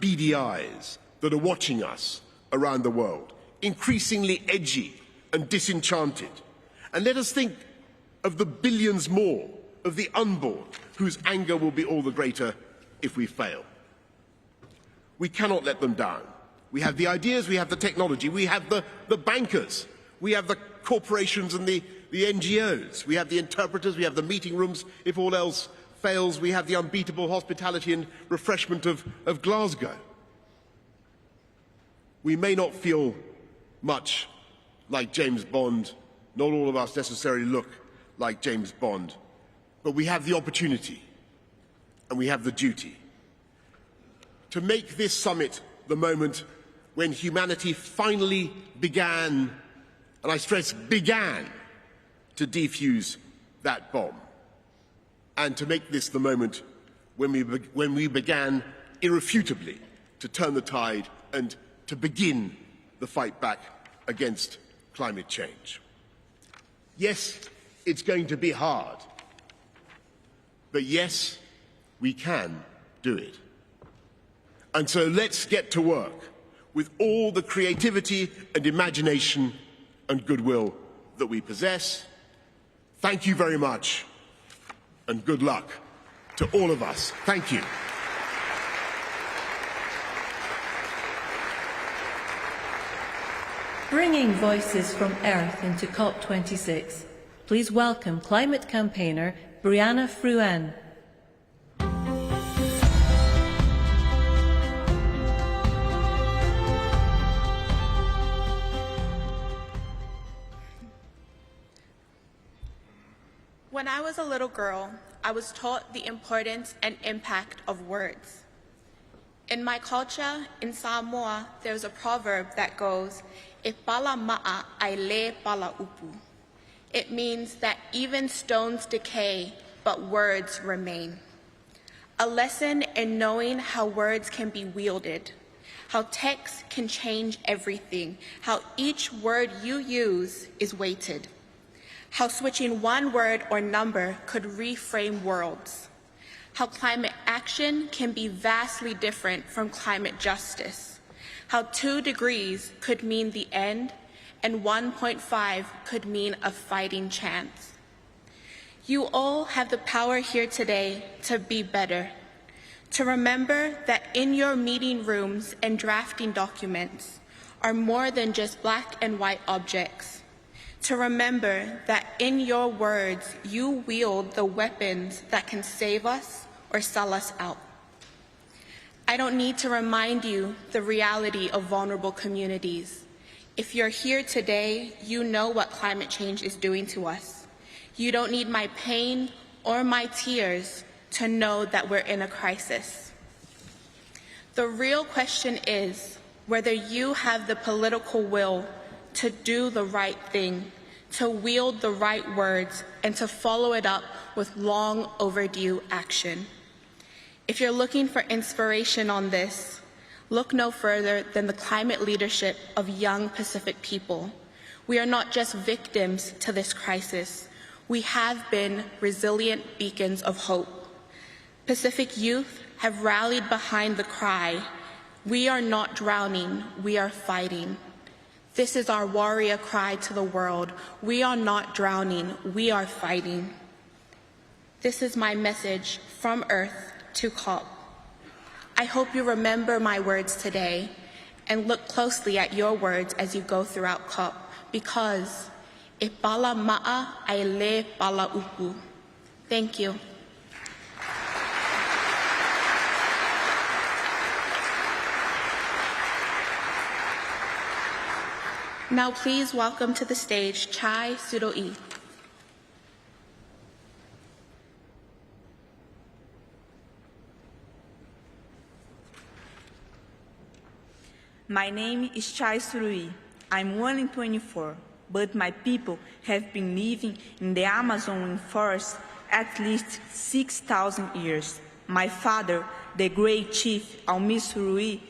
beady eyes that are watching us around the world, increasingly edgy and disenchanted. And let us think of the billions more of the unborn, whose anger will be all the greater if we fail. We cannot let them down. We have the ideas, we have the technology, we have the bankers, we have the corporations and the NGOs, we have the interpreters, we have the meeting rooms. If all else fails, we have the unbeatable hospitality and refreshment of Glasgow. We may not feel much like James Bond, not all of us necessarily look like James Bond, but we have the opportunity and we have the duty to make this summit the moment when humanity finally began, and I stress began, to defuse that bomb, and to make this the moment when we began irrefutably to turn the tide and to begin the fight back against climate change. Yes, it's going to be hard, but yes, we can do it. And so let's get to work with all the creativity and imagination and goodwill that we possess. Thank you very much, and good luck to all of us. Thank you. Bringing voices from Earth into COP26, please welcome climate campaigner Brianna Fruin. When I was a little girl, I was taught the importance and impact of words. In my culture, in Samoa, there's a proverb that goes, "E pala ma'a ai le pala upu." It means that even stones decay, but words remain. A lesson in knowing how words can be wielded, how text can change everything, how each word you use is weighted, how switching one word or number could reframe worlds, how climate action can be vastly different from climate justice, how 2 degrees could mean the end and 1.5 could mean a fighting chance. You all have the power here today to be better, to remember that in your meeting rooms and drafting documents are more than just black and white objects, to remember that in your words you wield the weapons that can save us or sell us out. I don't need to remind you the reality of vulnerable communities. If you're here today, you know what climate change is doing to us. You don't need my pain or my tears to know that we're in a crisis. The real question is whether you have the political will to do the right thing, to wield the right words, and to follow it up with long overdue action. If you're looking for inspiration on this, look no further than the climate leadership of young Pacific people. We are not just victims to this crisis. We have been resilient beacons of hope. Pacific youth have rallied behind the cry, "We are not drowning, we are fighting." This is our warrior cry to the world. We are not drowning, we are fighting. This is my message from Earth to COP. I hope you remember my words today and look closely at your words as you go throughout COP, because e pala ma'a ai le pala upu. Thank you. Now please welcome to the stage Chai Suroi. My name is Chai Suroi. I'm 1 in 24, but my people have been living in the Amazon forest at least 6,000 years. My father, the great chief Almi Suroi,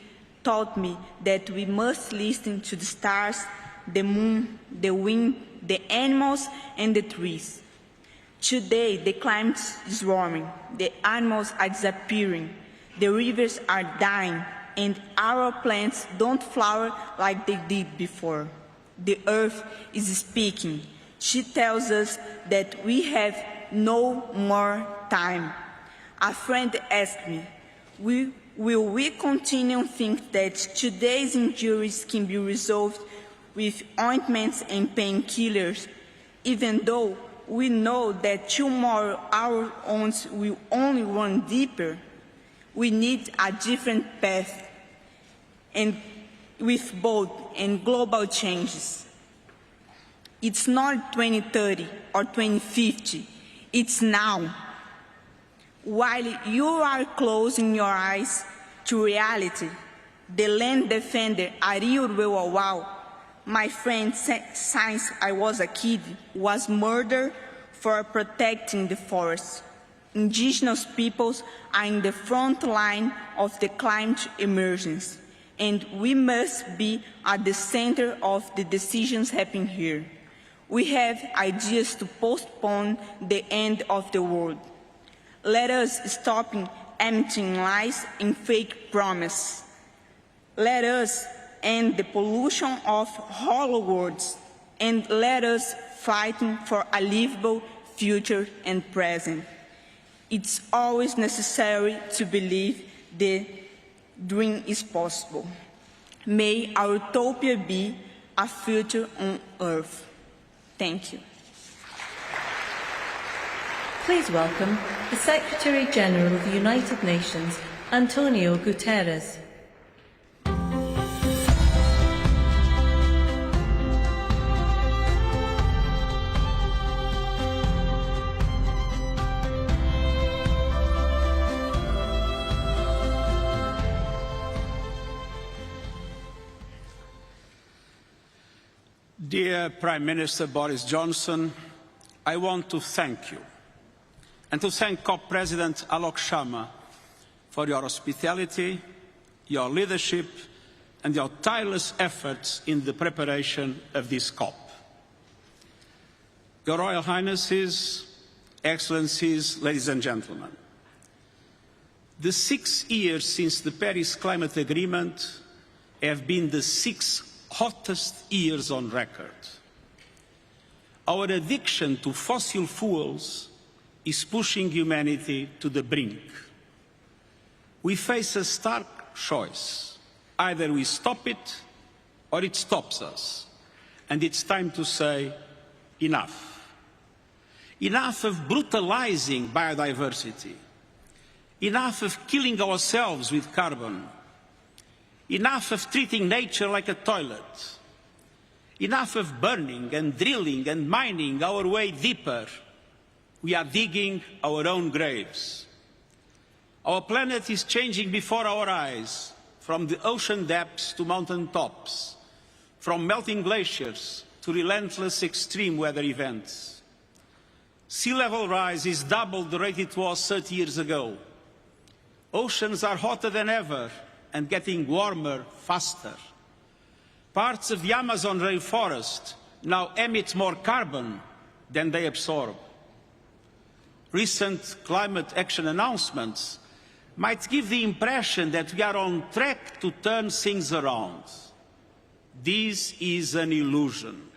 taught me that we must listen to the stars, the moon, the wind, the animals, and the trees. Today, the climate is warming, the animals are disappearing, the rivers are dying, and our plants don't flower like they did before. The earth is speaking. She tells us that we have no more time. A friend asked me, will we continue to think that today's injuries can be resolved with ointments and painkillers, even though we know that tomorrow our wounds will only run deeper? We need a different path, and with bold and global changes. It's not 2030 or 2050, it's now. While you are closing your eyes to reality, the land defender Ariel Wewawau, my friend since I was a kid, was murdered for protecting the forest. Indigenous peoples are in the front line of the climate emergency, and we must be at the center of the decisions happening here. We have ideas to postpone the end of the world. Let us stop emptying lies and fake promises. Let us end the pollution of hollow words, and let us fight for a livable future and present. It's always necessary to believe the dream is possible. May our utopia be a future on earth. Thank you. Please welcome the Secretary General of the United Nations, Antonio Guterres. Dear Prime Minister Boris Johnson, I want to thank you and to thank COP President Alok Sharma for your hospitality, your leadership and your tireless efforts in the preparation of this COP. Your Royal Highnesses, Excellencies, ladies and gentlemen, the 6 years since the Paris Climate Agreement have been the 6 hottest years on record. Our addiction to fossil fuels is pushing humanity to the brink. We face a stark choice. Either we stop it or it stops us. And it's time to say enough. Enough of brutalizing biodiversity. Enough of killing ourselves with carbon. Enough of treating nature like a toilet. Enough of burning and drilling and mining our way deeper. We are digging our own graves. Our planet is changing before our eyes, from the ocean depths to mountain tops, from melting glaciers to relentless extreme weather events. Sea level rise is double the rate it was 30 years ago. Oceans are hotter than ever and getting warmer faster. Parts of the Amazon rainforest now emit more carbon than they absorb. Recent climate action announcements might give the impression that we are on track to turn things around. This is an illusion.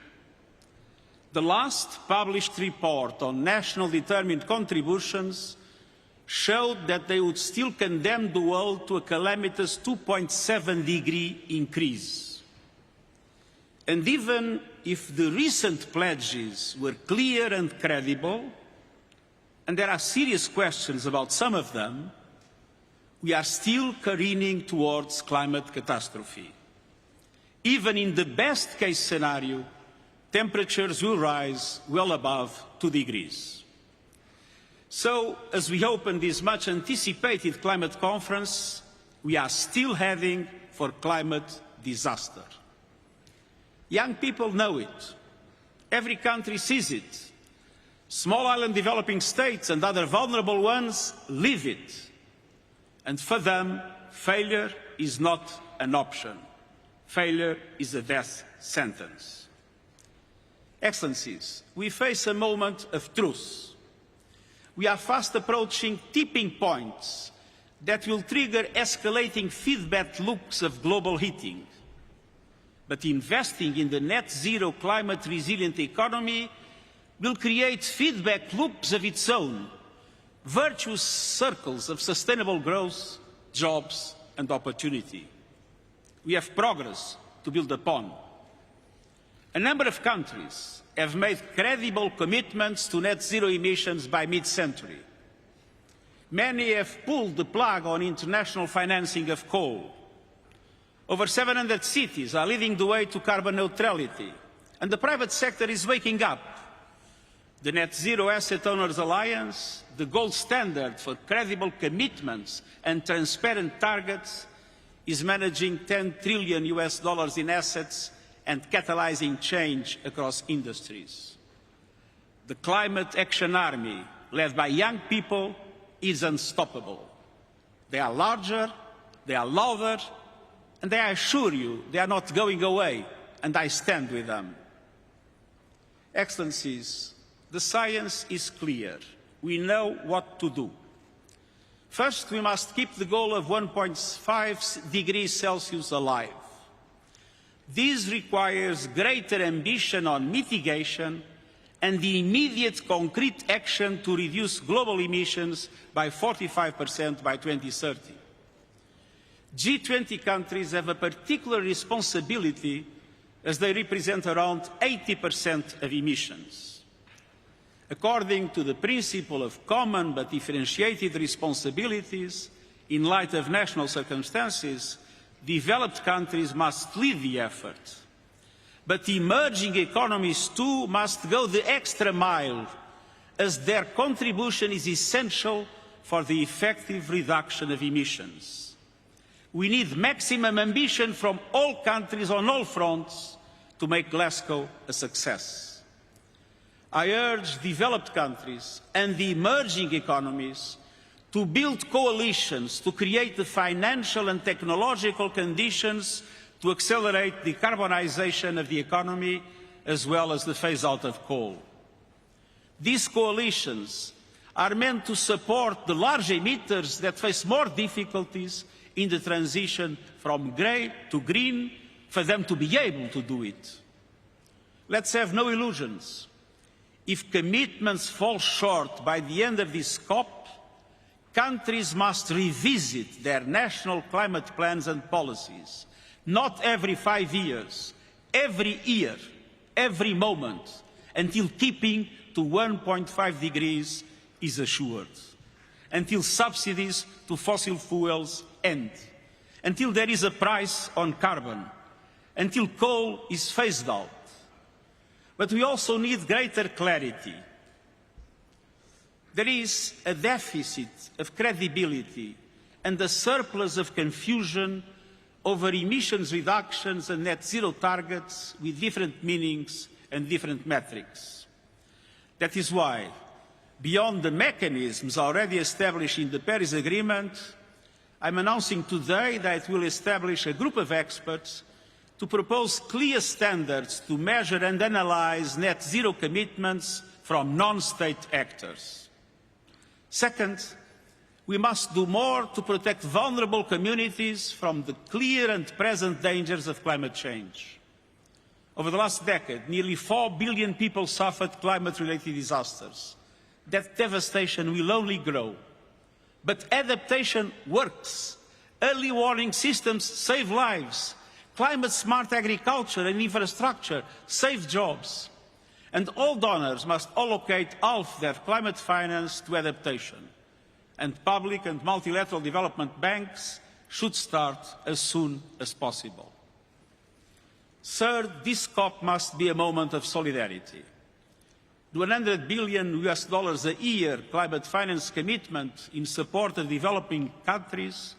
The last published report on national determined contributions showed that they would still condemn the world to a calamitous 2.7-degree increase. And even if the recent pledges were clear and credible, and there are serious questions about some of them, we are still careening towards climate catastrophe. Even in the best-case scenario, temperatures will rise well above 2 degrees. So, as we open this much-anticipated climate conference, we are still heading for climate disaster. Young people know it. Every country sees it. Small island developing states and other vulnerable ones live it. And for them, failure is not an option. Failure is a death sentence. Excellencies, we face a moment of truth. We are fast approaching tipping points that will trigger escalating feedback loops of global heating. But investing in the net zero climate resilient economy will create feedback loops of its own, virtuous circles of sustainable growth, jobs and opportunity. We have progress to build upon. A number of countries have made credible commitments to net zero emissions by mid-century. Many have pulled the plug on international financing of coal. Over 700 cities are leading the way to carbon neutrality, and the private sector is waking up. The Net Zero Asset Owners Alliance, the gold standard for credible commitments and transparent targets, is managing $10 trillion in assets and catalyzing change across industries. The Climate Action Army, led by young people, is unstoppable. They are larger, they are louder, and I assure you they are not going away, and I stand with them. Excellencies, the science is clear. We know what to do. First, we must keep the goal of 1.5 degrees Celsius alive. This requires greater ambition on mitigation and the immediate concrete action to reduce global emissions by 45% by 2030. G20 countries have a particular responsibility as they represent around 80% of emissions. According to the principle of common but differentiated responsibilities, in light of national circumstances, developed countries must lead the effort. But emerging economies too must go the extra mile, as their contribution is essential for the effective reduction of emissions. We need maximum ambition from all countries on all fronts to make Glasgow a success. I urge developed countries and the emerging economies to build coalitions to create the financial and technological conditions to accelerate the decarbonisation of the economy as well as the phase-out of coal. These coalitions are meant to support the large emitters that face more difficulties in the transition from grey to green, for them to be able to do it. Let's have no illusions. If commitments fall short by the end of this COP, countries must revisit their national climate plans and policies, not every 5 years, every year, every moment, until keeping to 1.5 degrees is assured, until subsidies to fossil fuels end, until there is a price on carbon, until coal is phased out. But we also need greater clarity. There is a deficit of credibility and a surplus of confusion over emissions reductions and net zero targets with different meanings and different metrics. That is why, beyond the mechanisms already established in the Paris Agreement, I'm announcing today that it will establish a group of experts to propose clear standards to measure and analyse net zero commitments from non-state actors. Second, we must do more to protect vulnerable communities from the clear and present dangers of climate change. Over the last decade, nearly 4 billion people suffered climate-related disasters. That devastation will only grow. But adaptation works. Early warning systems save lives. Climate-smart agriculture and infrastructure save jobs. And all donors must allocate half their climate finance to adaptation. And public and multilateral development banks should start as soon as possible. Third, this COP must be a moment of solidarity. The $100 billion a year climate finance commitment in support of developing countries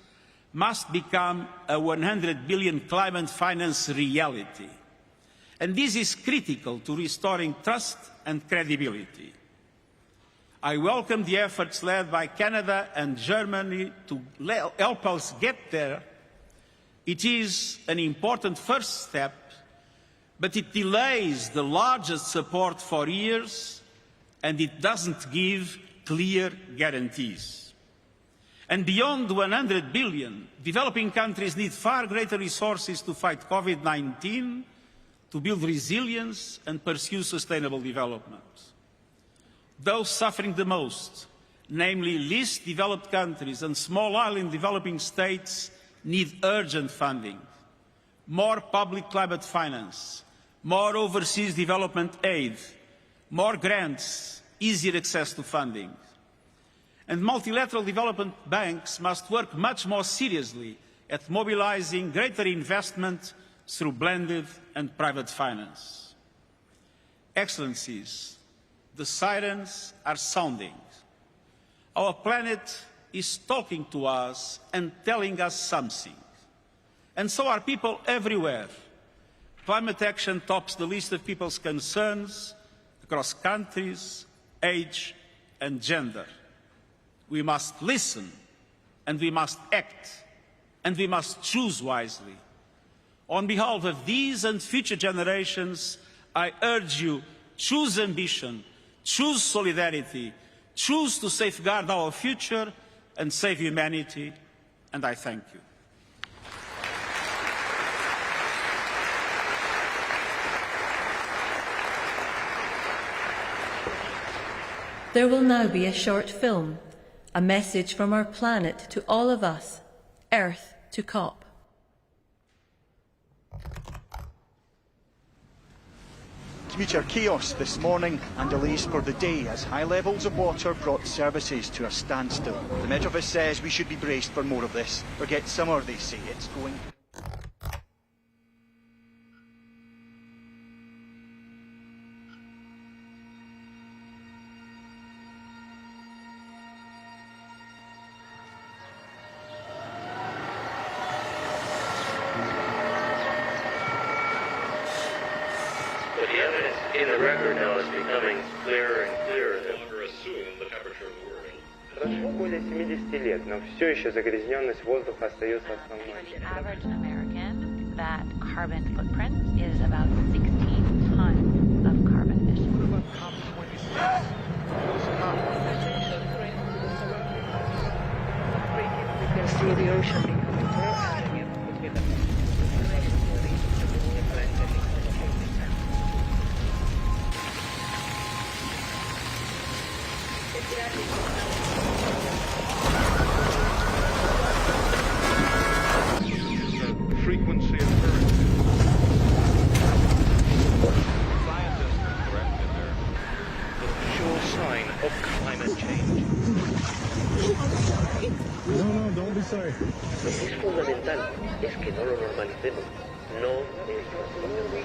must become a 100 billion climate finance reality. And this is critical to restoring trust and credibility. I welcome the efforts led by Canada and Germany to help us get there. It is an important first step, but it delays the largest support for years, and it doesn't give clear guarantees. And beyond 100 billion, developing countries need far greater resources to fight COVID-19, to build resilience and pursue sustainable development. Those suffering the most, namely least developed countries and small island developing states, need urgent funding, more public climate finance, more overseas development aid, more grants, easier access to funding. And multilateral development banks must work much more seriously at mobilizing greater investment through blended and private finance. Excellencies, the sirens are sounding. Our planet is talking to us and telling us something. And so are people everywhere. Climate action tops the list of people's concerns across countries, age, and gender. We must listen, and we must act, and we must choose wisely. On behalf of these and future generations, I urge you, choose ambition, choose solidarity, choose to safeguard our future and save humanity, and I thank you. There will now be a short film, a message from our planet to all of us, Earth to COP. Commuter chaos this morning and delays for the day as high levels of water brought services to a standstill. The Met Office says we should be braced for more of this. Forget summer, they say. It's going... The evidence in the record now is becoming clearer and clearer that we assume the temperature of the world. Прошло более 70 лет, но все еще загрязненность воздуха остается основной. The average American, that carbon footprint is about 16 tons of carbon emissions. What about COP26? We can see the ocean becoming worse. Frequency of current. Scientists have corrected the sure sign of climate change. No, don't be sorry. Lo que es fundamental es que no lo normalicemos. No es posible.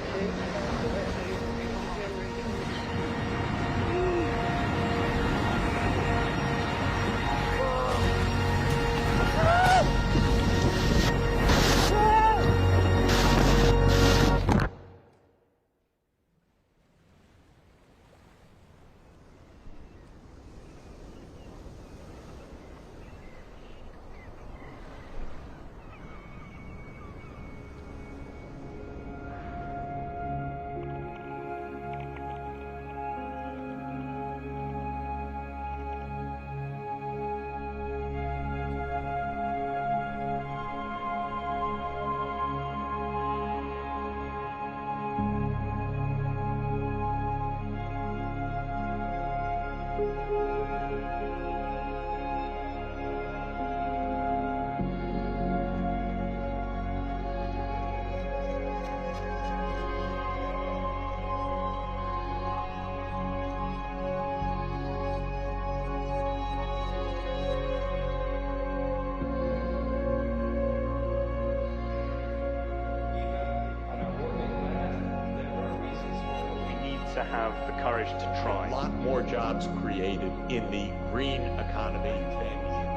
To have the courage to try. A lot more jobs created in the green economy. It's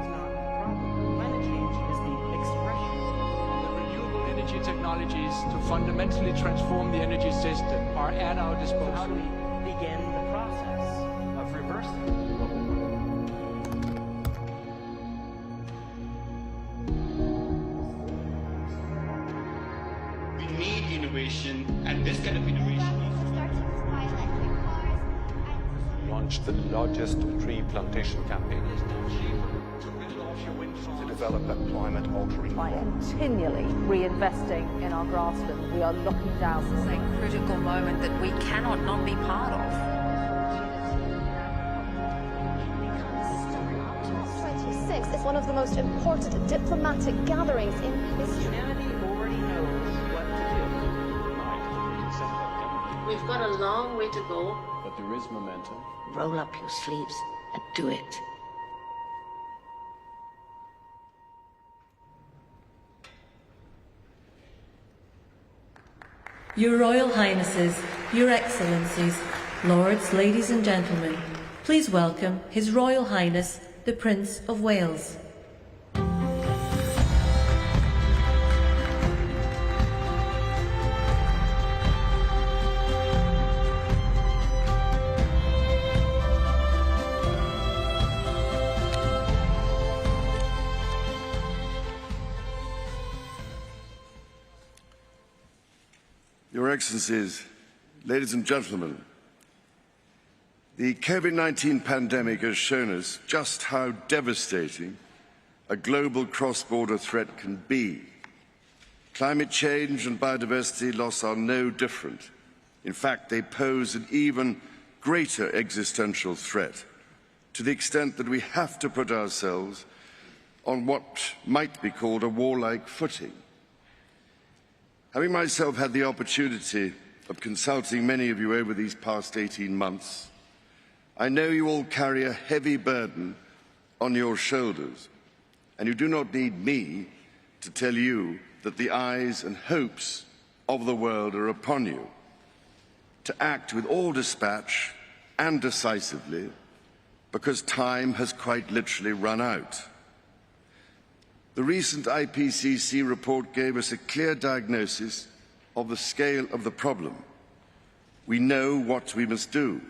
not a problem. Climate change is the expression. The renewable energy technologies to fundamentally transform the energy system are at our disposal. How do we begin the process of reversing global warming? We need innovation, and this kind of innovation launched the largest tree plantation campaign. It's now cheaper to build to develop a climate-altering by continually reinvesting in our grassland. We are looking down. This is a critical moment that we cannot not be part of. COP26 is one of the most important diplomatic gatherings in history. Humanity already knows what to do. We've got a long way to go. But there is momentum. Roll up your sleeves and do it. Your Royal Highnesses, Your Excellencies, Lords, Ladies and Gentlemen, please welcome His Royal Highness, the Prince of Wales. Your Excellencies, ladies and gentlemen, the COVID-19 pandemic has shown us just how devastating a global cross-border threat can be. Climate change and biodiversity loss are no different. In fact, they pose an even greater existential threat, to the extent that we have to put ourselves on what might be called a warlike footing. Having myself had the opportunity of consulting many of you over these past 18 months, I know you all carry a heavy burden on your shoulders, and you do not need me to tell you that the eyes and hopes of the world are upon you, to act with all dispatch and decisively, because time has quite literally run out. The recent IPCC report gave us a clear diagnosis of the scale of the problem. We know what we must do.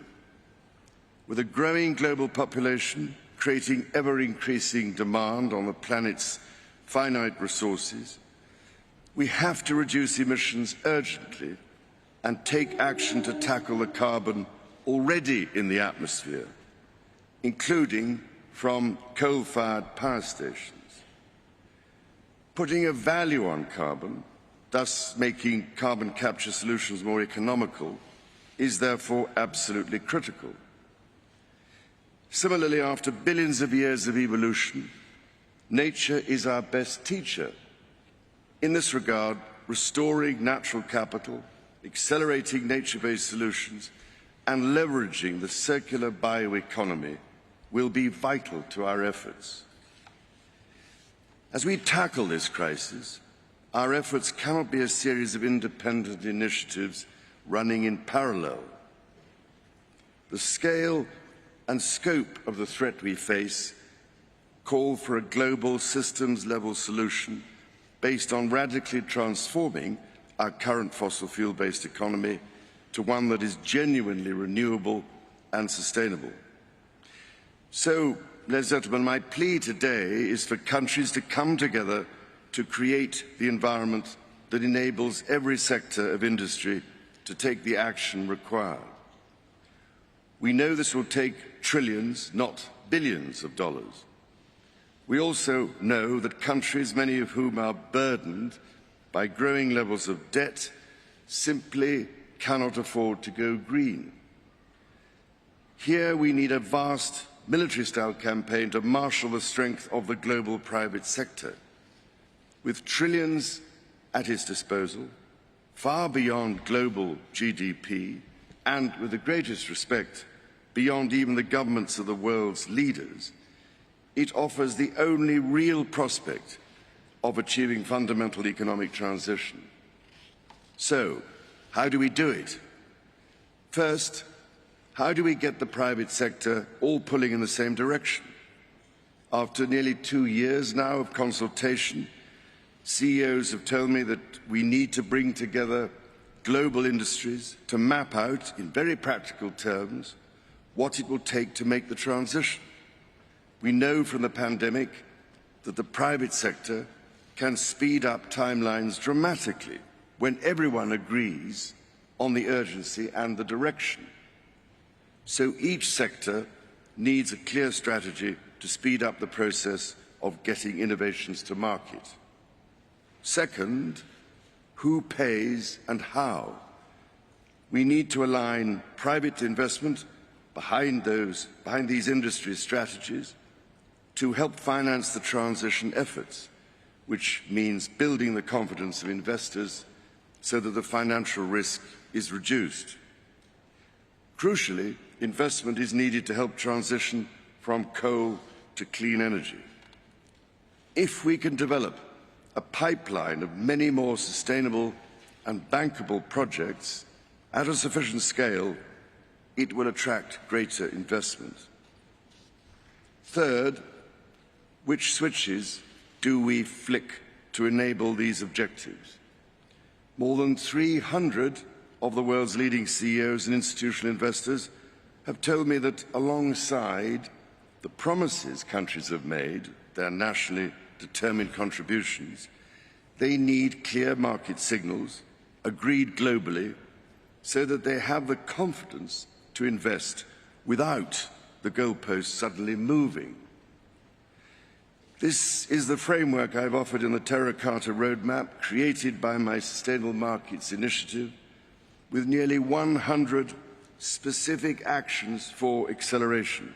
With a growing global population creating ever-increasing demand on the planet's finite resources, we have to reduce emissions urgently and take action to tackle the carbon already in the atmosphere, including from coal-fired power stations. Putting a value on carbon, thus making carbon capture solutions more economical, is therefore absolutely critical. Similarly, after billions of years of evolution, nature is our best teacher. In this regard, restoring natural capital, accelerating nature-based solutions, and leveraging the circular bioeconomy will be vital to our efforts. As we tackle this crisis, our efforts cannot be a series of independent initiatives running in parallel. The scale and scope of the threat we face call for a global systems-level solution based on radically transforming our current fossil fuel-based economy to one that is genuinely renewable and sustainable. So, ladies and gentlemen, my plea today is for countries to come together to create the environment that enables every sector of industry to take the action required. We know this will take trillions, not billions of dollars. We also know that countries, many of whom are burdened by growing levels of debt, simply cannot afford to go green. Here we need a vast military-style campaign to marshal the strength of the global private sector. With trillions at its disposal, far beyond global GDP, and with the greatest respect, beyond even the governments of the world's leaders, it offers the only real prospect of achieving fundamental economic transition. So, how do we do it? First, how do we get the private sector all pulling in the same direction? After nearly 2 years now of consultation, CEOs have told me that we need to bring together global industries to map out, in very practical terms, what it will take to make the transition. We know from the pandemic that the private sector can speed up timelines dramatically when everyone agrees on the urgency and the direction. So each sector needs a clear strategy to speed up the process of of getting innovations to market. Second, who pays and how? We need to align private investment behind these industry strategies to help finance the transition efforts, which means building the confidence of investors so that the financial risk is reduced. Crucially, investment is needed to help transition from coal to clean energy. If we can develop a pipeline of many more sustainable and bankable projects at a sufficient scale, it will attract greater investment. Third, which switches do we flick to enable these objectives? More than 300 of the world's leading CEOs and institutional investors have told me that alongside the promises countries have made, their nationally determined contributions, they need clear market signals, agreed globally, so that they have the confidence to invest without the goalposts suddenly moving. This is the framework I've offered in the Terracotta Roadmap, created by my Sustainable Markets Initiative, with nearly 100 specific actions for acceleration.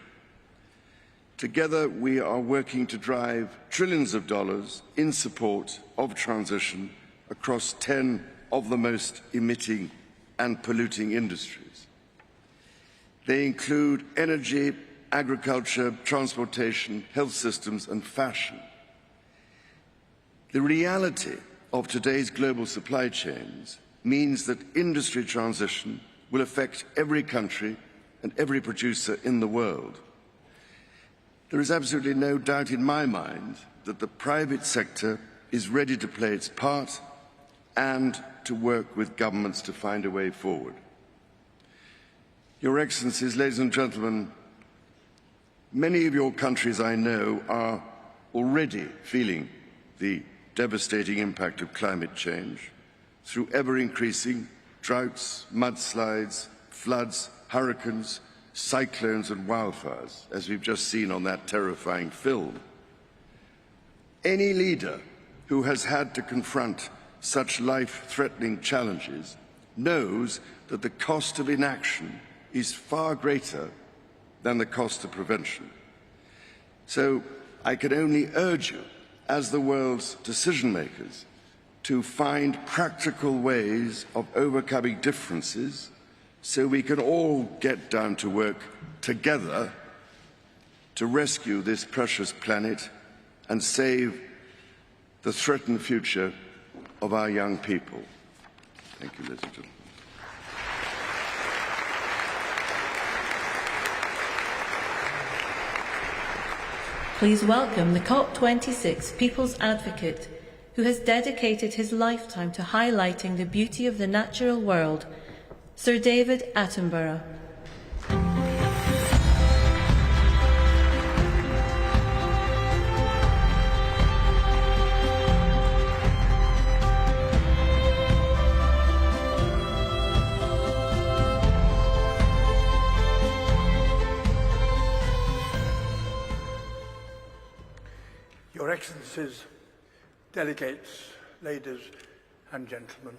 Together, we are working to drive trillions of dollars in support of transition across 10 of the most emitting and polluting industries. They include energy, agriculture, transportation, health systems, and fashion. The reality of today's global supply chains means that industry transition will affect every country and every producer in the world. There is absolutely no doubt in my mind that the private sector is ready to play its part and to work with governments to find a way forward. Your Excellencies, ladies and gentlemen, many of your countries, I know, are already feeling the devastating impact of climate change through ever-increasing droughts, mudslides, floods, hurricanes, cyclones and wildfires, as we've just seen on that terrifying film. Any leader who has had to confront such life-threatening challenges knows that the cost of inaction is far greater than the cost of prevention. So I can only urge you, as the world's decision-makers, to find practical ways of overcoming differences so we can all get down to work together to rescue this precious planet and save the threatened future of our young people. Thank you, ladies and gentlemen. Please welcome the COP26 People's Advocate, who has dedicated his lifetime to highlighting the beauty of the natural world, Sir David Attenborough. Your Excellencies, delegates, ladies and gentlemen,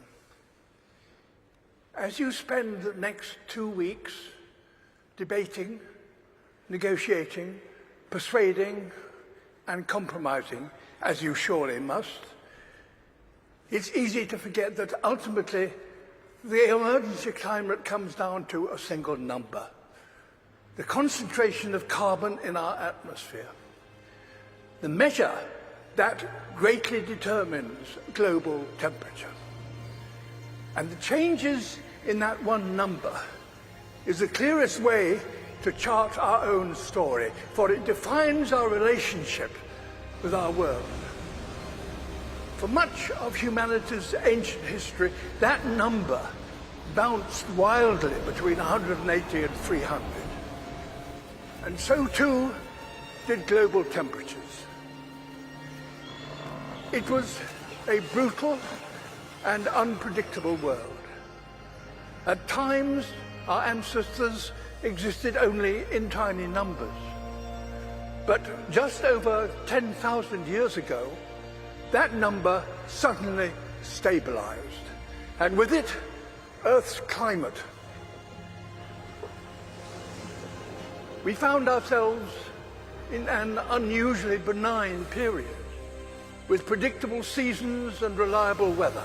as you spend the next 2 weeks debating, negotiating, persuading and compromising, as you surely must, it's easy to forget that ultimately the emergency climate comes down to a single number: the concentration of carbon in our atmosphere. The measure that greatly determines global temperature. And the changes in that one number is the clearest way to chart our own story, for it defines our relationship with our world. For much of humanity's ancient history, that number bounced wildly between 180 and 300. And so too did global temperatures. It was a brutal and unpredictable world. At times, our ancestors existed only in tiny numbers. But just over 10,000 years ago, that number suddenly stabilized, and with it, Earth's climate. We found ourselves in an unusually benign period, with predictable seasons and reliable weather.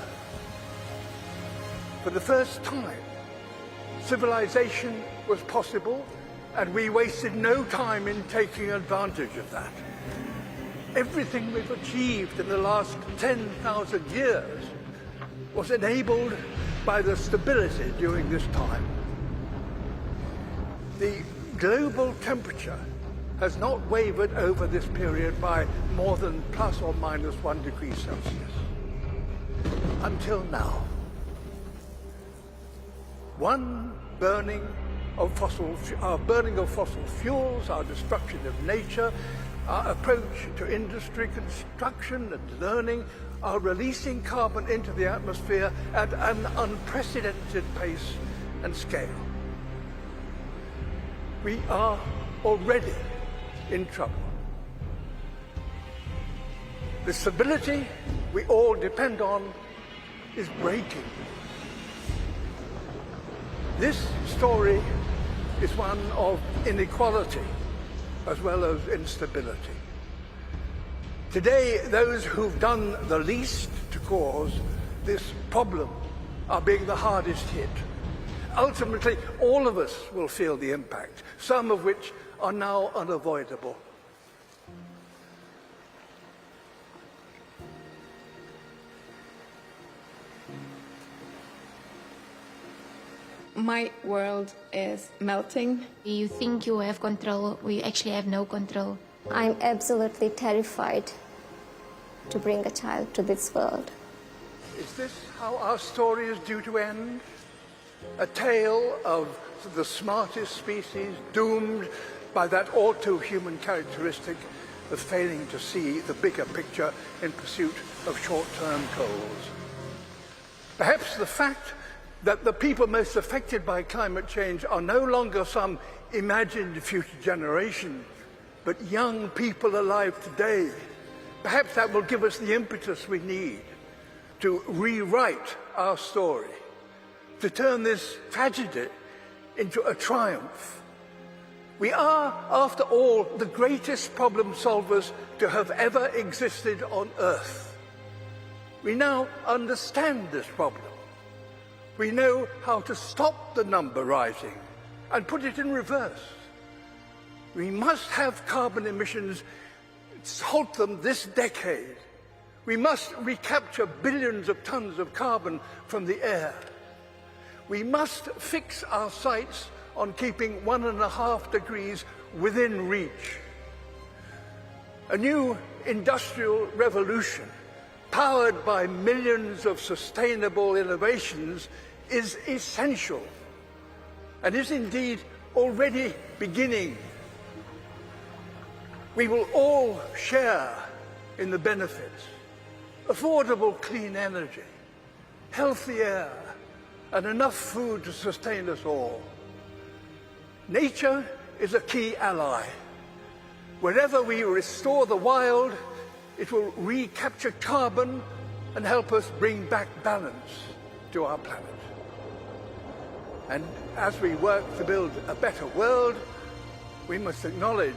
For the first time, civilization was possible, and we wasted no time in taking advantage of that. Everything we've achieved in the last 10,000 years was enabled by the stability during this time. The global temperature has not wavered over this period by more than plus or minus 1 degree Celsius. Until now. Our burning of fossil fuels, our destruction of nature, our approach to industry, construction and learning are releasing carbon into the atmosphere at an unprecedented pace and scale. We are already in trouble. The stability we all depend on is breaking. This story is one of inequality as well as instability. Today, those who've done the least to cause this problem are being the hardest hit. Ultimately, all of us will feel the impact, some of which are now unavoidable. My world is melting. You think you have control, we actually have no control. I'm absolutely terrified to bring a child to this world. Is this how our story is due to end? A tale of the smartest species doomed by that all-too-human characteristic of failing to see the bigger picture in pursuit of short-term goals. Perhaps the fact that the people most affected by climate change are no longer some imagined future generation, but young people alive today. Perhaps that will give us the impetus we need to rewrite our story, to turn this tragedy into a triumph. We are, after all, the greatest problem solvers to have ever existed on Earth. We now understand this problem. We know how to stop the number rising and put it in reverse. We must have carbon emissions, halt them this decade. We must recapture billions of tons of carbon from the air. We must fix our sights on keeping 1.5 degrees within reach. A new industrial revolution, powered by millions of sustainable innovations, is essential and is indeed already beginning. We will all share in the benefits: affordable clean energy, healthy air, and enough food to sustain us all. Nature is a key ally. Wherever we restore the wild, it will recapture carbon and help us bring back balance to our planet. And as we work to build a better world, we must acknowledge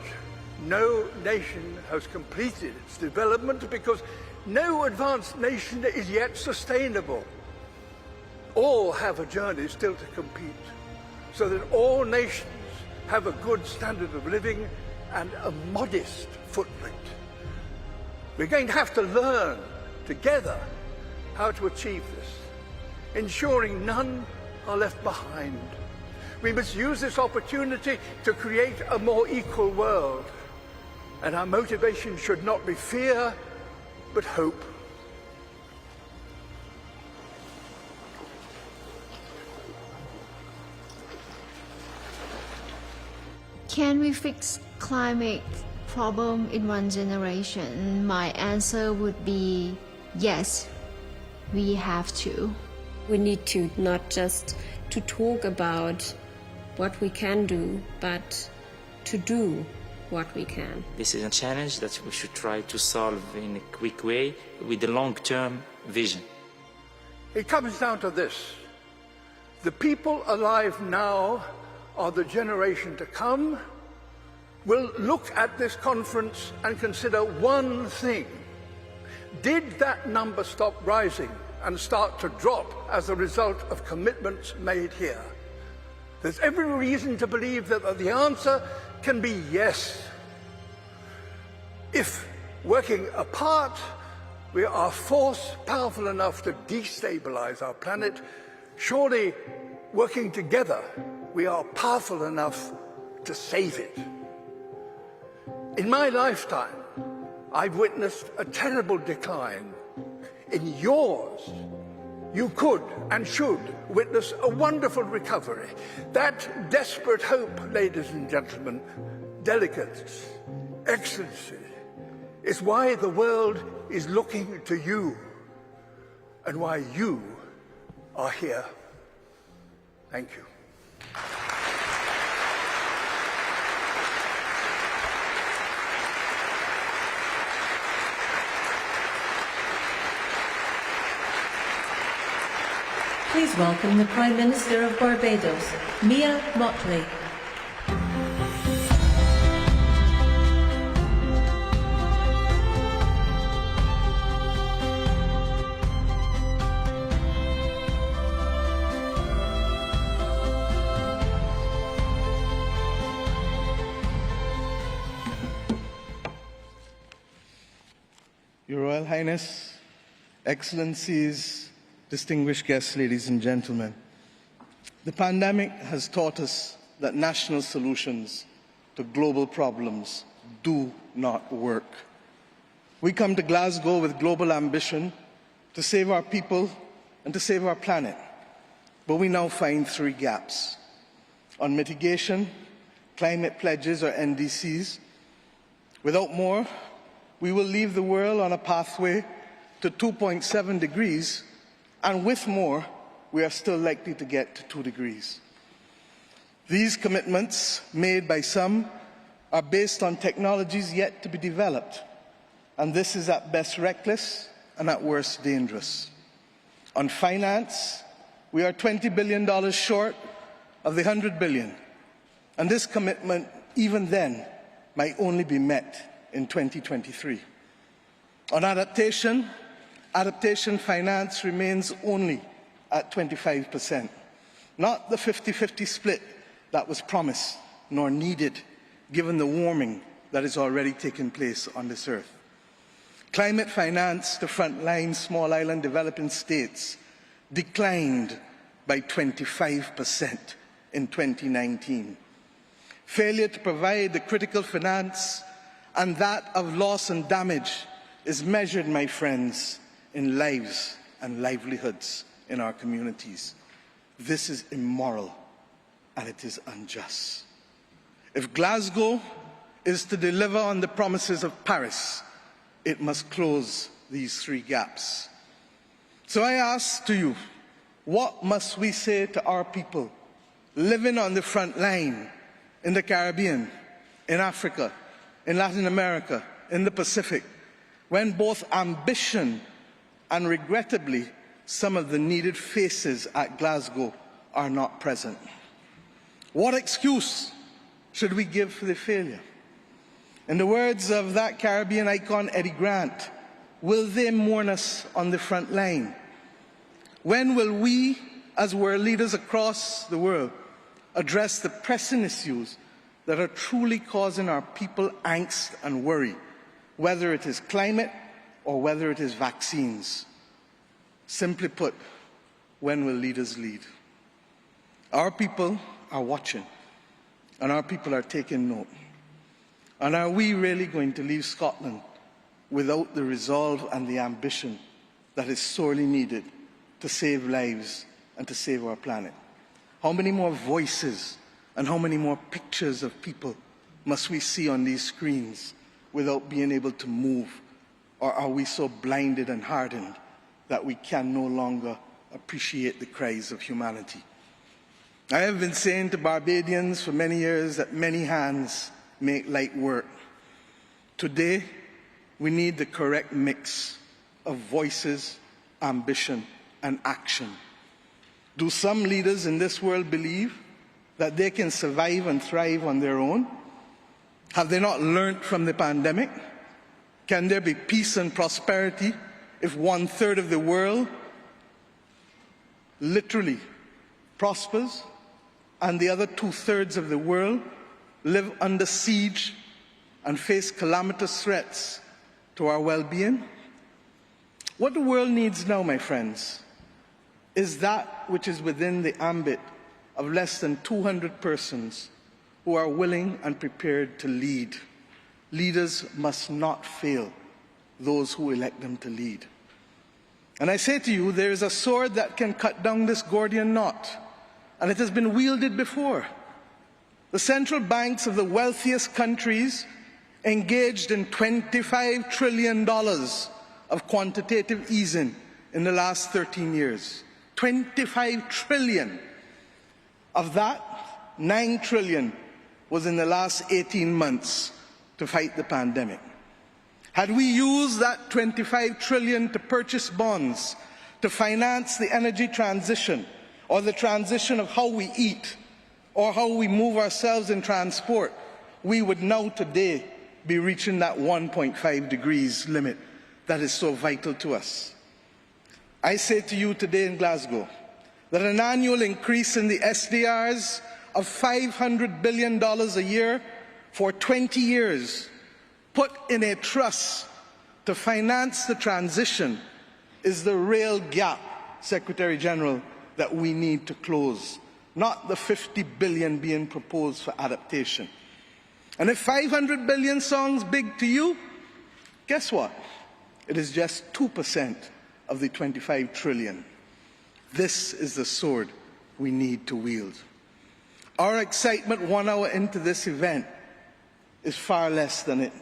no nation has completed its development because no advanced nation is yet sustainable. All have a journey still to compete, so that all nations have a good standard of living and a modest footprint. We're going to have to learn together how to achieve this, ensuring none are left behind. We must use this opportunity to create a more equal world, and our motivation should not be fear, but hope. Can we fix climate problem in one generation? My answer would be yes, we have to. We need to not just to talk about what we can do, but to do what we can. This is a challenge that we should try to solve in a quick way with a long-term vision. It comes down to this. The people alive now or the generation to come will look at this conference and consider one thing. Did that number stop rising and start to drop as a result of commitments made here? There's every reason to believe that the answer can be yes. If working apart, we are a force powerful enough to destabilize our planet, surely working together, we are powerful enough to save it. In my lifetime, I've witnessed a terrible decline. In yours, you could and should witness a wonderful recovery. That desperate hope, ladies and gentlemen, delegates, excellency, is why the world is looking to you and why you are here. Thank you. Please welcome the Prime Minister of Barbados, Mia Mottley. Your Royal Highness, Excellencies, distinguished guests, ladies and gentlemen, the pandemic has taught us that national solutions to global problems do not work. We come to Glasgow with global ambition to save our people and to save our planet, but we now find three gaps. On mitigation, climate pledges or NDCs. Without more, we will leave the world on a pathway to 2.7 degrees, and with more, we are still likely to get to 2 degrees. These commitments, made by some, are based on technologies yet to be developed, and this is at best reckless and at worst dangerous. On finance, we are $20 billion short of the $100 billion, and this commitment, even then, might only be met in 2023. On adaptation finance remains only at 25%, not the 50-50 split that was promised nor needed given the warming that is already taking place on this earth. Climate finance to frontline small island developing states declined by 25% in 2019. Failure to provide the critical finance and that of loss and damage is measured, my friends, in lives and livelihoods in our communities. This is immoral and it is unjust. If Glasgow is to deliver on the promises of Paris, it must close these three gaps. So I ask to you, what must we say to our people living on the front line in the Caribbean, in Africa, in Latin America, in the Pacific, when both ambition and regrettably some of the needed faces at Glasgow are not present? What excuse should we give for the failure? In the words of that Caribbean icon Eddie Grant, will they mourn us on the front line? When will we, as world leaders across the world, address the pressing issues that are truly causing our people angst and worry, whether it is climate or whether it is vaccines? Simply put, when will leaders lead? Our people are watching, and our people are taking note. And are we really going to leave Scotland without the resolve and the ambition that is sorely needed to save lives and to save our planet? How many more voices and how many more pictures of people must we see on these screens without being able to move? Or are we so blinded and hardened that we can no longer appreciate the cries of humanity? I have been saying to Barbadians for many years that many hands make light work. Today, we need the correct mix of voices, ambition, and action. Do some leaders in this world believe that they can survive and thrive on their own? Have they not learned from the pandemic? Can there be peace and prosperity if 1/3 of the world literally prospers and the other 2/3 of the world live under siege and face calamitous threats to our well-being? What the world needs now, my friends, is that which is within the ambit of less than 200 persons who are willing and prepared to lead. Leaders must not fail those who elect them to lead. And I say to you, there is a sword that can cut down this Gordian knot, and it has been wielded before. The central banks of the wealthiest countries engaged in $25 trillion of quantitative easing in the last 13 years. 25 trillion. Of that, 9 trillion was in the last 18 months to fight the pandemic. Had we used that 25 trillion to purchase bonds, to finance the energy transition, or the transition of how we eat, or how we move ourselves in transport, we would now today be reaching that 1.5 degrees limit that is so vital to us. I say to you today in Glasgow that an annual increase in the SDRs of $500 billion a year for 20 years, put in a trust to finance the transition, is the real gap, Secretary General, that we need to close, not the 50 billion being proposed for adaptation. And if 500 billion sounds big to you, guess what? It is just 2% of the 25 trillion. This is the sword we need to wield. Our excitement 1 hour into this event is far less than it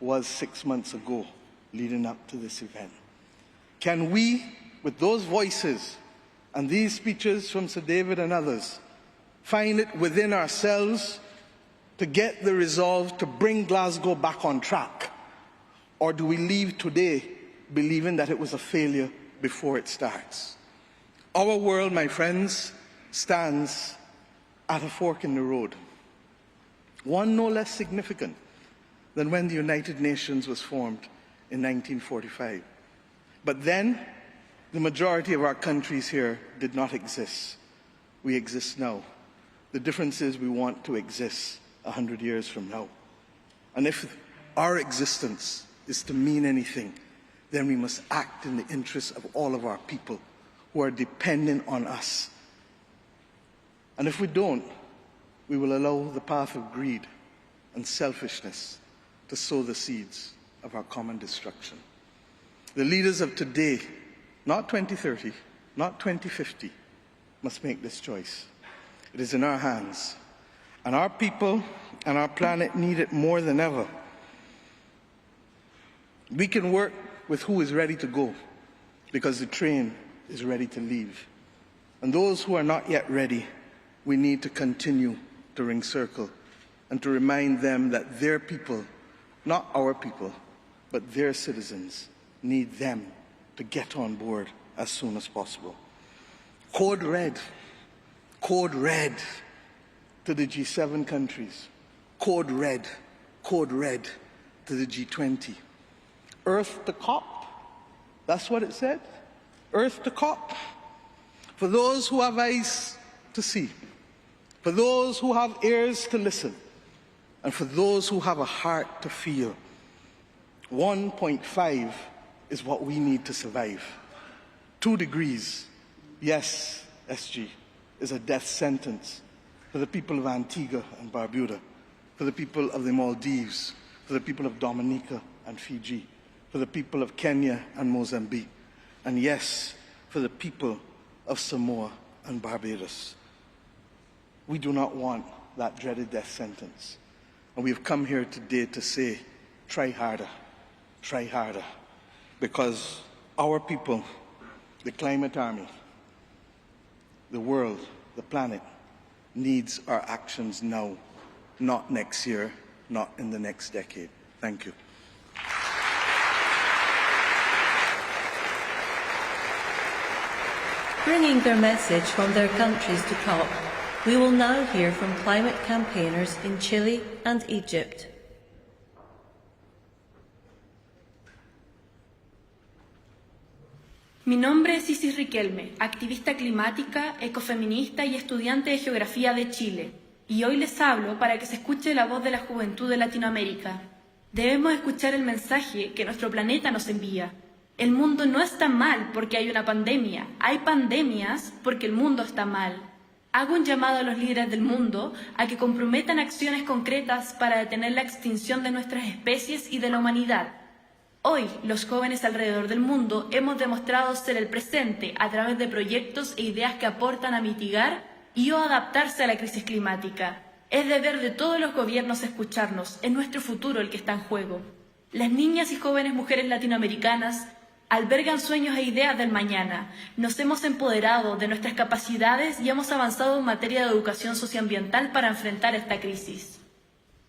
was 6 months ago leading up to this event. Can we, with those voices and these speeches from Sir David and others, find it within ourselves to get the resolve to bring Glasgow back on track? Or do we leave today believing that it was a failure before it starts? Our world, my friends, stands at a fork in the road. One no less significant than when the United Nations was formed in 1945. But then, the majority of our countries here did not exist. We exist now. The difference is we want to exist 100 years from now. And if our existence is to mean anything, then we must act in the interests of all of our people who are dependent on us. And if we don't, we will allow the path of greed and selfishness to sow the seeds of our common destruction. The leaders of today, not 2030, not 2050, must make this choice. It is in our hands, and our people and our planet need it more than ever. We can work with who is ready to go, because the train is ready to leave. And those who are not yet ready, we need to continue to ring circle and to remind them that their people, not our people, but their citizens, need them to get on board as soon as possible. Code red to the G7 countries. Code red to the G20. Earth to COP, that's what it said. Earth to COP. For those who have eyes to see, for those who have ears to listen, and for those who have a heart to feel, 1.5 is what we need to survive. 2 degrees, yes, SG, is a death sentence for the people of Antigua and Barbuda, for the people of the Maldives, for the people of Dominica and Fiji, for the people of Kenya and Mozambique, and yes, for the people of Samoa and Barbados. We do not want that dreaded death sentence. And we have come here today to say, try harder, because our people, the climate army, the world, the planet, needs our actions now, not next year, not in the next decade. Thank you. Bringing their message from their countries to COP, we will now hear from climate campaigners in Chile and Egypt. Mi nombre es Isis Riquelme, activista climática, ecofeminista y estudiante de Geografía de Chile, y hoy les hablo para que se escuche la voz de la juventud de Latinoamérica. Debemos escuchar el mensaje que nuestro planeta nos envía. El mundo no está mal porque hay una pandemia, hay pandemias porque el mundo está mal. Hago un llamado a los líderes del mundo a que comprometan acciones concretas para detener la extinción de nuestras especies y de la humanidad. Hoy, los jóvenes alrededor del mundo hemos demostrado ser el presente a través de proyectos e ideas que aportan a mitigar y o adaptarse a la crisis climática. Es deber de todos los gobiernos escucharnos, es nuestro futuro el que está en juego. Las niñas y jóvenes mujeres latinoamericanas albergan sueños e ideas del mañana. Nos hemos empoderado de nuestras capacidades y hemos avanzado en materia de educación socioambiental para enfrentar esta crisis.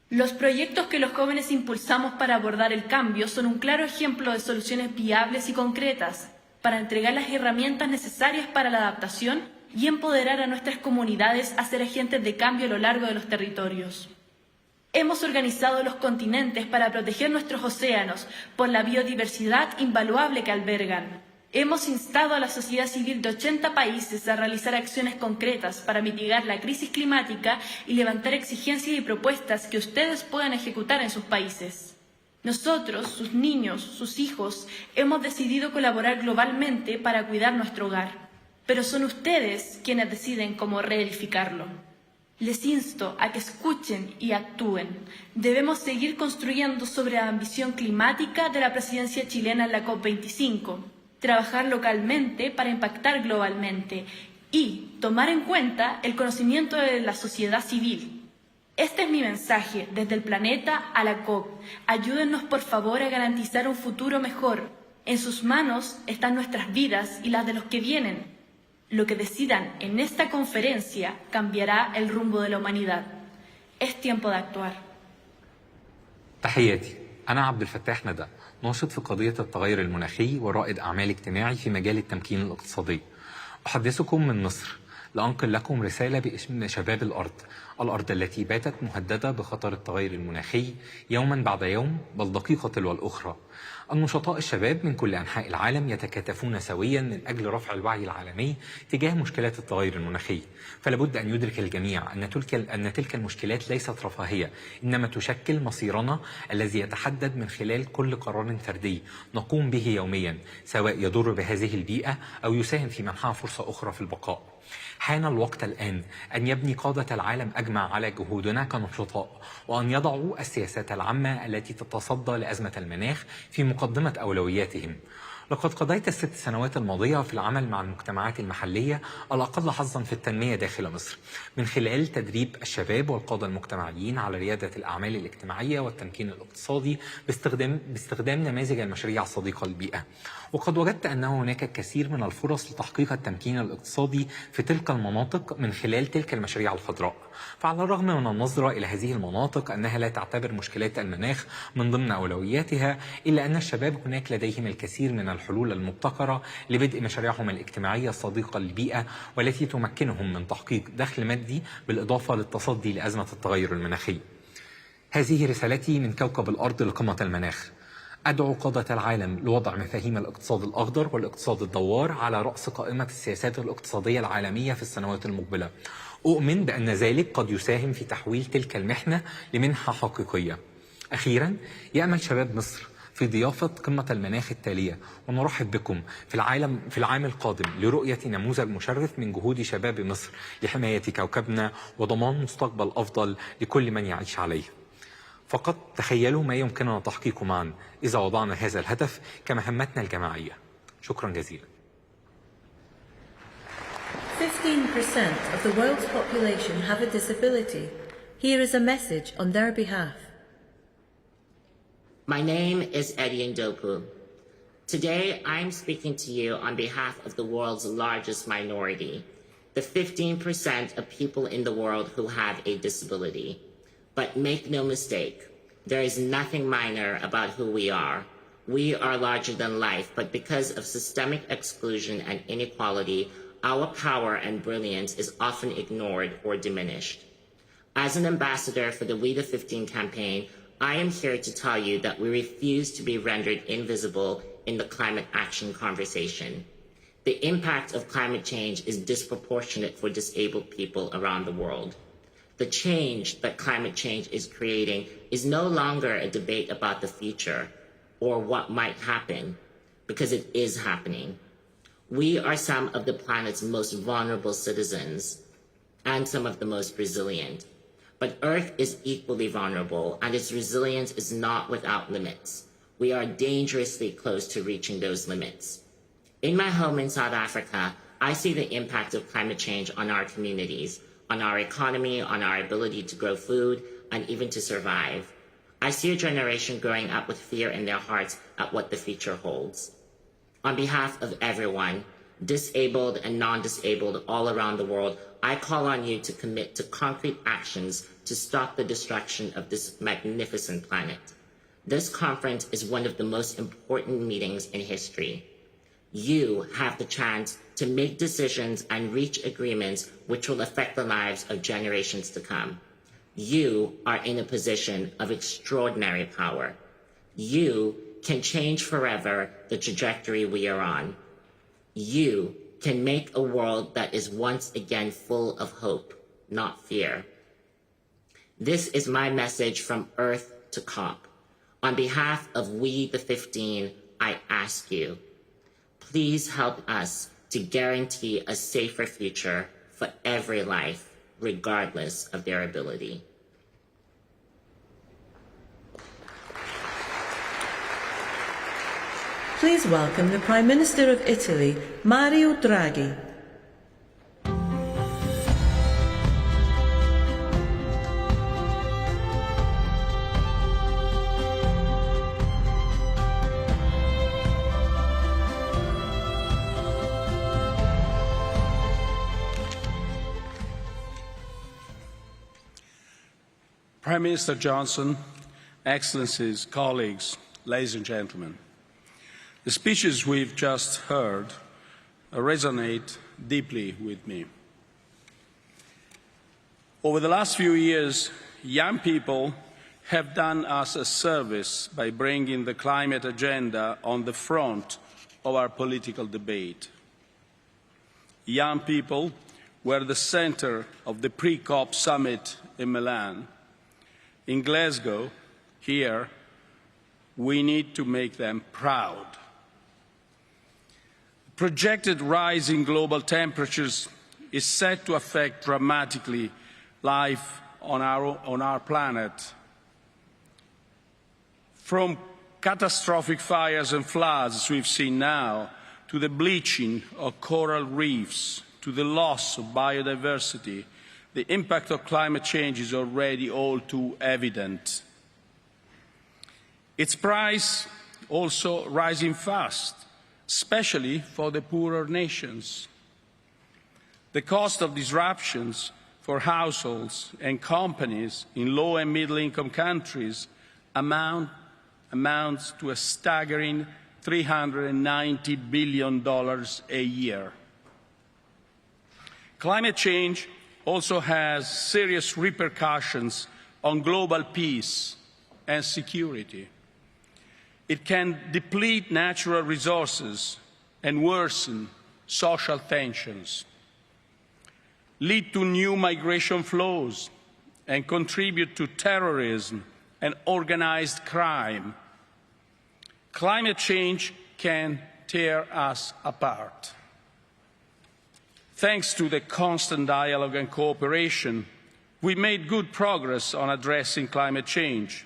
Los proyectos que los jóvenes impulsamos para abordar el cambio son un claro ejemplo de soluciones viables y concretas para entregar las herramientas necesarias para la adaptación y empoderar a nuestras comunidades a ser agentes de cambio a lo largo de los territorios. Hemos organizado los continentes para proteger nuestros océanos por la biodiversidad invaluable que albergan. Hemos instado a la sociedad civil de 80 países a realizar acciones concretas para mitigar la crisis climática y levantar exigencias y propuestas que ustedes puedan ejecutar en sus países. Nosotros, sus niños, sus hijos, hemos decidido colaborar globalmente para cuidar nuestro hogar. Pero son ustedes quienes deciden cómo reedificarlo. Les insto a que escuchen y actúen. Debemos seguir construyendo sobre la ambición climática de la presidencia chilena en la COP25, trabajar localmente para impactar globalmente y tomar en cuenta el conocimiento de la sociedad civil. Este es mi mensaje desde el planeta a la COP. Ayúdennos por favor a garantizar un futuro mejor. En sus manos están nuestras vidas y las de los que vienen. Lo que decidan en esta conferencia cambiará el rumbo de la humanidad. Es tiempo de actuar. تحياتي، أنا عبد الفتاح ندى، ناشط في قضية التغير المناخي ورائد أعمال اجتماعي في مجال التمكين الاقتصادي. أحدثكم من مصر لأنقل لكم رسالة باسم شباب الأرض التي باتت مهددة بخطر التغير المناخي يوما بعد يوم، بل دقيقة تلو الأخرى. النشطاء الشباب من كل أنحاء العالم يتكاتفون سويا من أجل رفع الوعي العالمي تجاه مشكلات التغير المناخي. فلابد أن يدرك الجميع أن تلك المشكلات ليست رفاهية، إنما تشكل مصيرنا الذي يتحدد من خلال كل قرار فردي نقوم به يوميا، سواء يضر بهذه البيئة أو يساهم في منحها فرصة أخرى في البقاء. حان الوقت الآن أن يبني قادة العالم أجمع على جهودنا كنشطاء، وأن يضعوا السياسات العامة التي تتصدى لأزمة المناخ في مقدمة أولوياتهم. لقد قضيت ال6 سنوات الماضية في العمل مع المجتمعات المحلية الأقل حظا في التنمية داخل مصر، من خلال تدريب الشباب والقادة المجتمعيين على ريادة الأعمال الاجتماعية والتمكين الاقتصادي باستخدام نماذج المشاريع الصديقة للبيئة. وقد وجدت أن هناك الكثير من الفرص لتحقيق التمكين الاقتصادي في تلك المناطق من خلال تلك المشاريع الخضراء. فعلى الرغم من النظرة إلى هذه المناطق أنها لا تعتبر مشكلات المناخ من ضمن أولوياتها، إلا أن الشباب هناك لديهم الكثير من الحلول المبتكرة لبدء مشاريعهم الاجتماعية الصديقة للبيئة، والتي تمكنهم من تحقيق دخل مادي بالإضافة للتصدي لأزمة التغير المناخي. هذه رسالتي من كوكب الأرض لقمة المناخ. أدعو قادة العالم لوضع مفاهيم الاقتصاد الأخضر والاقتصاد الدوار على رأس قائمة السياسات الاقتصادية العالمية في السنوات المقبلة. أؤمن بأن ذلك قد يساهم في تحويل تلك المحنة لمنحة حقيقية. أخيرا، يأمل شباب مصر في ضيافة قمة المناخ التالية، ونرحب بكم في العام القادم لرؤية نموذج مشرف من جهود شباب مصر لحماية كوكبنا وضمان مستقبل أفضل لكل من يعيش عليه. فقط تخيلوا ما يمكننا تحقيقه معا إذا وضعنا هذا الهدف كمهمتنا الجماعية. شكرا جزيلا. 15% of the world's population have a disability. Here is a message on their behalf. My name is Eddie Ndopu. Today, I'm speaking to you on behalf of the world's largest minority, the 15% of people in the world who have a disability. But make no mistake, there is nothing minor about who we are. We are larger than life, but because of systemic exclusion and inequality, our power and brilliance is often ignored or diminished. As an ambassador for the We the 15 campaign, I am here to tell you that we refuse to be rendered invisible in the climate action conversation. The impact of climate change is disproportionate for disabled people around the world. The change that climate change is creating is no longer a debate about the future or what might happen, because it is happening. We are some of the planet's most vulnerable citizens and some of the most resilient. But Earth is equally vulnerable, and its resilience is not without limits. We are dangerously close to reaching those limits. In my home in South Africa, I see the impact of climate change on our communities, on our economy, on our ability to grow food, and even to survive. I see a generation growing up with fear in their hearts at what the future holds. On behalf of everyone, disabled and non-disabled all around the world, I call on you to commit to concrete actions to stop the destruction of this magnificent planet. This conference is one of the most important meetings in history. You have the chance to make decisions and reach agreements which will affect the lives of generations to come. You are in a position of extraordinary power. You can change forever the trajectory we are on. You can make a world that is once again full of hope, not fear. This is my message from Earth to COP. On behalf of We the 15, I ask you, please help us to guarantee a safer future for every life, regardless of their ability. Please welcome the Prime Minister of Italy, Mario Draghi. Prime Minister Johnson, Excellencies, colleagues, ladies and gentlemen, the speeches we've just heard resonate deeply with me. Over the last few years, young people have done us a service by bringing the climate agenda on the front of our political debate. Young people were the center of the pre-COP summit in Milan. In Glasgow, here, we need to make them proud. The projected rise in global temperatures is set to affect dramatically life on our planet. From catastrophic fires and floods we've seen now, to the bleaching of coral reefs, to the loss of biodiversity, the impact of climate change is already all too evident. Its price also rising fast, especially for the poorer nations. The cost of disruptions for households and companies in low and middle-income countries amounts to a staggering $390 billion a year. Climate change also has serious repercussions on global peace and security. It can deplete natural resources and worsen social tensions, lead to new migration flows, and contribute to terrorism and organized crime. Climate change can tear us apart. Thanks to the constant dialogue and cooperation, we made good progress on addressing climate change.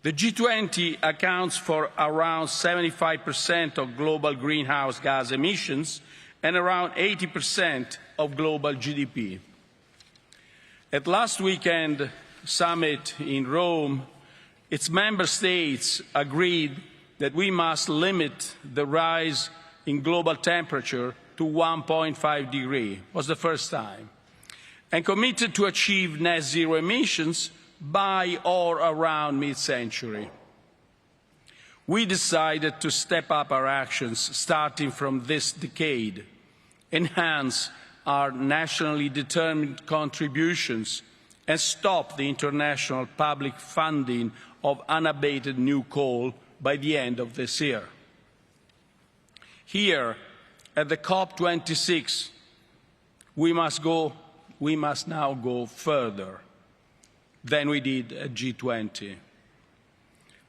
The G20 accounts for around 75% of global greenhouse gas emissions and around 80% of global GDP. At last weekend's summit in Rome, its member states agreed that we must limit the rise in global temperature to 1.5 degrees. It was the first time. and committed to achieve net zero emissions by or around mid-century. We decided to step up our actions starting from this decade, enhance our nationally determined contributions, and stop the international public funding of unabated new coal by the end of this year. Here, at the COP26, we must now go further than we did at G20.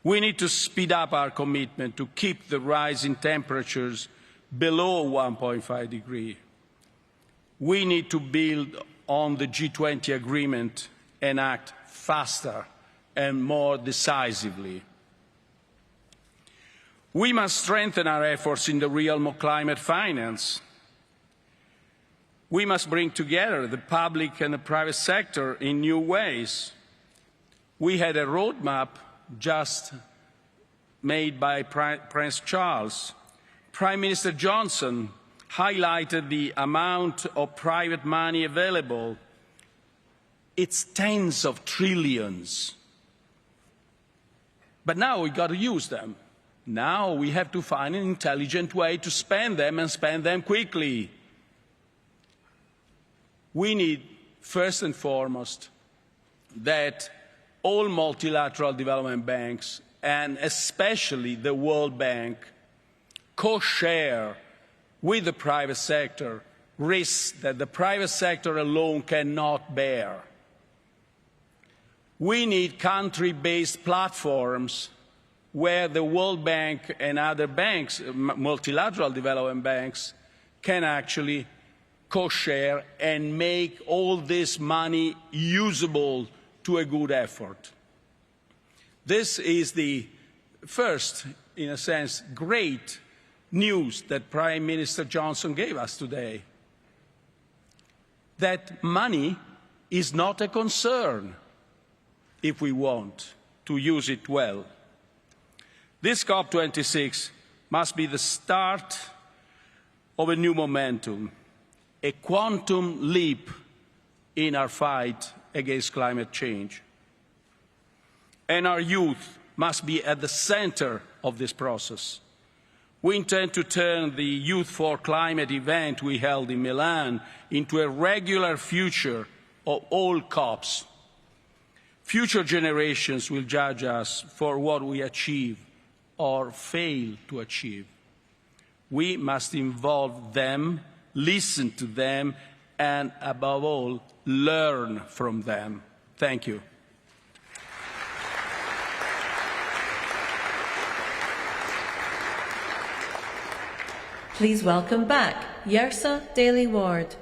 We need to speed up our commitment to keep the rise in temperatures below 1.5 degrees. We need to build on the G20 agreement and act faster and more decisively. We must strengthen our efforts in the realm of climate finance. We must bring together the public and the private sector in new ways. We had a roadmap just made by Prince Charles. Prime Minister Johnson highlighted the amount of private money available. It's tens of trillions. But now we've got to use them. Now we have to find an intelligent way to spend them and spend them quickly. We need, first and foremost, that all multilateral development banks, and especially the World Bank, co-share with the private sector risks that the private sector alone cannot bear. We need country-based platforms where the World Bank and other banks, multilateral development banks, can actually co-share and make all this money usable to a good effort. This is the first, in a sense, great news that Prime Minister Johnson gave us today. That money is not a concern if we want to use it well. This COP26 must be the start of a new momentum, a quantum leap in our fight against climate change. And our youth must be at the center of this process. We intend to turn the Youth for Climate event we held in Milan into a regular feature of all COPs. Future generations will judge us for what we achieve or fail to achieve. We must involve them, listen to them, and above all, learn from them. Thank you. Please welcome back Yersa Daly-Ward.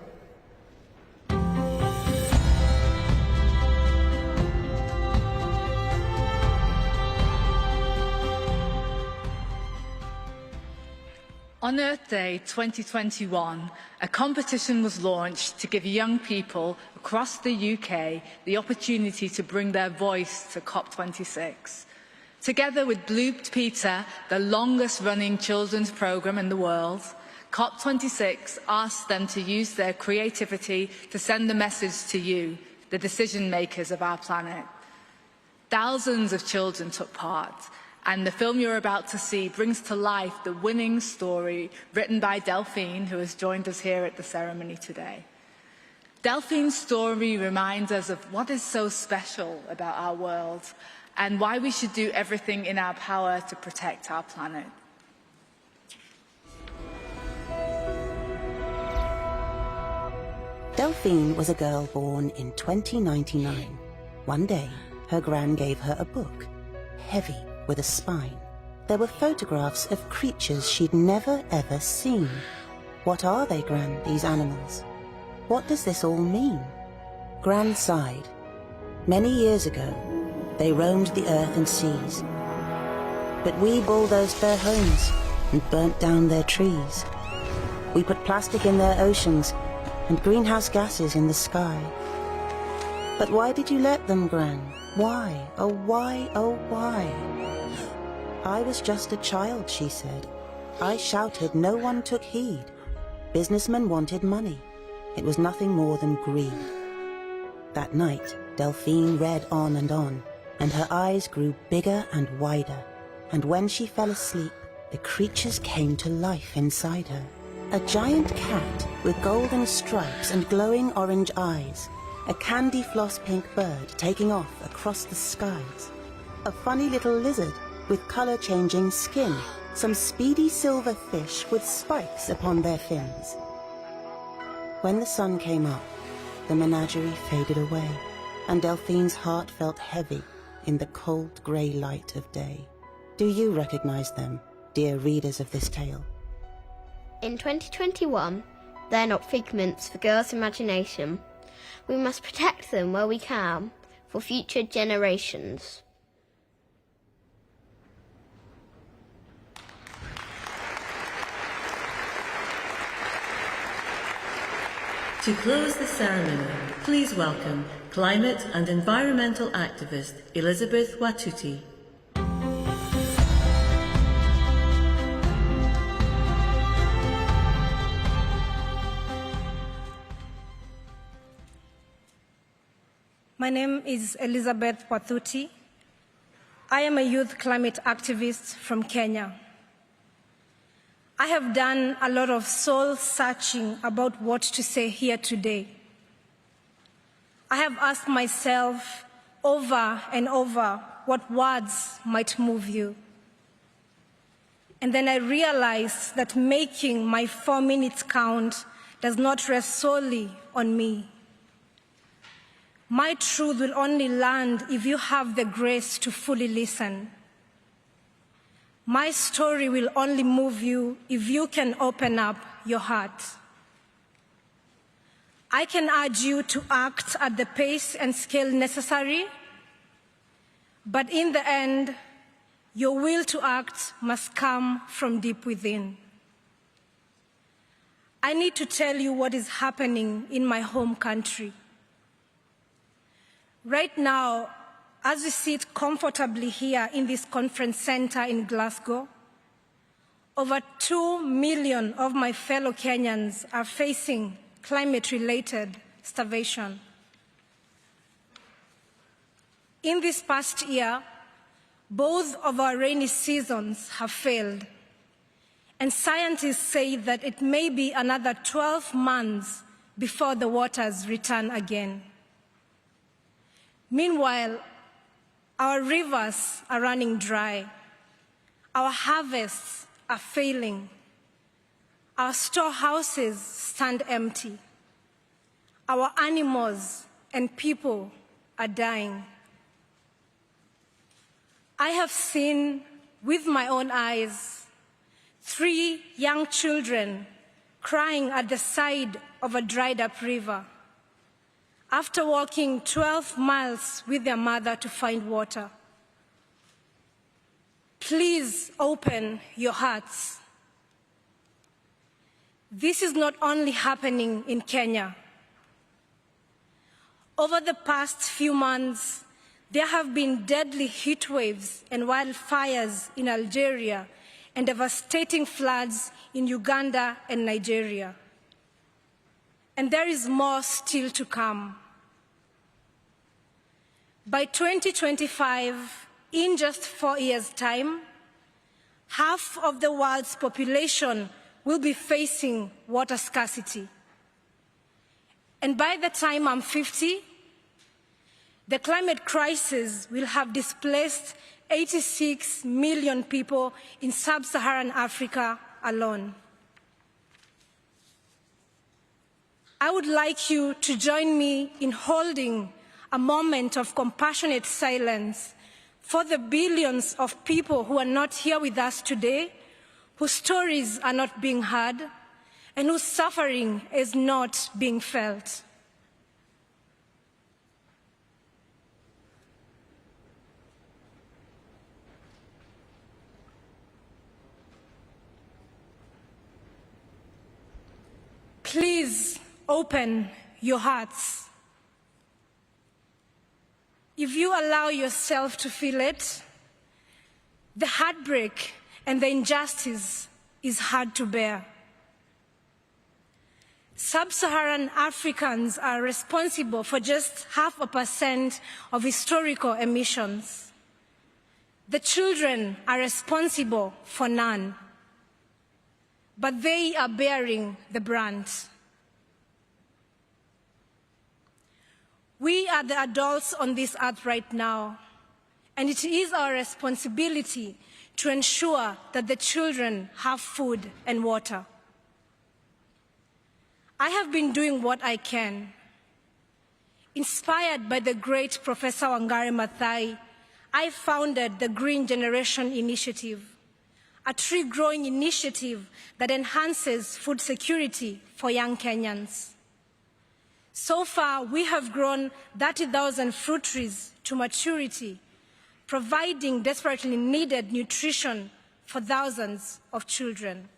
On Earth Day 2021, a competition was launched to give young people across the UK the opportunity to bring their voice to COP26. Together with Blue Peter, the longest-running children's programme in the world, COP26 asked them to use their creativity to send a message to you, the decision-makers of our planet. Thousands of children took part, and the film you're about to see brings to life the winning story written by Delphine, who has joined us here at the ceremony today. Delphine's story reminds us of what is so special about our world and why we should do everything in our power to protect our planet. Delphine was a girl born in 2099. One day, her gran gave her a book, heavy with a spine. There were photographs of creatures she'd never ever seen. What are they, Gran, these animals? What does this all mean? Gran sighed. Many years ago, they roamed the earth and seas. But we bulldozed their homes and burnt down their trees. We put plastic in their oceans and greenhouse gases in the sky. But why did you let them, Gran? Why? Oh, why? Oh, why? I was just a child, she said. I shouted, no one took heed. Businessmen wanted money. It was nothing more than greed. That night, Delphine read on, and her eyes grew bigger and wider. And when she fell asleep, the creatures came to life inside her. A giant cat with golden stripes and glowing orange eyes. A candy floss pink bird taking off across the skies. A funny little lizard with color-changing skin. Some speedy silver fish with spikes upon their fins. When the sun came up, the menagerie faded away, and Delphine's heart felt heavy in the cold grey light of day. Do you recognize them, dear readers of this tale? In 2021, they're not figments for girls' imagination. We must protect them where we can for future generations. To close the ceremony, please welcome climate and environmental activist Elizabeth Watuti. My name is Elizabeth Watuti. I am a youth climate activist from Kenya. I have done a lot of soul-searching about what to say here today. I have asked myself over and over what words might move you. And then I realized that making my 4 minutes count does not rest solely on me. My truth will only land if you have the grace to fully listen. My story will only move you if you can open up your heart. I can urge you to act at the pace and scale necessary, but in the end, your will to act must come from deep within. I need to tell you what is happening in my home country. Right now, as we sit comfortably here in this conference center in Glasgow, over 2 million of my fellow Kenyans are facing climate-related starvation. In this past year, both of our rainy seasons have failed, and scientists say that it may be another 12 months before the waters return again. Meanwhile, our rivers are running dry, our harvests are failing, our storehouses stand empty, our animals and people are dying. I have seen with my own eyes 3 young children crying at the side of a dried-up river after walking 12 miles with their mother to find water. Please open your hearts. This is not only happening in Kenya. Over the past few months, there have been deadly heat waves and wildfires in Algeria and devastating floods in Uganda and Nigeria. And there is more still to come. By 2025, in just 4 years' time, half of the world's population will be facing water scarcity. And by the time I'm 50, the climate crisis will have displaced 86 million people in sub-Saharan Africa alone. I would like you to join me in holding a moment of compassionate silence for the billions of people who are not here with us today, whose stories are not being heard, and whose suffering is not being felt. Please open your hearts. If you allow yourself to feel it, the heartbreak and the injustice is hard to bear. Sub-Saharan Africans are responsible for just 0.5% of historical emissions. The children are responsible for none, but they are bearing the brunt. We are the adults on this earth right now, and it is our responsibility to ensure that the children have food and water. I have been doing what I can. Inspired by the great Professor Wangari Maathai, I founded the Green Generation Initiative, a tree-growing initiative that enhances food security for young Kenyans. So far, we have grown 30,000 fruit trees to maturity, providing desperately needed nutrition for thousands of children.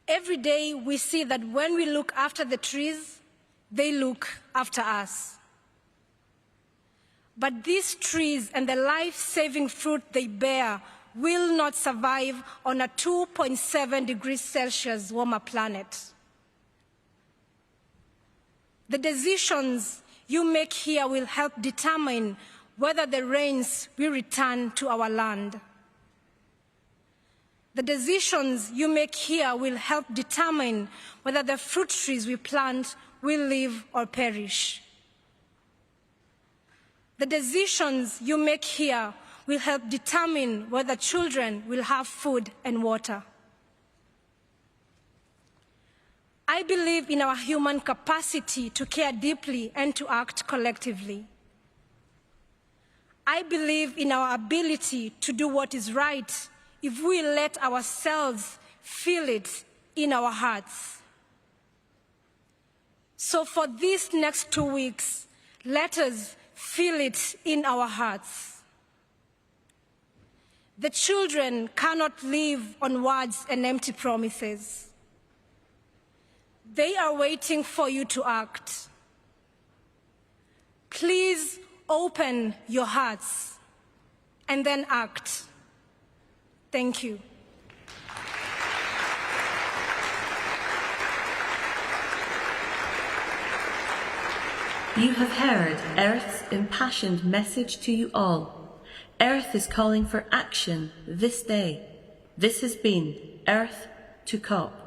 Every day, we see that when we look after the trees, they look after us. But these trees and the life-saving fruit they bear will not survive on a 2.7 degrees Celsius warmer planet. The decisions you make here will help determine whether the rains will return to our land. The decisions you make here will help determine whether the fruit trees we plant will live or perish. The decisions you make here will help determine whether children will have food and water. I believe in our human capacity to care deeply and to act collectively. I believe in our ability to do what is right if we let ourselves feel it in our hearts. So for these next 2 weeks, let us feel it in our hearts. The children cannot live on words and empty promises. They are waiting for you to act. Please open your hearts and then act. Thank you. You have heard Earth's impassioned message to you all. Earth is calling for action this day. This has been Earth to COP.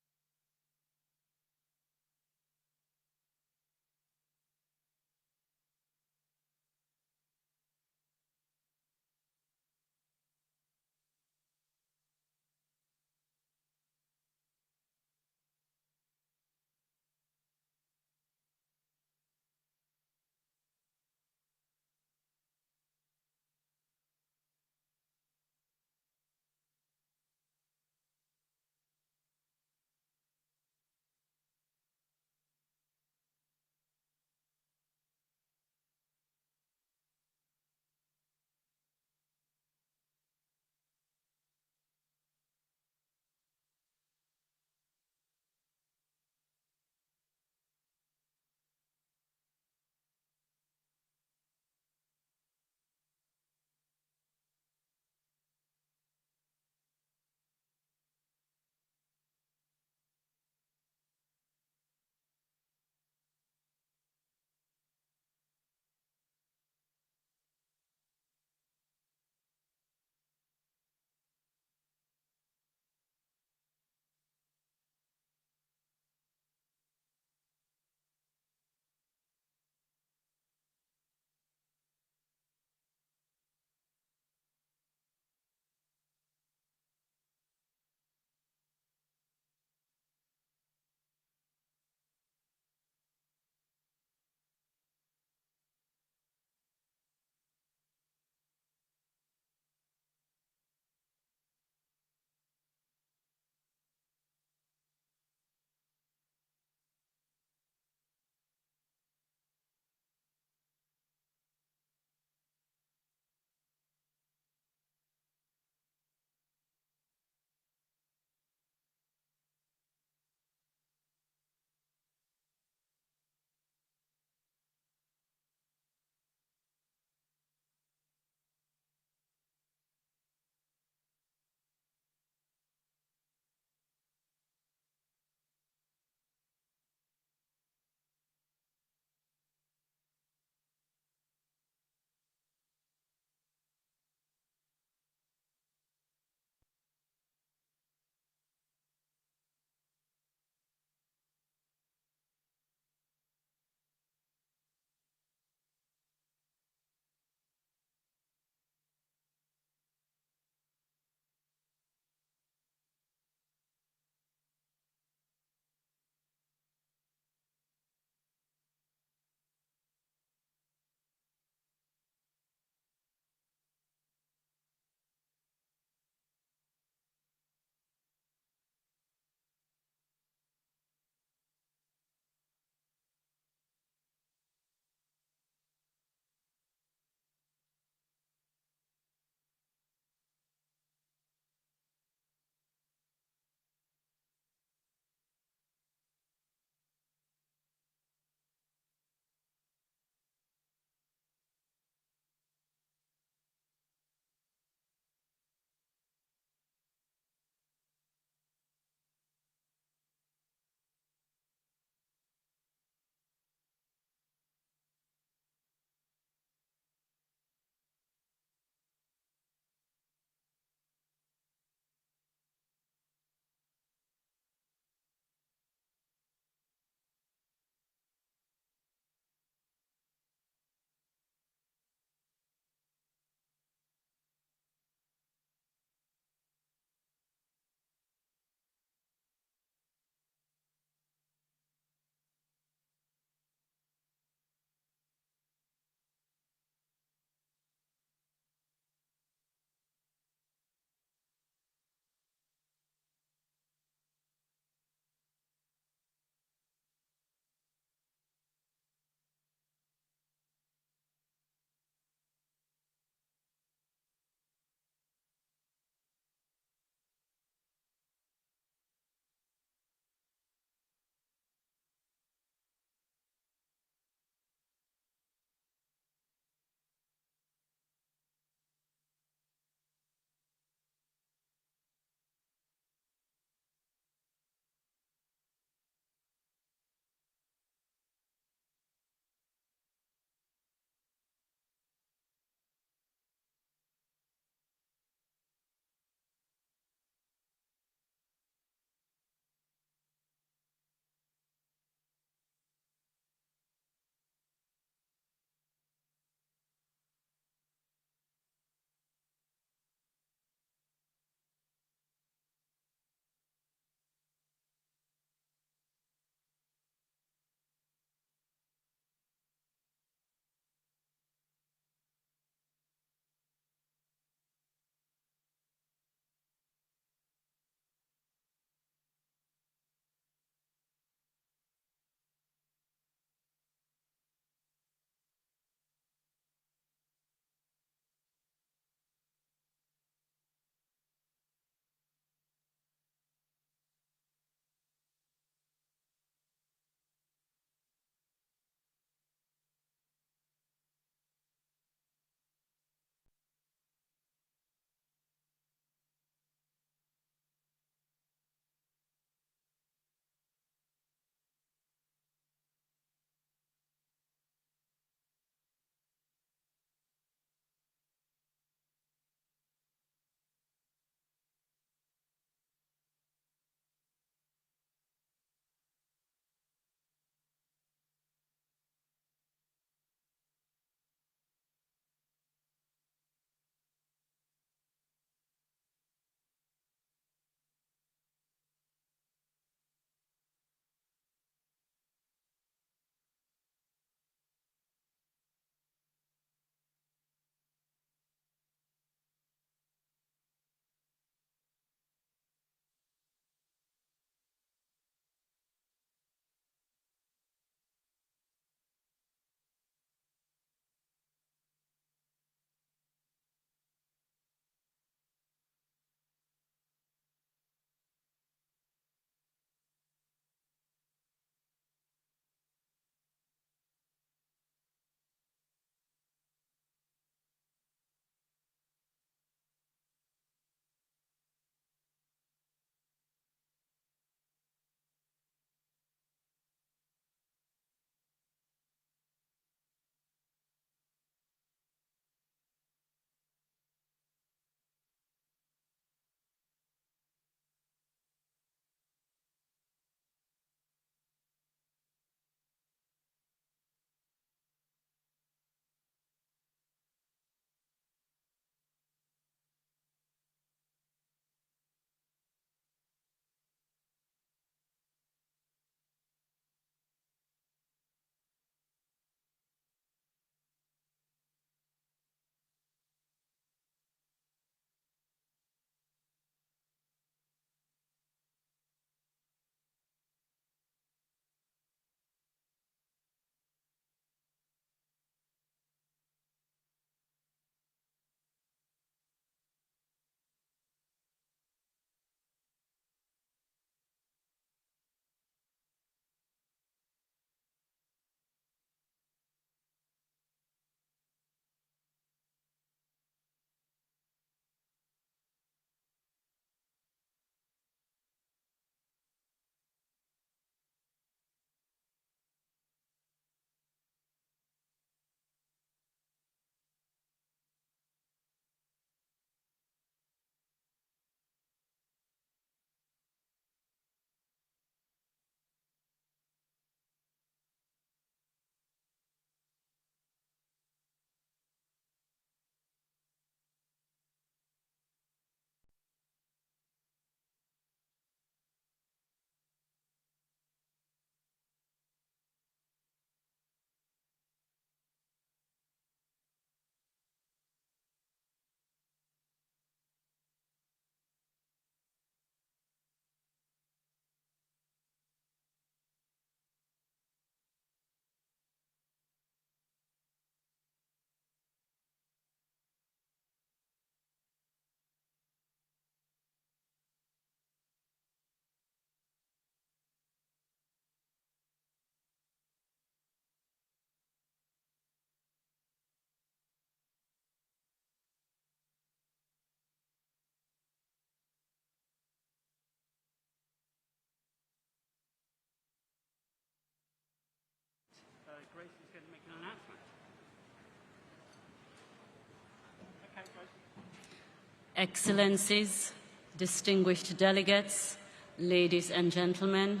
Excellencies, distinguished delegates, ladies and gentlemen,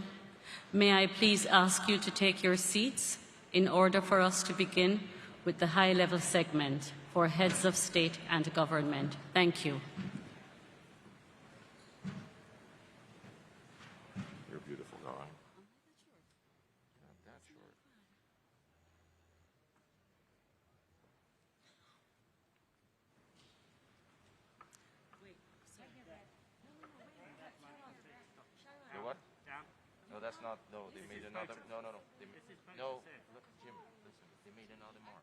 may I please ask you to take your seats in order for us to begin with the high-level segment for heads of state and government. Thank you. You're beautiful, Nora. Not that short. You what? No, that's not. No, they made another. No. No, look, Jim. Listen, they made another mark.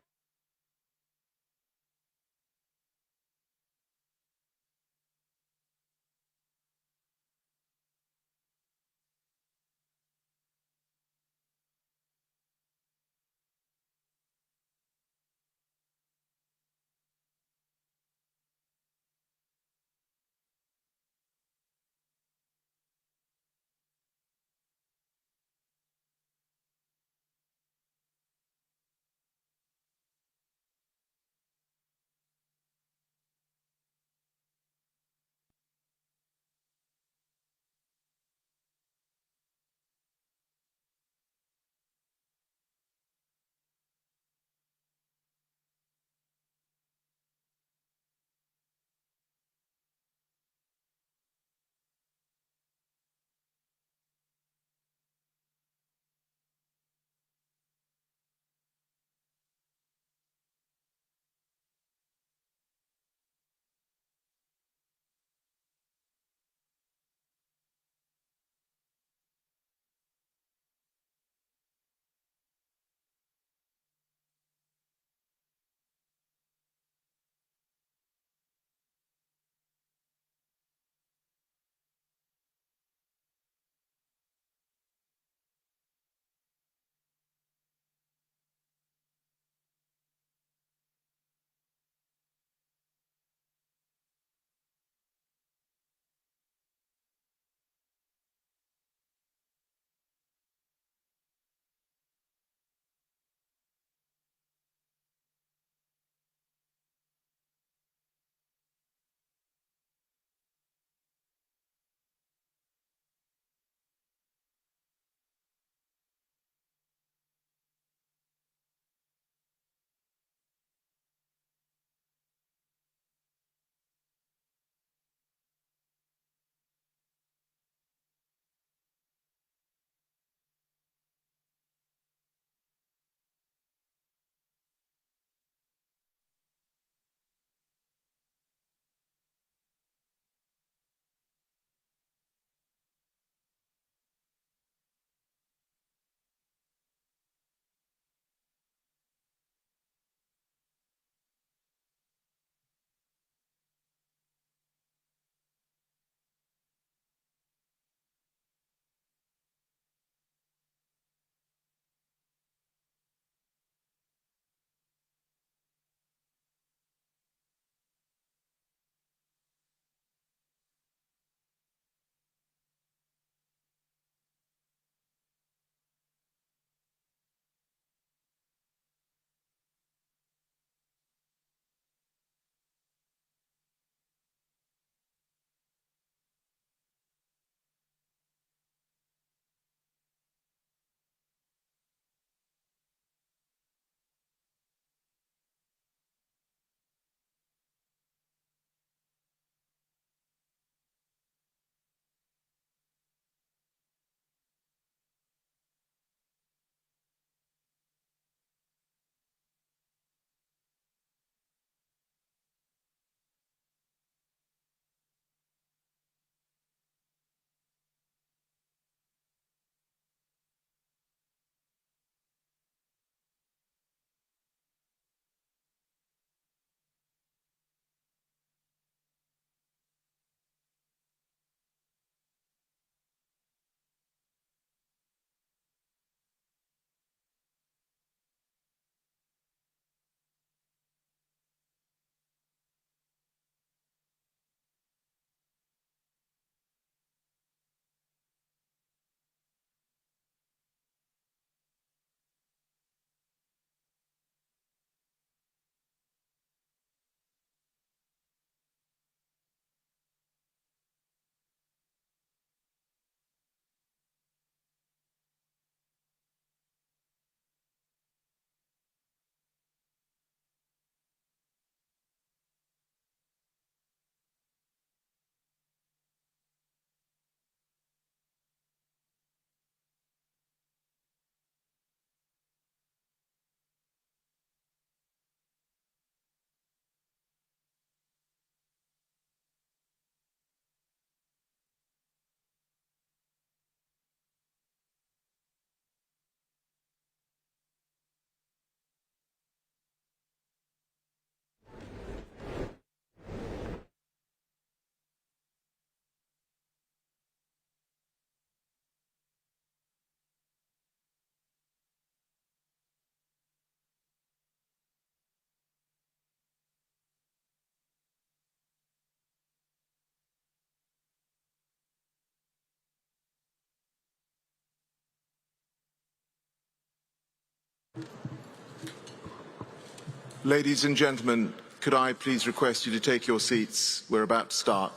Ladies and gentlemen, could I please request you to take your seats? We're about to start.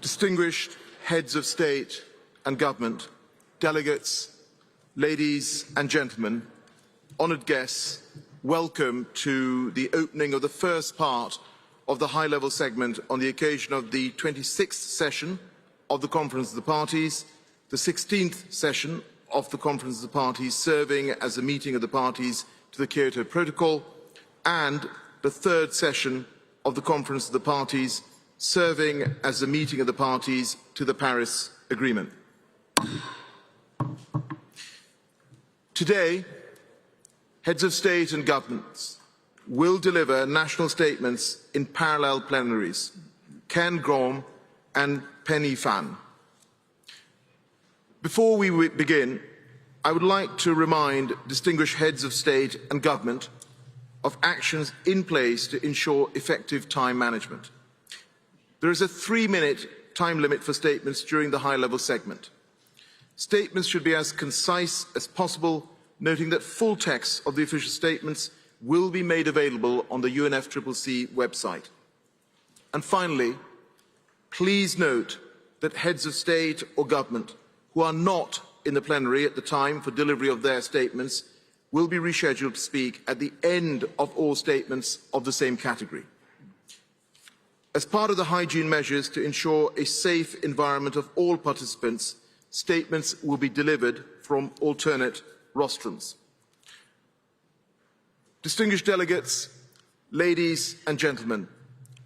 Distinguished heads of state and government, delegates, ladies and gentlemen, honoured guests, welcome to the opening of the first part of the high-level segment on the occasion of the 26th session of the Conference of the Parties, the 16th session of the Conference of the Parties serving as a meeting of the parties to the Kyoto Protocol, and the third session of the Conference of the Parties serving as a meeting of the parties to the Paris Agreement. Today, heads of state and governments will deliver national statements in parallel plenaries, Ken Grom and Penny Fan. Before we begin, I would like to remind distinguished heads of state and government of actions in place to ensure effective time management. There is a 3-minute time limit for statements during the high-level segment. Statements should be as concise as possible, noting that full text of the official statements will be made available on the UNFCCC website. And finally, please note that heads of state or government who are not in the plenary at the time for delivery of their statements will be rescheduled to speak at the end of all statements of the same category. As part of the hygiene measures to ensure a safe environment of all participants, statements will be delivered from alternate rostrums. Distinguished delegates, ladies and gentlemen,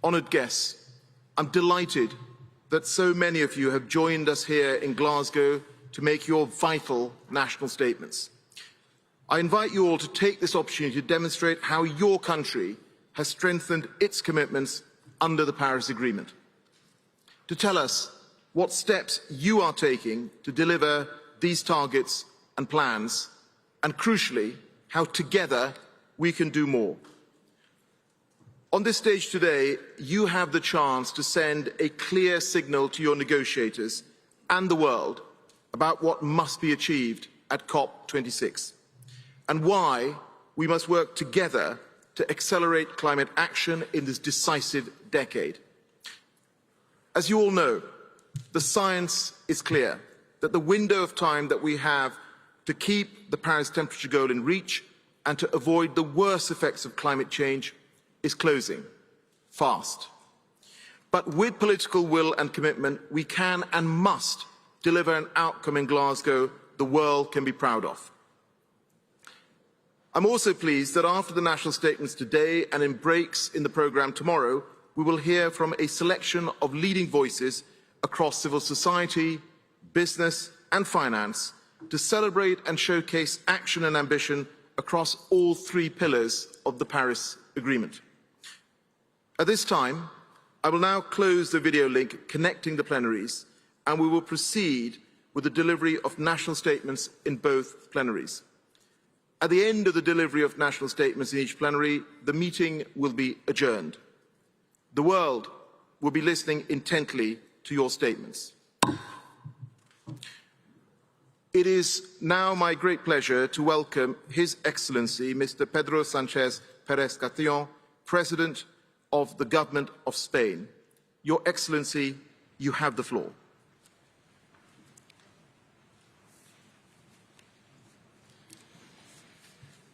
honoured guests, I'm delighted that so many of you have joined us here in Glasgow to make your vital national statements. I invite you all to take this opportunity to demonstrate how your country has strengthened its commitments under the Paris Agreement, to tell us what steps you are taking to deliver these targets and plans, and crucially, how together we can do more. On this stage today, you have the chance to send a clear signal to your negotiators and the world about what must be achieved at COP26 and why we must work together to accelerate climate action in this decisive decade. As you all know, the science is clear that the window of time that we have to keep the Paris temperature goal in reach and to avoid the worst effects of climate change is closing fast. But with political will and commitment, we can and must deliver an outcome in Glasgow the world can be proud of. I'm also pleased that after the national statements today and in breaks in the programme tomorrow, we will hear from a selection of leading voices across civil society, business and finance to celebrate and showcase action and ambition across all 3 pillars of the Paris Agreement. At this time, I will now close the video link connecting the plenaries, and we will proceed with the delivery of national statements in both plenaries. At the end of the delivery of national statements in each plenary, the meeting will be adjourned. The world will be listening intently to your statements. It is now my great pleasure to welcome His Excellency Mr. Pedro Sánchez Pérez-Castillon, President of the Government of Spain. Your Excellency, you have the floor.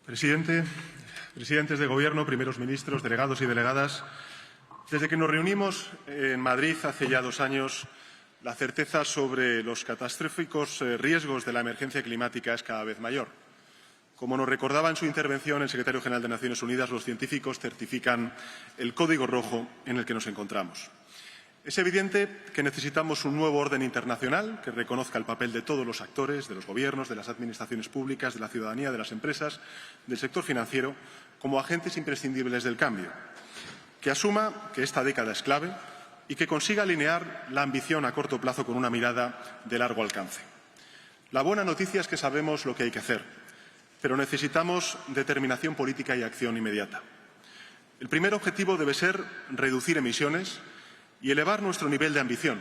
Presidentes de Gobierno, primeros ministros, delegados y delegadas, desde que nos reunimos en Madrid hace ya 2 años, la certeza sobre los catastróficos riesgos de la emergencia climática es cada vez mayor. Como nos recordaba en su intervención el secretario general de Naciones Unidas, los científicos certifican el código rojo en el que nos encontramos. Es evidente que necesitamos un nuevo orden internacional que reconozca el papel de todos los actores, de los gobiernos, de las administraciones públicas, de la ciudadanía, de las empresas, del sector financiero, como agentes imprescindibles del cambio, que asuma que esta década es clave y que consiga alinear la ambición a corto plazo con una mirada de largo alcance. La buena noticia es que sabemos lo que hay que hacer, pero necesitamos determinación política y acción inmediata. El primer objetivo debe ser reducir emisiones y elevar nuestro nivel de ambición,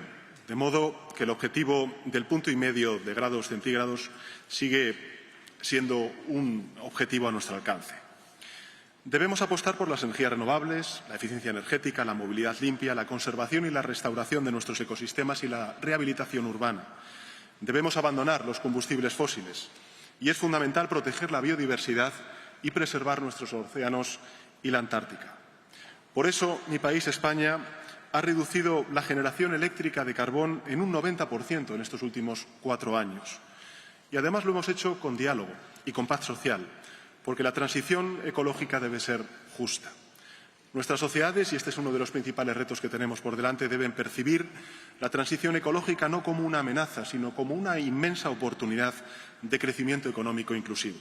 de modo que el objetivo del 1,5 de grados centígrados sigue siendo un objetivo a nuestro alcance. Debemos apostar por las energías renovables, la eficiencia energética, la movilidad limpia, la conservación y la restauración de nuestros ecosistemas y la rehabilitación urbana. Debemos abandonar los combustibles fósiles y es fundamental proteger la biodiversidad y preservar nuestros océanos y la Antártica. Por eso, mi país, España, ha reducido la generación eléctrica de carbón en un 90% en estos últimos 4 años. Y además lo hemos hecho con diálogo y con paz social, porque la transición ecológica debe ser justa. Nuestras sociedades, y este es uno de los principales retos que tenemos por delante, deben percibir la transición ecológica no como una amenaza, sino como una inmensa oportunidad de crecimiento económico inclusivo.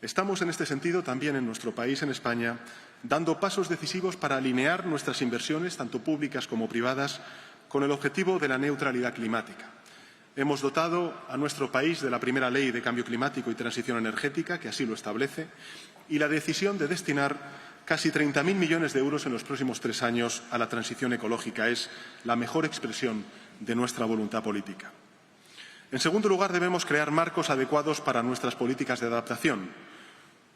Estamos en este sentido también en nuestro país, en España, dando pasos decisivos para alinear nuestras inversiones, tanto públicas como privadas, con el objetivo de la neutralidad climática. Hemos dotado a nuestro país de la primera ley de cambio climático y transición energética, que así lo establece, y la decisión de destinar casi 30.000 millones de euros en los próximos 3 años a la transición ecológica es la mejor expresión de nuestra voluntad política. En segundo lugar, debemos crear marcos adecuados para nuestras políticas de adaptación,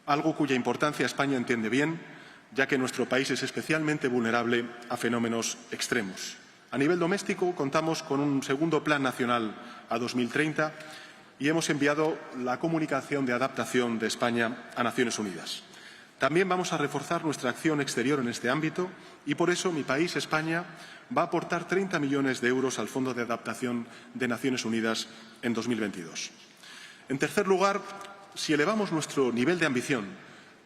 algo cuya importancia España entiende bien, ya que nuestro país es especialmente vulnerable a fenómenos extremos. A nivel doméstico, contamos con un segundo Plan Nacional a 2030 y hemos enviado la comunicación de adaptación de España a Naciones Unidas. También vamos a reforzar nuestra acción exterior en este ámbito y por eso mi país, España, va a aportar 30 millones de euros al Fondo de Adaptación de Naciones Unidas en 2022. En tercer lugar, si elevamos nuestro nivel de ambición,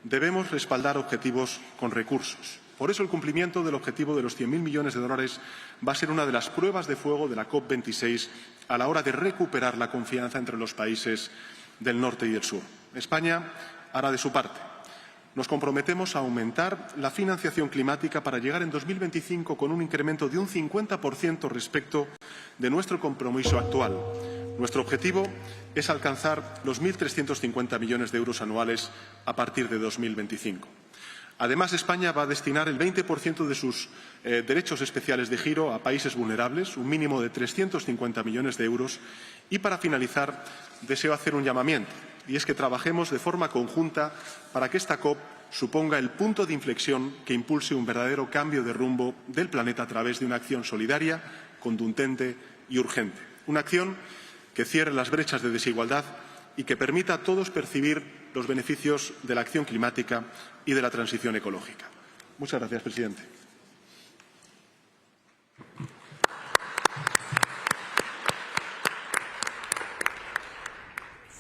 debemos respaldar objetivos con recursos. Por eso el cumplimiento del objetivo de los 100.000 millones de dólares va a ser una de las pruebas de fuego de la COP26 a la hora de recuperar la confianza entre los países del norte y del sur. España hará de su parte. Nos comprometemos a aumentar la financiación climática para llegar en 2025 con un incremento de un 50% respecto de nuestro compromiso actual. Nuestro objetivo es alcanzar los 1.350 millones de euros anuales a partir de 2025. Además, España va a destinar el 20% de sus derechos especiales de giro a países vulnerables, un mínimo de 350 millones de euros. Y para finalizar, deseo hacer un llamamiento, y es que trabajemos de forma conjunta para que esta COP suponga el punto de inflexión que impulse un verdadero cambio de rumbo del planeta a través de una acción solidaria, contundente y urgente. Una acción que cierre las brechas de desigualdad y que permita a todos percibir los beneficios de la acción climática y de la transición ecológica. Muchas gracias, presidente.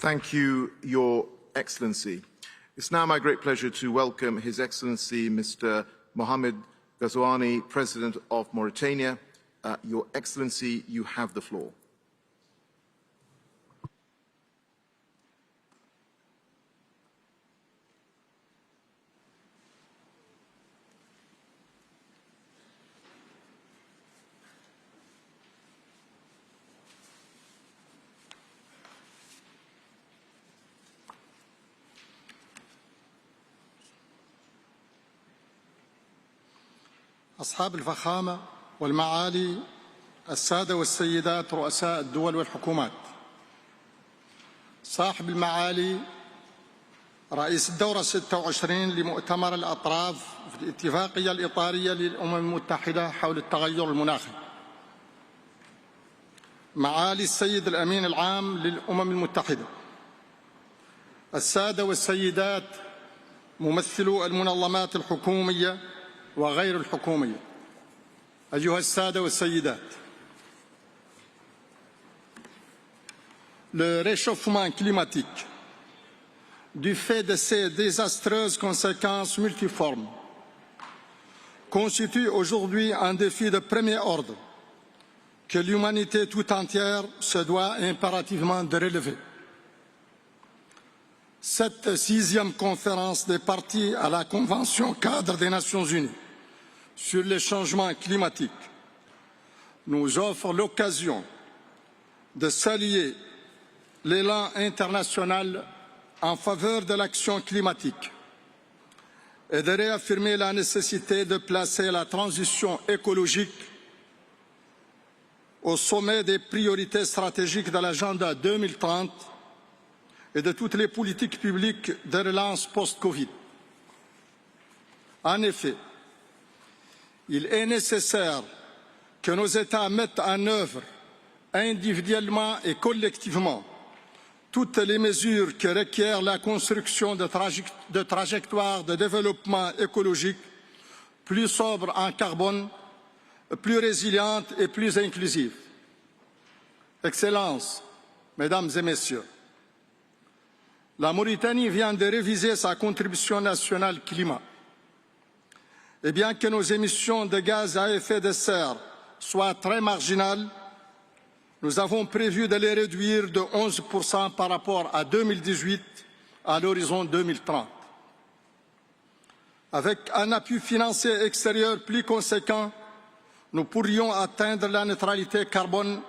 Thank you, Your Excellency. It's now my great pleasure to welcome His Excellency Mr. Mohamed Ghazouani, President of Mauritania. Your Excellency, you have the floor. أصحاب الفخامة والمعالي السادة والسيدات رؤساء الدول والحكومات، صاحب المعالي رئيس الدورة 26 لمؤتمر الأطراف في الاتفاقية الإطارية للأمم المتحدة حول التغير المناخي، معالي السيد الأمين العام للأمم المتحدة، السادة والسيدات ممثلو المنظمات الحكومية وغير الحكومية، أيها السادة والسيدات، le réchauffement climatique, du fait de ses désastreuses conséquences multiformes, constitue aujourd'hui un défi de premier ordre que l'humanité tout entière se doit impérativement de relever. Cette 6e conférence des parties à la Convention-cadre des Nations unies sur les changements climatiques nous offre l'occasion de saluer l'élan international en faveur de l'action climatique et de réaffirmer la nécessité de placer la transition écologique au sommet des priorités stratégiques de l'agenda 2030 et de toutes les politiques publiques de relance post-Covid. En effet, il est nécessaire que nos États mettent en œuvre individuellement et collectivement toutes les mesures qui requièrent la construction de trajectoires de développement écologique plus sobres en carbone, plus résilientes et plus inclusives. Excellences, Mesdames et Messieurs, la Mauritanie vient de réviser sa contribution nationale climat. Et bien que nos émissions de gaz à effet de serre soient très marginales, nous avons prévu de les réduire de 11% par rapport à 2018 à l'horizon 2030. Avec un appui financier extérieur plus conséquent, nous pourrions atteindre la neutralité carbone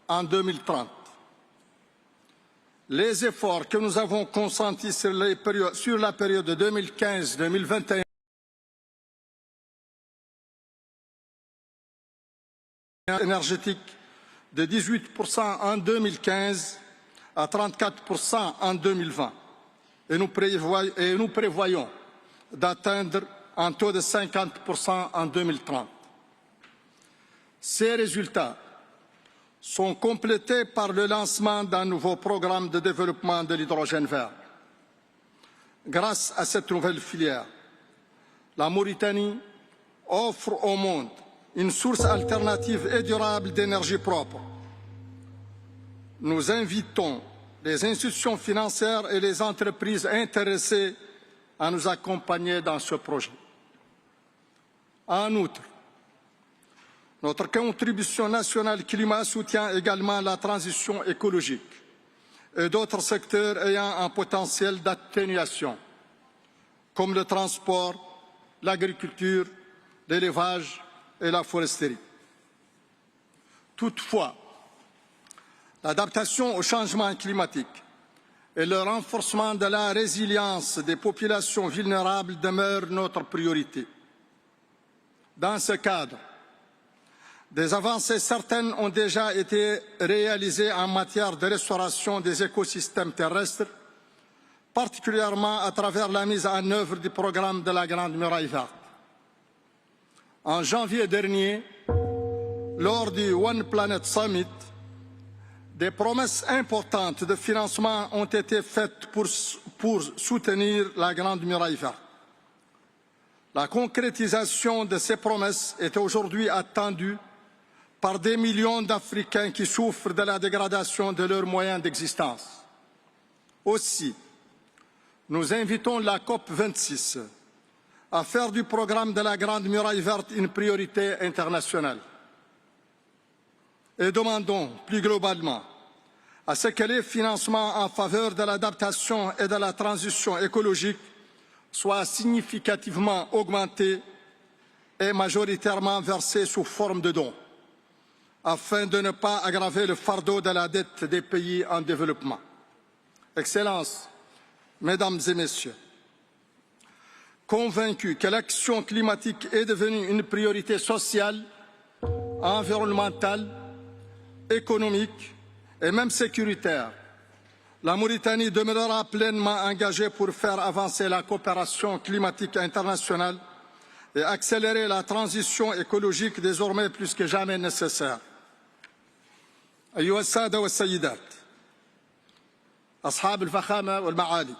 en 2030. Les efforts que nous avons consentis sur la période 2015-2021 énergétique de 18% en 2015 à 34% en 2020. Et nous prévoyons d'atteindre un taux de 50% en 2030. Ces résultats sont complétés par le lancement d'un nouveau programme de développement de l'hydrogène vert. Grâce à cette nouvelle filière, la Mauritanie offre au monde une source alternative et durable d'énergie propre. Nous invitons les institutions financières et les entreprises intéressées à nous accompagner dans ce projet. En outre, notre contribution nationale climat soutient également la transition écologique et d'autres secteurs ayant un potentiel d'atténuation, comme le transport, l'agriculture, l'élevage et la foresterie. Toutefois, l'adaptation au changement climatique et le renforcement de la résilience des populations vulnérables demeurent notre priorité. Dans ce cadre, des avancées certaines ont déjà été réalisées en matière de restauration des écosystèmes terrestres, particulièrement à travers la mise en œuvre du programme de la Grande Muraille Verte. En janvier dernier, lors du One Planet Summit, des promesses importantes de financement ont été faites pour soutenir la Grande Muraille Verte. La concrétisation de ces promesses est aujourd'hui attendue par des millions d'Africains qui souffrent de la dégradation de leurs moyens d'existence. Aussi, nous invitons la COP26 à faire du programme de la Grande Muraille Verte une priorité internationale. Et demandons plus globalement à ce que les financements en faveur de l'adaptation et de la transition écologique soient significativement augmentés et majoritairement versés sous forme de dons, afin de ne pas aggraver le fardeau de la dette des pays en développement. Excellences, Mesdames et Messieurs, convaincus que l'action climatique est devenue une priorité sociale, environnementale, économique et même sécuritaire, la Mauritanie demeurera pleinement engagée pour faire avancer la coopération climatique internationale et accélérer la transition écologique désormais plus que jamais nécessaire. أيها السادة والسيدات، أصحاب الفخامة والمعالي،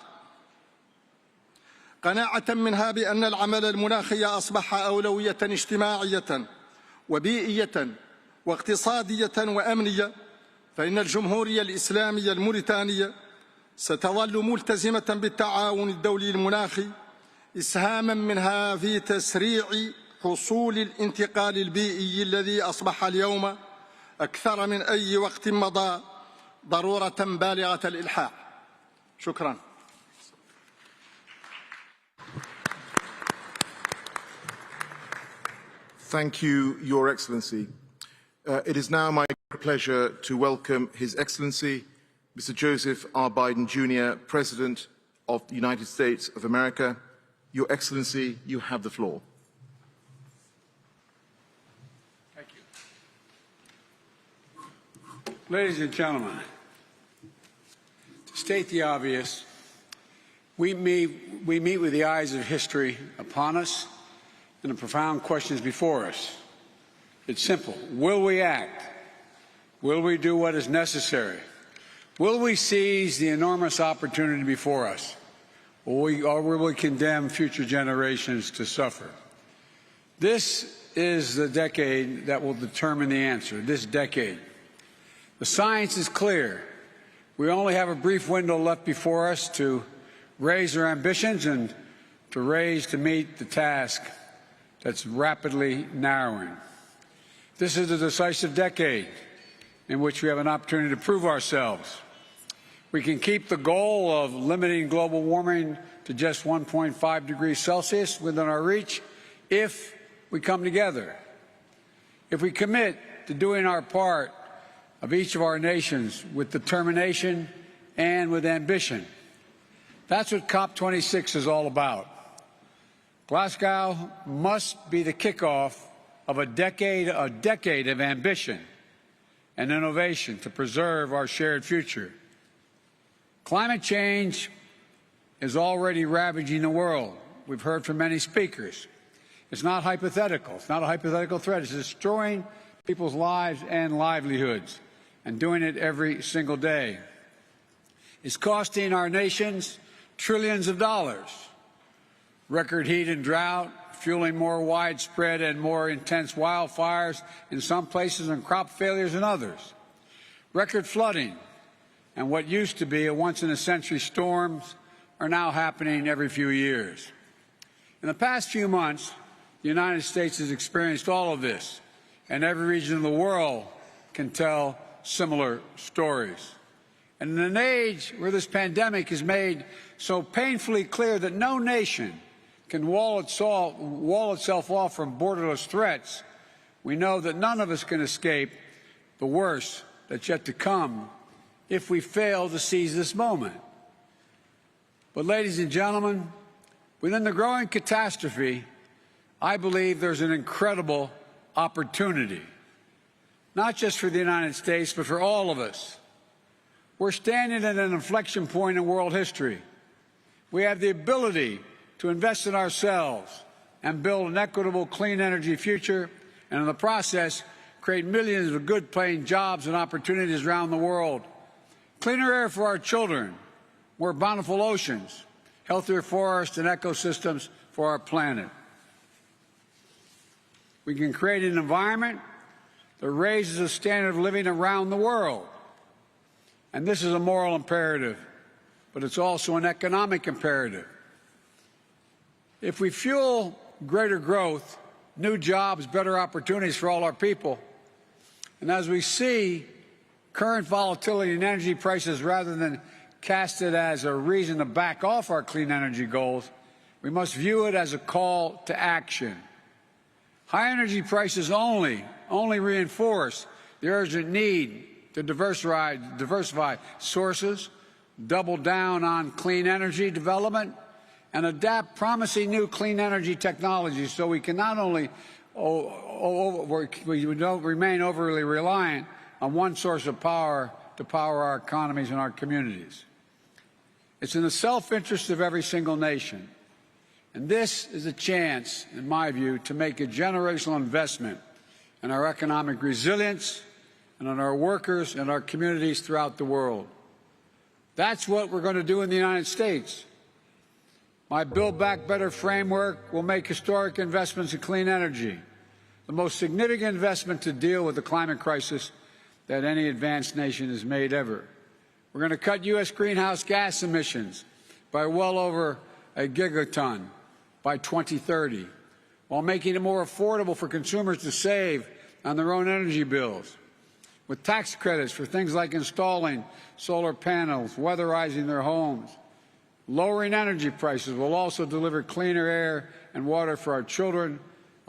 قناعة منها بأن العمل المناخي أصبح أولوية اجتماعية وبيئية واقتصادية وأمنية، فإن الجمهورية الإسلامية الموريتانية ستظل ملتزمة بالتعاون الدولي المناخي إسهاما منها في تسريع حصول الانتقال البيئي الذي أصبح اليوم أكثر من أي وقت مضى ضرورة بالغة الإلحاح. شكرا. Thank you, Your Excellency. It is now my pleasure to welcome His Excellency, Mr. Joseph R. Biden, Jr., President of the United States of America. Your Excellency, you have the floor. Thank you. Ladies and gentlemen, to state the obvious, we meet with the eyes of history upon us and the profound questions before us. It's simple. Will we act? Will we do what is necessary? Will we seize the enormous opportunity before us? Or will we condemn future generations to suffer? This is the decade that will determine the answer, this decade. The science is clear. We only have a brief window left before us to raise our ambitions and to meet the task that's rapidly narrowing. This is a decisive decade in which we have an opportunity to prove ourselves. We can keep the goal of limiting global warming to just 1.5 degrees Celsius within our reach if we come together. If we commit to doing our part of each of our nations with determination and with ambition. That's what COP26 is all about. Glasgow must be the kickoff of a decade of ambition and innovation to preserve our shared future. Climate change is already ravaging the world. We've heard from many speakers. It's not hypothetical. It's not a hypothetical threat. It's destroying people's lives and livelihoods, and doing it every single day. It's costing our nations trillions of dollars. Record heat and drought, fueling more widespread and more intense wildfires in some places and crop failures in others. Record flooding and what used to be a once-in-a-century storms are now happening every few years. In the past few months, the United States has experienced all of this, and every region of the world can tell similar stories. And in an age where this pandemic is made so painfully clear that no nation can wall itself off from borderless threats, we know that none of us can escape the worst that's yet to come if we fail to seize this moment. But, ladies and gentlemen, within the growing catastrophe, I believe there's an incredible opportunity, not just for the United States, but for all of us. We're standing at an inflection point in world history. We have the ability to invest in ourselves and build an equitable, clean energy future, and in the process, create millions of good-paying jobs and opportunities around the world. Cleaner air for our children, more bountiful oceans, healthier forests and ecosystems for our planet. We can create an environment that raises the standard of living around the world. And this is a moral imperative, but it's also an economic imperative. If we fuel greater growth, new jobs, better opportunities for all our people, and as we see current volatility in energy prices, rather than cast it as a reason to back off our clean energy goals, we must view it as a call to action. High energy prices only reinforce the urgent need to diversify sources, double down on clean energy development, and adapt promising new clean energy technologies so we can not only we don't remain overly reliant on one source of power to power our economies and our communities. It's in the self-interest of every single nation. And this is a chance, in my view, to make a generational investment in our economic resilience and in our workers and our communities throughout the world. That's what we're going to do in the United States. My Build Back Better framework will make historic investments in clean energy, the most significant investment to deal with the climate crisis that any advanced nation has made ever. We're going to cut U.S. greenhouse gas emissions by well over a gigaton by 2030, while making it more affordable for consumers to save on their own energy bills, with tax credits for things like installing solar panels, weatherizing their homes. Lowering energy prices will also deliver cleaner air and water for our children,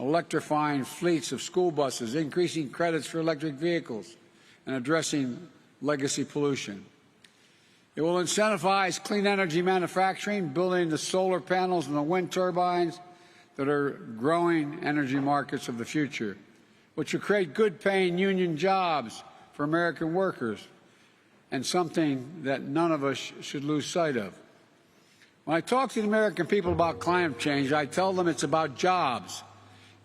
electrifying fleets of school buses, increasing credits for electric vehicles, and addressing legacy pollution. It will incentivize clean energy manufacturing, building the solar panels and the wind turbines that are growing energy markets of the future, which will create good-paying union jobs for American workers, and something that none of us should lose sight of. When I talk to the American people about climate change, I tell them it's about jobs.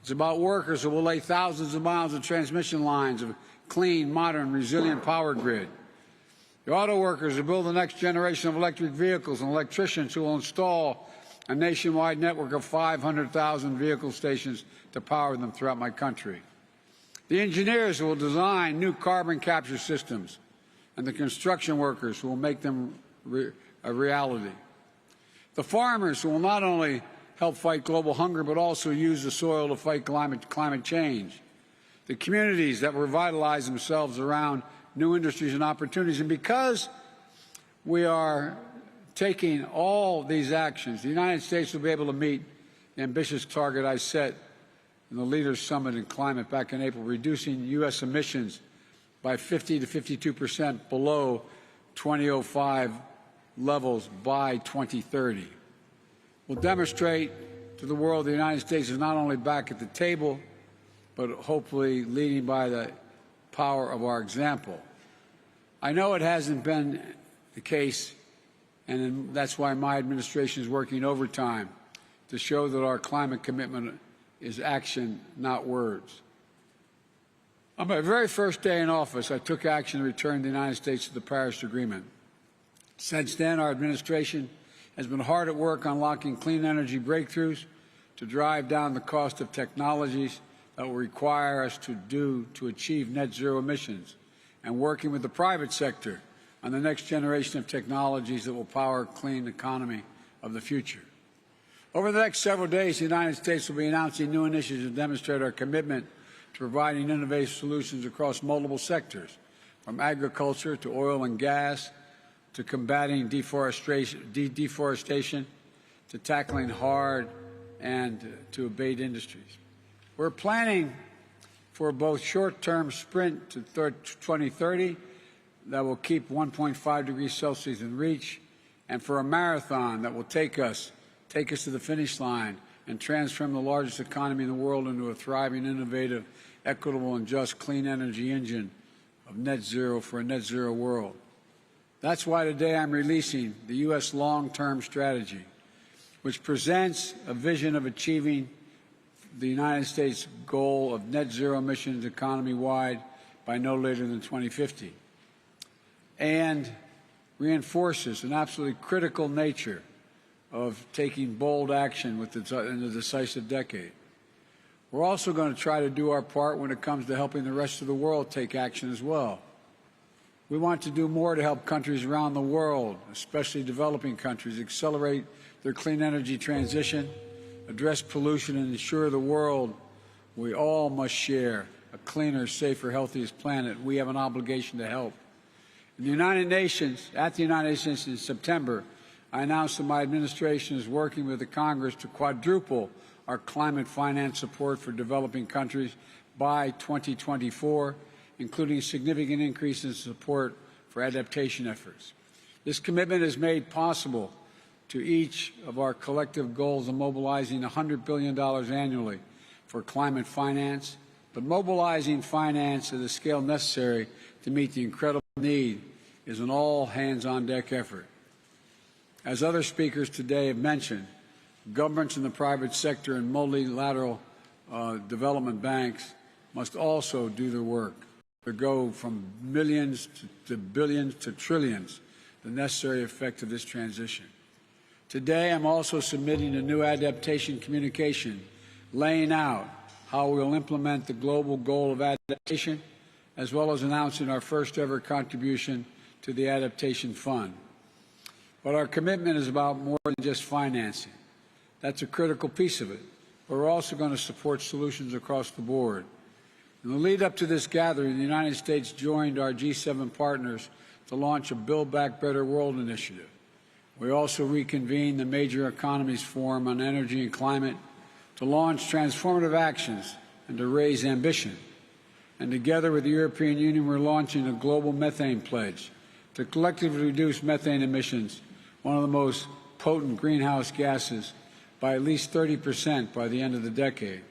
It's about workers who will lay thousands of miles of transmission lines of clean, modern, resilient power grid. The auto workers who build the next generation of electric vehicles and electricians who will install a nationwide network of 500,000 vehicle stations to power them throughout my country. The engineers who will design new carbon capture systems, and the construction workers who will make them a reality. The farmers who will not only help fight global hunger but also use the soil to fight climate change. The communities that revitalize themselves around new industries and opportunities. And because we are taking all these actions, the United States will be able to meet the ambitious target I set in the Leaders' Summit in Climate back in April, reducing U.S. emissions by 50 to 52% below 2005 levels by 2030. We'll demonstrate to the world the United States is not only back at the table, but hopefully leading by the power of our example. I know it hasn't been the case, and that's why my administration is working overtime to show that our climate commitment is action, not words. On my very first day in office, I took action to return the United States to the Paris Agreement. Since then, our administration has been hard at work unlocking clean energy breakthroughs to drive down the cost of technologies that will require us to achieve net zero emissions, and working with the private sector on the next generation of technologies that will power a clean economy of the future. Over the next several days, the United States will be announcing new initiatives to demonstrate our commitment to providing innovative solutions across multiple sectors, from agriculture to oil and gas, to combating deforestation, to tackling hard and to abate industries. We're planning for both short-term sprint to 2030 that will keep 1.5 degrees Celsius in reach, and for a marathon that will take us to the finish line and transform the largest economy in the world into a thriving, innovative, equitable, and just clean energy engine of net zero for a net zero world. That's why today I'm releasing the U.S. long-term strategy, which presents a vision of achieving the United States goal of net zero emissions economy-wide by no later than 2050, and reinforces an absolutely critical nature of taking bold action in the decisive decade. We're also going to try to do our part when it comes to helping the rest of the world take action as well. We want to do more to help countries around the world, especially developing countries, accelerate their clean energy transition, address pollution, and ensure the world we all must share a cleaner, safer, healthier planet. We have an obligation to help. At the United Nations in September, I announced that my administration is working with the Congress to quadruple our climate finance support for developing countries by 2024, including significant increases in support for adaptation efforts. This commitment is made possible to each of our collective goals of mobilizing $100 billion annually for climate finance, but mobilizing finance at the scale necessary to meet the incredible need is an all-hands-on-deck effort. As other speakers today have mentioned, governments in the private sector and multilateral development banks must also do their work to go from millions to billions to trillions, the necessary effect of this transition. Today, I'm also submitting a new adaptation communication laying out how we will implement the global goal of adaptation, as well as announcing our first ever contribution to the Adaptation Fund. But our commitment is about more than just financing. That's a critical piece of it. But we're also going to support solutions across the board. In the lead up to this gathering, the United States joined our G7 partners to launch a Build Back Better World initiative. We also reconvened the Major Economies Forum on Energy and Climate, to launch transformative actions and to raise ambition. And together with the European Union, we're launching a global methane pledge to collectively reduce methane emissions, one of the most potent greenhouse gases, by at least 30% by the end of the decade.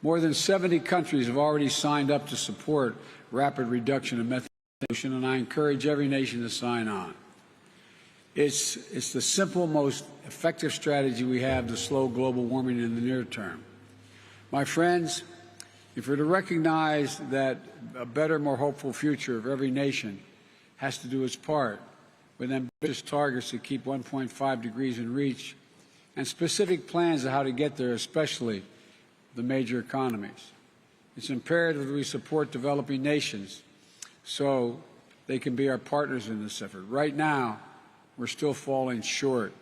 More than 70 countries have already signed up to support rapid reduction of methane emission, and I encourage every nation to sign on. It's the simple, most effective strategy we have to slow global warming in the near term. My friends, if we're to recognize that a better, more hopeful future of every nation has to do its part with ambitious targets to keep 1.5 degrees in reach and specific plans of how to get there, especially the major economies. It's imperative that we support developing nations so they can be our partners in this effort. Right now, we're still falling short.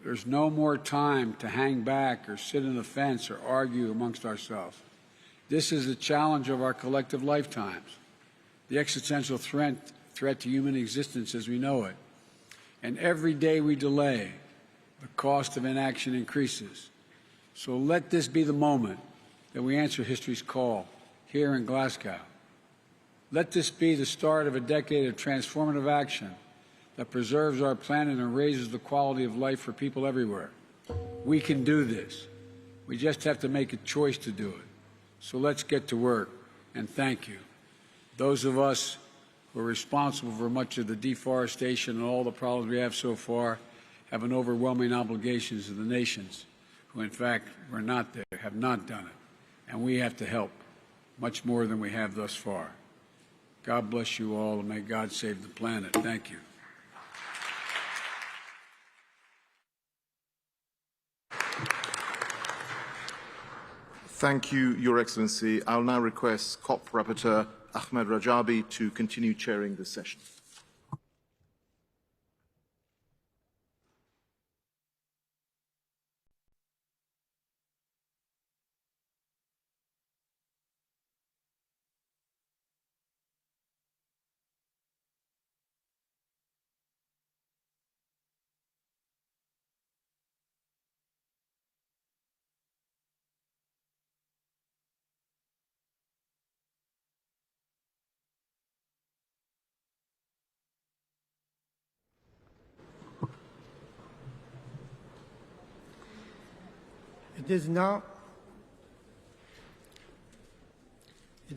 There's no more time to hang back or sit on the fence or argue amongst ourselves. This is the challenge of our collective lifetimes, the existential threat to human existence as we know it. And every day we delay, the cost of inaction increases. So let this be the moment that we answer history's call here in Glasgow. Let this be the start of a decade of transformative action that preserves our planet and raises the quality of life for people everywhere. We can do this. We just have to make a choice to do it. So let's get to work, and thank you. Those of us who are responsible for much of the deforestation and all the problems we have so far have an overwhelming obligation to the nations who, in fact, were not there, have not done it. And we have to help much more than we have thus far. God bless you all, and may God save the planet. Thank you. Thank you, Your Excellency. I'll now request COP Rapporteur Ahmed Rajabi to continue chairing this session. It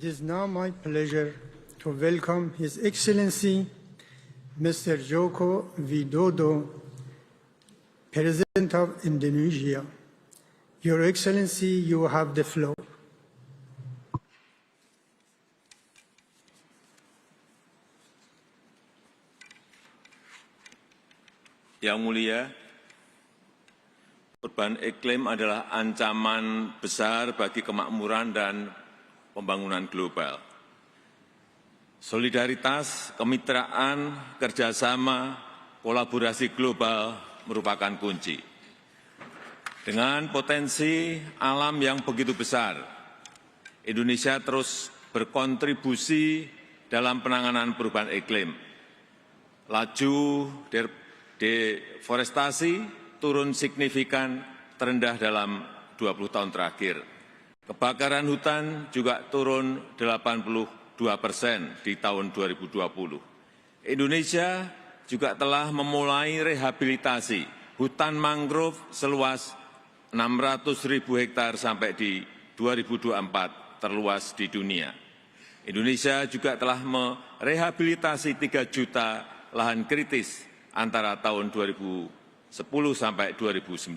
is now my pleasure to welcome His Excellency Mr. Joko Widodo, President of Indonesia. Your Excellency, you have the floor. Yang mulia, perubahan iklim adalah ancaman besar bagi kemakmuran dan pembangunan global. Solidaritas, kemitraan, kerjasama, kolaborasi global merupakan kunci. Dengan potensi alam yang begitu besar, Indonesia terus berkontribusi dalam penanganan perubahan iklim. Laju deforestasi turun signifikan terendah dalam 20 tahun terakhir. Kebakaran hutan juga turun 82% di tahun 2020. Indonesia juga telah memulai rehabilitasi hutan mangrove seluas 600.000 hektar sampai di 2024 terluas di dunia. Indonesia juga telah merehabilitasi 3 juta lahan kritis antara tahun 2010 sampai 2019.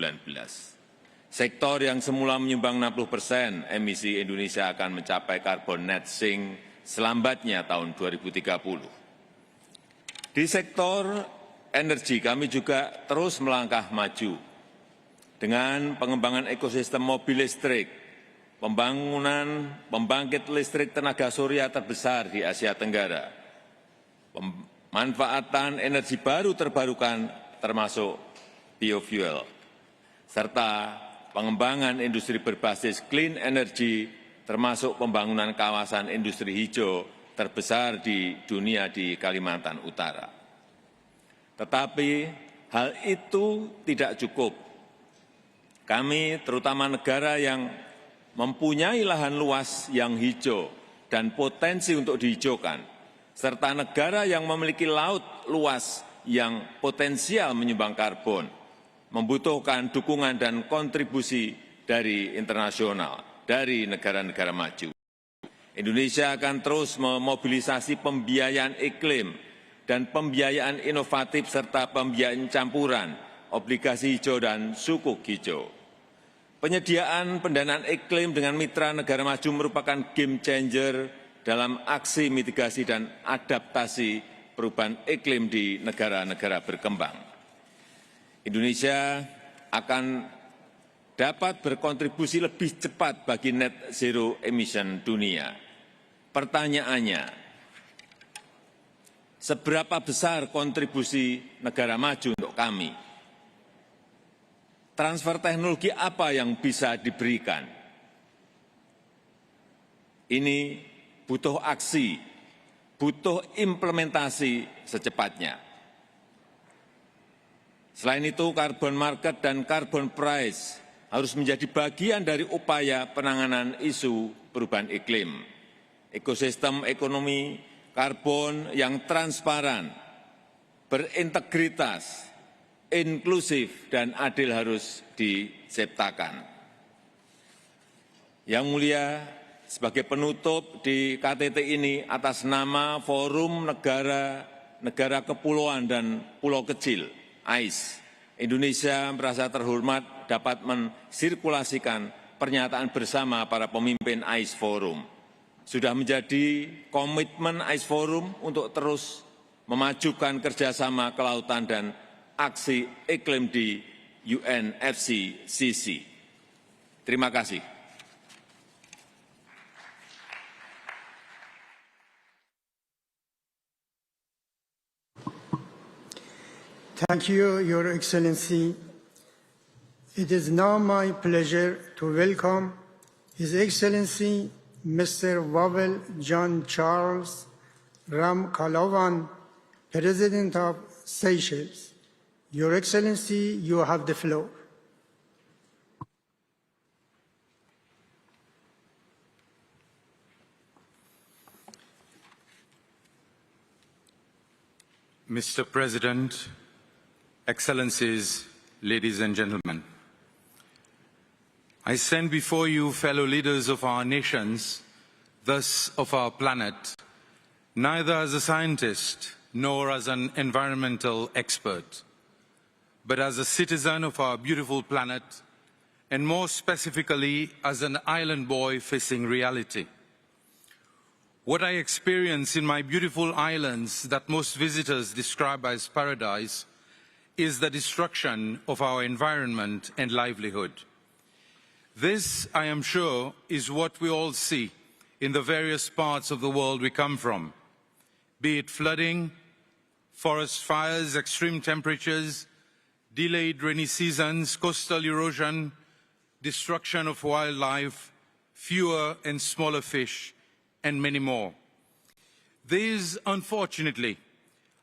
Sektor yang semula menyumbang 60% emisi Indonesia akan mencapai carbon net sink selambatnya tahun 2030. Di sektor energi kami juga terus melangkah maju dengan pengembangan ekosistem mobil listrik, pembangunan pembangkit listrik tenaga surya terbesar di Asia Tenggara, pemanfaatan energi baru terbarukan termasuk biofuel, serta pengembangan industri berbasis clean energy termasuk pembangunan kawasan industri hijau terbesar di dunia di Kalimantan Utara. Tetapi hal itu tidak cukup Kami, terutama negara yang mempunyai lahan luas yang hijau dan potensi untuk dihijaukan, serta negara yang memiliki laut luas yang potensial menyumbang karbon, membutuhkan dukungan dan kontribusi dari internasional, dari negara-negara maju. Indonesia akan terus memobilisasi pembiayaan iklim dan pembiayaan inovatif serta pembiayaan campuran, obligasi hijau dan sukuk hijau. Penyediaan pendanaan iklim dengan mitra negara maju merupakan game changer dalam aksi mitigasi dan adaptasi perubahan iklim di negara-negara berkembang. Indonesia akan dapat berkontribusi lebih cepat bagi net zero emission dunia. Pertanyaannya, seberapa besar kontribusi negara maju untuk kami? Transfer teknologi apa yang bisa diberikan? Ini butuh aksi, butuh implementasi secepatnya. Selain itu, carbon market dan carbon price harus menjadi bagian dari upaya penanganan isu perubahan iklim. Ekosistem ekonomi karbon yang transparan, berintegritas, inklusif dan adil harus diciptakan. Yang Mulia, sebagai penutup di KTT ini atas nama Forum Negara Kepulauan dan Pulau Kecil, AIS, Indonesia merasa terhormat dapat mensirkulasikan pernyataan bersama para pemimpin AIS Forum. Sudah menjadi komitmen AIS Forum untuk terus memajukan kerjasama kelautan dan aksi iklim di UNFCCC. Terima kasih. Thank you, Your Excellency. It is now my pleasure to welcome His Excellency Mr. Wawel John Charles Ramkalawan, President of Seychelles. Your Excellency, you have the floor. Mr. President, Excellencies, ladies and gentlemen, I stand before you, fellow leaders of our nations, thus of our planet, neither as a scientist nor as an environmental expert, but as a citizen of our beautiful planet, and more specifically as an island boy facing reality. What I experience in my beautiful islands that most visitors describe as paradise is the destruction of our environment and livelihood. This, I am sure, is what we all see in the various parts of the world we come from, be it flooding, forest fires, extreme temperatures, delayed rainy seasons, coastal erosion, destruction of wildlife, fewer and smaller fish, and many more. These, unfortunately,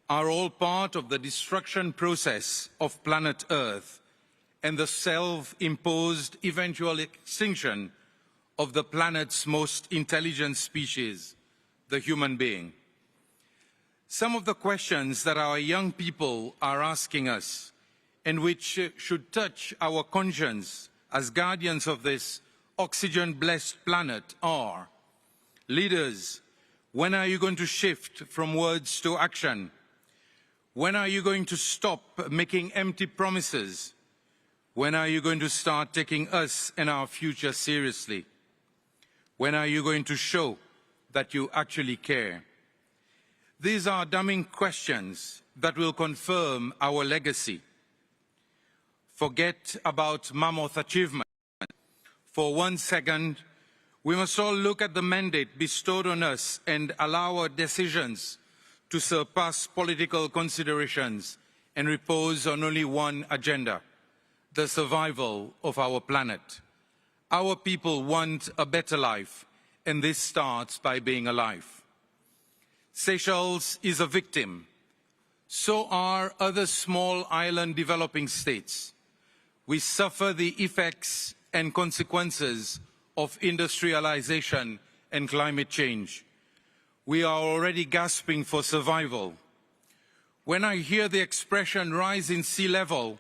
are all part of the destruction process of planet Earth and the self-imposed eventual extinction of the planet's most intelligent species, the human being. Some of the questions that our young people are asking us, and which should touch our conscience as guardians of this oxygen-blessed planet are: leaders, when are you going to shift from words to action? When are you going to stop making empty promises? When are you going to start taking us and our future seriously? When are you going to show that you actually care? These are damning questions that will confirm our legacy. Forget about mammoth achievement. For 1 second, we must all look at the mandate bestowed on us and allow our decisions to surpass political considerations and repose on only one agenda: the survival of our planet. Our people want a better life, and this starts by being alive. Seychelles is a victim. So are other small island developing states. we suffer the effects and consequences of industrialization and climate change. We are already gasping for survival. When I hear the expression rise in sea level,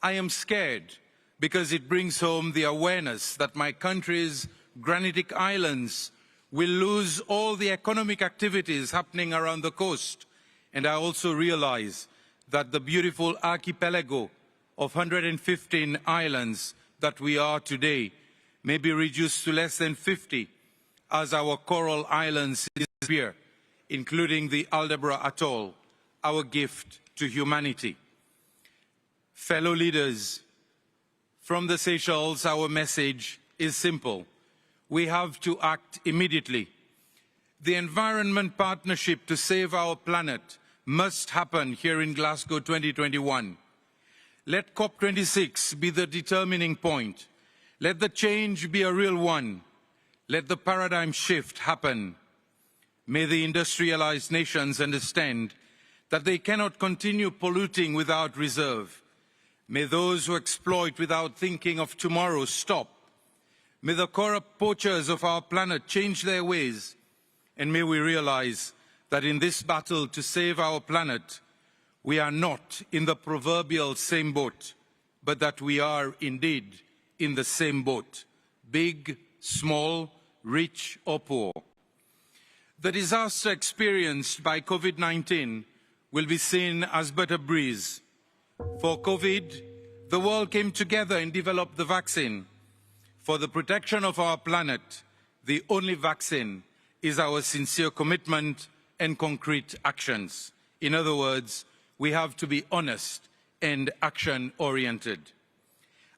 I am scared because it brings home the awareness that my country's granitic islands will lose all the economic activities happening around the coast. And I also realize that the beautiful archipelago of 115 islands that we are today may be reduced to less than 50 as our coral islands disappear, including the Aldabra Atoll, our gift to humanity. Fellow leaders, from the Seychelles, our message is simple. We have to act immediately. The environment partnership to save our planet must happen here in Glasgow 2021. Let COP26 be the determining point. Let the change be a real one. Let the paradigm shift happen. May the industrialized nations understand that they cannot continue polluting without reserve. May those who exploit without thinking of tomorrow stop. May the corrupt poachers of our planet change their ways. And may we realize that in this battle to save our planet, we are not in the proverbial same boat, but that we are indeed in the same boat, big, small, rich or poor. The disaster experienced by COVID-19 will be seen as but a breeze. For COVID, the world came together and developed the vaccine. For the protection of our planet, the only vaccine is our sincere commitment and concrete actions. In other words, we have to be honest and action-oriented.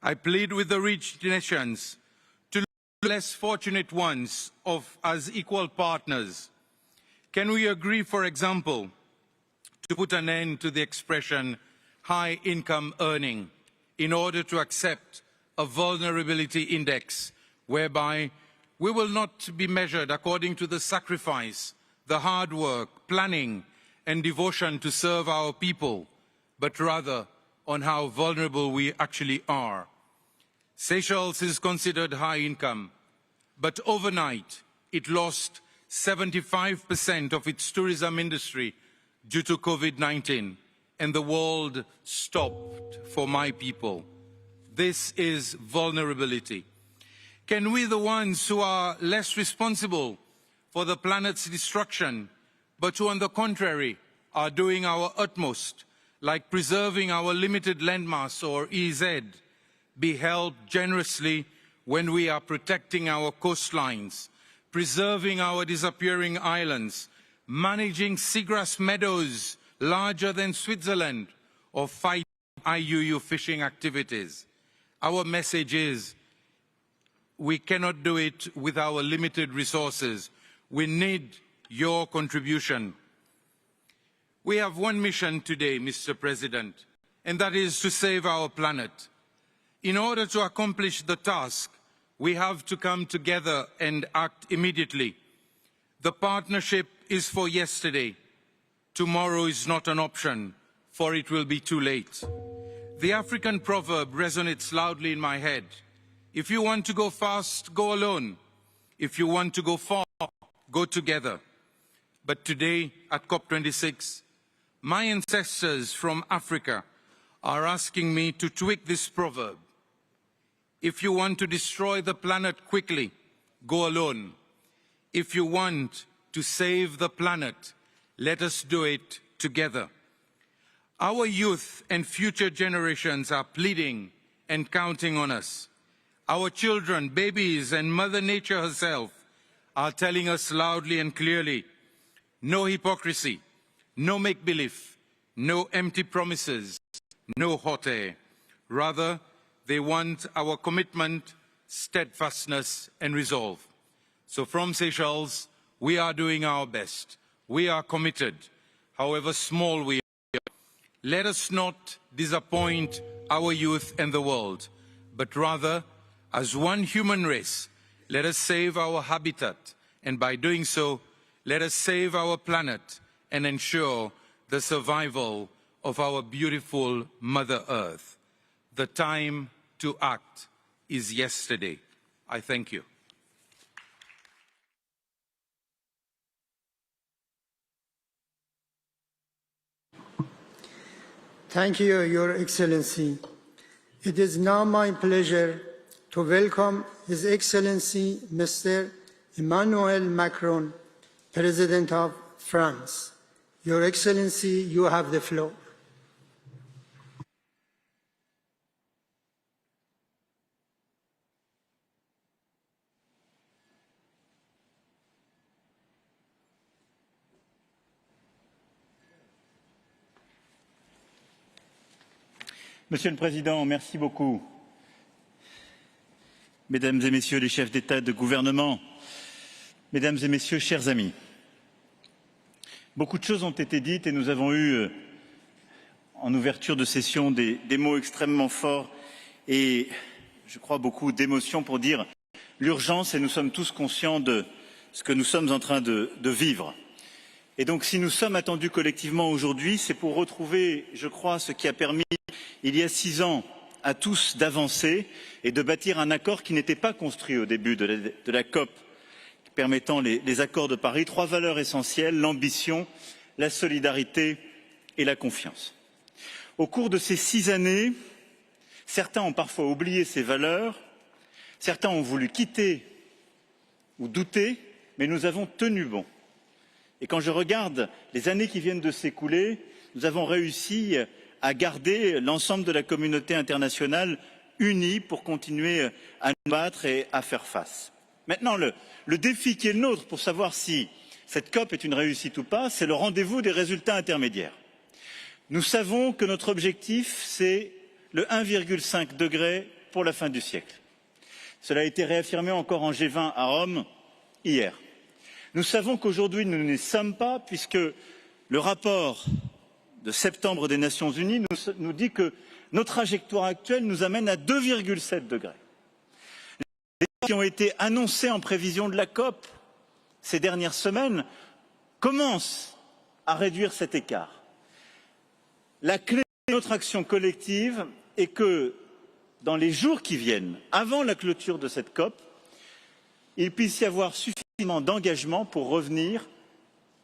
I plead with the rich nations to look at the less fortunate ones as equal partners. Can we agree, for example, to put an end to the expression high income earning in order to accept a vulnerability index whereby we will not be measured according to the sacrifice, the hard work, planning and devotion to serve our people, but rather on how vulnerable we actually are. Seychelles is considered high income, but overnight it lost 75% of its tourism industry due to COVID-19, and the world stopped for my people. This is vulnerability. Can we, the ones who are less responsible for the planet's destruction, but who on the contrary are doing our utmost, like preserving our limited landmass or EZ, be helped generously when we are protecting our coastlines, preserving our disappearing islands, managing seagrass meadows larger than Switzerland, or fighting IUU fishing activities? Our message is we cannot do it with our limited resources. We need your contribution. We have one mission today, Mr. President, and that is to save our planet. In order to accomplish the task, we have to come together and act immediately. The partnership is for yesterday. Tomorrow is not an option, for it will be too late. The African proverb resonates loudly in my head. If you want to go fast, go alone. If you want to go far, go together. But today, at COP26, my ancestors from Africa are asking me to tweak this proverb. If you want to destroy the planet quickly, go alone. If you want to save the planet, let us do it together. Our youth and future generations are pleading and counting on us. Our children, babies, and Mother Nature herself are telling us loudly and clearly, no hypocrisy, no make-believe, no empty promises, no hot air. Rather, they want our commitment, steadfastness, and resolve. So from Seychelles, we are doing our best. We are committed, however small we are. Let us not disappoint our youth and the world, but rather, as one human race, let us save our habitat, and by doing so, let us save our planet and ensure the survival of our beautiful Mother Earth. The time to act is yesterday. I thank you. Thank you, Your Excellency. It is now my pleasure to welcome His Excellency Mr. Emmanuel Macron, President of France. Your Excellency, you have the floor. Monsieur le Président, merci beaucoup. Mesdames et Messieurs les chefs d'État et de gouvernement, Mesdames et Messieurs, chers amis, beaucoup de choses ont été dites et nous avons eu, en ouverture de session, des mots extrêmement forts et, je crois, beaucoup d'émotions pour dire l'urgence et nous sommes tous conscients de ce que nous sommes en train de vivre. Et donc, si nous sommes attendus collectivement aujourd'hui, c'est pour retrouver, je crois, ce qui a permis, il y a 6 ans, à tous d'avancer et de bâtir un accord qui n'était pas construit au début de la COP, permettant les accords de Paris, 3 valeurs essentielles, l'ambition, la solidarité et la confiance. Au cours de ces 6 années, certains ont parfois oublié ces valeurs, certains ont voulu quitter ou douter, mais nous avons tenu bon. Et quand je regarde les années qui viennent de s'écouler, nous avons réussi à garder l'ensemble de la communauté internationale unie pour continuer à nous battre et à faire face. Maintenant, le défi qui est le nôtre pour savoir si cette COP est une réussite ou pas, c'est le rendez-vous des résultats intermédiaires. Nous savons que notre objectif, c'est le 1,5 degré pour la fin du siècle. Cela a été réaffirmé encore en G20 à Rome hier. Nous savons qu'aujourd'hui, nous n'y sommes pas, puisque le rapport de septembre des Nations Unies nous dit que nos trajectoires actuelles nous amènent à 2,7 degrés. Les qui ont été annoncés en prévision de la COP ces dernières semaines commencent à réduire cet écart. La clé de notre action collective est que, dans les jours qui viennent, avant la clôture de cette COP, il puisse y avoir suffisamment d'engagement pour revenir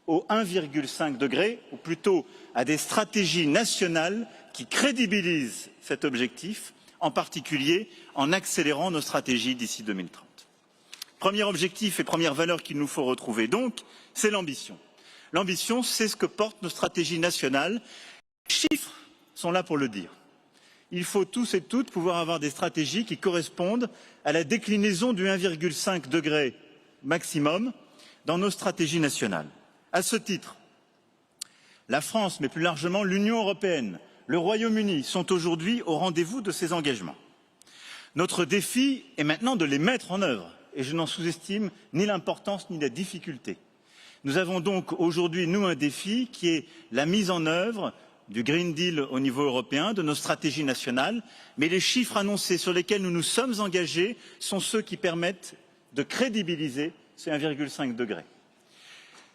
au 1,5 degré, ou plutôt à des stratégies nationales qui crédibilisent cet objectif, en particulier en accélérant nos stratégies d'ici 2030. Premier objectif et première valeur qu'il nous faut retrouver donc, c'est l'ambition. L'ambition, c'est ce que portent nos stratégies nationales. Les chiffres sont là pour le dire. Il faut tous et toutes pouvoir avoir des stratégies qui correspondent à la déclinaison du 1,5 degré maximum dans nos stratégies nationales. À ce titre, la France, mais plus largement l'Union européenne, le Royaume-Uni sont aujourd'hui au rendez-vous de ces engagements. Notre défi est maintenant de les mettre en œuvre, et je n'en sous-estime ni l'importance ni la difficulté. Nous avons donc aujourd'hui, nous, un défi qui est la mise en œuvre du Green Deal au niveau européen, de nos stratégies nationales, mais les chiffres annoncés sur lesquels nous nous sommes engagés sont ceux qui permettent de crédibiliser ce 1,5 degré.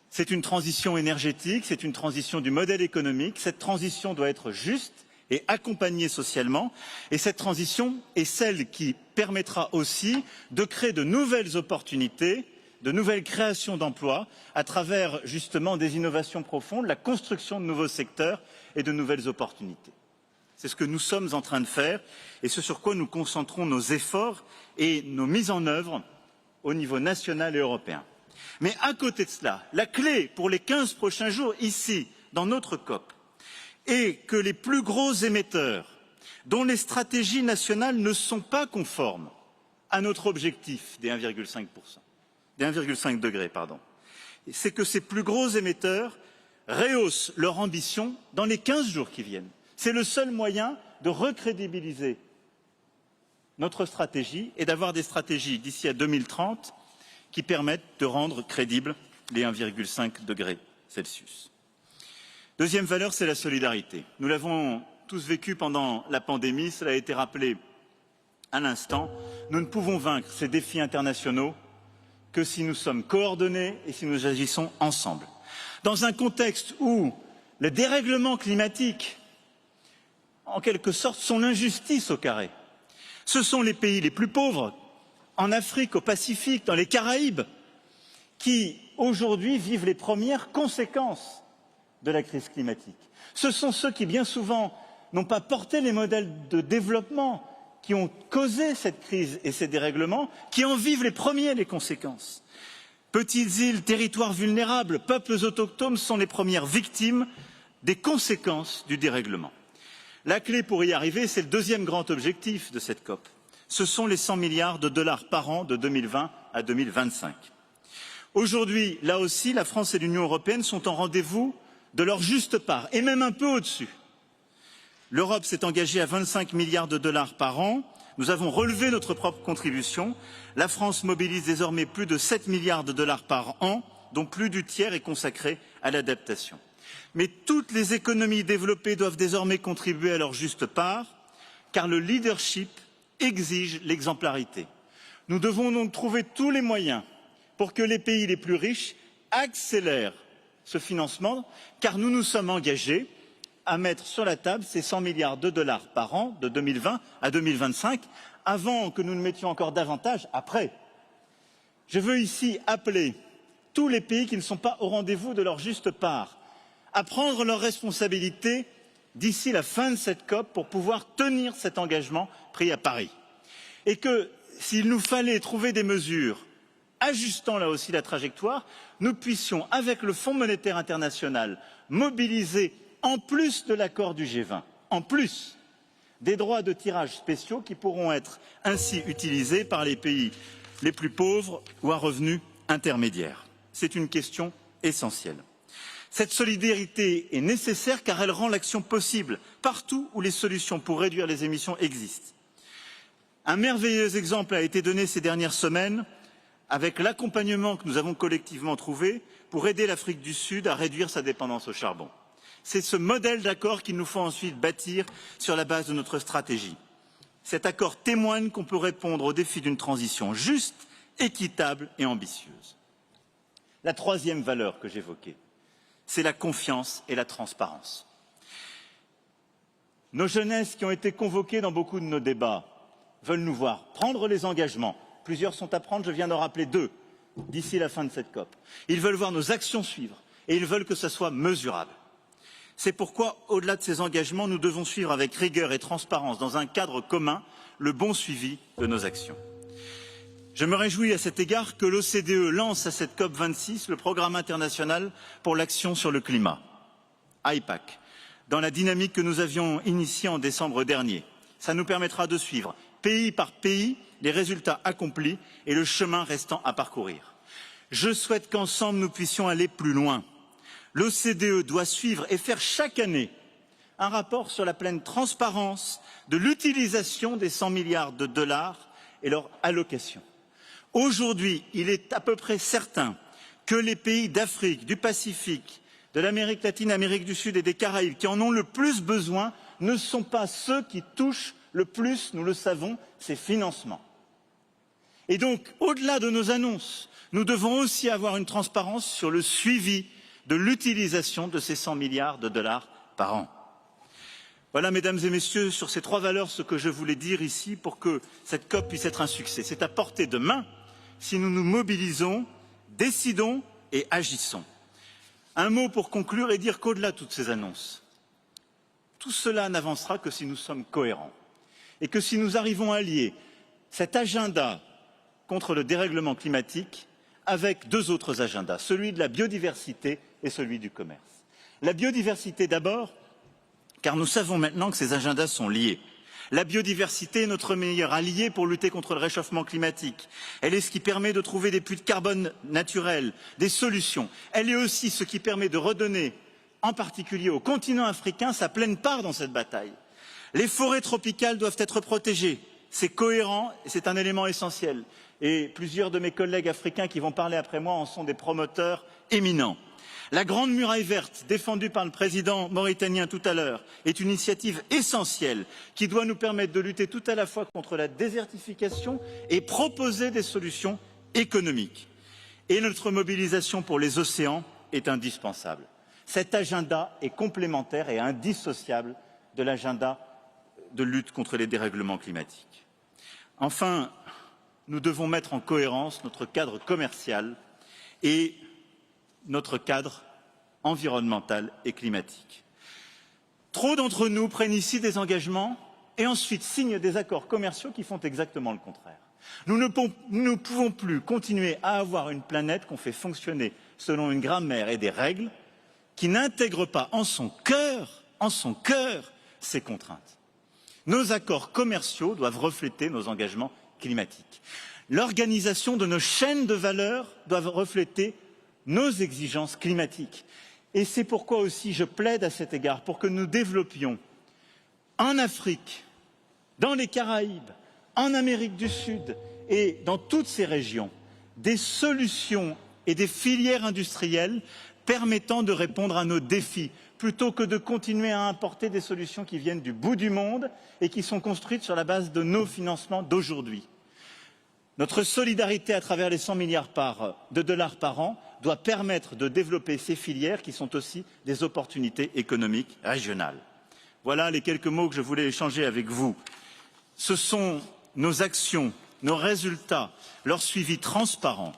C'est une transition énergétique, c'est une transition du modèle économique. Cette transition doit être juste et accompagnée socialement. Et cette transition est celle qui permettra aussi de créer de nouvelles opportunités, de nouvelles créations d'emplois à travers justement des innovations profondes, la construction de nouveaux secteurs et de nouvelles opportunités. C'est ce que nous sommes en train de faire et ce sur quoi nous concentrons nos efforts et nos mises en œuvre au niveau national et européen. Mais à côté de cela, la clé pour les 15 prochains jours, ici, dans notre COP, est que les plus gros émetteurs, dont les stratégies nationales ne sont pas conformes à notre objectif des 1,5 degrés, c'est que ces plus gros émetteurs rehaussent leur ambition dans les 15 jours qui viennent. C'est le seul moyen de recrédibiliser notre stratégie et d'avoir des stratégies d'ici à 2030 qui permettent de rendre crédibles les 1,5 degrés Celsius. Deuxième valeur, c'est la solidarité. Nous l'avons tous vécu pendant la pandémie, cela a été rappelé à l'instant. Nous ne pouvons vaincre ces défis internationaux que si nous sommes coordonnés et si nous agissons ensemble. Dans un contexte où le dérèglement climatique, en quelque sorte, sont l'injustice au carré, Ce sont les pays les plus pauvres, en Afrique, au Pacifique, dans les Caraïbes, qui aujourd'hui vivent les premières conséquences de la crise climatique. Ce sont ceux qui, bien souvent, n'ont pas porté les modèles de développement qui ont causé cette crise et ces dérèglements, qui en vivent les premiers les conséquences. Petites îles, territoires vulnérables, peuples autochtones sont les premières victimes des conséquences du dérèglement. La clé pour y arriver, c'est le deuxième grand objectif de cette COP. Ce sont les 100 milliards de dollars par an de 2020 à 2025. Aujourd'hui, là aussi, la France et l'Union européenne sont en rendez-vous de leur juste part, et même un peu au-dessus. L'Europe s'est engagée à 25 milliards de dollars par an. Nous avons relevé notre propre contribution. La France mobilise désormais plus de 7 milliards de dollars par an, dont plus du tiers est consacré à l'adaptation. Mais toutes les économies développées doivent désormais contribuer à leur juste part, car le leadership exige l'exemplarité. Nous devons donc trouver tous les moyens pour que les pays les plus riches accélèrent ce financement, car nous nous sommes engagés à mettre sur la table ces 100 milliards de dollars par an de 2020 à 2025, avant que nous ne mettions encore davantage après. Je veux ici appeler tous les pays qui ne sont pas au rendez-vous de leur juste part à prendre leurs responsabilités d'ici la fin de cette COP pour pouvoir tenir cet engagement pris à Paris. Et que, s'il nous fallait trouver des mesures ajustant là aussi la trajectoire, nous puissions, avec le Fonds monétaire international, mobiliser, en plus de l'accord du G20, en plus des droits de tirage spéciaux qui pourront être ainsi utilisés par les pays les plus pauvres ou à revenus intermédiaires. C'est une question essentielle. Cette solidarité est nécessaire car elle rend l'action possible partout où les solutions pour réduire les émissions existent. Un merveilleux exemple a été donné ces dernières semaines avec l'accompagnement que nous avons collectivement trouvé pour aider l'Afrique du Sud à réduire sa dépendance au charbon. C'est ce modèle d'accord qu'il nous faut ensuite bâtir sur la base de notre stratégie. Cet accord témoigne qu'on peut répondre aux défis d'une transition juste, équitable et ambitieuse. La troisième valeur que j'évoquais, c'est la confiance et la transparence. Nos jeunesses qui ont été convoquées dans beaucoup de nos débats veulent nous voir prendre les engagements. Plusieurs sont à prendre, je viens d'en rappeler 2 d'ici la fin de cette COP. Ils veulent voir nos actions suivre et ils veulent que ce soit mesurable. C'est pourquoi, au-delà de ces engagements, nous devons suivre avec rigueur et transparence, dans un cadre commun, le bon suivi de nos actions. Je me réjouis à cet égard que l'OCDE lance à cette COP26 le programme international pour l'action sur le climat, IPAC, dans la dynamique que nous avions initiée en décembre dernier. Ça nous permettra de suivre, pays par pays, les résultats accomplis et le chemin restant à parcourir. Je souhaite qu'ensemble nous puissions aller plus loin. L'OCDE doit suivre et faire chaque année un rapport sur la pleine transparence de l'utilisation des 100 milliards de dollars et leur allocation. Aujourd'hui, il est à peu près certain que les pays d'Afrique, du Pacifique, de l'Amérique latine, Amérique du Sud et des Caraïbes qui en ont le plus besoin ne sont pas ceux qui touchent le plus, nous le savons, ces financements. Et donc, au-delà de nos annonces, nous devons aussi avoir une transparence sur le suivi de l'utilisation de ces 100 milliards de dollars par an. Voilà, mesdames et messieurs, sur ces 3 valeurs, ce que je voulais dire ici pour que cette COP puisse être un succès. C'est à portée de main si nous nous mobilisons, décidons et agissons. Un mot pour conclure et dire qu'au-delà de toutes ces annonces, tout cela n'avancera que si nous sommes cohérents et que si nous arrivons à lier cet agenda contre le dérèglement climatique avec 2 autres agendas, celui de la biodiversité et celui du commerce. La biodiversité d'abord, car nous savons maintenant que ces agendas sont liés. La biodiversité est notre meilleur allié pour lutter contre le réchauffement climatique. Elle est ce qui permet de trouver des puits de carbone naturels, des solutions. Elle est aussi ce qui permet de redonner, en particulier au continent africain, sa pleine part dans cette bataille. Les forêts tropicales doivent être protégées. C'est cohérent et c'est un élément essentiel. Et plusieurs de mes collègues africains qui vont parler après moi en sont des promoteurs éminents. La Grande Muraille verte, défendue par le président mauritanien tout à l'heure, est une initiative essentielle qui doit nous permettre de lutter tout à la fois contre la désertification et proposer des solutions économiques. Et notre mobilisation pour les océans est indispensable. Cet agenda est complémentaire et indissociable de l'agenda de lutte contre les dérèglements climatiques. Enfin, nous devons mettre en cohérence notre cadre commercial et notre cadre environnemental et climatique. Trop d'entre nous prennent ici des engagements et ensuite signent des accords commerciaux qui font exactement le contraire. Nous ne pouvons plus continuer à avoir une planète qu'on fait fonctionner selon une grammaire et des règles qui n'intègrent pas en son cœur, ces contraintes. Nos accords commerciaux doivent refléter nos engagements climatiques. L'organisation de nos chaînes de valeur doit refléter nos exigences climatiques. Et c'est pourquoi aussi je plaide à cet égard pour que nous développions en Afrique, dans les Caraïbes, en Amérique du Sud et dans toutes ces régions, des solutions et des filières industrielles permettant de répondre à nos défis, plutôt que de continuer à importer des solutions qui viennent du bout du monde et qui sont construites sur la base de nos financements d'aujourd'hui. Notre solidarité à travers les 100 milliards de dollars par an doit permettre de développer ces filières qui sont aussi des opportunités économiques régionales. Voilà les quelques mots que je voulais échanger avec vous. Ce sont nos actions, nos résultats, leur suivi transparent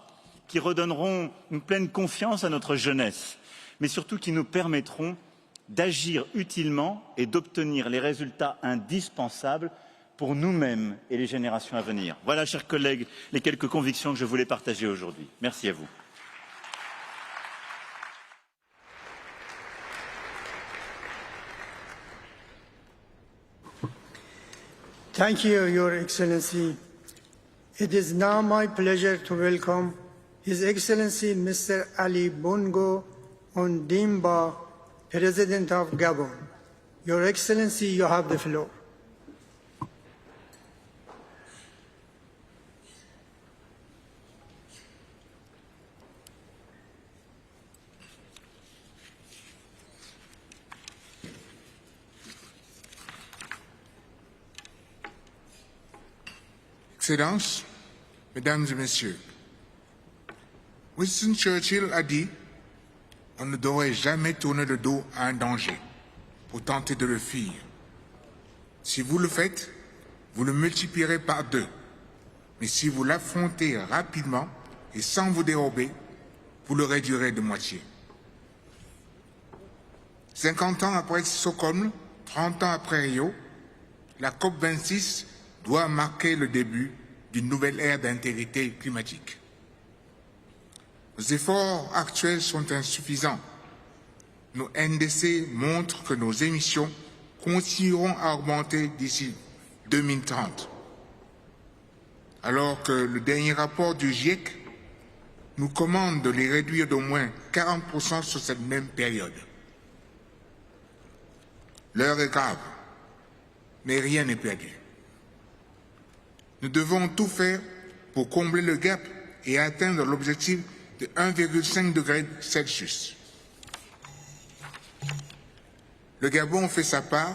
qui redonneront une pleine confiance à notre jeunesse, mais surtout qui nous permettront d'agir utilement et d'obtenir les résultats indispensables pour nous-mêmes et les générations à venir. Voilà, chers collègues, les quelques convictions que je voulais partager aujourd'hui. Merci à vous. Thank you, Your Excellency. It is now my pleasure to welcome His Excellency Mr. Ali Bongo Ondimba, President of Gabon. Your Excellency, you have the floor. Excellences, Mesdames et Messieurs, Winston Churchill a dit « On ne devrait jamais tourner le dos à un danger pour tenter de le fuir. Si vous le faites, vous le multiplierez par 2. Mais si vous l'affrontez rapidement et sans vous dérober, vous le réduirez de moitié. » 50 ans après Stockholm, 30 ans après Rio, la COP26 doit marquer le début d'une nouvelle ère d'intégrité climatique. Nos efforts actuels sont insuffisants. Nos NDC montrent que nos émissions continueront à augmenter d'ici 2030. Alors que le dernier rapport du GIEC nous commande de les réduire d'au moins 40% sur cette même période. L'heure est grave, mais rien n'est perdu. Nous devons tout faire pour combler le gap et atteindre l'objectif de 1,5 degré Celsius. Le Gabon fait sa part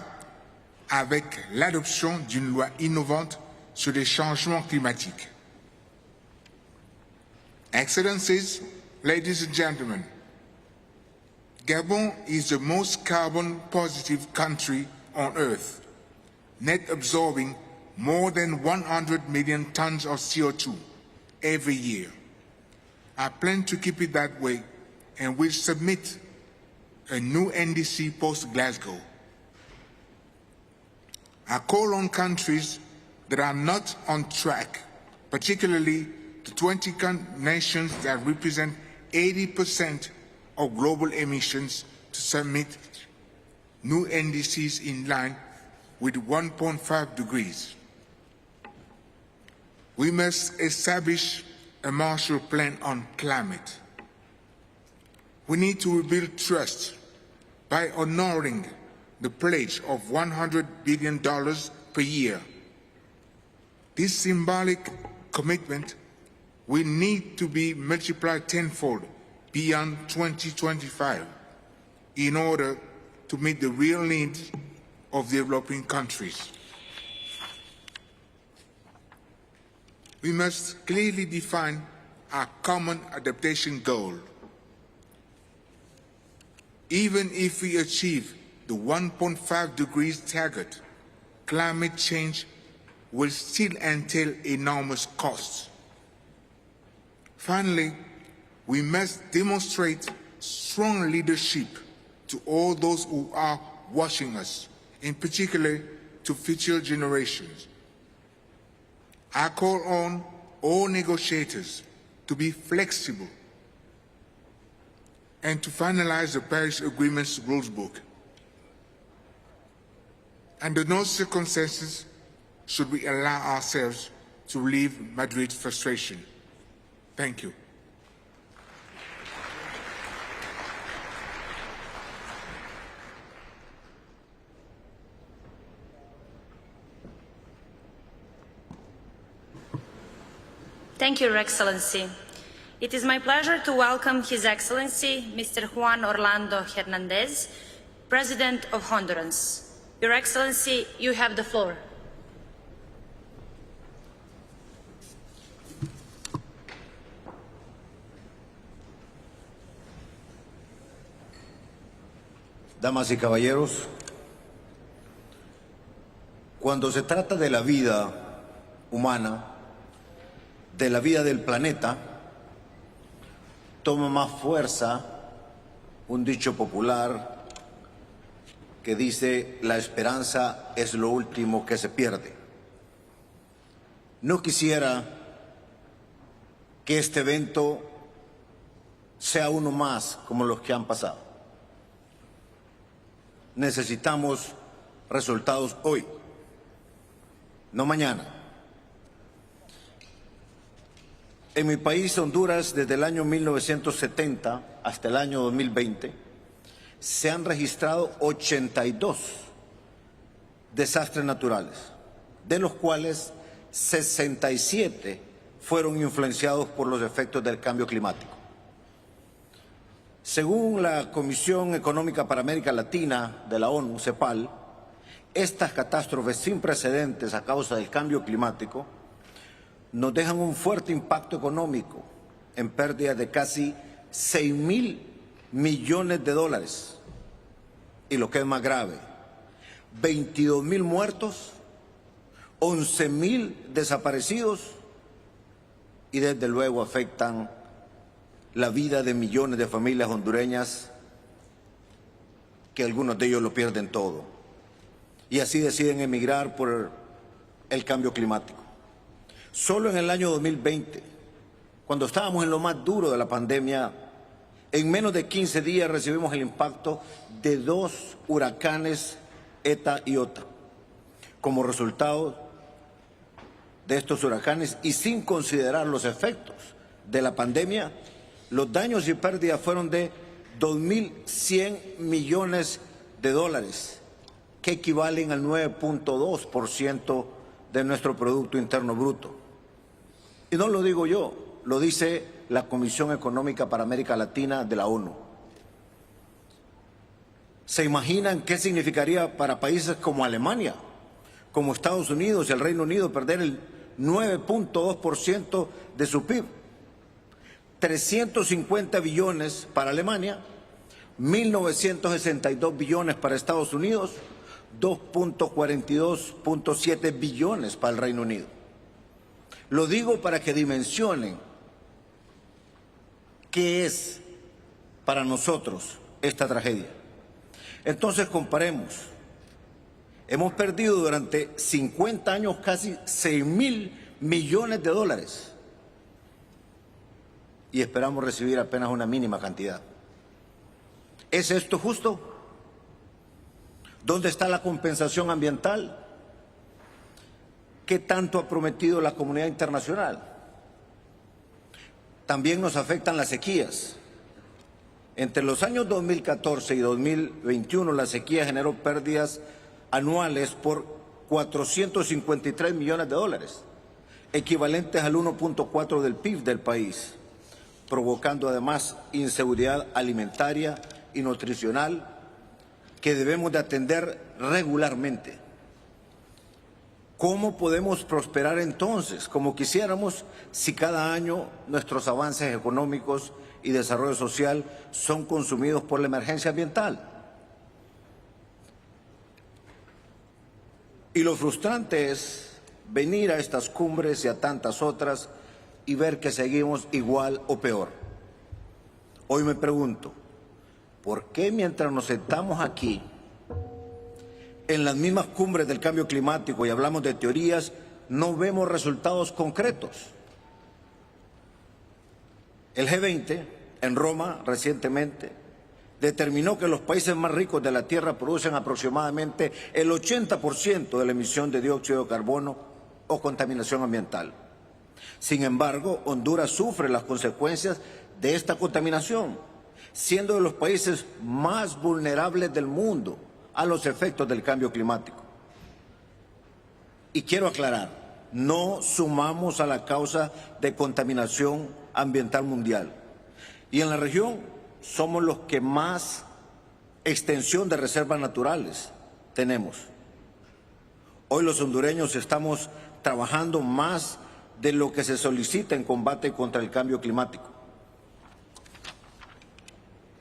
avec l'adoption d'une loi innovante sur les changements climatiques. Excellencies, ladies and gentlemen, Gabon is the most carbon-positive country on earth, net absorbing more than 100 million tons of CO2 every year. I plan to keep it that way and will submit a new NDC post-Glasgow. I call on countries that are not on track, particularly the 20 nations that represent 80% of global emissions, to submit new NDCs in line with 1.5 degrees. We must establish a Marshall Plan on climate. We need to rebuild trust by honoring the pledge of $100 billion per year. This symbolic commitment will need to be multiplied tenfold beyond 2025 in order to meet the real needs of developing countries. We must clearly define our common adaptation goal. Even if we achieve the 1.5 degrees target, climate change will still entail enormous costs. Finally, we must demonstrate strong leadership to all those who are watching us, in particular to future generations. I call on all negotiators to be flexible and to finalize the Paris Agreement's rules book. Under no circumstances should we allow ourselves to leave Madrid's frustration. Thank you. Thank you, Your Excellency. It is my pleasure to welcome His Excellency, Mr. Juan Orlando Hernandez, President of Honduras. Your Excellency, you have the floor. Damas y caballeros, cuando se trata de la vida humana, de la vida del planeta, toma más fuerza un dicho popular que dice: la esperanza es lo último que se pierde. No quisiera que este evento sea uno más como los que han pasado. Necesitamos resultados hoy, no mañana. En mi país, Honduras, desde el año 1970 hasta el año 2020, se han registrado 82 desastres naturales, de los cuales 67 fueron influenciados por los efectos del cambio climático. Según la Comisión Económica para América Latina de la ONU, CEPAL, estas catástrofes sin precedentes a causa del cambio climático nos dejan un fuerte impacto económico en pérdida de casi 6.000 millones de dólares. Y lo que es más grave, 22.000 muertos, 11.000 desaparecidos y desde luego afectan la vida de millones de familias hondureñas, que algunos de ellos lo pierden todo y así deciden emigrar por el cambio climático. Solo en el año 2020, cuando estábamos en lo más duro de la pandemia, en menos de 15 días recibimos el impacto de 2 huracanes ETA y OTA. Como resultado de estos huracanes y sin considerar los efectos de la pandemia, los daños y pérdidas fueron de 2.100 millones de dólares, que equivalen al 9.2% de nuestro Producto Interno Bruto. Y no lo digo yo, lo dice la Comisión Económica para América Latina de la ONU. ¿Se imaginan qué significaría para países como Alemania, como Estados Unidos y el Reino Unido perder el 9.2% de su PIB? 350 billones para Alemania, 1.962 billones para Estados Unidos, 2.42.7 billones para el Reino Unido. Lo digo para que dimensionen qué es para nosotros esta tragedia. Entonces comparemos. Hemos perdido durante 50 años casi 6.000 millones de dólares y esperamos recibir apenas una mínima cantidad. ¿Es esto justo? ¿Dónde está la compensación ambiental? ¿Qué tanto ha prometido la comunidad internacional? También nos afectan las sequías. Entre los años 2014 y 2021, la sequía generó pérdidas anuales por 453 millones de dólares, equivalentes al 1.4% del PIB del país, provocando además inseguridad alimentaria y nutricional que debemos de atender regularmente. ¿Cómo podemos prosperar entonces, como quisiéramos, si cada año nuestros avances económicos y desarrollo social son consumidos por la emergencia ambiental? Y lo frustrante es venir a estas cumbres y a tantas otras y ver que seguimos igual o peor. Hoy me pregunto, ¿por qué mientras nos sentamos aquí, en las mismas cumbres del cambio climático y hablamos de teorías, no vemos resultados concretos? El G20, en Roma, recientemente, determinó que los países más ricos de la Tierra producen aproximadamente el 80% de la emisión de dióxido de carbono o contaminación ambiental. Sin embargo, Honduras sufre las consecuencias de esta contaminación, siendo de los países más vulnerables del mundo a los efectos del cambio climático. Y quiero aclarar, no sumamos a la causa de contaminación ambiental mundial. Y en la región somos los que más extensión de reservas naturales tenemos. Hoy los hondureños estamos trabajando más de lo que se solicita en combate contra el cambio climático.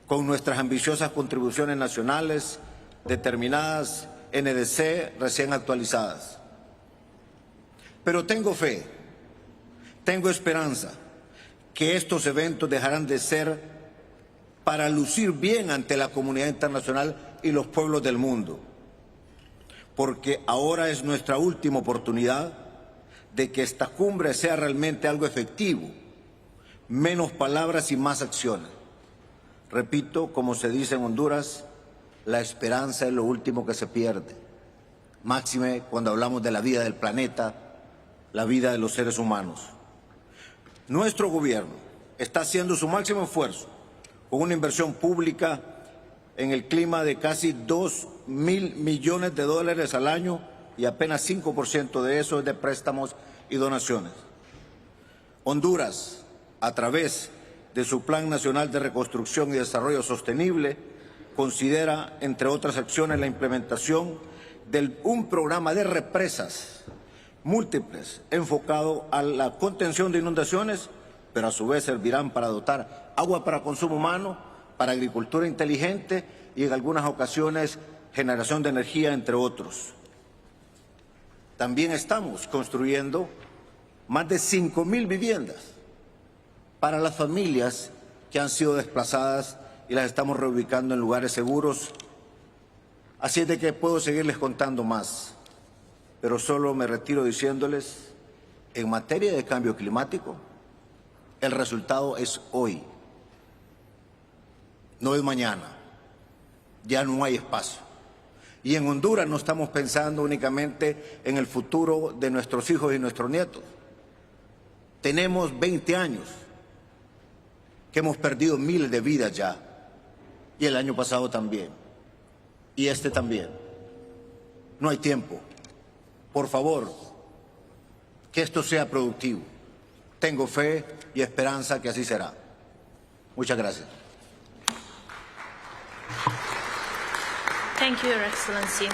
Con nuestras ambiciosas contribuciones nacionales, determinadas NDC recién actualizadas. Pero tengo fe, tengo esperanza que estos eventos dejarán de ser para lucir bien ante la comunidad internacional y los pueblos del mundo, porque ahora es nuestra última oportunidad de que esta cumbre sea realmente algo efectivo, menos palabras y más acciones. Repito, como se dice en Honduras, la esperanza es lo último que se pierde, máxime cuando hablamos de la vida del planeta, la vida de los seres humanos. Nuestro gobierno está haciendo su máximo esfuerzo con una inversión pública en el clima de casi 2.000 millones de dólares al año y apenas 5% de eso es de préstamos y donaciones. Honduras, a través de su Plan Nacional de Reconstrucción y Desarrollo Sostenible, considera, entre otras acciones, la implementación de un programa de represas múltiples enfocado a la contención de inundaciones, pero a su vez servirán para dotar agua para consumo humano, para agricultura inteligente y en algunas ocasiones generación de energía, entre otros. También estamos construyendo más de 5.000 viviendas para las familias que han sido desplazadas y las estamos reubicando en lugares seguros. Así es de que puedo seguirles contando más, pero solo me retiro diciéndoles, en materia de cambio climático, el resultado es hoy, no es mañana, ya no hay espacio. Y en Honduras no estamos pensando únicamente en el futuro de nuestros hijos y nuestros nietos. Tenemos 20 años que hemos perdido miles de vidas ya, y el año pasado también, y este también. No hay tiempo. Por favor, que esto sea productivo. Tengo fe y esperanza que así será. Muchas gracias. Thank you, Your Excellency.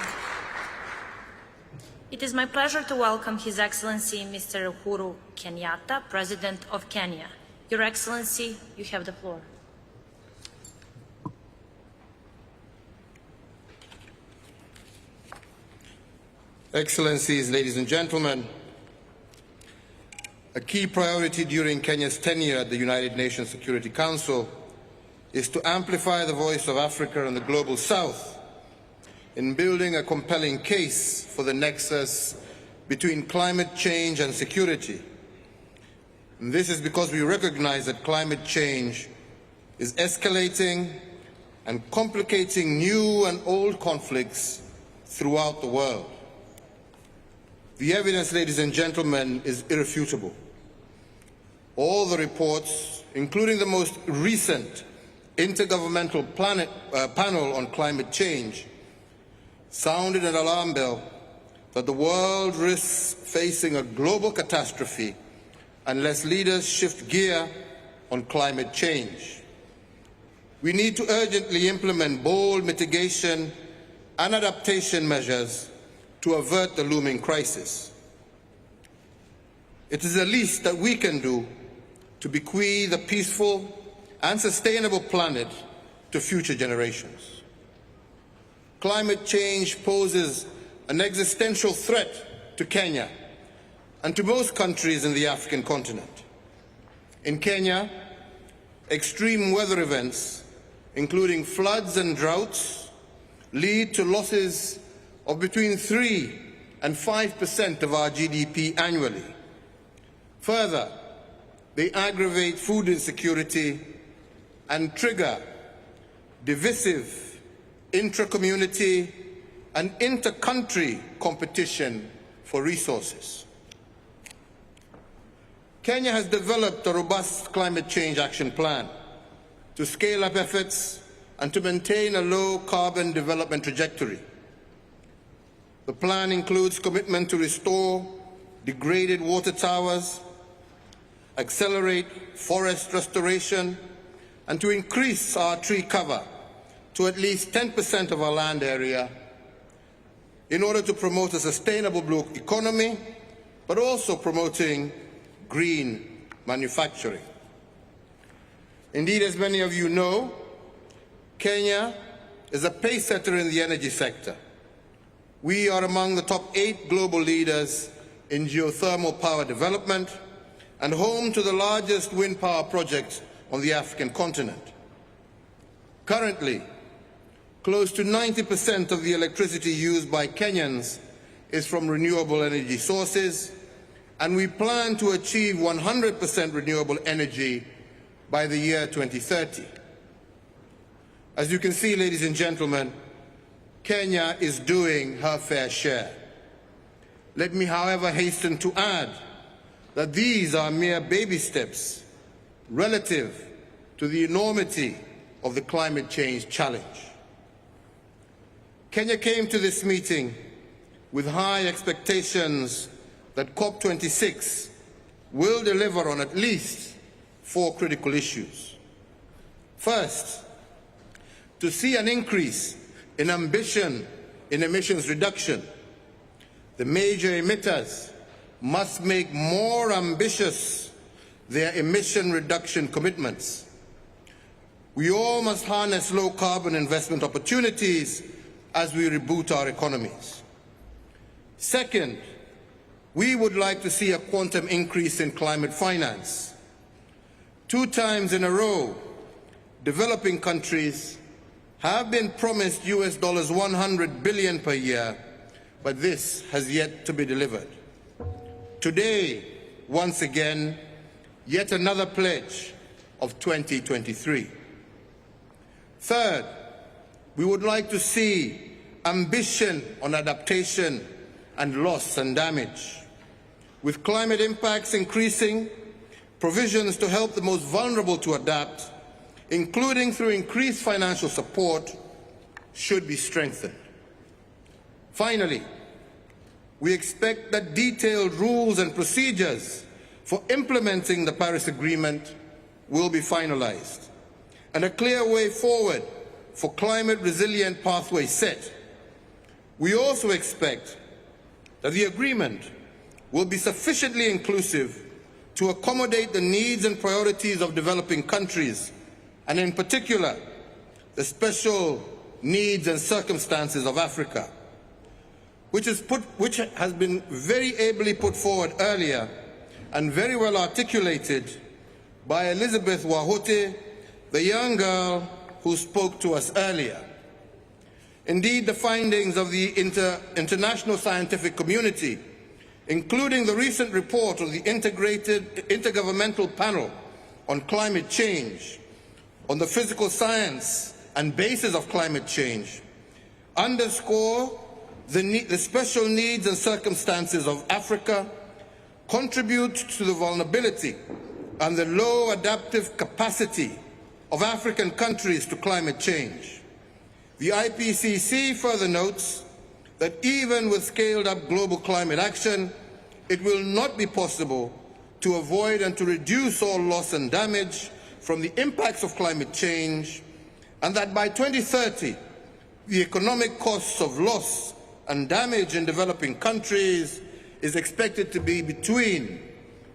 It is my pleasure to welcome His Excellency Mr. Uhuru Kenyatta, President of Kenya. Your Excellency, you have the floor. Excellencies, ladies and gentlemen, a key priority during Kenya's tenure at the United Nations Security Council is to amplify the voice of Africa and the Global South in building a compelling case for the nexus between climate change and security. And this is because we recognize that climate change is escalating and complicating new and old conflicts throughout the world. The evidence, ladies and gentlemen, is irrefutable. All the reports, including the most recent Intergovernmental Panel on Climate Change, sounded an alarm bell that the world risks facing a global catastrophe unless leaders shift gear on climate change. We need to urgently implement bold mitigation and adaptation measures to avert the looming crisis. It is the least that we can do to bequeath a peaceful and sustainable planet to future generations. Climate change poses an existential threat to Kenya and to most countries in the African continent. In Kenya, extreme weather events, including floods and droughts, lead to losses of between 3 and 5% of our GDP annually. Further, they aggravate food insecurity and trigger divisive intra-community and inter-country competition for resources. Kenya has developed a robust climate change action plan to scale up efforts and to maintain a low-carbon development trajectory. The plan includes commitment to restore degraded water towers, accelerate forest restoration, and to increase our tree cover to at least 10% of our land area in order to promote a sustainable blue economy, but also promoting green manufacturing. Indeed, as many of you know, Kenya is a pace-setter in the energy sector. We are among the top 8 global leaders in geothermal power development and home to the largest wind power project on the African continent. Currently, close to 90% of the electricity used by Kenyans is from renewable energy sources, and we plan to achieve 100% renewable energy by the year 2030. As you can see, ladies and gentlemen, Kenya is doing her fair share. Let me, however, hasten to add that these are mere baby steps relative to the enormity of the climate change challenge. Kenya came to this meeting with high expectations that COP26 will deliver on at least 4 critical issues. First, to see an increase in ambition in emissions reduction. The major emitters must make more ambitious their emission reduction commitments. We all must harness low-carbon investment opportunities as we reboot our economies. Second, we would like to see a quantum increase in climate finance. 2 times in a row, developing countries have been promised US $100 billion per year, but this has yet to be delivered. Today, once again, yet another pledge of 2023. Third, we would like to see ambition on adaptation and loss and damage. With climate impacts increasing, provisions to help the most vulnerable to adapt, including through increased financial support, should be strengthened. Finally, we expect that detailed rules and procedures for implementing the Paris Agreement will be finalized, and a clear way forward for climate-resilient pathways set. We also expect that the agreement will be sufficiently inclusive to accommodate the needs and priorities of developing countries, and in particular, the special needs and circumstances of Africa, which has been very ably put forward earlier and very well articulated by Elizabeth Wahote, the young girl who spoke to us earlier. Indeed, the findings of the international scientific community, including the recent report of the Intergovernmental Panel on Climate Change, on the physical science and basis of climate change, underscore the special needs and circumstances of Africa, contribute to the vulnerability and the low adaptive capacity of African countries to climate change. The IPCC further notes that even with scaled-up global climate action, it will not be possible to avoid and to reduce all loss and damage from the impacts of climate change, and that by 2030, the economic costs of loss and damage in developing countries is expected to be between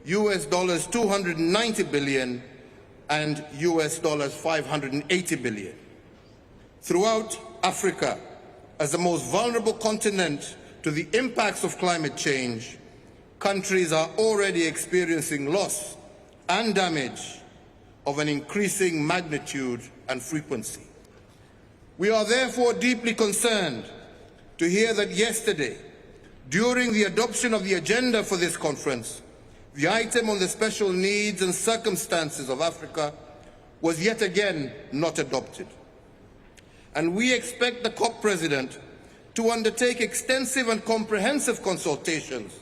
US $290 billion and US $580 billion. Throughout Africa, as the most vulnerable continent to the impacts of climate change, countries are already experiencing loss and damage of an increasing magnitude and frequency. We are therefore deeply concerned to hear that yesterday, during the adoption of the agenda for this conference, the item on the special needs and circumstances of Africa was yet again not adopted. And we expect the COP President to undertake extensive and comprehensive consultations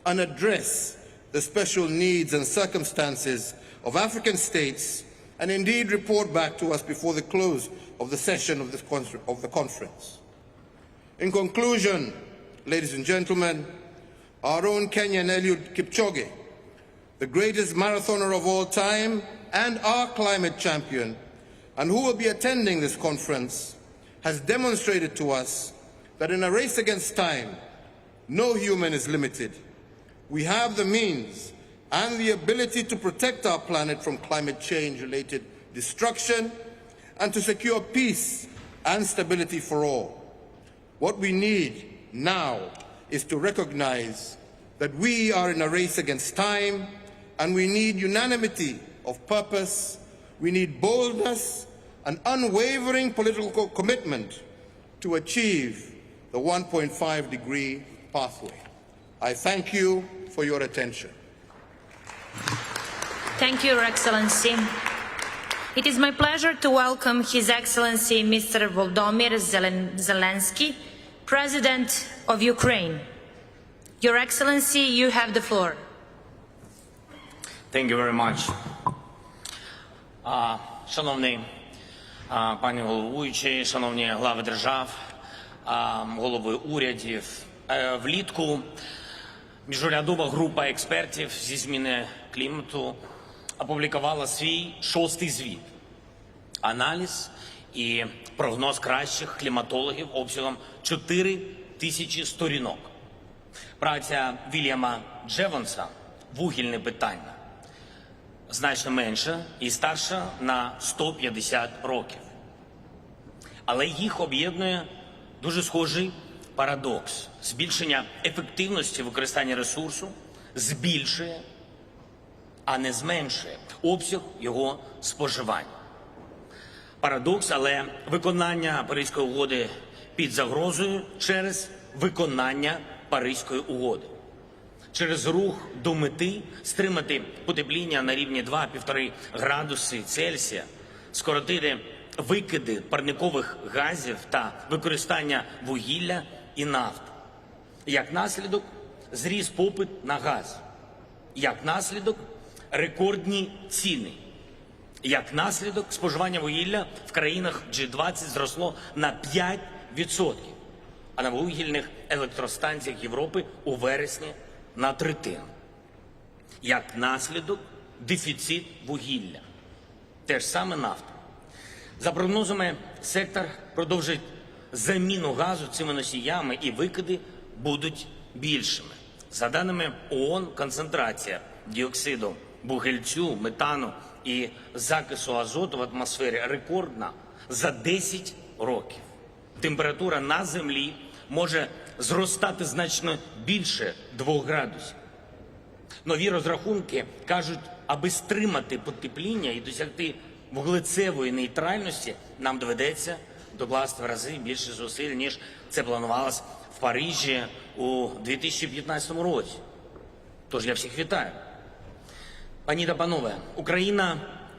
and address the special needs and circumstances of African states, and indeed report back to us before the close of the session of the conference. In conclusion, ladies and gentlemen, our own Kenyan Eliud Kipchoge, the greatest marathoner of all time and our climate champion, and who will be attending this conference, has demonstrated to us that in a race against time, no human is limited. We have the means and the ability to protect our planet from climate change-related destruction and to secure peace and stability for all. What we need now is to recognize that we are in a race against time, and we need unanimity of purpose, we need boldness and unwavering political commitment to achieve the 1.5-degree pathway. I thank you for your attention. Thank you, Your Excellency. It is my pleasure to welcome His Excellency Mr. Volodymyr Zelensky, President of Ukraine. Your Excellency, you have the floor. Thank you very much. Шановний пані головуючий, шановні глави держав, голови урядів, влітку міжурядова група експертів зі зміни клімату опублікувала свій 6-й звіт. Аналіз і прогноз кращих кліматологів обсягом 4000 сторінок. Праця Вільяма Джевонса «Вугільне питання» значно менша і старша на 150 років. Але їх об'єднує дуже схожий парадокс. Збільшення ефективності використання ресурсу збільшує, а не зменшує обсяг його споживання. Парадокс, але виконання Паризької угоди під загрозою через виконання Паризької угоди. Через рух до мети стримати потепління на рівні 2-1,5 градуси Цельсія, скоротити викиди парникових газів та використання вугілля і нафти. Як наслідок – зріс попит на газ. Як наслідок – рекордні ціни. Як наслідок – споживання вугілля в країнах G20 зросло на 5%, а на вугільних електростанціях Європи у вересні – на 1/3. Як наслідок – дефіцит вугілля. Те ж саме нафта. За прогнозами, сектор продовжить заміну газу цими носіями і викиди будуть більшими. За даними ООН, концентрація діоксиду вугільцю, метану і закису азоту в атмосфері рекордна за 10 років. Температура на Землі може зростати значно більше 2 градусів. Нові розрахунки кажуть, аби стримати потепління і досягти вуглецевої нейтральності, нам доведеться докласти в рази більше зусиль, ніж це планувалось в Парижі у 2015 році. Тож я всіх вітаю. Пані та панове, Україна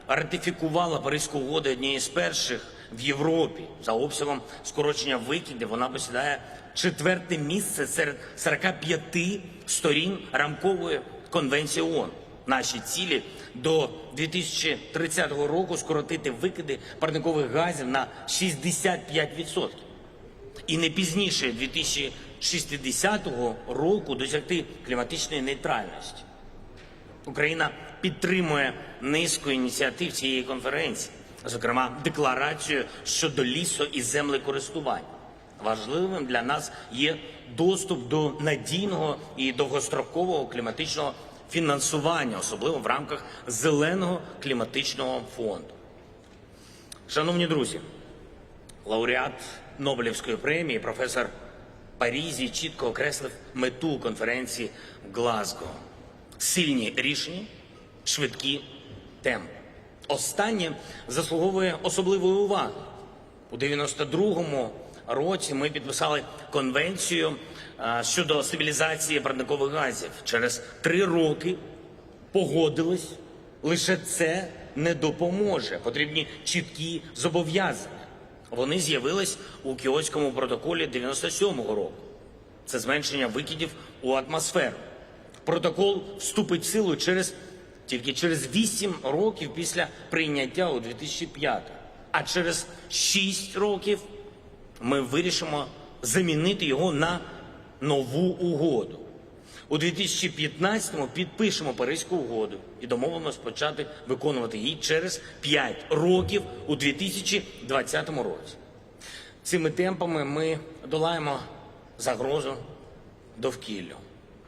ратифікувала Паризьку угоду однією з перших в Європі. За обсягом скорочення викидів вона посідає 4-те місце серед 45 сторін рамкової конвенції ООН. Наші цілі до 2030 року скоротити викиди парникових газів на 65%. І не пізніше 2060 року досягти кліматичної нейтральності. Україна підтримує низку ініціатив цієї конференції, зокрема декларацію щодо лісу- і землекористування. Важливим для нас є доступ до надійного і довгострокового кліматичного фінансування, особливо в рамках Зеленого кліматичного фонду. Шановні друзі, лауреат Нобелівської премії професор Парізі чітко окреслив мету конференції в Глазго. Сильні рішення, швидкі темпи. Останнє заслуговує особливої уваги. У 92-му році ми підписали конвенцію щодо стабілізації парникових газів. Через 3 роки погодились, лише це не допоможе. Потрібні чіткі зобов'язання. Вони з'явились у Кіотському протоколі 97-го року. Це зменшення викидів у атмосферу. Протокол вступить в силу тільки через 8 років після прийняття у 2005. А через 6 років ми вирішимо замінити його на нову угоду. У 2015-му підпишемо Паризьку угоду і домовимося почати виконувати її через 5 років у 2020 році. Цими темпами ми долаємо загрозу довкіллю.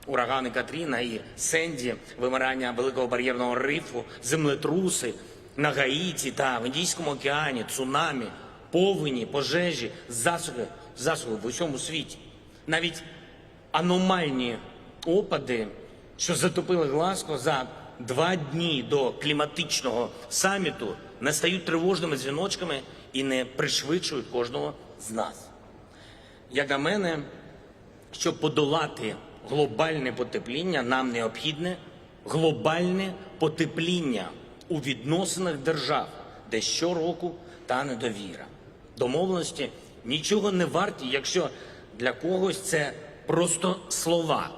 Урагани Катріна і Сенді, вимирання Великого бар'єрного рифу, землетруси на Гаїті та в Індійському океані, цунамі, повені, пожежі, засухи в усьому світі. Навіть аномальні опади, що затопили Глазго за 2 дні до кліматичного саміту, не стають тривожними дзвіночками і не пришвидшують кожного з нас. Як на мене, щоб подолати глобальне потепління, нам необхідне глобальне потепління у відносинах держав, де щороку тане довіра. Домовленості нічого не варті, якщо для когось це просто слова.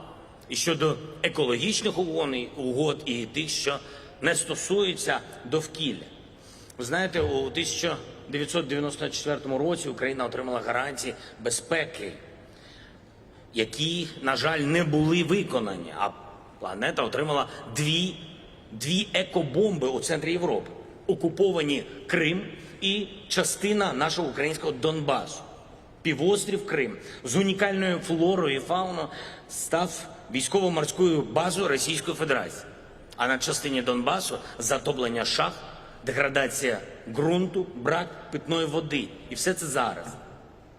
І щодо екологічних угод і тих, що не стосуються довкілля. Ви знаєте, у 1994 році Україна отримала гарантії безпеки, які, на жаль, не були виконані, а планета отримала дві екобомби у центрі Європи. Окуповані Крим і частина нашого українського Донбасу. Півострів Крим з унікальною флорою і фауною став військово-морською базою Російської Федерації. А на частині Донбасу затоплення шахт, деградація ґрунту, брак питної води. І все це зараз.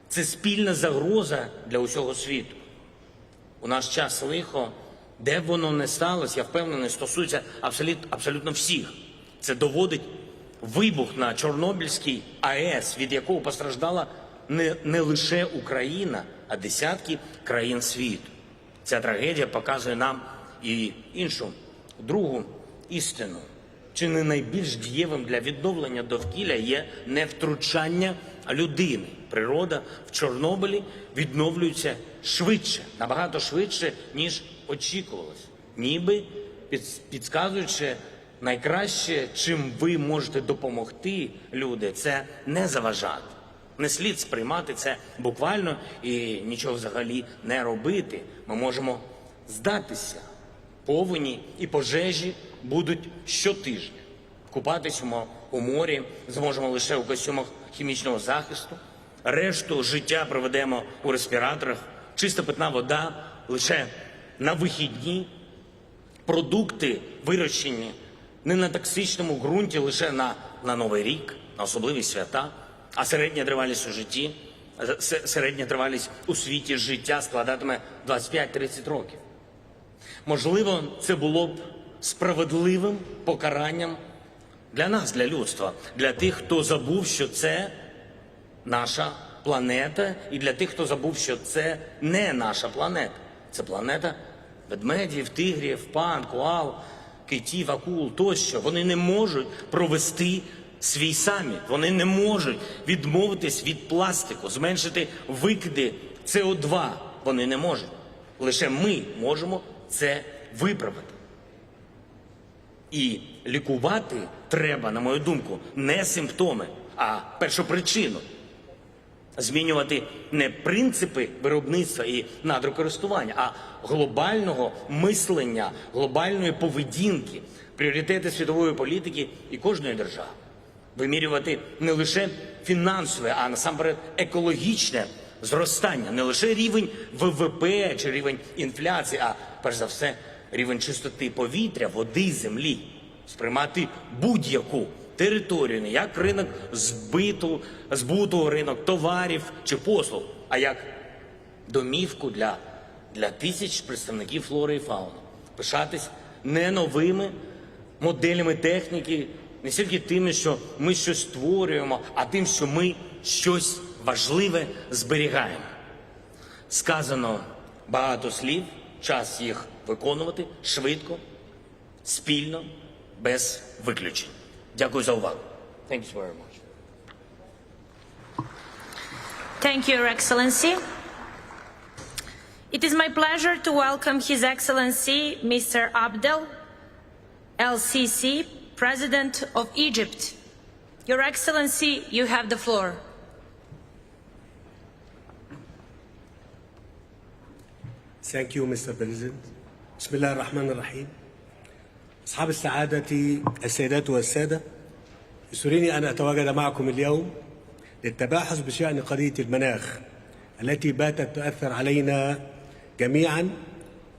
Це спільна загроза для усього світу. У наш час лихо, де б воно не сталося, я впевнений, стосується абсолютно всіх. Це доводить вибух на Чорнобильській АЕС, від якого постраждала не лише Україна, а десятки країн світу. Ця трагедія показує нам і іншу, другу істину. Чи не найбільш дієвим для відновлення довкілля є не втручання людини. Природа в Чорнобилі відновлюється швидше, набагато швидше, ніж очікувалось. Ніби підказуючи найкраще, чим ви можете допомогти, люди, це не заважати. Не слід сприймати це буквально і нічого взагалі не робити. Ми можемо здатися. Повені і пожежі будуть щотижня. Купатись у морі зможемо лише у костюмах хімічного захисту. Решту життя проведемо у респіраторах. Чиста питна вода лише на вихідні. Продукти вирощені не на токсичному ґрунті лише на Новий рік, на особливі свята. А середня тривалість у світі життя складатиме 25-30 років. Можливо, це було б справедливим покаранням для нас, для людства, для тих, хто забув, що це наша планета, і для тих, хто забув, що це не наша планета. Це планета ведмедів, тигрів, панд, коал, китів, акул тощо. Вони не можуть провести свій саміт. Вони не можуть відмовитись від пластику, зменшити викиди СО2. Вони не можуть. Лише ми можемо це виправити. І лікувати треба, на мою думку, не симптоми, а першопричину. Змінювати не принципи виробництва і надрокористування, а глобального мислення, глобальної поведінки, пріоритети світової політики і кожної держави. Вимірювати не лише фінансове, а насамперед екологічне зростання, не лише рівень ВВП чи рівень інфляції, а перш за все рівень чистоти повітря, води, землі. Сприймати будь-яку територію не як ринок збуту, ринок товарів чи послуг, а як домівку для тисяч представників флори і фауни. Пишатись не новими моделями техніки, не тільки тими, що ми щось створюємо, а тим, що ми щось важливе зберігаємо. Сказано багато слів, час їх виконувати швидко, спільно, без виключень. Дякую за увагу. Thank you very much. Thank you, Your Excellency. It is my pleasure to welcome His Excellency Mr. Abdel El-Sisi, President of Egypt. Your Excellency, you have the floor. Thank you, Mr. President. بسم الله الرحمن الرحيم. أصحاب السعادة السيدات والسادة، يسرني أن أتواجد معكم اليوم للتباحث بشأن قضية المناخ التي باتت تؤثر علينا جميعا،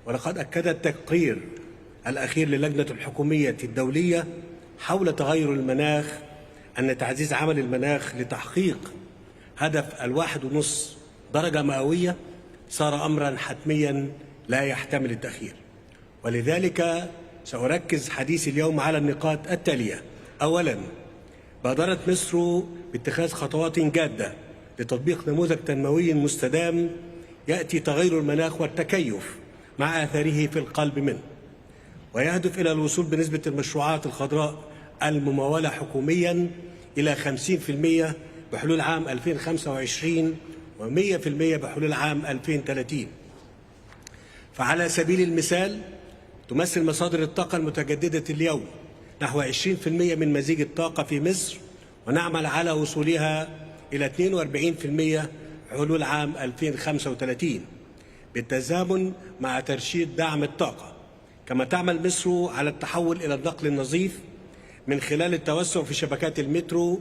ولقد أكد التقرير الأخير للجنة الحكومية الدولية حول تغير المناخ أن تعزيز عمل المناخ لتحقيق هدف 1.5 درجة مئوية صار أمرا حتميا لا يحتمل التأخير. ولذلك سأركز حديثي اليوم على النقاط التالية. أولا، بادرت مصر باتخاذ خطوات جادة لتطبيق نموذج تنموي مستدام يأتي تغير المناخ والتكيف مع آثاره في القلب منه، ويهدف إلى الوصول بنسبة المشروعات الخضراء الممولة حكوميا إلى 50% بحلول عام 2025 و100% بحلول عام 2030. فعلى سبيل المثال تمثل مصادر الطاقة المتجددة اليوم نحو 20% من مزيج الطاقة في مصر، ونعمل على وصولها إلى 42% حلول عام 2035 بالتزامن مع ترشيد دعم الطاقة. كما تعمل مصر على التحول إلى النقل النظيف من خلال التوسع في شبكات المترو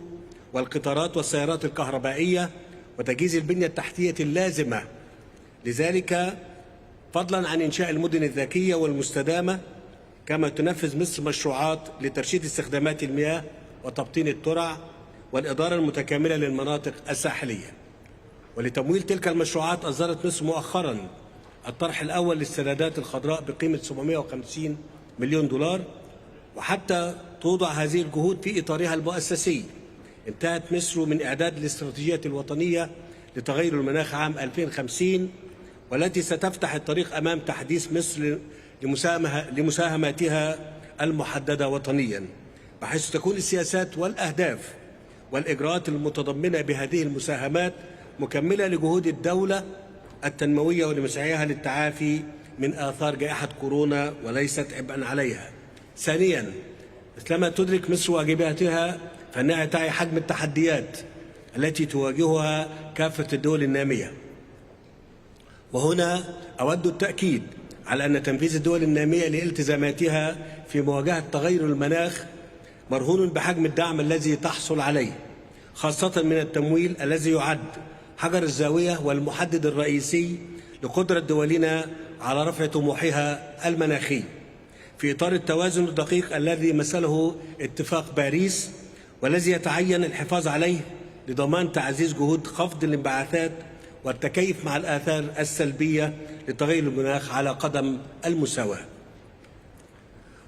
والقطارات والسيارات الكهربائية وتجهيز البنية التحتية اللازمة لذلك، فضلا عن إنشاء المدن الذكية والمستدامة. كما تنفذ مصر مشروعات لترشيد استخدامات المياه وتبطين الترع والإدارة المتكاملة للمناطق الساحلية. ولتمويل تلك المشروعات أصدرت مصر مؤخرا الطرح الأول للسندات الخضراء بقيمة 750 مليون دولار. وحتى توضع هذه الجهود في إطارها المؤسسي، انتهت مصر من إعداد الاستراتيجية الوطنية لتغير المناخ عام 2050، والتي ستفتح الطريق أمام تحديث مصر لمساهماتها المحددة وطنيا، بحيث تكون السياسات والأهداف والإجراءات المتضمنة بهذه المساهمات مكملة لجهود الدولة التنموية ولمسعيها للتعافي من آثار جائحة كورونا وليست عبئا عليها. ثانيا، مثلما تدرك مصر واجباتها فإنها تعي حجم التحديات التي تواجهها كافة الدول النامية. وهنا أود التأكيد على أن تنفيذ الدول النامية لالتزاماتها في مواجهة تغير المناخ مرهون بحجم الدعم الذي تحصل عليه، خاصة من التمويل الذي يعد حجر الزاوية والمحدد الرئيسي لقدرة دولنا على رفع طموحها المناخي في إطار التوازن الدقيق الذي مثله اتفاق باريس، والذي يتعين الحفاظ عليه لضمان تعزيز جهود خفض الانبعاثات والتكيف مع الآثار السلبية لتغير المناخ على قدم المساواة.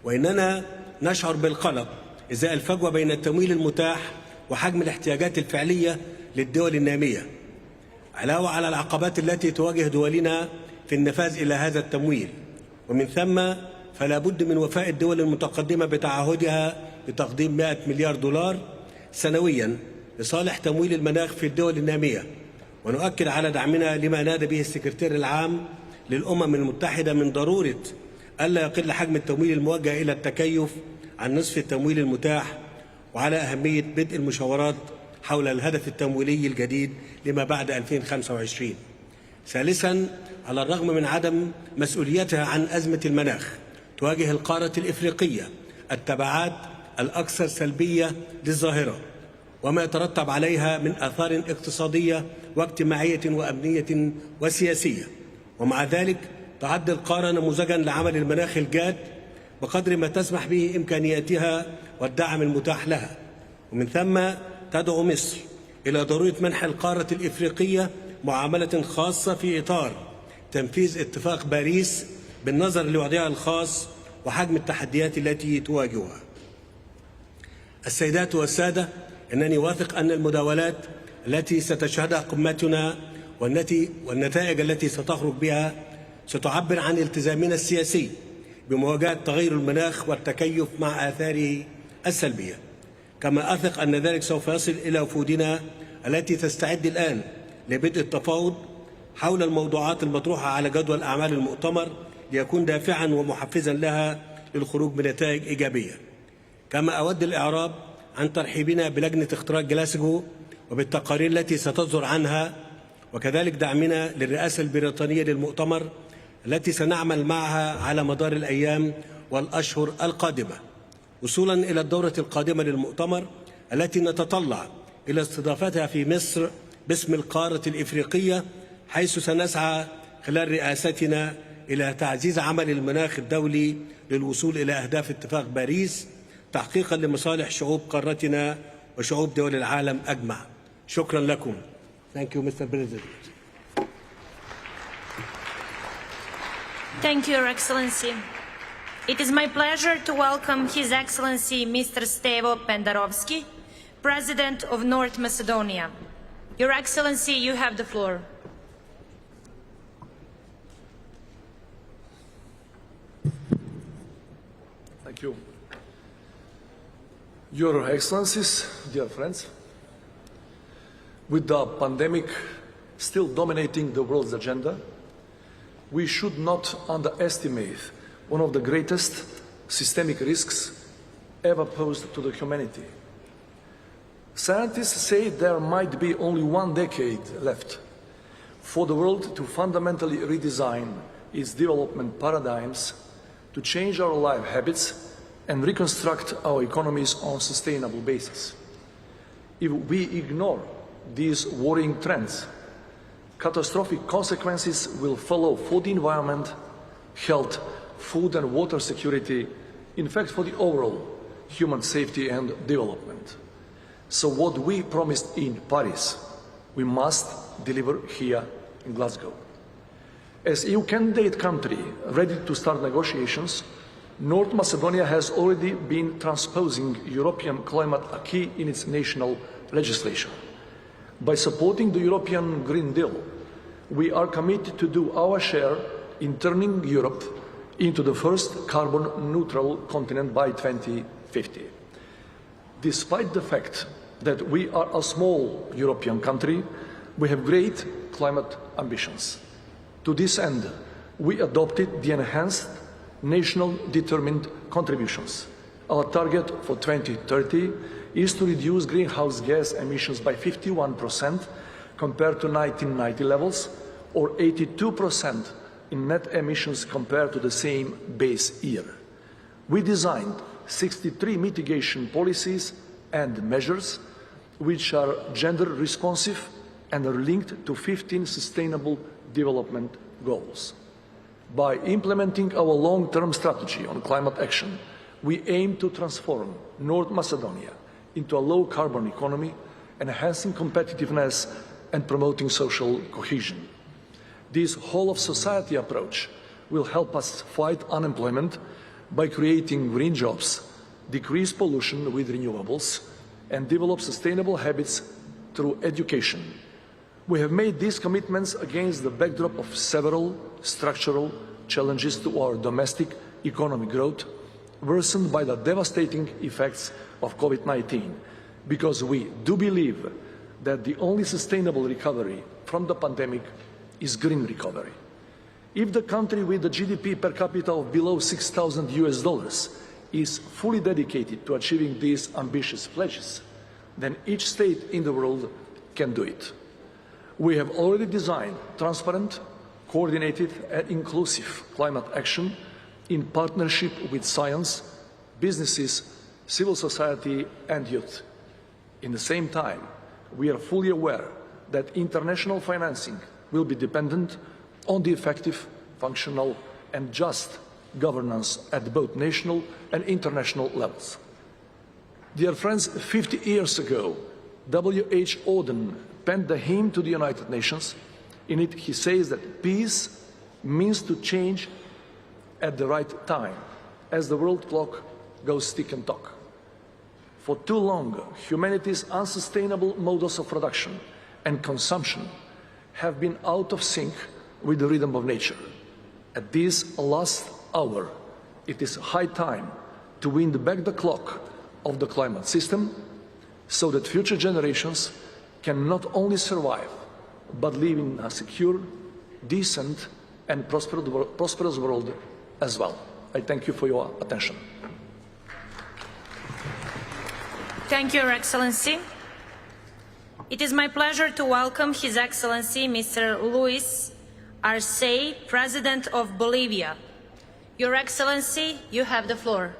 وإننا نشعر بالقلق إزاء الفجوة بين التمويل المتاح وحجم الاحتياجات الفعلية للدول النامية، علاوة على العقبات التي تواجه دولنا في النفاذ إلى هذا التمويل. ومن ثم فلا بد من وفاء الدول المتقدمة بتعهدها بتقديم 100 مليار دولار سنويا لصالح تمويل المناخ في الدول النامية. ونؤكد على دعمنا لما نادى به السكرتير العام للأمم المتحدة من ضرورة ألا يقل حجم التمويل الموجه إلى التكيف عن نصف التمويل المتاح، وعلى أهمية بدء المشاورات حول الهدف التمويلي الجديد لما بعد 2025. ثالثا، على الرغم من عدم مسؤوليتها عن أزمة المناخ، تواجه القارة الإفريقية التبعات الأكثر سلبية للظاهرة وما يترتب عليها من آثار اقتصادية واجتماعية وأمنية وسياسية. ومع ذلك تعد القارة نموذجا لعمل المناخ الجاد بقدر ما تسمح به إمكانياتها والدعم المتاح لها. ومن ثم تدعو مصر إلى ضرورة منح القارة الإفريقية معاملة خاصة في إطار تنفيذ اتفاق باريس بالنظر لوضعها الخاص وحجم التحديات التي تواجهها. السيدات والسادة، إنني واثق أن المداولات التي ستشهدها قمتنا والنتائج التي ستخرج بها ستعبر عن التزامنا السياسي بمواجهة تغير المناخ والتكيف مع آثاره السلبية. كما أثق أن ذلك سوف يصل إلى وفودنا التي تستعد الآن لبدء التفاوض حول الموضوعات المطروحة على جدول أعمال المؤتمر ليكون دافعا ومحفزا لها للخروج بنتائج إيجابية. كما أود الإعراب عن ترحيبنا بلجنة اختراق جلاسكو وبالتقارير التي ستصدر عنها، وكذلك دعمنا للرئاسة البريطانية للمؤتمر التي سنعمل معها على مدار الأيام والأشهر القادمة، وصولا إلى الدورة القادمة للمؤتمر التي نتطلع إلى استضافتها في مصر باسم القارة الإفريقية، حيث سنسعى خلال رئاستنا إلى تعزيز عمل المناخ الدولي للوصول إلى أهداف اتفاق باريس تحقيقا لمصالح شعوب قارتنا وشعوب دول العالم أجمع. شكرا لكم. Thank you, Mr. President. Thank you, Your Excellency. It is my pleasure to welcome His Excellency Mr. Stevo Pendarovsky, President of North Macedonia. Your Excellency, you have the floor. Thank you. Your Excellencies, dear friends, with the pandemic still dominating the world's agenda, we should not underestimate one of the greatest systemic risks ever posed to the humanity. Scientists say there might be only 1 decade left for the world to fundamentally redesign its development paradigms, to change our life habits and reconstruct our economies on a sustainable basis. If we ignore these worrying trends, catastrophic consequences will follow for the environment, health, food and water security, in fact for the overall human safety and development. So what we promised in Paris, we must deliver here in Glasgow. As EU candidate country ready to start negotiations, North Macedonia has already been transposing European climate acquis in its national legislation. By supporting the European Green Deal, we are committed to do our share in turning Europe into the first carbon-neutral continent by 2050. Despite the fact that we are a small European country, we have great climate ambitions. To this end, we adopted the enhanced national determined contributions. Our target for 2030 is to reduce greenhouse gas emissions by 51% compared to 1990 levels, or 82% in net emissions compared to the same base year. We designed 63 mitigation policies and measures which are gender responsive and are linked to 15 sustainable development goals. By implementing our long-term strategy on climate action, we aim to transform North Macedonia into a low-carbon economy, enhancing competitiveness and promoting social cohesion. This whole-of-society approach will help us fight unemployment by creating green jobs, decrease pollution with renewables, and develop sustainable habits through education. We have made these commitments against the backdrop of several structural challenges to our domestic economic growth, worsened by the devastating effects of COVID-19, because we do believe that the only sustainable recovery from the pandemic is green recovery. If the country with the GDP per capita of below $6,000 is fully dedicated to achieving these ambitious pledges, then each state in the world can do it. We have already designed transparent, coordinated and inclusive climate action in partnership with science, businesses, civil society and youth. In the same time, we are fully aware that international financing will be dependent on the effective, functional and just governance at both national and international levels. Dear friends, 50 years ago, W.H. Auden penned the hymn to the United Nations In it, he says that peace means to change at the right time, as the world clock goes tick and tock. For too long, humanity's unsustainable modes of production and consumption have been out of sync with the rhythm of nature. At this last hour, it is high time to wind back the clock of the climate system so that future generations can not only survive, but live in a secure, decent, and prosperous world as well. I thank you for your attention. Thank you, Your Excellency. It is my pleasure to welcome His Excellency Mr. Luis Arce, President of Bolivia. Your Excellency, you have the floor.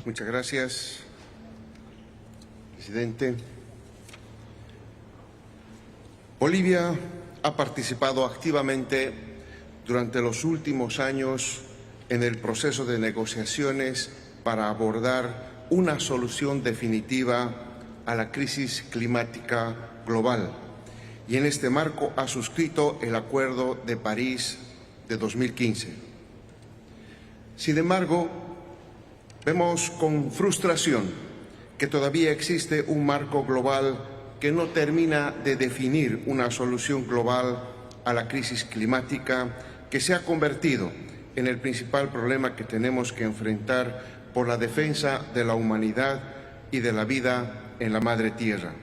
Muchas gracias, Presidente. Bolivia ha participado activamente durante los últimos años en el proceso de negociaciones para abordar una solución definitiva a la crisis climática global y en este marco ha suscrito el Acuerdo de París de 2015. Sin embargo, vemos con frustración que todavía existe un marco global que no termina de definir una solución global a la crisis climática que se ha convertido en el principal problema que tenemos que enfrentar por la defensa de la humanidad y de la vida en la Madre Tierra.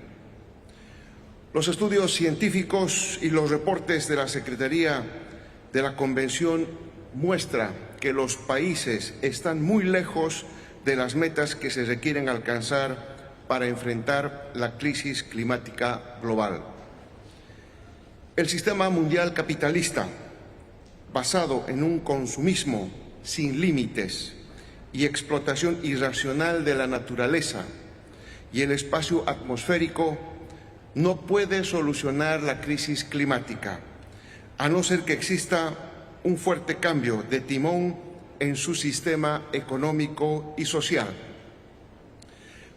Los estudios científicos y los reportes de la Secretaría de la Convención muestran que los países están muy lejos de las metas que se requieren alcanzar para enfrentar la crisis climática global. El sistema mundial capitalista, basado en un consumismo sin límites y explotación irracional de la naturaleza y el espacio atmosférico, no puede solucionar la crisis climática, a no ser que exista un fuerte cambio de timón en su sistema económico y social.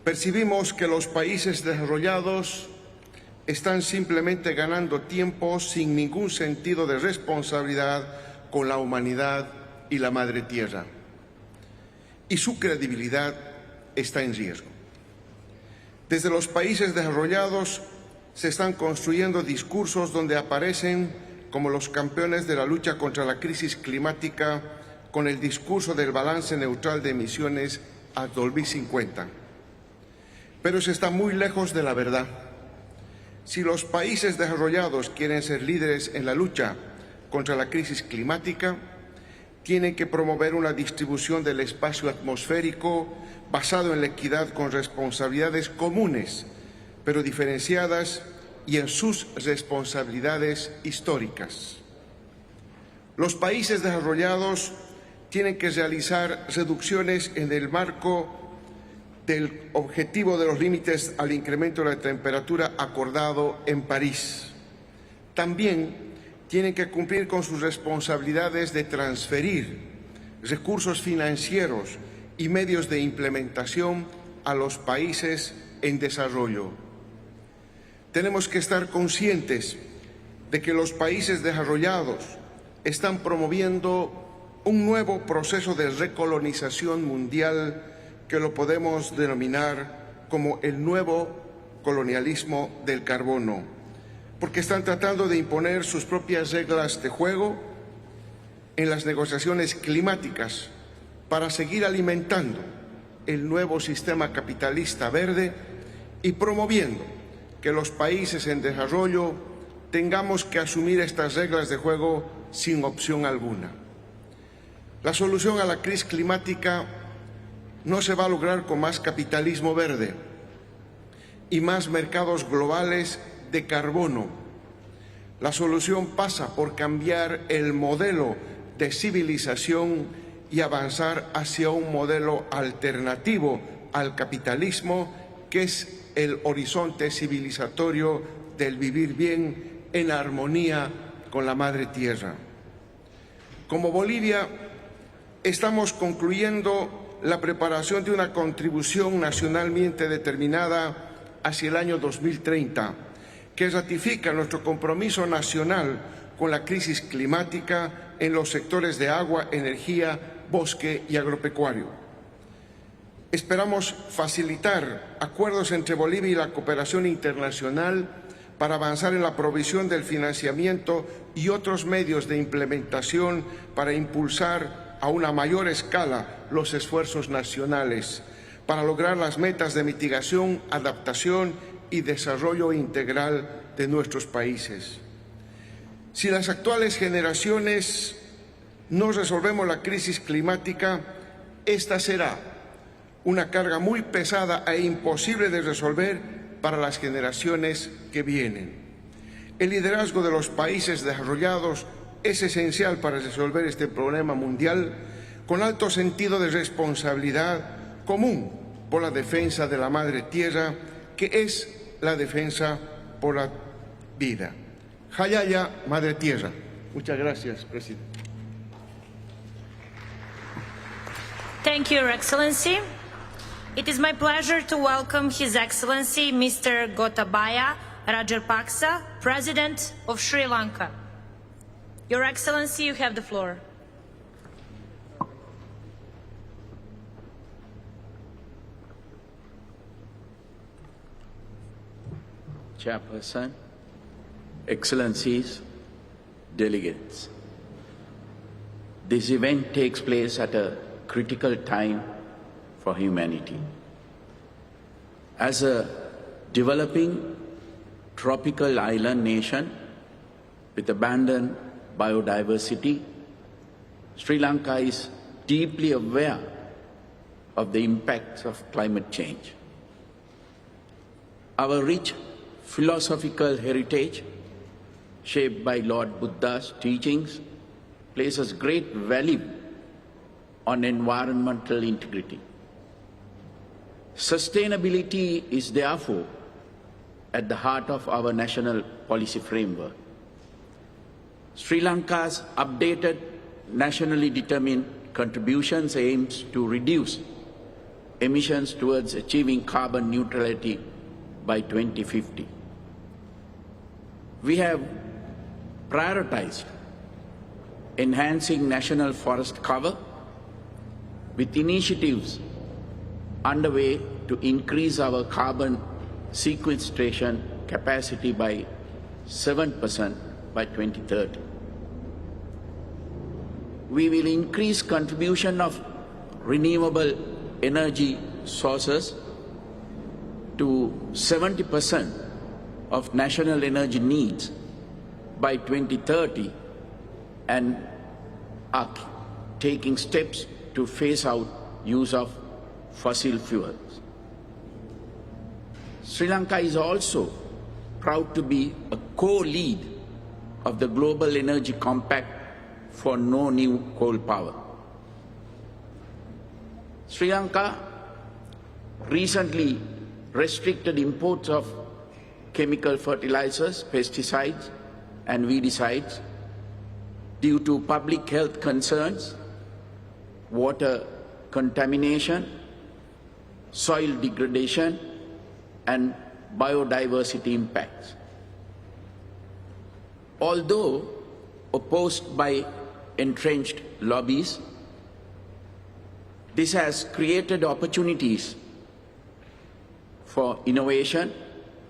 Percibimos que los países desarrollados están simplemente ganando tiempo sin ningún sentido de responsabilidad con la humanidad y la Madre Tierra. Y su credibilidad está en riesgo. Desde los países desarrollados se están construyendo discursos donde aparecen como los campeones de la lucha contra la crisis climática con el discurso del balance neutral de emisiones a 2050. Pero se está muy lejos de la verdad. Si los países desarrollados quieren ser líderes en la lucha contra la crisis climática, tienen que promover una distribución del espacio atmosférico basado en la equidad con responsabilidades comunes, pero diferenciadas y en sus responsabilidades históricas. Los países desarrollados tienen que realizar reducciones en el marco del objetivo de los límites al incremento de la temperatura acordado en París. También tienen que cumplir con sus responsabilidades de transferir recursos financieros y medios de implementación a los países en desarrollo. Tenemos que estar conscientes de que los países desarrollados están promoviendo un nuevo proceso de recolonización mundial que lo podemos denominar como el nuevo colonialismo del carbono, porque están tratando de imponer sus propias reglas de juego en las negociaciones climáticas para seguir alimentando el nuevo sistema capitalista verde y promoviendo que los países en desarrollo tengamos que asumir estas reglas de juego sin opción alguna. La solución a la crisis climática no se va a lograr con más capitalismo verde y más mercados globales de carbono. La solución pasa por cambiar el modelo de civilización y avanzar hacia un modelo alternativo al capitalismo, que es el horizonte civilizatorio del vivir bien en armonía con la Madre Tierra. Como Bolivia, estamos concluyendo la preparación de una contribución nacionalmente determinada hacia el año 2030, que ratifica nuestro compromiso nacional con la crisis climática en los sectores de agua, energía, bosque y agropecuario. Esperamos facilitar acuerdos entre Bolivia y la cooperación internacional para avanzar en la provisión del financiamiento y otros medios de implementación para impulsar a una mayor escala los esfuerzos nacionales, para lograr las metas de mitigación, adaptación y desarrollo integral de nuestros países. Si las actuales generaciones no resolvemos la crisis climática, esta será una carga muy pesada e imposible de resolver para las generaciones que vienen. El liderazgo de los países desarrollados es esencial para resolver este problema mundial con alto sentido de responsabilidad común por la defensa de la madre tierra, que es la defensa por la vida. Hayaya, madre tierra. Muchas gracias, presidente. Thank you, Your Excellency. It is my pleasure to welcome His Excellency Mr. Gotabaya Rajapaksa, President of Sri Lanka. Your Excellency, you have the floor. Chairperson, Excellencies, delegates. This event takes place at a critical time for humanity. As a developing tropical island nation with abundant biodiversity, Sri Lanka is deeply aware of the impacts of climate change. Our rich philosophical heritage, shaped by Lord Buddha's teachings, places great value on environmental integrity. Sustainability is therefore at the heart of our national policy framework. Sri Lanka's updated nationally determined contributions aims to reduce emissions towards achieving carbon neutrality by 2050. We have prioritized enhancing national forest cover with initiatives underway to increase our carbon sequestration capacity by 7% by 2030. We will increase contribution of renewable energy sources to 70% of national energy needs by 2030 and are taking steps to phase out use of fossil fuels. Sri Lanka is also proud to be a co-lead of the Global Energy Compact for no new coal power. Sri Lanka recently restricted imports of chemical fertilizers, pesticides, and weedicides due to public health concerns, water contamination, soil degradation, and biodiversity impacts. Although opposed by entrenched lobbies, this has created opportunities for innovation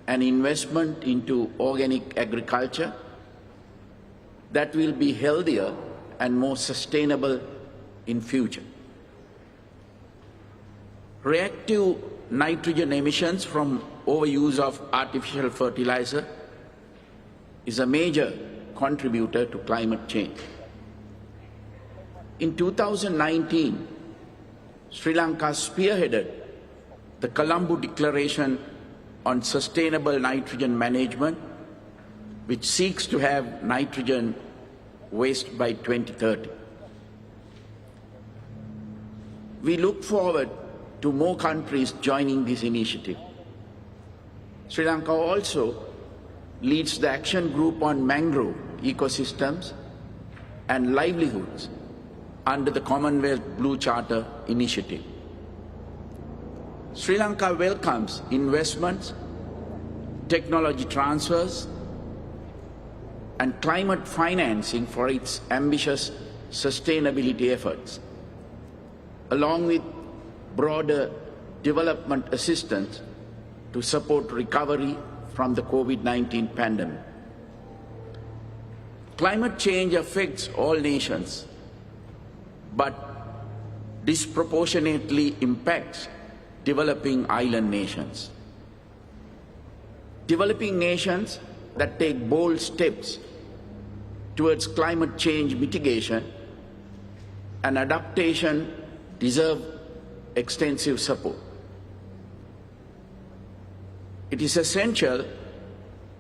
and investment into organic agriculture that will be healthier and more sustainable in future. Reactive nitrogen emissions from overuse of artificial fertilizer is a major contributor to climate change. In 2019, Sri Lanka spearheaded the Colombo Declaration on Sustainable Nitrogen Management, which seeks to have nitrogen waste by 2030. We look forward to more countries joining this initiative. Sri Lanka also leads the Action Group on Mangrove Ecosystems and Livelihoods under the Commonwealth Blue Charter initiative. Sri Lanka welcomes investments, technology transfers, and climate financing for its ambitious sustainability efforts, along with broader development assistance to support recovery from the COVID-19 pandemic. Climate change affects all nations, but disproportionately impacts developing island nations. Developing nations that take bold steps towards climate change mitigation and adaptation deserve extensive support. It is essential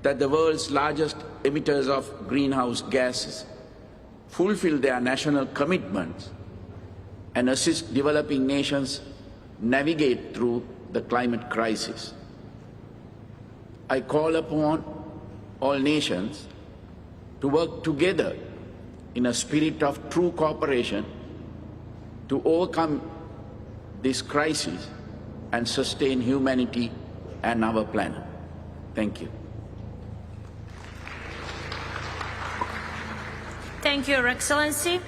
that the world's largest emitters of greenhouse gases fulfill their national commitments and assist developing nations navigate through the climate crisis. I call upon all nations to work together in a spirit of true cooperation to overcome this crisis and sustain humanity and our planet. Thank you. Thank you, Your Excellency.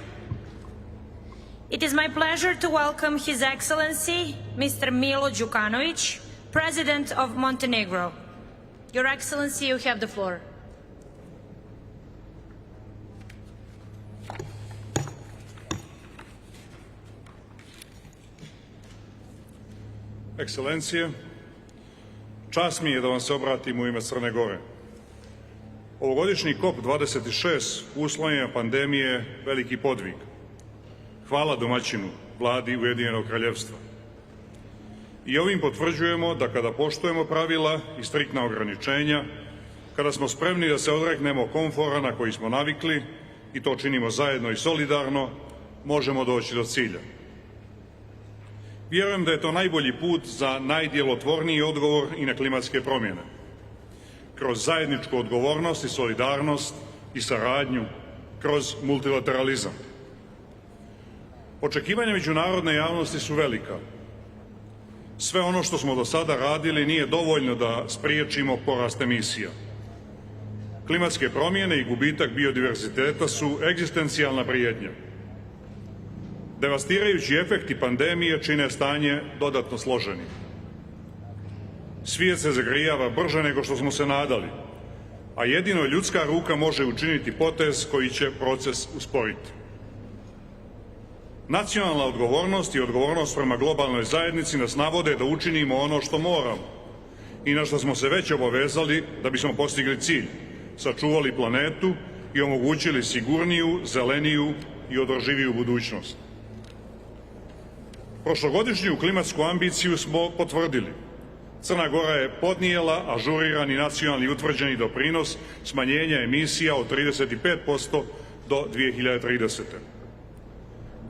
It is my pleasure to welcome His Excellency, Mr. Milo Đukanović, President of Montenegro. Your Excellency, you have the floor. Ekscelencije, čast mi je da vam se obratim u ime Crne Gore. Ovogodišnji COP26 uslovljenja pandemije je veliki podvig. Hvala domaćinu, vladi Ujedinjenog kraljevstva. I ovim potvrđujemo da kada poštujemo pravila i striktna ograničenja, kada smo spremni da se odreknemo komfora na koji smo navikli i to činimo zajedno i solidarno, možemo doći do cilja. Vjerujem da je to najbolji put za najdjelotvorniji odgovor i na klimatske promjene. Kroz zajedničku odgovornost i solidarnost i saradnju, kroz multilateralizam. Očekivanja međunarodne javnosti su velika. Sve ono što smo do sada radili nije dovoljno da spriječimo porast emisija. Klimatske promjene i gubitak biodiverziteta su egzistencijalna prijetnja. Devastirajući efekti pandemije čine stanje dodatno složenim. Svijet se zagrijava brže nego što smo se nadali, a jedino ljudska ruka može učiniti potez koji će proces usporiti. Nacionalna odgovornost i odgovornost prema globalnoj zajednici nas navode da učinimo ono što moramo i na što smo se već obavezali da bismo postigli cilj, sačuvali planetu i omogućili sigurniju, zeleniju i održiviju budućnost. Prošlogodišnju klimatsku ambiciju smo potvrdili. Crna Gora je podnijela ažurirani nacionalni utvrđeni doprinos smanjenja emisija od 35% do 2030.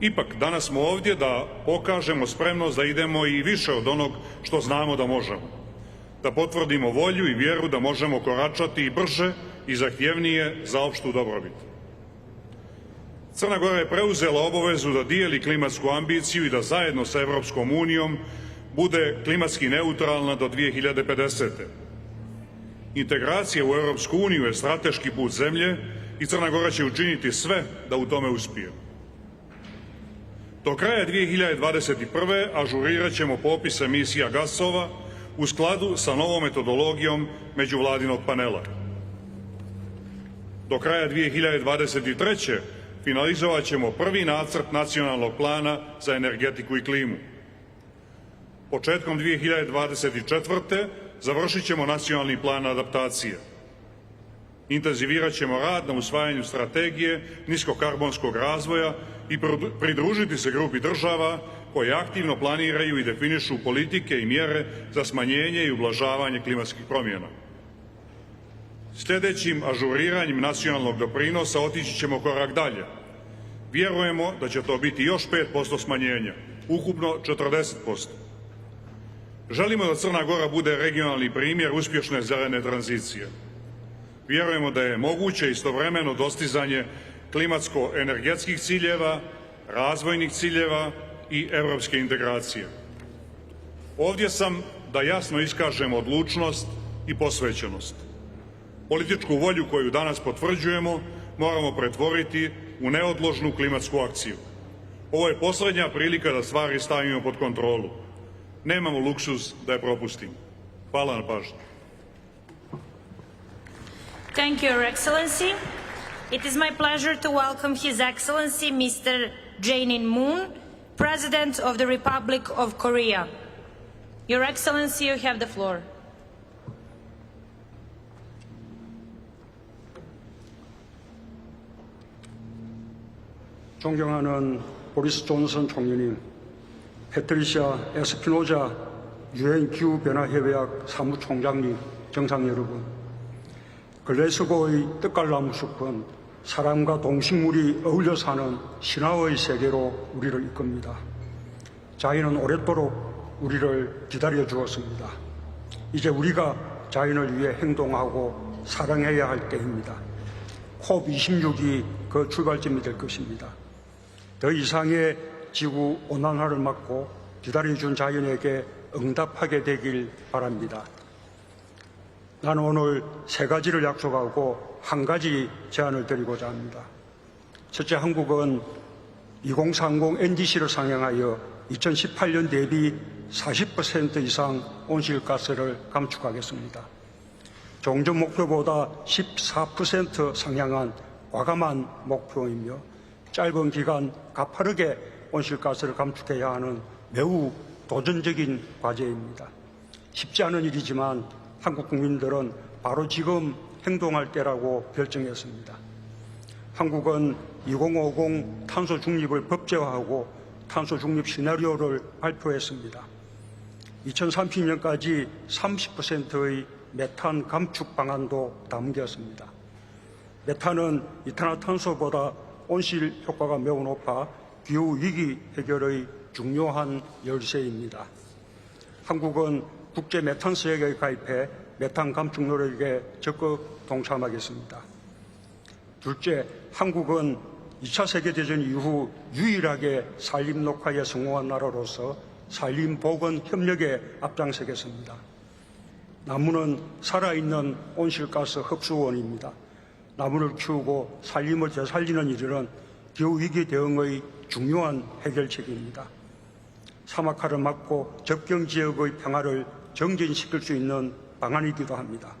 Ipak, danas smo ovdje da pokažemo spremnost da idemo i više od onog što znamo da možemo. Da potvrdimo volju i vjeru da možemo koračati i brže i zahtjevnije za opštu dobrobit. Crna Gora je preuzela obavezu da dijeli klimatsku ambiciju i da zajedno sa Europskom unijom bude klimatski neutralna do 2050. Integracija u Europsku uniju je strateški put zemlje i Crna Gora će učiniti sve da u tome uspije. Do kraja 2021. ažurirat ćemo popis emisija gasova u skladu sa novom metodologijom međuvladinog panela. Do kraja 2023. finalizovat ćemo prvi nacrt nacionalnog plana za energetiku i klimu. Početkom 2024. završit ćemo nacionalni plan adaptacije. Intenzivirat ćemo rad na usvajanju strategije niskokarbonskog razvoja i pridružiti se grupi država koje aktivno planiraju i definišu politike i mjere za smanjenje i ublažavanje klimatskih promjena. Sljedećim ažuriranjem nacionalnog doprinosa otići ćemo korak dalje. Vjerujemo da će to biti još 5% smanjenja, ukupno 40%. Želimo da Crna Gora bude regionalni primjer uspješne zelene tranzicije. Vjerujemo da je moguće istovremeno dostizanje klimatsko-energetskih ciljeva, razvojnih ciljeva i europske integracije. Ovdje sam da jasno iskažem odlučnost i posvećenost. Političku volju koju danas potvrđujemo moramo pretvoriti u neodložnu klimatsku akciju. Ovo je posljednja prilika da stvari stavimo pod kontrolu. Nemamo luksuz da je propustimo. Hvala na pažnji. Thank you, Your Excellency. It is my pleasure to welcome His Excellency Mr. Jae-in-moon, President of the Republic of Korea. Your Excellency, you have the floor. 존경하는 보리스 존슨 총리님, 패트리시아 에스피노자 유엔 기후변화협약 사무총장님, 정상 여러분, 글래스고의 뜻깔나무 숲은 사람과 동식물이 어울려 사는 신화의 세계로 우리를 이끕니다. 자연은 오랫도록 우리를 기다려 주었습니다. 이제 우리가 자연을 위해 행동하고 사랑해야 할 때입니다. COP26이 그 출발점이 될 것입니다. 더 이상의 지구 온난화를 막고 기다려준 자연에게 응답하게 되길 바랍니다. 나는 오늘 세 가지를 약속하고 한 가지 제안을 드리고자 합니다. 첫째, 한국은 2030 NDC를 상향하여 2018년 대비 40% 이상 온실가스를 감축하겠습니다. 종전 목표보다 14% 상향한 과감한 목표이며 짧은 기간 가파르게 온실가스를 감축해야 하는 매우 도전적인 과제입니다. 쉽지 않은 일이지만 한국 국민들은 바로 지금 행동할 때라고 결정했습니다. 한국은 2050 탄소 중립을 법제화하고 탄소 중립 시나리오를 발표했습니다. 2030년까지 30%의 메탄 감축 방안도 담겼습니다. 메탄은 이산화탄소보다 온실 효과가 매우 높아 기후위기 해결의 중요한 열쇠입니다. 한국은 국제 메탄 서약에 가입해 메탄 감축 노력에 적극 동참하겠습니다. 둘째, 한국은 2차 세계대전 이후 유일하게 산림 녹화에 성공한 나라로서 산림 보건 협력에 앞장서겠습니다. 나무는 살아있는 온실가스 흡수원입니다. 나무를 키우고 산림을 되살리는 일은 기후위기 대응의 중요한 해결책입니다. 사막화를 막고 접경지역의 평화를 정진시킬 수 있는 방안이기도 합니다.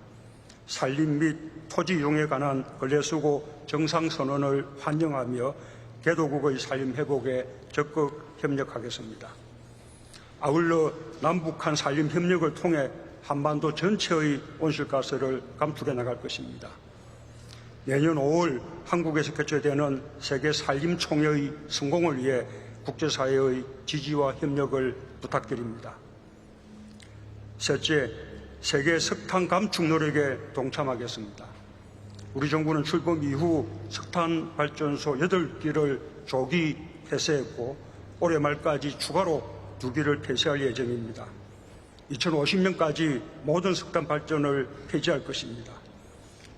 산림 및 토지 이용에 관한 글래스고 정상선언을 환영하며 개도국의 산림 회복에 적극 협력하겠습니다. 아울러 남북한 산림 협력을 통해 한반도 전체의 온실가스를 감축해 나갈 것입니다. 내년 5월 한국에서 개최되는 세계 산림총회의 성공을 위해 국제사회의 지지와 협력을 부탁드립니다. 셋째, 세계 석탄 감축 노력에 동참하겠습니다. 우리 정부는 출범 이후 석탄 발전소 8기를 조기 폐쇄했고 올해 말까지 추가로 2기를 폐쇄할 예정입니다. 2050년까지 모든 석탄 발전을 폐지할 것입니다.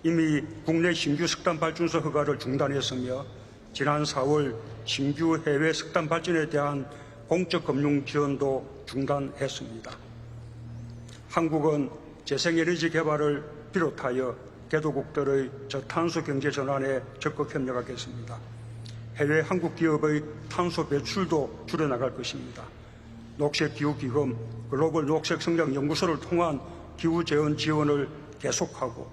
이미 국내 신규 석탄 발전소 허가를 중단했으며 지난 4월 신규 해외 석탄 발전에 대한 공적 금융 지원도 중단했습니다. 한국은 재생에너지 개발을 비롯하여 개도국들의 저탄소 경제 전환에 적극 협력하겠습니다. 해외 한국 기업의 탄소 배출도 줄여나갈 것입니다. 녹색기후기금, 글로벌 녹색성장연구소를 통한 기후재원 지원을 계속하고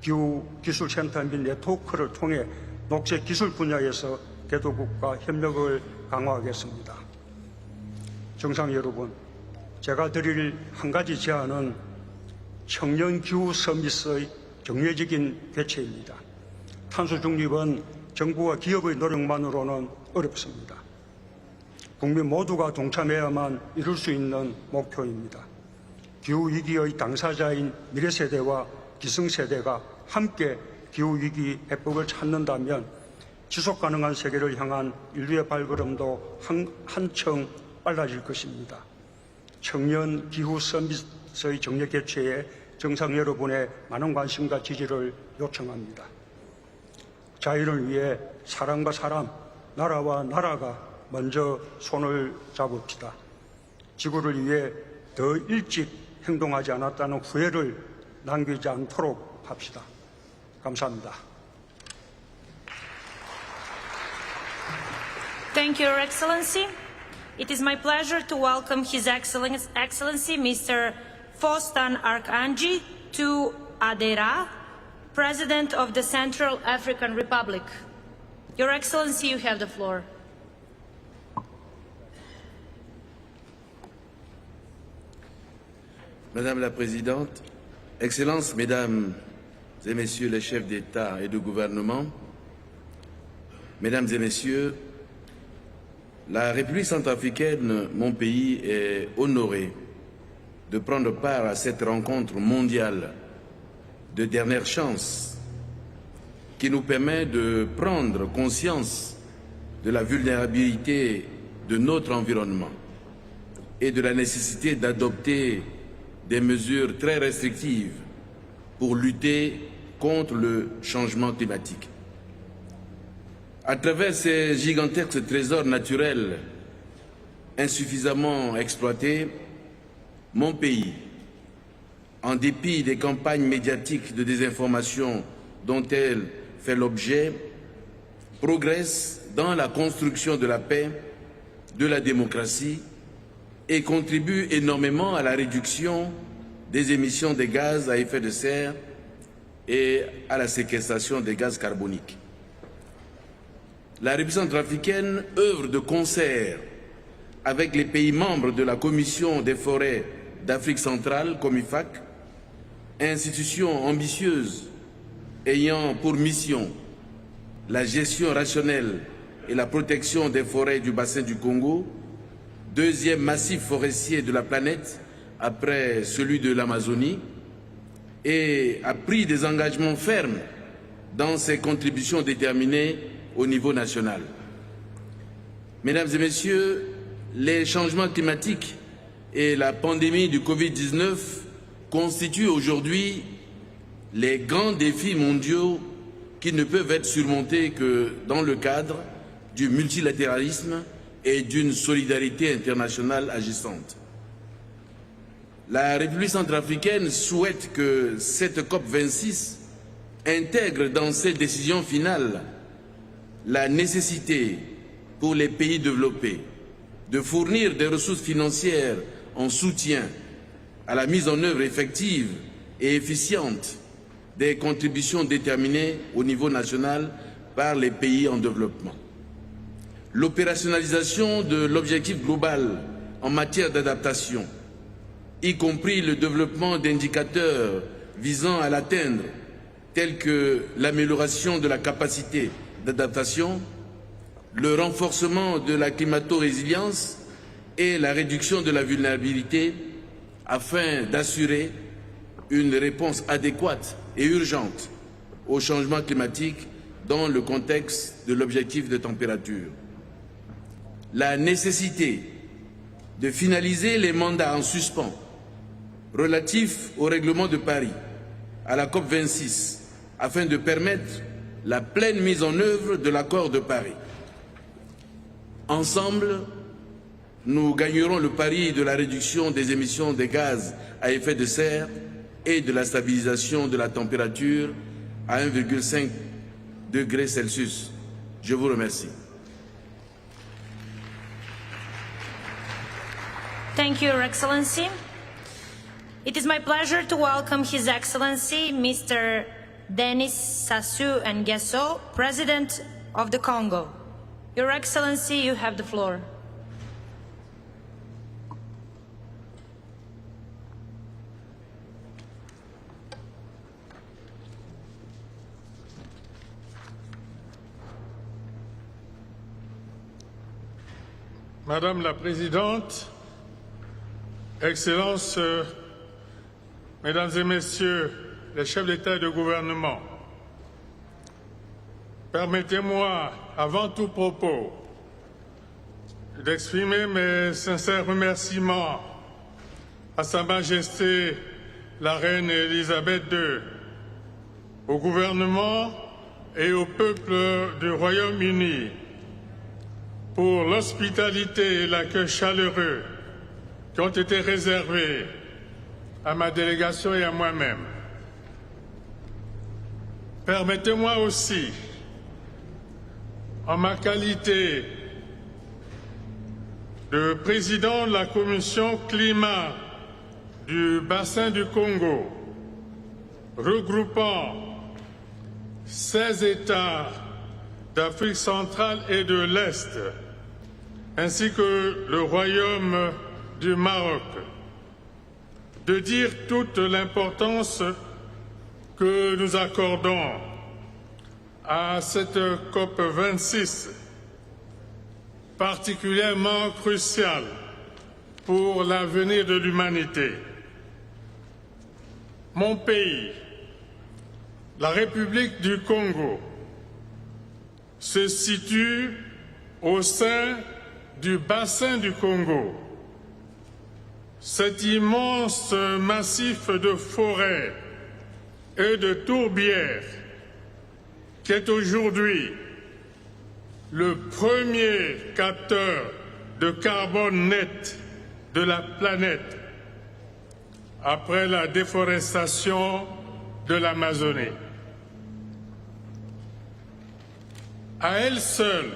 기후기술센터 및 네트워크를 통해 녹색기술 분야에서 개도국과 협력을 강화하겠습니다. 정상 여러분, 제가 드릴 한 가지 제안은 청년기후 서밋의 정례적인 개최입니다. 탄소 중립은 정부와 기업의 노력만으로는 어렵습니다. 국민 모두가 동참해야만 이룰 수 있는 목표입니다. 기후위기의 당사자인 미래세대와 기성세대가 함께 기후위기 해법을 찾는다면 지속가능한 세계를 향한 인류의 발걸음도 한층 빨라질 것입니다. 청년 기후 서밋의 정례 개최에 정상 여러분의 많은 관심과 지지를 요청합니다. 자연을 위해 사람과 사람, 나라와 나라가 먼저 손을 잡읍시다. 지구를 위해 더 일찍 행동하지 않았다는 후회를 남기지 않도록 합시다. 감사합니다. Thank you, Your Excellency. It is my pleasure to welcome His Excellency Mr. Fostan Arkanji to Adera, President of the Central African Republic. Your Excellency, you have the floor. Madame la Présidente, Excellences, Mesdames et Messieurs les chefs d'État et de gouvernement, Mesdames et Messieurs, la République centrafricaine, mon pays, est honoré de prendre part à cette rencontre mondiale de dernière chance qui nous permet de prendre conscience de la vulnérabilité de notre environnement et de la nécessité d'adopter des mesures très restrictives pour lutter contre le changement climatique. À travers ces gigantesques trésors naturels insuffisamment exploités, mon pays, en dépit des campagnes médiatiques de désinformation dont elle fait l'objet, progresse dans la construction de la paix, de la démocratie et contribue énormément à la réduction des émissions de gaz à effet de serre et à la séquestration des gaz carboniques. La République centrafricaine œuvre de concert avec les pays membres de la Commission des forêts d'Afrique centrale, COMIFAC, institution ambitieuse ayant pour mission la gestion rationnelle et la protection des forêts du bassin du Congo, deuxième massif forestier de la planète après celui de l'Amazonie, et a pris des engagements fermes dans ses contributions déterminées au niveau national. Mesdames et Messieurs, les changements climatiques et la pandémie du Covid-19 constituent aujourd'hui les grands défis mondiaux qui ne peuvent être surmontés que dans le cadre du multilatéralisme et d'une solidarité internationale agissante. La République centrafricaine souhaite que cette COP26 intègre dans ses décisions finales la nécessité pour les pays développés de fournir des ressources financières en soutien à la mise en œuvre effective et efficiente des contributions déterminées au niveau national par les pays en développement. L'opérationnalisation de l'objectif global en matière d'adaptation, y compris le développement d'indicateurs visant à l'atteindre, tels que l'amélioration de la capacité d'adaptation, le renforcement de la climato-résilience et la réduction de la vulnérabilité afin d'assurer une réponse adéquate et urgente au changement climatique dans le contexte de l'objectif de température. La nécessité de finaliser les mandats en suspens relatifs au règlement de Paris à la COP26 afin de permettre la pleine mise en œuvre de l'accord de Paris. Ensemble, nous gagnerons le pari de la réduction des émissions de gaz à effet de serre et de la stabilisation de la température à 1,5 degré Celsius. Je vous remercie. Thank you, Your Excellency. It is my pleasure to welcome His Excellency Mr. Denis Sassou Nguesso, President of the Congo. Your Excellency, you have the floor. Madame la Présidente, Excellences, Mesdames et Messieurs les chefs d'État et de gouvernement, permettez-moi, avant tout propos, d'exprimer mes sincères remerciements à Sa Majesté la Reine Élisabeth II, au gouvernement et au peuple du Royaume-Uni pour l'hospitalité et l'accueil chaleureux qui ont été réservés à ma délégation et à moi-même. Permettez-moi aussi, en ma qualité de président de la commission climat du bassin du Congo, regroupant 16 États d'Afrique centrale et de l'Est, ainsi que le Royaume du Maroc, de dire toute l'importance que nous accordons à cette COP26, particulièrement cruciale pour l'avenir de l'humanité. Mon pays, la République du Congo, se situe au sein du bassin du Congo. Cet immense massif de forêts et de tourbières qui est aujourd'hui le premier capteur de carbone net de la planète après la déforestation de l'Amazonie. À elles seules,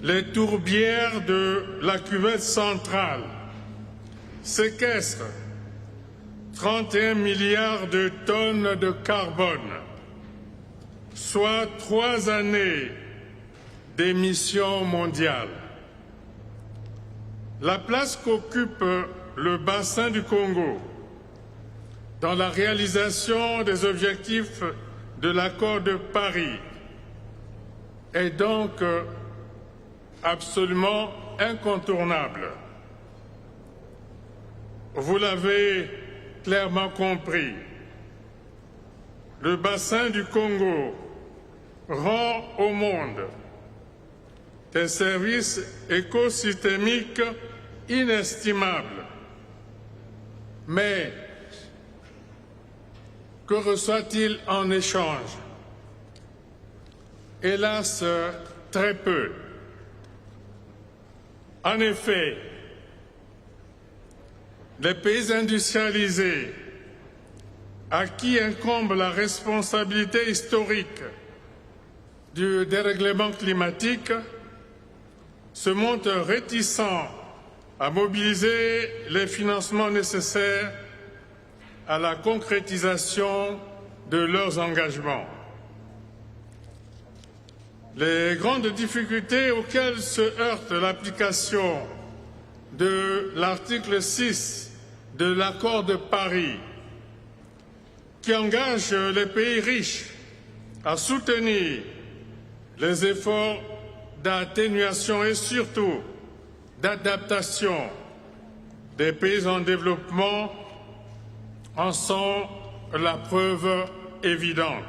les tourbières de la cuvette centrale séquestrent 31 milliards de tonnes de carbone, soit 3 années d'émissions mondiales. La place qu'occupe le bassin du Congo dans la réalisation des objectifs de l'accord de Paris est donc absolument incontournable. Vous l'avez clairement compris, le bassin du Congo rend au monde des services écosystémiques inestimables. Mais que reçoit-il en échange? Hélas, très peu. En effet, les pays industrialisés à qui incombe la responsabilité historique du dérèglement climatique se montrent réticents à mobiliser les financements nécessaires à la concrétisation de leurs engagements. Les grandes difficultés auxquelles se heurte l'application de l'article 6 de l'accord de Paris, qui engage les pays riches à soutenir les efforts d'atténuation et surtout d'adaptation des pays en développement, en sont la preuve évidente.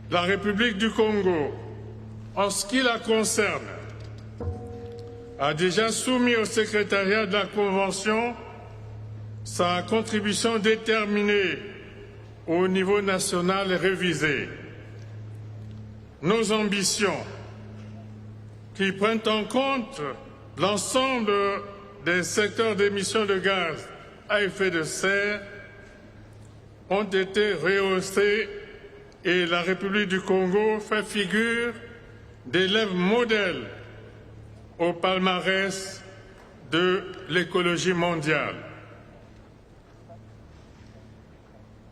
La République du Congo, en ce qui la concerne, a déjà soumis au secrétariat de la Convention sa contribution déterminée au niveau national et révisée. Nos ambitions, qui prennent en compte l'ensemble des secteurs d'émissions de gaz à effet de serre, ont été rehaussées et la République du Congo fait figure d'élève modèle au palmarès de l'écologie mondiale.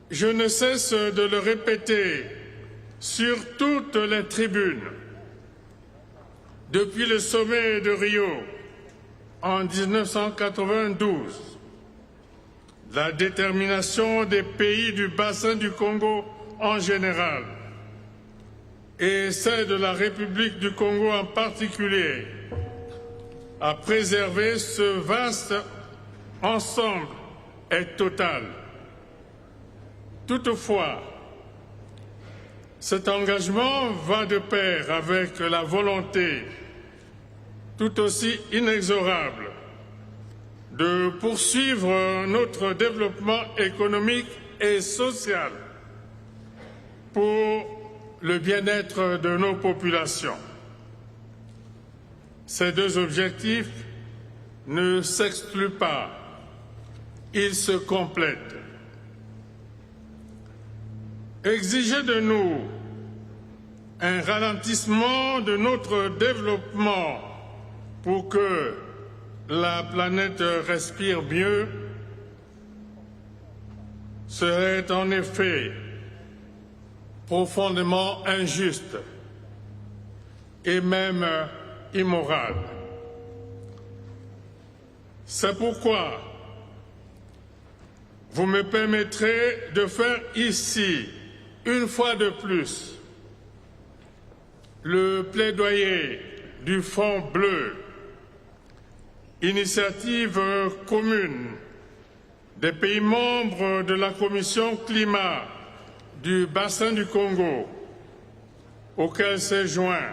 Je ne cesse de le répéter sur toutes les tribunes. Depuis le sommet de Rio en 1992, la détermination des pays du bassin du Congo en général et celle de la République du Congo en particulier à préserver ce vaste ensemble est totale. Toutefois, cet engagement va de pair avec la volonté tout aussi inexorable de poursuivre notre développement économique et social pour le bien-être de nos populations. Ces deux objectifs ne s'excluent pas, ils se complètent. Exiger de nous un ralentissement de notre développement pour que la planète respire mieux serait en effet profondément injuste et même immoral. C'est pourquoi vous me permettrez de faire ici, une fois de plus, le plaidoyer du Fonds bleu, initiative commune des pays membres de la Commission climat du bassin du Congo, auquel s'est joint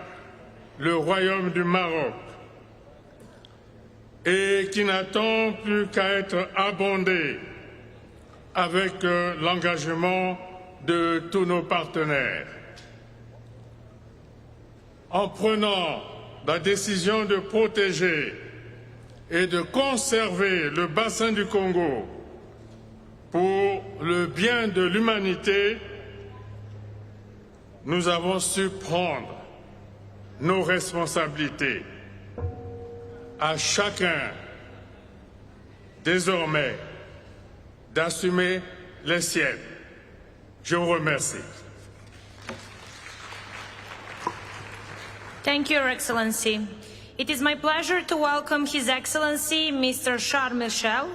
le Royaume du Maroc et qui n'attend plus qu'à être abondé avec l'engagement de tous nos partenaires. En prenant la décision de protéger et de conserver le bassin du Congo pour le bien de l'humanité, nous avons su prendre nos responsabilités. À chacun, désormais, d'assumer les siennes. Je vous remercie. Thank you, Your Excellency. It is my pleasure to welcome His Excellency Mr. Charles Michel,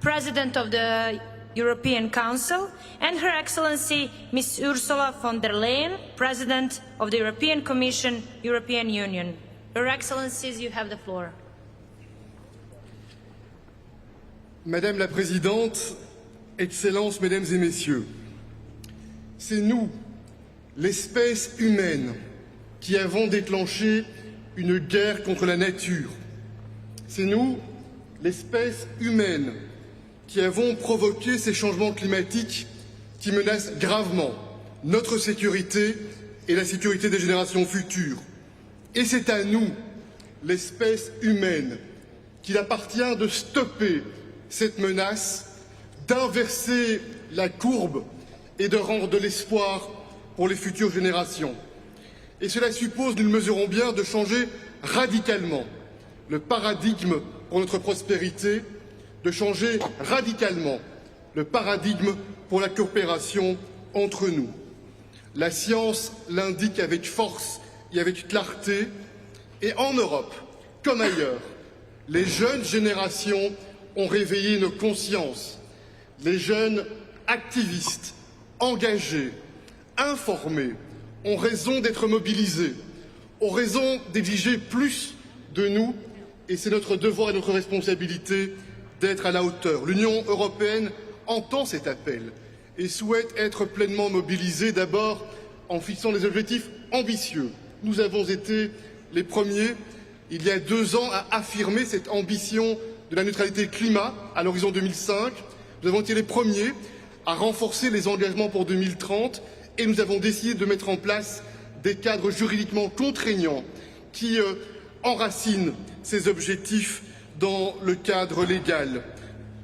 President of the European Council, and Her Excellency Ms. Ursula von der Leyen, President of the European Commission, European Union. Your Excellencies, you have the floor. Madame la Présidente, Excellences, Mesdames et Messieurs, c'est nous, l'espèce humaine, qui avons déclenché une guerre contre la nature. C'est nous, l'espèce humaine, qui avons provoqué ces changements climatiques qui menacent gravement notre sécurité et la sécurité des générations futures. Et c'est à nous, l'espèce humaine, qu'il appartient de stopper cette menace, d'inverser la courbe et de rendre de l'espoir pour les futures générations. Et cela suppose, nous le mesurons bien, de changer radicalement le paradigme pour notre prospérité, de changer radicalement le paradigme pour la coopération entre nous. La science l'indique avec force et avec clarté, et en Europe, comme ailleurs, les jeunes générations ont réveillé nos consciences. Les jeunes activistes, engagés, informés, ont raison d'être mobilisés, ont raison d'exiger plus de nous, et c'est notre devoir et notre responsabilité d'être à la hauteur. L'Union européenne entend cet appel et souhaite être pleinement mobilisée, d'abord en fixant des objectifs ambitieux. Nous avons été les premiers, il y a 2 ans, à affirmer cette ambition de la neutralité climat à l'horizon 2005. Nous avons été les premiers à renforcer les engagements pour 2030 et nous avons décidé de mettre en place des cadres juridiquement contraignants qui enracinent ces objectifs dans le cadre légal.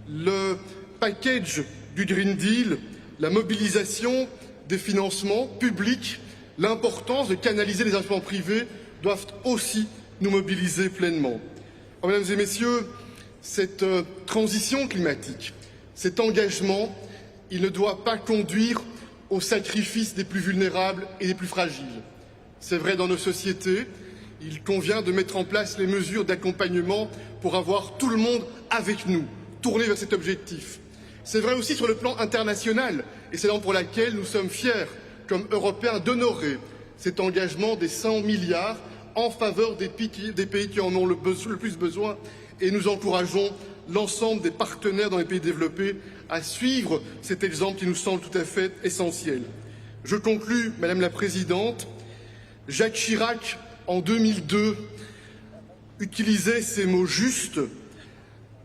Le package du Green Deal, la mobilisation des financements publics, l'importance de canaliser les investissements privés doivent aussi nous mobiliser pleinement. Alors, mesdames et messieurs, cette transition climatique, cet engagement, il ne doit pas conduire au sacrifice des plus vulnérables et des plus fragiles. C'est vrai dans nos sociétés, il convient de mettre en place les mesures d'accompagnement pour avoir tout le monde avec nous, tourné vers cet objectif. C'est vrai aussi sur le plan international, et c'est là pour laquelle nous sommes fiers, comme Européens, d'honorer cet engagement des 100 milliards en faveur des pays qui en ont le plus besoin, et nous encourageons l'ensemble des partenaires dans les pays développés à suivre cet exemple qui nous semble tout à fait essentiel. Je conclus, Madame la Présidente. Jacques Chirac, en 2002, utilisait ces mots justes.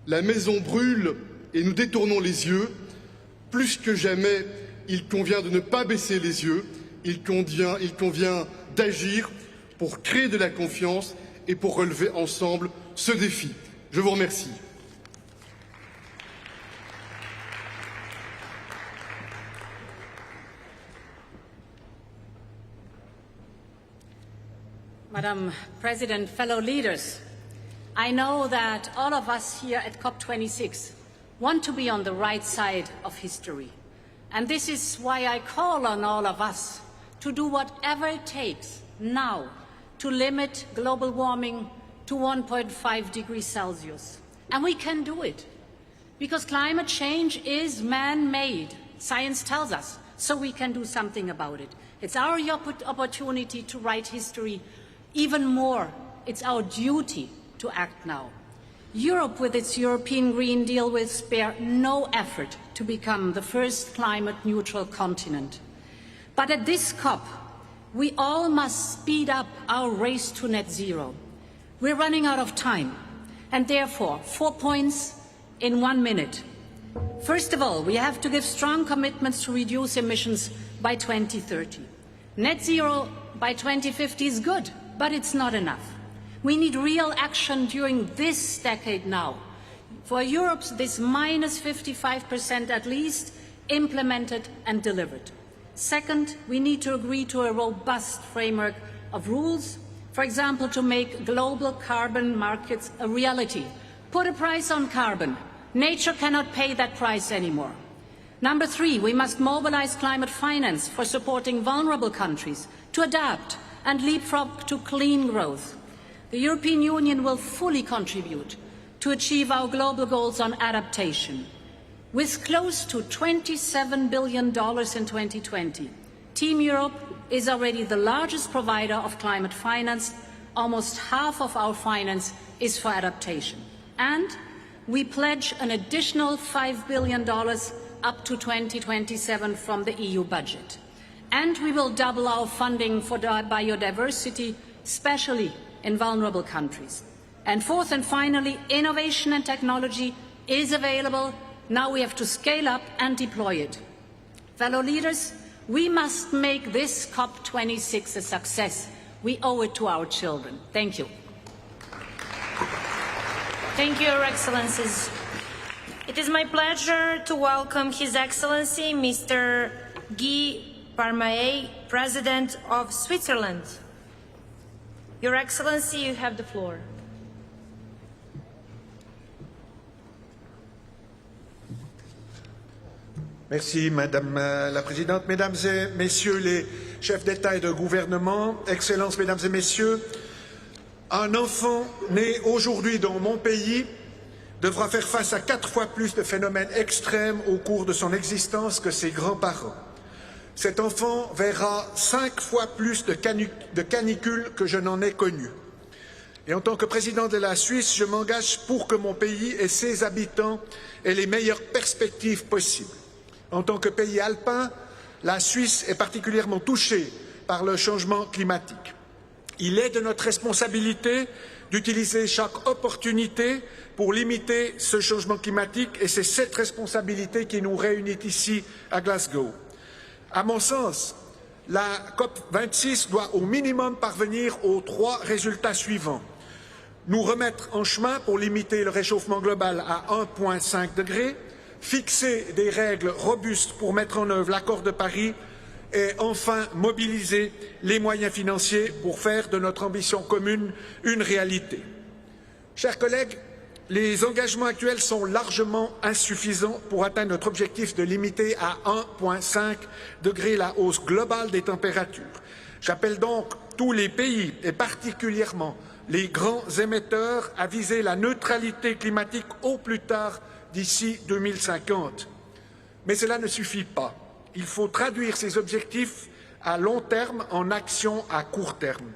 La maison brûle et nous détournons les yeux. Plus que jamais, il convient de ne pas baisser les yeux. Il convient d'agir pour créer de la confiance et pour relever ensemble ce défi. Je vous remercie. Madam President, fellow leaders, I know that all of us here at COP26 want to be on the right side of history. And this is why I call on all of us to do whatever it takes now to limit global warming to 1.5 degrees Celsius. And we can do it because climate change is man-made. Science tells us, so we can do something about it. It's our opportunity to write history. Even more, it's our duty to act now. Europe, with its European Green Deal, will spare no effort to become the first climate-neutral continent. But at this COP, we all must speed up our race to net zero. We're running out of time, and therefore, 4 points in 1 minute. First of all, we have to give strong commitments to reduce emissions by 2030. Net zero by 2050 is good, but it's not enough. We need real action during this decade now. For Europe, this minus 55% at least implemented and delivered. Second, we need to agree to a robust framework of rules, for example, to make global carbon markets a reality. Put a price on carbon. Nature cannot pay that price anymore. Number 3, we must mobilize climate finance for supporting vulnerable countries to adapt and leapfrog to clean growth. The European Union will fully contribute to achieve our global goals on adaptation. With close to $27 billion in 2020, Team Europe is already the largest provider of climate finance. Almost half of our finance is for adaptation. And we pledge an additional $5 billion up to 2027 from the EU budget. And we will double our funding for biodiversity, especially in vulnerable countries. And fourth and finally, innovation and technology is available. Now we have to scale up and deploy it. Fellow leaders, we must make this COP26 a success. We owe it to our children. Thank you. Thank you, Your Excellencies. It is my pleasure to welcome His Excellency Mr. Guy Parmeet, President of Switzerland. Your Excellency, you have the floor. Merci, Madame la Présidente. Mesdames et Messieurs les chefs d'État et de gouvernement, Excellences, Mesdames et Messieurs, un enfant né aujourd'hui dans mon pays devra faire face à 4 fois plus de phénomènes extrêmes au cours de son existence que ses grands-parents. Cet enfant verra 5 fois plus de canicules que je n'en ai connues. Et en tant que président de la Suisse, je m'engage pour que mon pays et ses habitants aient les meilleures perspectives possibles. En tant que pays alpin, la Suisse est particulièrement touchée par le changement climatique. Il est de notre responsabilité d'utiliser chaque opportunité pour limiter ce changement climatique et c'est cette responsabilité qui nous réunit ici à Glasgow. À mon sens, la COP26 doit au minimum parvenir aux 3 résultats suivants. Nous remettre en chemin pour limiter le réchauffement global à 1,5 degré, fixer des règles robustes pour mettre en œuvre l'accord de Paris et enfin mobiliser les moyens financiers pour faire de notre ambition commune une réalité. Chers collègues, les engagements actuels sont largement insuffisants pour atteindre notre objectif de limiter à 1,5 degré la hausse globale des températures. J'appelle donc tous les pays, et particulièrement les grands émetteurs, à viser la neutralité climatique au plus tard d'ici 2050. Mais cela ne suffit pas. Il faut traduire ces objectifs à long terme en actions à court terme.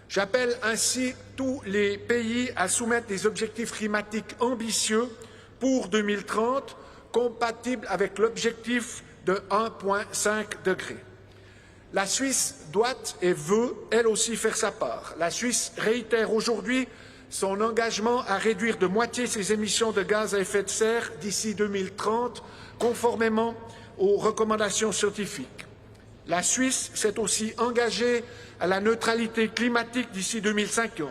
J'appelle ainsi tous les pays à soumettre des objectifs climatiques ambitieux pour 2030, compatibles avec l'objectif de 1,5 degré. La Suisse doit et veut, elle aussi, faire sa part. La Suisse réitère aujourd'hui son engagement à réduire de moitié ses émissions de gaz à effet de serre d'ici 2030, conformément aux recommandations scientifiques. La Suisse s'est aussi engagée à la neutralité climatique d'ici 2050.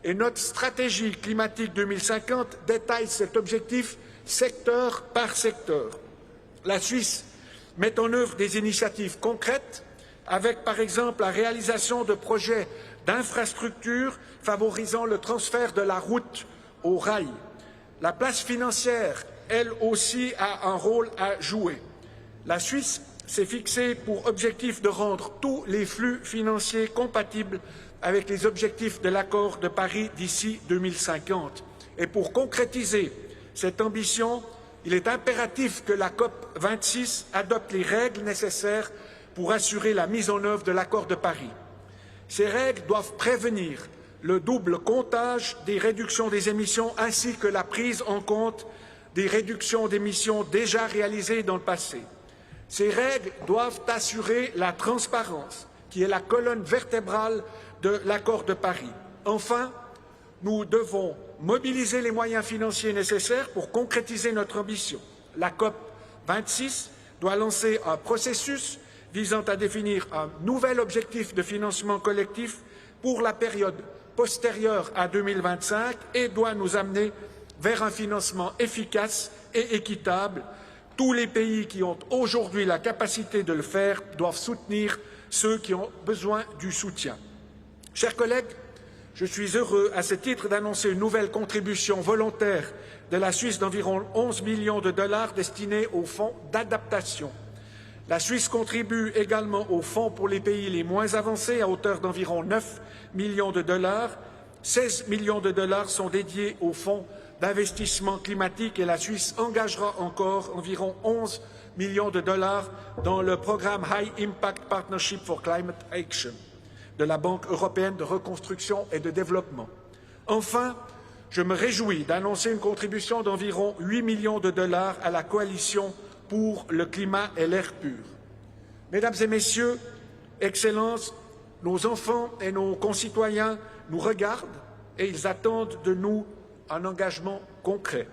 et notre stratégie climatique 2050 détaille cet objectif secteur par secteur. La Suisse met en œuvre des initiatives concrètes avec, par exemple, la réalisation de projets d'infrastructures favorisant le transfert de la route au rail. La place financière, elle aussi, a un rôle à jouer. La Suisse s'est fixée pour objectif de rendre tous les flux financiers compatibles avec les objectifs de l'accord de Paris d'ici 2050. Et pour concrétiser cette ambition, il est impératif que la COP26 adopte les règles nécessaires pour assurer la mise en œuvre de l'accord de Paris. Ces règles doivent prévenir le double comptage des réductions des émissions ainsi que la prise en compte des réductions d'émissions déjà réalisées dans le passé. Ces règles doivent assurer la transparence, qui est la colonne vertébrale de l'accord de Paris. Enfin, nous devons mobiliser les moyens financiers nécessaires pour concrétiser notre ambition. La COP26 doit lancer un processus visant à définir un nouvel objectif de financement collectif pour la période postérieure à 2025 et doit nous amener vers un financement efficace et équitable. Tous les pays qui ont aujourd'hui la capacité de le faire doivent soutenir ceux qui ont besoin du soutien. Chers collègues, je suis heureux à ce titre d'annoncer une nouvelle contribution volontaire de la Suisse d'environ 11 millions de dollars destinés au fonds d'adaptation. La Suisse contribue également au fonds pour les pays les moins avancés à hauteur d'environ 9 millions de dollars. 16 millions de dollars sont dédiés au fonds d'investissement climatique et la Suisse engagera encore environ 11 millions de dollars dans le programme High Impact Partnership for Climate Action de la Banque européenne de reconstruction et de développement. Enfin, je me réjouis d'annoncer une contribution d'environ 8 millions de dollars à la coalition pour le climat et l'air pur. Mesdames et Messieurs, Excellences, nos enfants et nos concitoyens nous regardent et ils attendent de nous un engagement concret.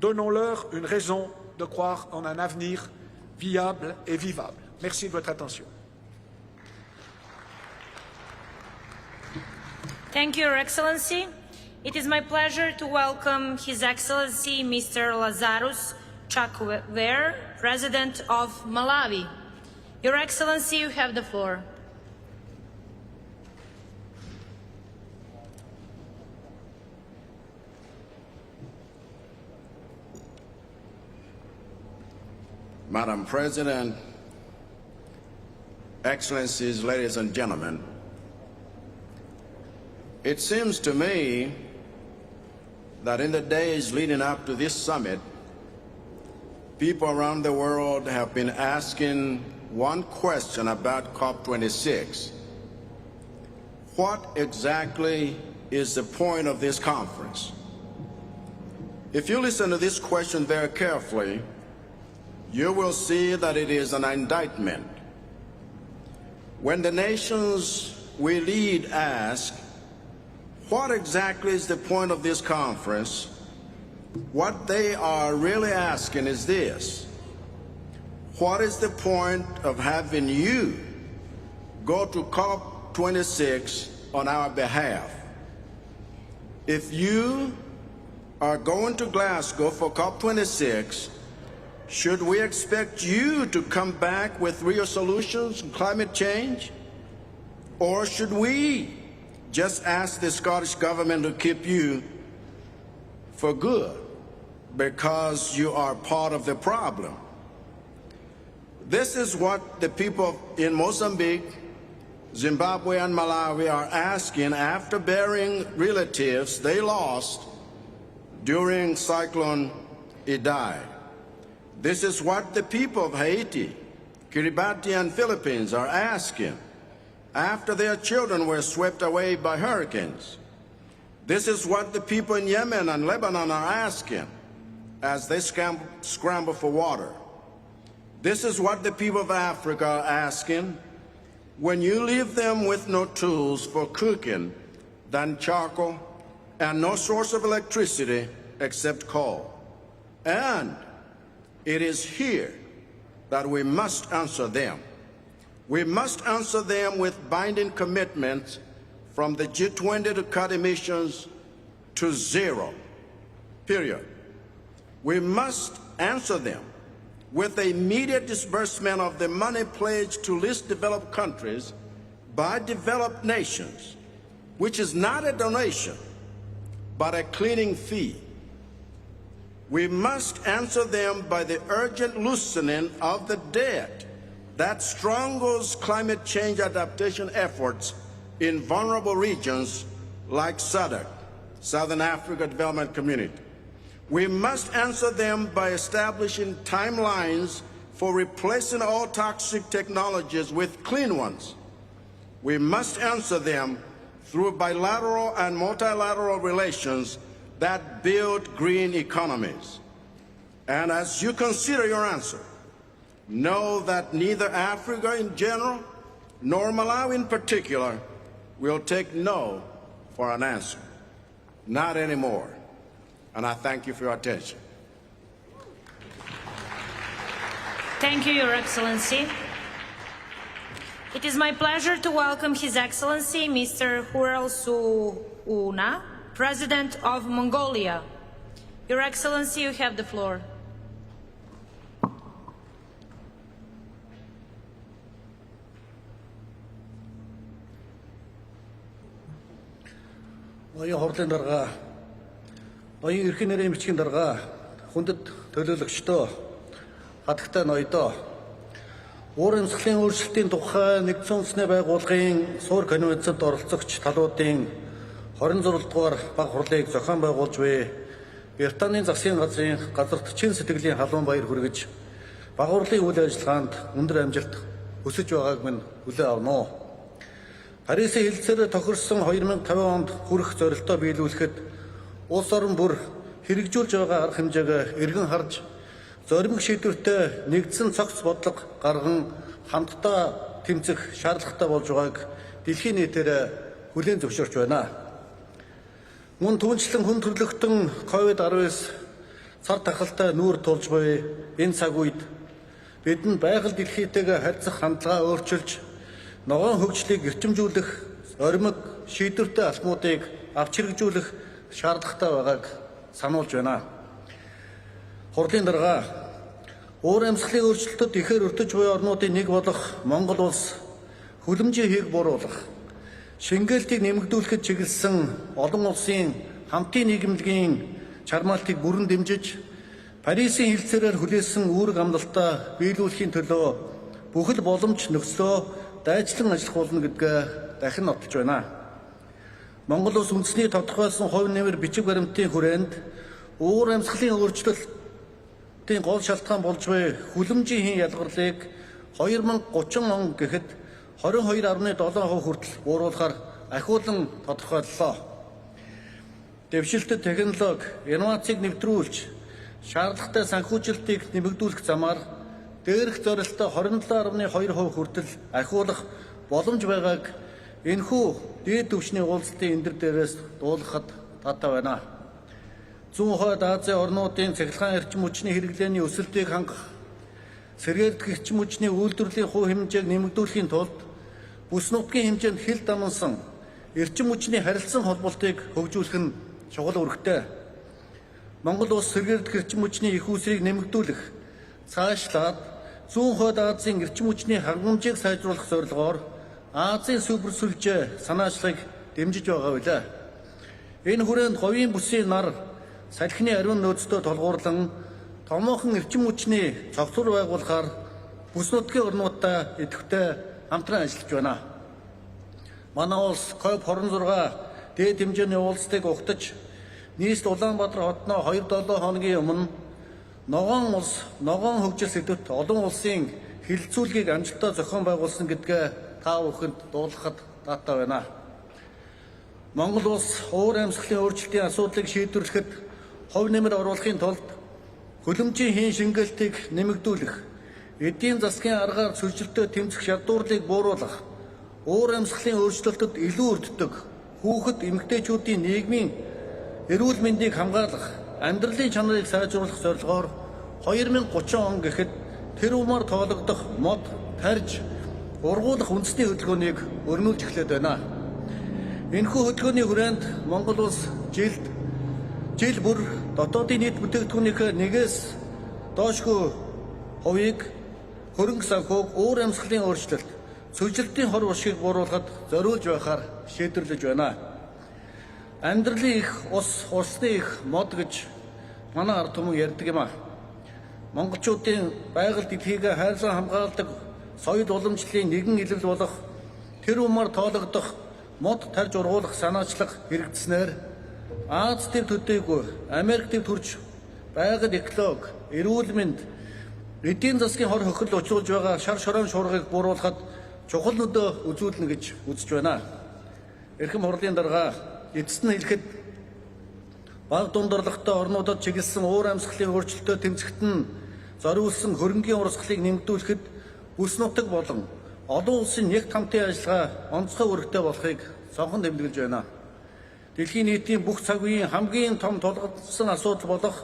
Donnons-leur une raison de croire en un avenir viable et vivable. Merci de votre attention. Thank you, Your Excellency. It is my pleasure to welcome His Excellency Mr. Lazarus Chakwera, President of Malawi. Your Excellency, you have the floor. Madam President, Excellencies, ladies and gentlemen, it seems to me that in the days leading up to this summit, people around the world have been asking one question about COP26. What exactly is the point of this conference? If you listen to this question very carefully, you will see that it is an indictment. When the nations we lead ask, what exactly is the point of this conference? What they are really asking is this: what is the point of having you go to COP26 on our behalf? If you are going to Glasgow for COP26, should we expect you to come back with real solutions on climate change? Or should we just ask the Scottish Government to keep you for good because you are part of the problem? This is what the people in Mozambique, Zimbabwe, and Malawi are asking after burying relatives they lost during Cyclone Idai. This is what the people of Haiti, Kiribati, and Philippines are asking after their children were swept away by hurricanes. This is what the people in Yemen and Lebanon are asking as they scramble for water. This is what the people of Africa are asking when you leave them with no tools for cooking than charcoal and no source of electricity except coal. And it is here that we must answer them. We must answer them with binding commitments from the G20 to cut emissions to zero, period. We must answer them with the immediate disbursement of the money pledged to least developed countries by developed nations, which is not a donation, but a cleaning fee. We must answer them by the urgent loosening of the debt that strangles climate change adaptation efforts in vulnerable regions like SADC, Southern Africa Development Community. We must answer them by establishing timelines for replacing all toxic technologies with clean ones. We must answer them through bilateral and multilateral relations that build green economies. And as you consider your answer, know that neither Africa in general nor Malawi in particular will take no for an answer. Not anymore. And I thank you for your attention. Thank you, Your Excellency. It is my pleasure to welcome His Excellency Mr. Hurel Suuna, President of Mongolia. Your Excellency, you have the floor. Оюун эрхийн нэрийн бичгийн дарга хүндэт төлөөлөгчдөө хатагтай ноёдоо уур амьсгалын өөрчлөлтийн тухай нэгдсэн үндэсний байгууллагын суур конвенцэд оролцогч талуудын 26 дугаар баг хурлыг зохион байгуулж буй Британийн засгийн газрын газарт чин сэтгэлийн халуун баяр хүргэж баг хурлын үйл ажиллагаанд өндөр амжилт хүсэж байгааг минь хүлээн авна. Парисын хэлэлцээр тохирсон 2050 онд хүрэх зорилтоо биелүүлэхэд улс орон бүр хэрэгжүүлж байгаа арга хэмжээг эргэн харж зоримог шийдвэртэй нэгдсэн цогц бодлого гарган хамтдаа тэмцэх шаардлагатай болж байгааг дэлхийн нийтээр хүлээн зөвшөөрч байна. Мөн түүнчлэн хүн төрлөختөн COVID-19 цар тахалтай нүүр тулж буй энэ цаг үед бидэнд байгаль дэлхийтэйгээ харьцах хандлага өөрчилж ногоон хөгжлийг эрчимжүүлэх зоримог шийдвэртэй алхмуудыг авч хэрэгжүүлэх шаардлагатай байгааг сануулж байна. Хурлын дарга уур амьсгалын өөрчлөлтөд ихээр өртөж буй орнуудын нэг болох Монгол улс хүлэмжийн хэрэг бууруулах, шингээлтийг нэмэгдүүлэхэд чиглэсэн олон улсын хамтын нийгэмлэгийн чармаалтыг бүрэн дэмжиж, Парисын хэлэлцээрээр хүлээсэн үүрэг амлалтаа биелүүлэхийн төлөө бүхэл боломж нөхцлөө дайчлан ажиллах болно гэдгээ дахин нотолж байна. Монгол улс үндэсний тодорхойлсон хувь нэмэр бичиг баримтын хүрээнд уур амьсгалын өөрчлөлтийн гол шалтгаан болж буй хүлэмжийн хийн ялгарлыг 2030 он гэхэд 22.7% хүртэл бууруулахаар ахиулан тодорхойллоо. Дэвшилтэт технологи, инновацийг нэвтрүүлж, шаардлагатай санхүүжилтийг нэмэгдүүлэх замаар дээрх зорилтоо 27.2% хүртэл ахиулах боломж байгааг энэхүү дээд түвшний уулзалтын эндэр дээрээс дуулгахад татаа байна. Зүүн хойд Азийн орнуудын цахилгаан эрчим хүчний хэрэглээний өсөлтийг хангах, сэргээгдэх эрчим хүчний үйлдвэрлэлийн хувь хэмжээг нэмэгдүүлэхийн тулд бүс нутгийн хэмжээнд хил дамнсан эрчим хүчний харилцан холболтыг хөгжүүлэх нь чухал үүрэгтэй. Монгол улс сэргээгдэх эрчим хүчний их үүсрийг нэмэгдүүлэх, цаашлаад зүүн хойд Азийн эрчим хүчний хангамжийг сайжруулах зорилгоор Азийн супер сүлжээ санаачлагыг дэмжиж байгаа билээ. Энэ хүрээнд говийн бүсийн нар салхины ариун нөөцтэй толгуурлан томоохон эрчим хүчний цогцлол байгуулахаар бүс нутгийн орнуудтай идэвхтэй хамтран ажиллаж байна. Манай улс COP26 дээд хэмжээний уулзалтыг ухтаж нийслэл Улаанбаатар хотноо 2-7 хоногийн өмнө ногоон улс, ногоон хөгжил сэдвт олон улсын хилцүүлгийг амжилттай зохион байгуулсан гэдгээ та бүхэнд дуулгахад татаа байна. Монгол улс уур амьсгалын өөрчлөлтийн асуудлыг шийдвэрлэхэд хувь нэмэр оруулахын тулд хүлэмжийн хийн шингээлтийг нэмэгдүүлэх, эдийн засгийн аргаар сүлжилтөд тэмцэх шалдуурлыг бууруулах, уур амьсгалын өөрчлөлтөд илүү өртдөг хүүхэд эмэгтэйчүүдийн нийгмийн эрүүл мэндийг хамгаалах, амьдралын чанарыг сайжруулах зорилгоор 2030 он гэхэд тэр умаар тоологдох мод, тарж, ургуулах үндэсний хөдөлгөөнийг өрнүүлж эхлээд байна. Энэхүү хөтөлбөрийн хүрээнд Монгол улс жил бүр дотоодын нийт бүтээгдэхүүнийхээ нэгээс доошгүй хувийг хөрөнгө санхүүг уур амьсгалын өөрчлөлт, цөжилтийн хор уршиг бууруулахад зориулж байхаар шийдвэрлэж байна. Амьдралын их ус, усны их мод гэж манай ард түмэн ярьдаг юм а. Монголчуудын байгаль дэлхийг хайрлан хамгаалдаг соёл уламжлалын нэгэн илэв болох тэр умаар тоологдох мод тарж ургуулах санаачлах хэрэгжснээр Аз төв төдийгүй Америк төв төрж байгаль экологи, эрүүл мэнд, эдийн засгийн хор хохирол учруулж байгаа шар шороон шуургыг бууруулахад чухал нөлөө үзүүлнэ гэж үзэж байна. Эрхэм хурлын дарга эцэст нь хэлэхэд бага дундорлагтай орнуудад чиглэсэн уур амьсгалын өөрчлөлтөд тэмцэхэд нь зориулсан хөрөнгийн урсгалыг нэмэгдүүлэхэд бүс нутаг болон олон улсын нэг хамтын ажиллагаа онцгой үүрэгтэй болохыг цонхон тэмдэглэж байна. Дэлхийн нийтийн бүх цаг үеийн хамгийн том тулгуурласан асуудал болох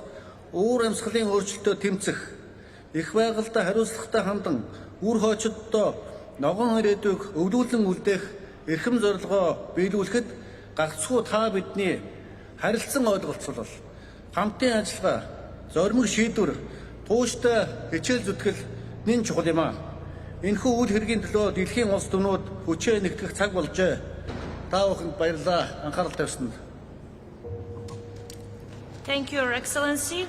уур амьсгалын өөрчлөлтөд тэмцэх, их байгальтай хариуцлагатай хандан үр хойчоддоо ногоон ирээдүйг өвлүүлэн үлдээх эрхэм зорилгоо биелүүлэхэд гагцхүү та бидний харилцан ойлголцол, хамтын ажиллагаа, зоримог шийдвэр, тууштай хичээл зүтгэл нэн чухал юм а. Энэхүү үйл хэргийн төлөө дэлхийн улс түмнүүд хүчээ нэгтгэх цаг болжээ. Та бүхэнд баярлалаа. Анхаарал тавьсанд. Thank you, Your Excellency.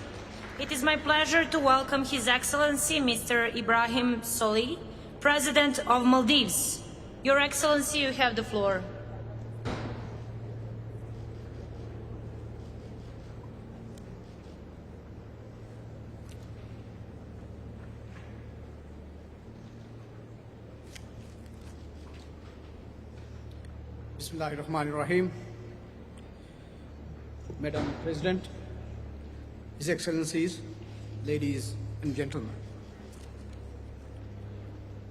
It is my pleasure to welcome His Excellency Mr. Ibrahim Solih, President of Maldives. Your Excellency, you have the floor. Bismillahirrahmanirrahim. Madam President, His Excellencies, ladies and gentlemen.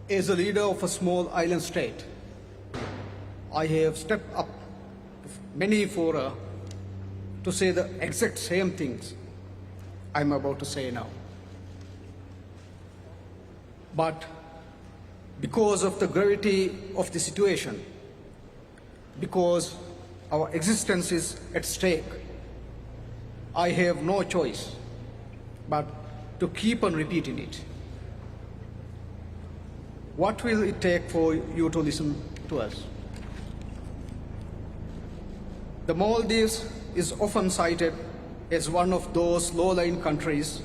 As a leader of a small island state, I have stepped up to many fora to say the exact same things I'm about to say now. But because of the gravity of the situation, because our existence is at stake, I have no choice but to keep on repeating it. What will it take for you to listen to us? The Maldives is often cited as one of those low-lying countries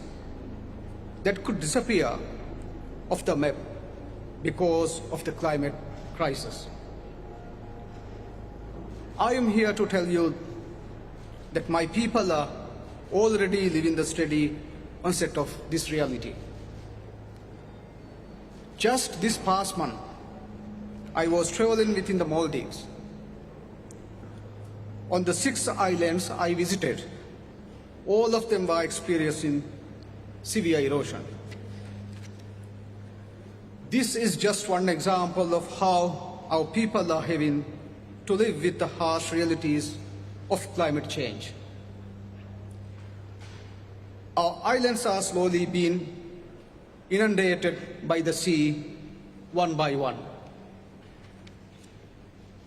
that could disappear off the map because of the climate crisis. I am here to tell you that my people are already living the steady onset of this reality. Just this past month, I was traveling within the Maldives. On the 6 islands I visited, all of them were experiencing severe erosion. This is just one example of how our people are having to live with the harsh realities of climate change. Our islands are slowly being inundated by the sea one by one.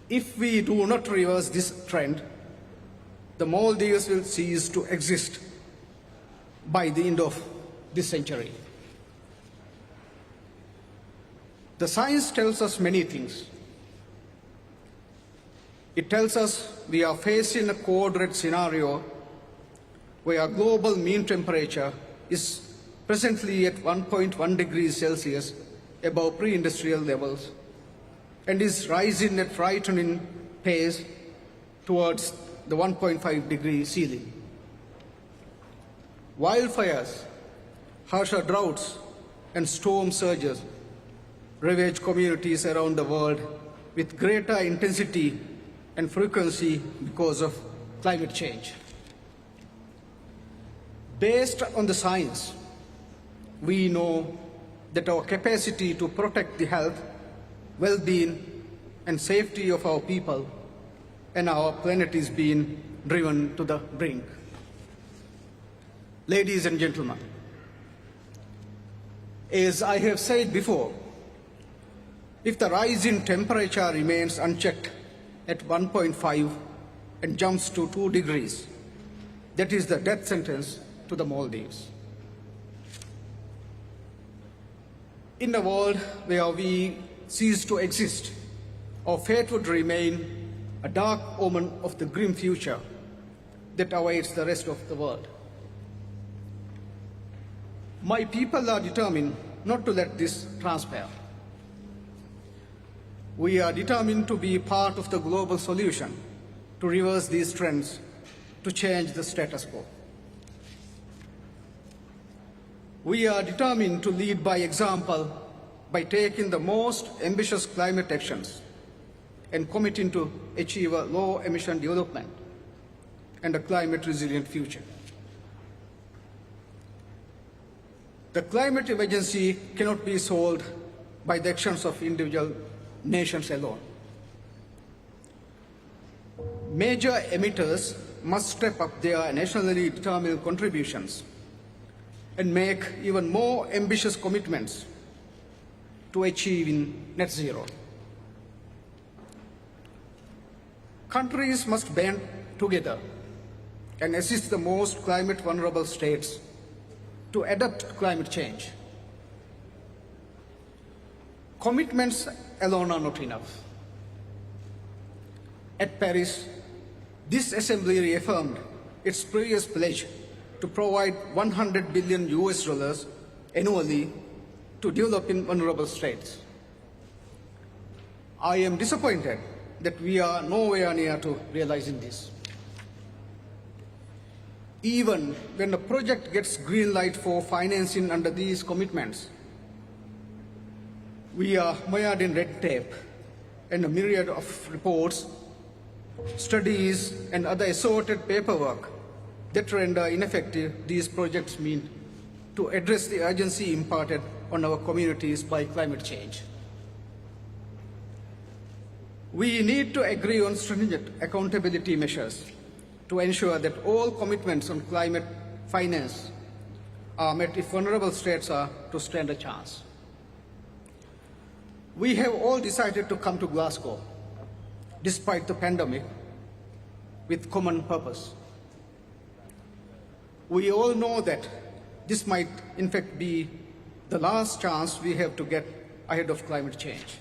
If we do not reverse this trend, the Maldives will cease to exist by the end of this century. The science tells us many things. It tells us we are facing a code red scenario where global mean temperature is presently at 1.1 degrees Celsius above pre-industrial levels and is rising at frightening pace towards the 1.5 degree ceiling. Wildfires, harsher droughts, and storm surges ravage communities around the world with greater intensity and frequency because of climate change. Based on the science, we know that our capacity to protect the health, well-being, and safety of our people and our planet is being driven to the brink. Ladies and gentlemen, as I have said before, if the rise in temperature remains unchecked, at 1.5 and jumps to 2 degrees. That is the death sentence to the Maldives. In a world where we cease to exist, our fate would remain a dark omen of the grim future that awaits the rest of the world. My people are determined not to let this transpire. We are determined to be part of the global solution to reverse these trends, to change the status quo. We are determined to lead by example by taking the most ambitious climate actions and committing to achieve a low-emission development and a climate-resilient future. The climate emergency cannot be solved by the actions of individual nations alone. Major emitters must step up their nationally determined contributions and make even more ambitious commitments to achieving net zero. Countries must band together and assist the most climate vulnerable states to adapt to climate change. Commitments alone are not enough. At Paris, this Assembly reaffirmed its previous pledge to provide $100 billion annually to developing vulnerable states. I am disappointed that we are nowhere near to realizing this. Even when a project gets green light for financing under these commitments, we are mired in red tape and a myriad of reports, studies, and other assorted paperwork that render ineffective these projects mean to address the urgency imparted on our communities by climate change. We need to agree on stringent accountability measures to ensure that all commitments on climate finance are met if vulnerable states are to stand a chance. We have all decided to come to Glasgow, despite the pandemic, with common purpose. We all know that this might, in fact, be the last chance we have to get ahead of climate change.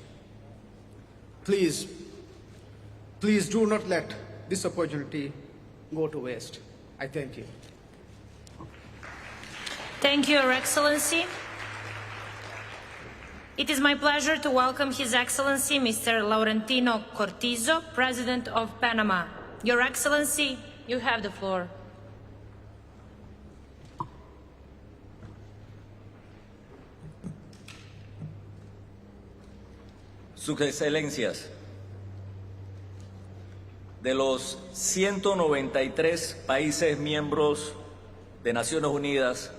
Please do not let this opportunity go to waste. I thank you. Thank you, Your Excellency. It is my pleasure to welcome His Excellency Mr. Laurentino Cortizo, President of Panama. Your Excellency, you have the floor. Sus Excelencias, de los 193 países miembros de Naciones Unidas,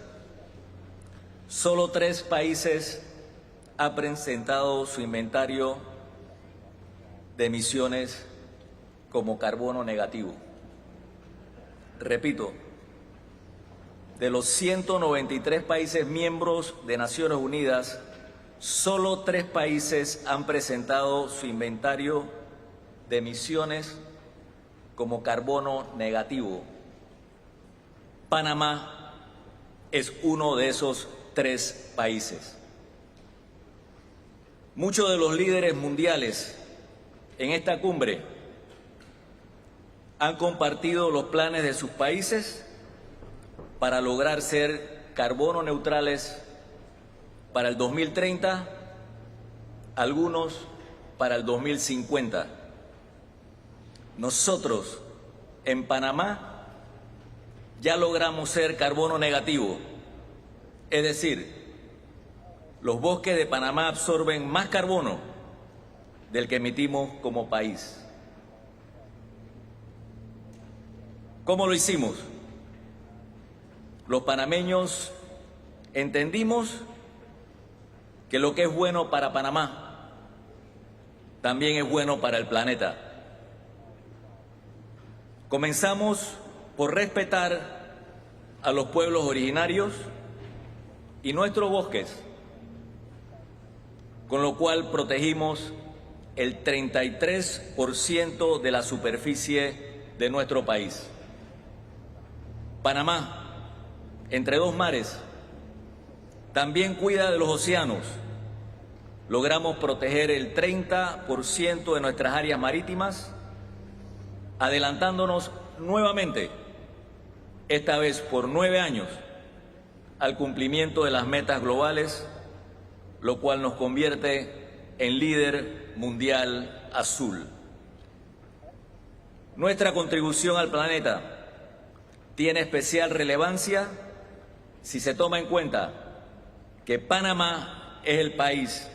solo 3 países han presentado su inventario de emisiones como carbono negativo. Repito, de los 193 países miembros de Naciones Unidas, solo 3 países han presentado su inventario de emisiones como carbono negativo. Panamá es uno de esos 3 países. Muchos de los líderes mundiales en esta cumbre han compartido los planes de sus países para lograr ser carbono neutrales para el 2030, algunos para el 2050. Nosotros, en Panamá, ya logramos ser carbono negativo, es decir, los bosques de Panamá absorben más carbono del que emitimos como país. ¿Cómo lo hicimos? Los panameños entendimos que lo que es bueno para Panamá también es bueno para el planeta. Comenzamos por respetar a los pueblos originarios y nuestros bosques, con lo cual protegimos el 33% de la superficie de nuestro país. Panamá, entre dos mares, también cuida de los océanos. Logramos proteger el 30% de nuestras áreas marítimas, adelantándonos nuevamente, esta vez por 9 años, al cumplimiento de las metas globales, lo cual nos convierte en líder mundial azul. Nuestra contribución al planeta tiene especial relevancia si se toma en cuenta que Panamá es el país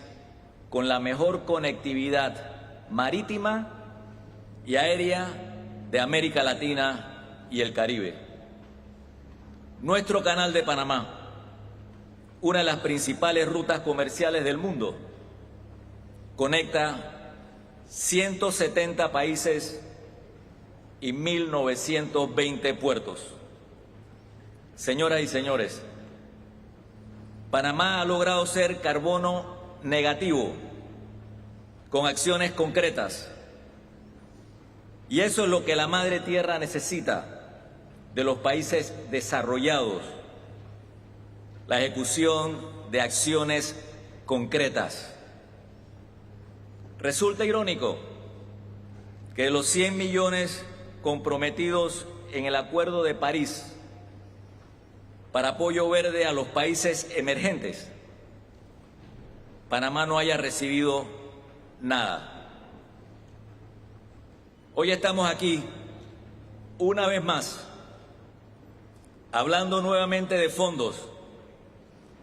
con la mejor conectividad marítima y aérea de América Latina y el Caribe. Nuestro canal de Panamá, una de las principales rutas comerciales del mundo, conecta 170 países y 1.920 puertos. Señoras y señores, Panamá ha logrado ser carbono negativo con acciones concretas. Y eso es lo que la Madre Tierra necesita de los países desarrollados, la ejecución de acciones concretas. Resulta irónico que de los 100 millones comprometidos en el Acuerdo de París para apoyo verde a los países emergentes, Panamá no haya recibido nada. Hoy estamos aquí, una vez más, hablando nuevamente de fondos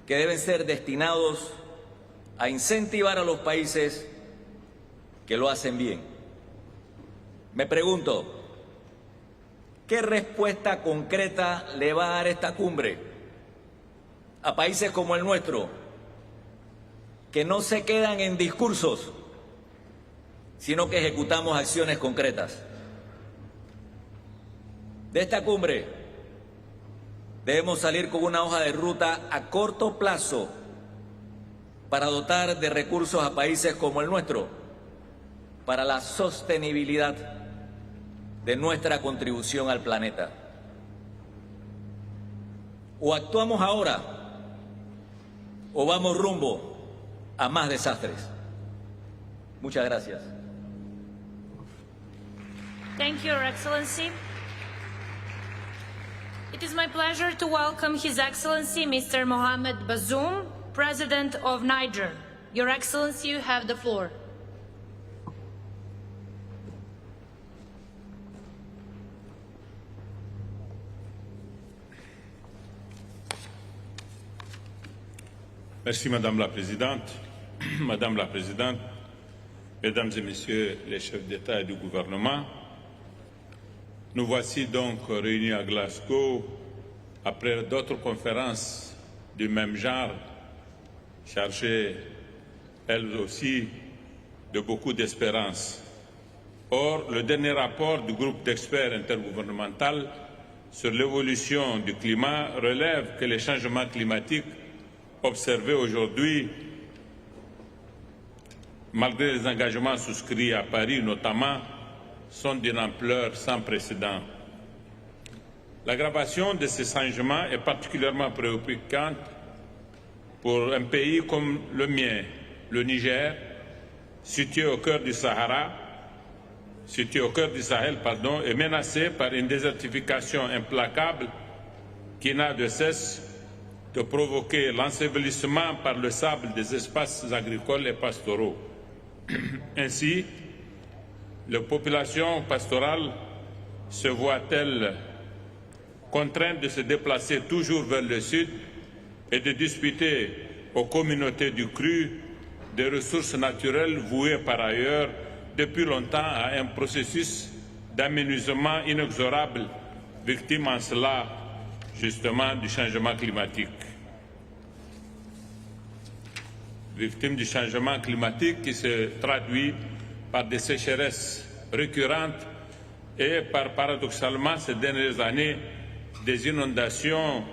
que deben ser destinados a incentivar a los países que lo hacen bien. Me pregunto, ¿qué respuesta concreta le va a dar esta cumbre a países como el nuestro, que no se quedan en discursos, sino que ejecutamos acciones concretas? De esta cumbre debemos salir con una hoja de ruta a corto plazo para dotar de recursos a países como el nuestro, para la sostenibilidad de nuestra contribución al planeta. O actuamos ahora, o vamos rumbo a más desastres. Muchas gracias. Thank you, Your Excellency. It is my pleasure to welcome His Excellency Mr. Mohamed Bazoum, President of Niger. Your Excellency, you have the floor. Merci Madame la Présidente. Madame la Présidente, Mesdames et Messieurs les chefs d'État et du gouvernement, nous voici donc réunis à Glasgow après d'autres conférences du même genre, chargées elles aussi de beaucoup d'espérance. Or, le dernier rapport du groupe d'experts intergouvernemental sur l'évolution du climat relève que les changements climatiques observés aujourd'hui, malgré les engagements souscrits à Paris notamment, sont d'une ampleur sans précédent. L'aggravation de ces changements est particulièrement préoccupante pour un pays comme le mien, le Niger, situé au cœur du Sahel, et menacé par une désertification implacable qui n'a de cesse de provoquer l'ensevelissement par le sable des espaces agricoles et pastoraux. Ainsi, les populations pastorales se voient-elles contraintes de se déplacer toujours vers le sud et de disputer aux communautés du cru des ressources naturelles vouées par ailleurs depuis longtemps à un processus d'aménagement inexorable, victime en cela justement du changement climatique. Victime du changement climatique qui se traduit par des sécheresses récurrentes et par, paradoxalement, ces dernières années, des inondations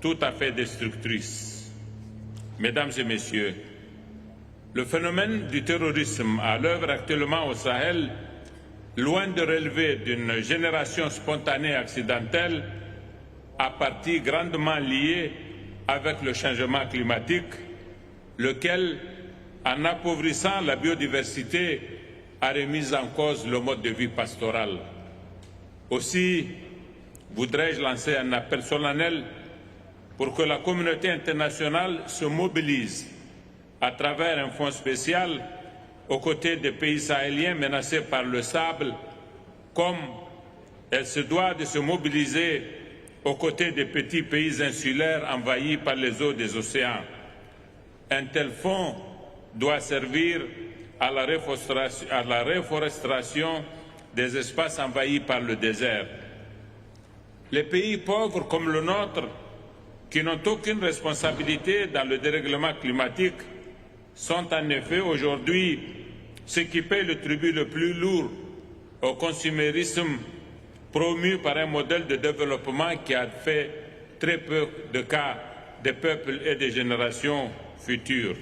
tout à fait destructrices. Mesdames et Messieurs, Le phénomène du terrorisme à l'œuvre actuellement au Sahel, loin de relever d'une génération spontanée accidentelle, a partie grandement liée avec le changement climatique, lequel, en appauvrissant la biodiversité, a remis en cause le mode de vie pastoral. Aussi, voudrais-je lancer un appel solennel pour que la communauté internationale se mobilise à travers un fonds spécial aux côtés des pays sahéliens menacés par le sable, comme elle se doit de se mobiliser aux côtés des petits pays insulaires envahis par les eaux des océans. Un tel fonds doit servir à la reforestation des espaces envahis par le désert. Les pays pauvres comme le nôtre, qui n'ont aucune responsabilité dans le dérèglement climatique, sont en effet aujourd'hui ceux qui paient le tribut le plus lourd au consumérisme promu par un modèle de développement qui a fait très peu de cas des peuples et des générations futures.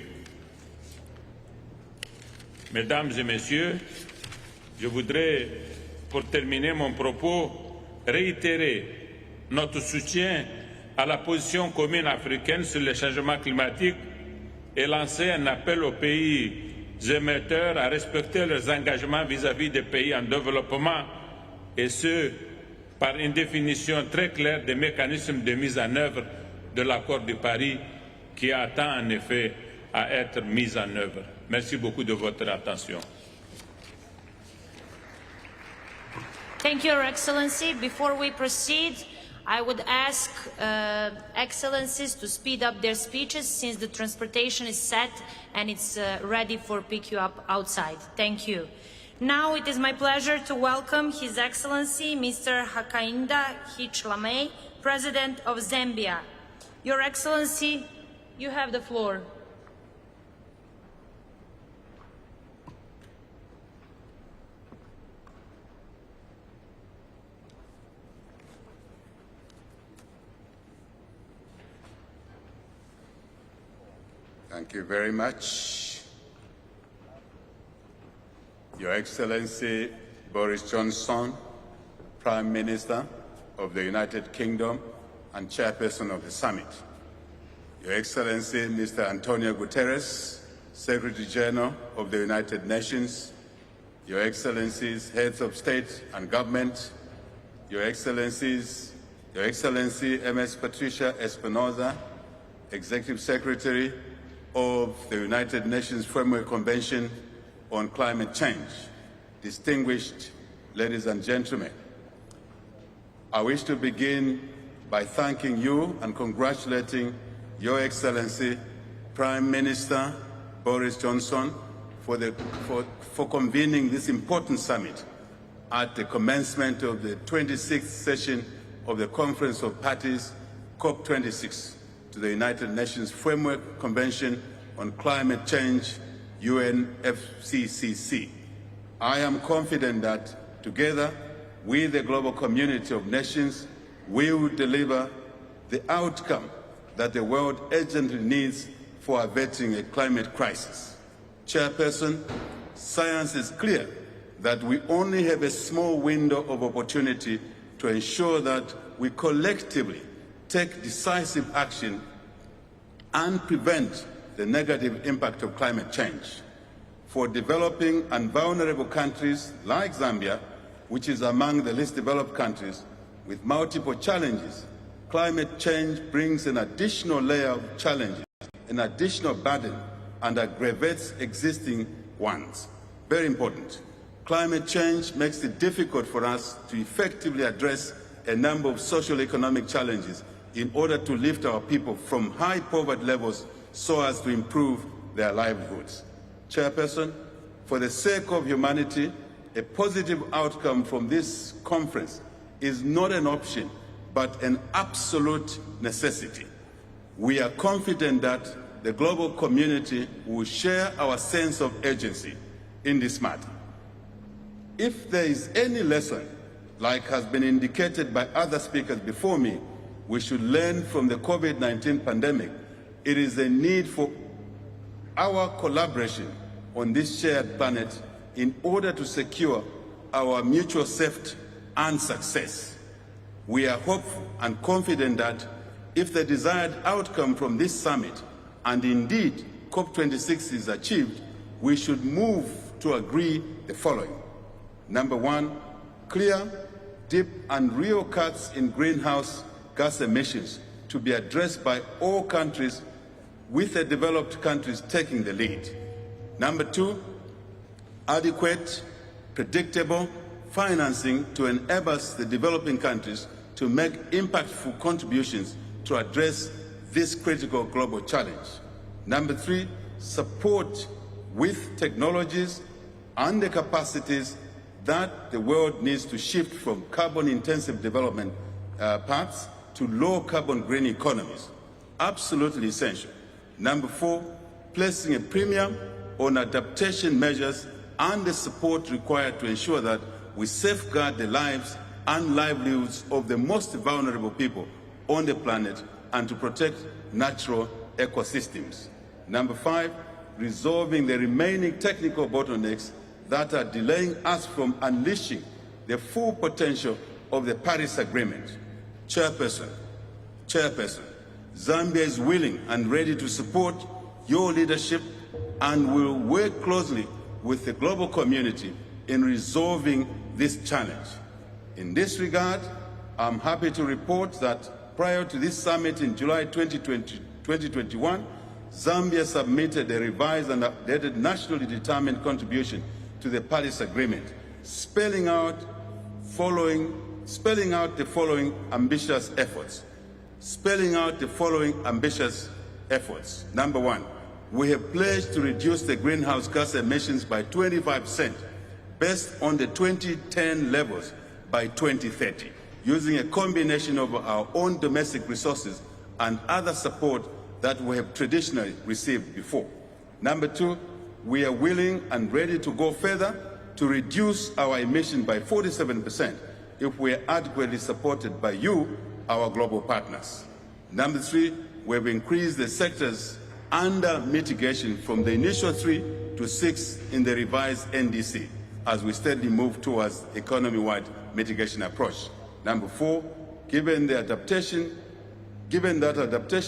Mesdames et Messieurs, je voudrais, pour terminer mon propos, réitérer notre soutien à la position commune africaine sur le changement climatique et lancer un appel aux pays émetteurs à respecter leurs engagements vis-à-vis des pays en développement, et ce, par une définition très claire des mécanismes de mise en œuvre de l'accord de Paris qui attend en effet à être mis en œuvre. Merci beaucoup de votre attention. Thank you, Your Excellency. Before we proceed, I would ask Excellencies to speed up their speeches since the transportation is set and it's ready for pick you up outside. Thank you. Now it is my pleasure to welcome His Excellency Mr. Hakainde Hichilema, President of Zambia. Your Excellency, you have the floor. Thank you very much. Your Excellency Boris Johnson, Prime Minister of the United Kingdom and Chairperson of the Summit. Your Excellency Mr. Antonio Guterres, Secretary General of the United Nations, Your Excellencies, Heads of State and Government, Your Excellency Ms. Patricia Espinosa, Executive Secretary of the United Nations Framework Convention on Climate Change, distinguished ladies and gentlemen, I wish to begin by thanking you and congratulating Your Excellency Prime Minister Boris Johnson for convening this important summit at the commencement of the 26th session of the Conference of Parties, COP26, to the United Nations Framework Convention on Climate Change, UNFCCC. I am confident that together with the global community of nations, we will deliver the outcome that the world urgently needs for averting a climate crisis. Chairperson, science is clear that we only have a small window of opportunity to ensure that we collectively take decisive action and prevent the negative impact of climate change. For developing and vulnerable countries like Zambia, which is among the least developed countries with multiple challenges, climate change brings an additional layer of challenges, an additional burden, and aggravates existing ones. Very important. Climate change makes it difficult for us to effectively address a number of socio-economic challenges in order to lift our people from high poverty levels so as to improve their livelihoods. Chairperson, for the sake of humanity, a positive outcome from this conference is not an option, but an absolute necessity. We are confident that the global community will share our sense of urgency in this matter. If there is any lesson, like has been indicated by other speakers before me, we should learn from the COVID-19 pandemic, it is a need for our collaboration on this shared planet in order to secure our mutual safety and success. We are hopeful and confident that if the desired outcome from this summit, and indeed COP26 is achieved, we should move to agree the following. Number one, clear, deep and real cuts in greenhouse gas emissions to be addressed by all countries, with the developed countries taking the lead. Number two, adequate, predictable financing to enable the developing countries to make impactful contributions to address this critical global challenge. Number three, support with technologies and the capacities that the world needs to shift from carbon-intensive development paths to low-carbon green economies. Absolutely essential. Number four, placing a premium on adaptation measures and the support required to ensure that we safeguard the lives and livelihoods of the most vulnerable people on the planet and to protect natural ecosystems. Number five, resolving the remaining technical bottlenecks that are delaying us from unleashing the full potential of the Paris Agreement. Chairperson, Zambia is willing and ready to support your leadership and will work closely with the global community in resolving this challenge. In this regard, I'm happy to report that prior to this summit in July 2021, Zambia submitted a revised and updated nationally determined contribution to the Paris Agreement, spelling out the following ambitious efforts. Number one, we have pledged to reduce the greenhouse gas emissions by 25% based on the 2010 levels by 2030, using a combination of our own domestic resources and other support that we have traditionally received before. Number two, we are willing and ready to go further to reduce our emissions by 47% if we are adequately supported by you, our global partners. Number three, we have increased the sectors under mitigation from the initial 3 to 6 in the revised NDC as we steadily move towards economy-wide mitigation approach. Number four, given that adaptation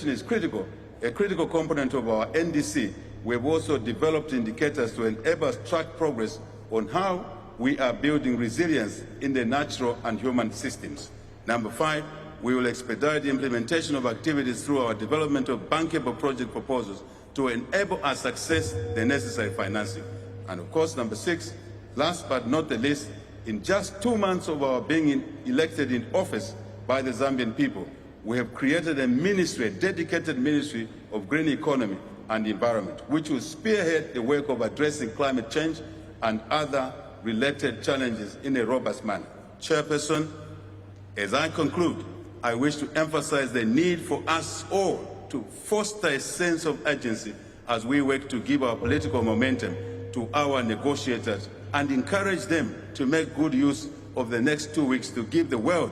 is critical, a critical component of our NDC, we have also developed indicators to enable us to track progress on how we are building resilience in the natural and human systems. Number five, we will expedite the implementation of activities through our development of bankable project proposals to enable us to access the necessary financing. And of course, number six, last but not the least, in just 2 months of our being elected in office by the Zambian people, we have created a ministry, a dedicated ministry of green economy and environment, which will spearhead the work of addressing climate change and other related challenges in a robust manner. Chairperson, as I conclude, I wish to emphasize the need for us all to foster a sense of urgency as we work to give our political momentum to our negotiators and encourage them to make good use of the next 2 weeks to give the world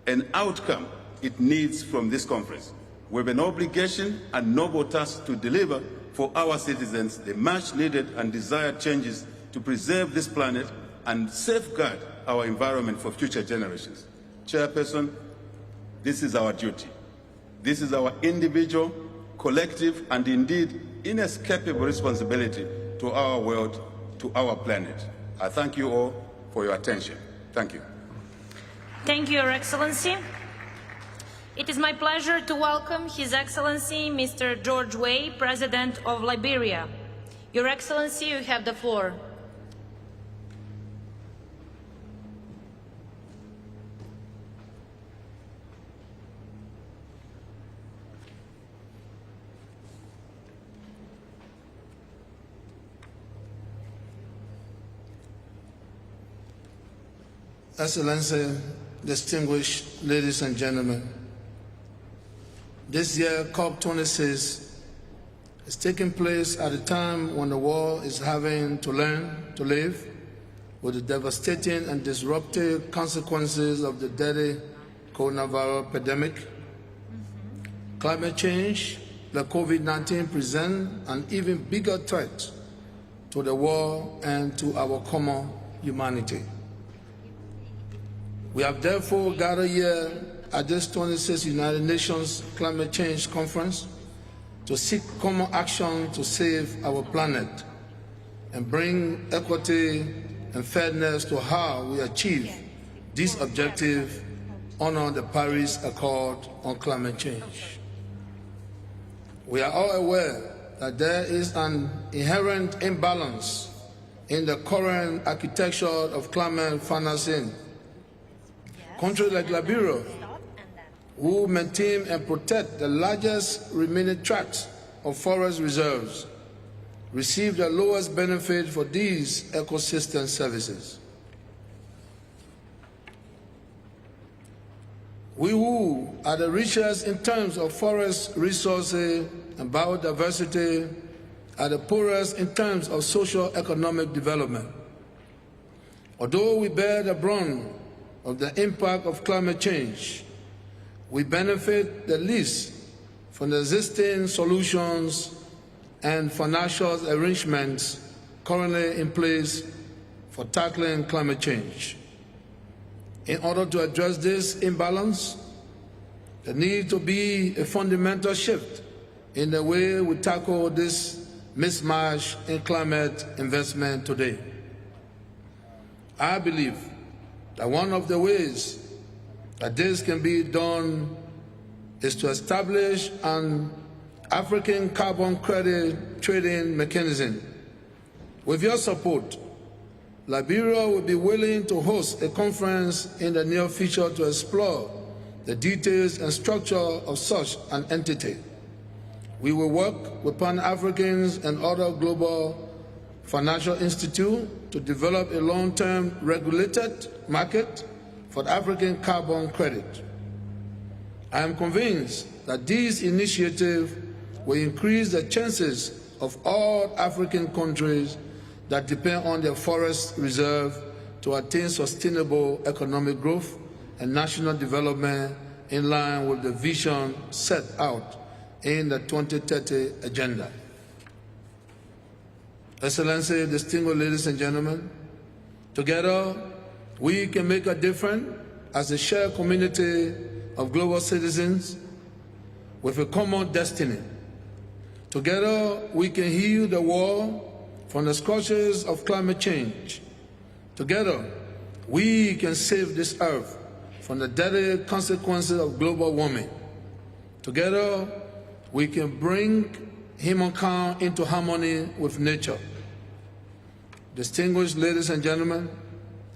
an outcome it needs from this conference. We have an obligation and noble task to deliver for our citizens the much needed and desired changes to preserve this planet and safeguard our environment for future generations. Chairperson, this is our duty. This is our individual, collective, and indeed inescapable responsibility to our world, to our planet. I thank you all for your attention. Thank you. Thank you, Your Excellency. It is my pleasure to welcome His Excellency Mr. George Weah, President of Liberia. Your Excellency, you have the floor. Excellency, distinguished ladies and gentlemen, this year COP26 is taking place at a time when the world is having to learn to live with the devastating and disruptive consequences of the deadly coronavirus pandemic. Climate change that COVID-19 presents an even bigger threat to the world and to our common humanity. We have therefore gathered here at this 26th United Nations Climate Change Conference to seek common action to save our planet and bring equity and fairness to how we achieve this objective under the Paris Accord on climate change. We are all aware that there is an inherent imbalance in the current architecture of climate financing. Countries like Liberia, who maintain and protect the largest remaining tracts of forest reserves, receive the lowest benefit for these ecosystem services. We who are the richest in terms of forest resources and biodiversity are the poorest in terms of socio-economic development. Although we bear the brunt of the impact of climate change, we benefit the least from the existing solutions and financial arrangements currently in place for tackling climate change. In order to address this imbalance, there needs to be a fundamental shift in the way we tackle this mismatch in climate investment today. I believe that one of the ways that this can be done is to establish an African carbon credit trading mechanism. With your support, Liberia will be willing to host a conference in the near future to explore the details and structure of such an entity. We will work with Pan-Africans and other global financial institutes to develop a long-term regulated market for the African carbon credit. I am convinced that this initiative will increase the chances of all African countries that depend on their forest reserve to attain sustainable economic growth and national development in line with the vision set out in the 2030 Agenda. Excellency, distinguished ladies and gentlemen, together we can make a difference as a shared community of global citizens with a common destiny. Together we can heal the world from the scourges of climate change. Together we can save this earth from the deadly consequences of global warming. Together we can bring humankind into harmony with nature. Distinguished ladies and gentlemen,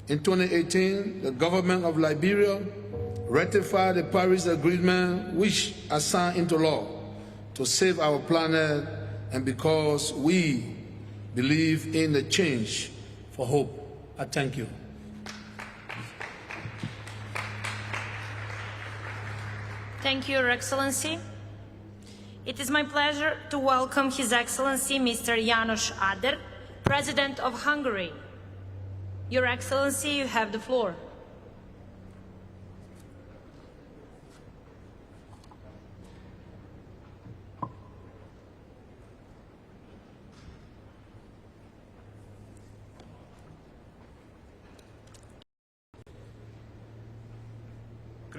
in 2018, the government of Liberia ratified the Paris Agreement, which is signed into law to save our planet and because we believe in the change for hope. I thank you. Thank you, Your Excellency. It is my pleasure to welcome His Excellency Mr. János Áder, President of Hungary. Your Excellency, you have the floor.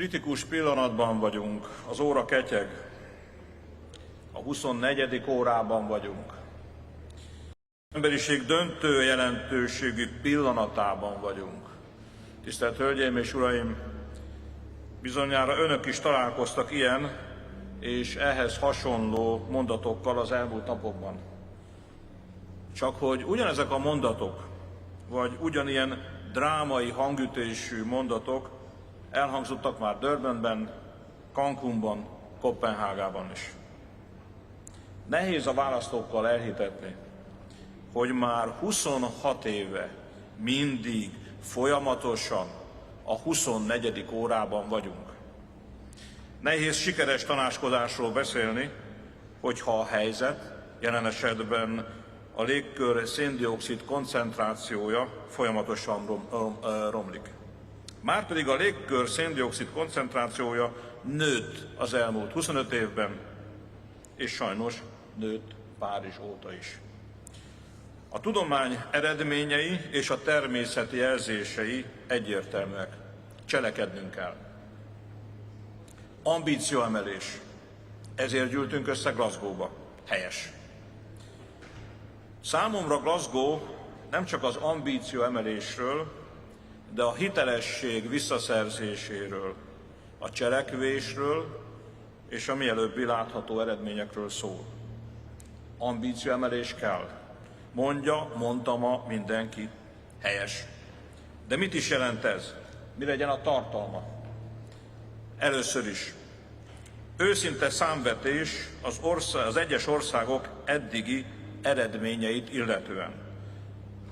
Kritikus pillanatban vagyunk, az óra ketyeg, a 24. órában vagyunk. Az emberiség döntő jelentőségű pillanatában vagyunk. Tisztelt Hölgyeim és Uraim, bizonyára önök is találkoztak ilyen és ehhez hasonló mondatokkal az elmúlt napokban. Csak hogy ugyanezek a mondatok, vagy ugyanilyen drámai hangütésű mondatok elhangzottak már Durbanben, Cancúnban, Koppenhágában is. Nehéz a választókkal elhitetni, hogy már 26 éve mindig folyamatosan a 24. órában vagyunk. Nehéz sikeres tanácskozásról beszélni, hogyha a helyzet, jelen esetben a légkör szén-dioxid koncentrációja folyamatosan romlik. Márpedig a légkör szén-dioxid koncentrációja nőtt az elmúlt 25 évben, és sajnos nőtt Párizs óta is. A tudomány eredményei és a természet jelzései egyértelműek. Cselekednünk kell. Ambícióemelés. Ezért gyűltünk össze Glasgowba. Helyes. Számomra Glasgow nem csak az ambícióemelésről, de a hitelesség visszaszerzéséről, a cselekvésről és a mielőbbi látható eredményekről szól. Ambícióemelés kell. Mondta ma mindenki. Helyes. De mit is jelent ez? Mi legyen a tartalma? Először is. Őszinte számvetés az egyes országok eddigi eredményeit illetően.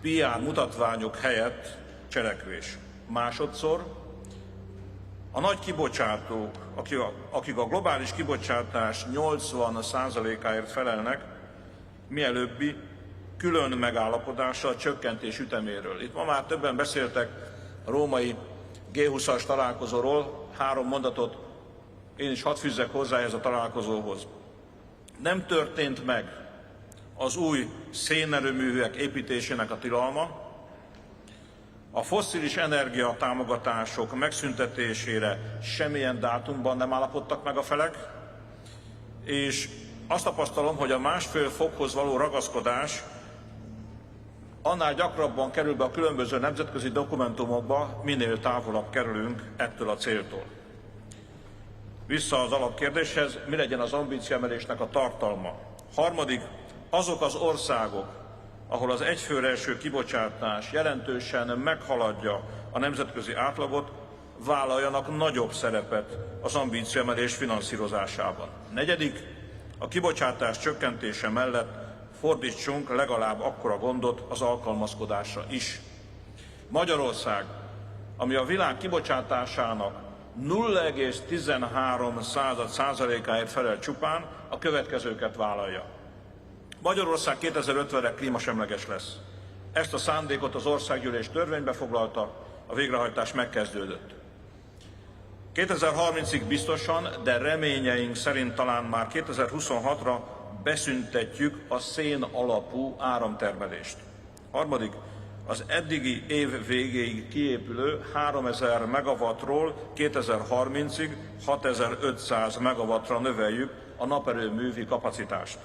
PR mutatványok helyett cselekvés. Másodszor, a nagy kibocsátók, akik a globális kibocsátás 80%-áért felelnek, mielőbbi külön megállapodással csökkentés üteméről. Itt ma már többen beszéltek a római G20-as találkozóról, 3 mondatot én is hadd fűzzek hozzá ez a találkozóhoz. Nem történt meg az új szénerőművek építésének a tilalma, a fosszilis energia támogatások megszüntetésére semmilyen dátumban nem állapodtak meg a felek, és azt tapasztalom, hogy a 1,5 fokhoz való ragaszkodás annál gyakrabban kerül be a különböző nemzetközi dokumentumokba, minél távolabb kerülünk ettől a céltól. Vissza az alapkérdéshez, mi legyen az ambícióemelésnek a tartalma. Harmadik, azok az országok, ahol az egyfőre eső kibocsátás jelentősen meghaladja a nemzetközi átlagot, vállaljanak nagyobb szerepet az ambícióemelés finanszírozásában. Negyedik, a kibocsátás csökkentése mellett fordítsunk legalább akkora gondot az alkalmazkodásra is. Magyarország, ami a világ kibocsátásának 0,13%-áért felel csupán, a következőket vállalja. Magyarország 2050-re klímasemleges lesz. Ezt a szándékot az országgyűlés törvénybe foglalta, a végrehajtás megkezdődött. 2030-ig biztosan, de reményeink szerint talán már 2026-ra beszüntetjük a szén alapú áramtermelést. Harmadik, az eddigi év végéig kiépülő 3000 megawattról 2030-ig 6500 megawattra növeljük a naperőművi kapacitást.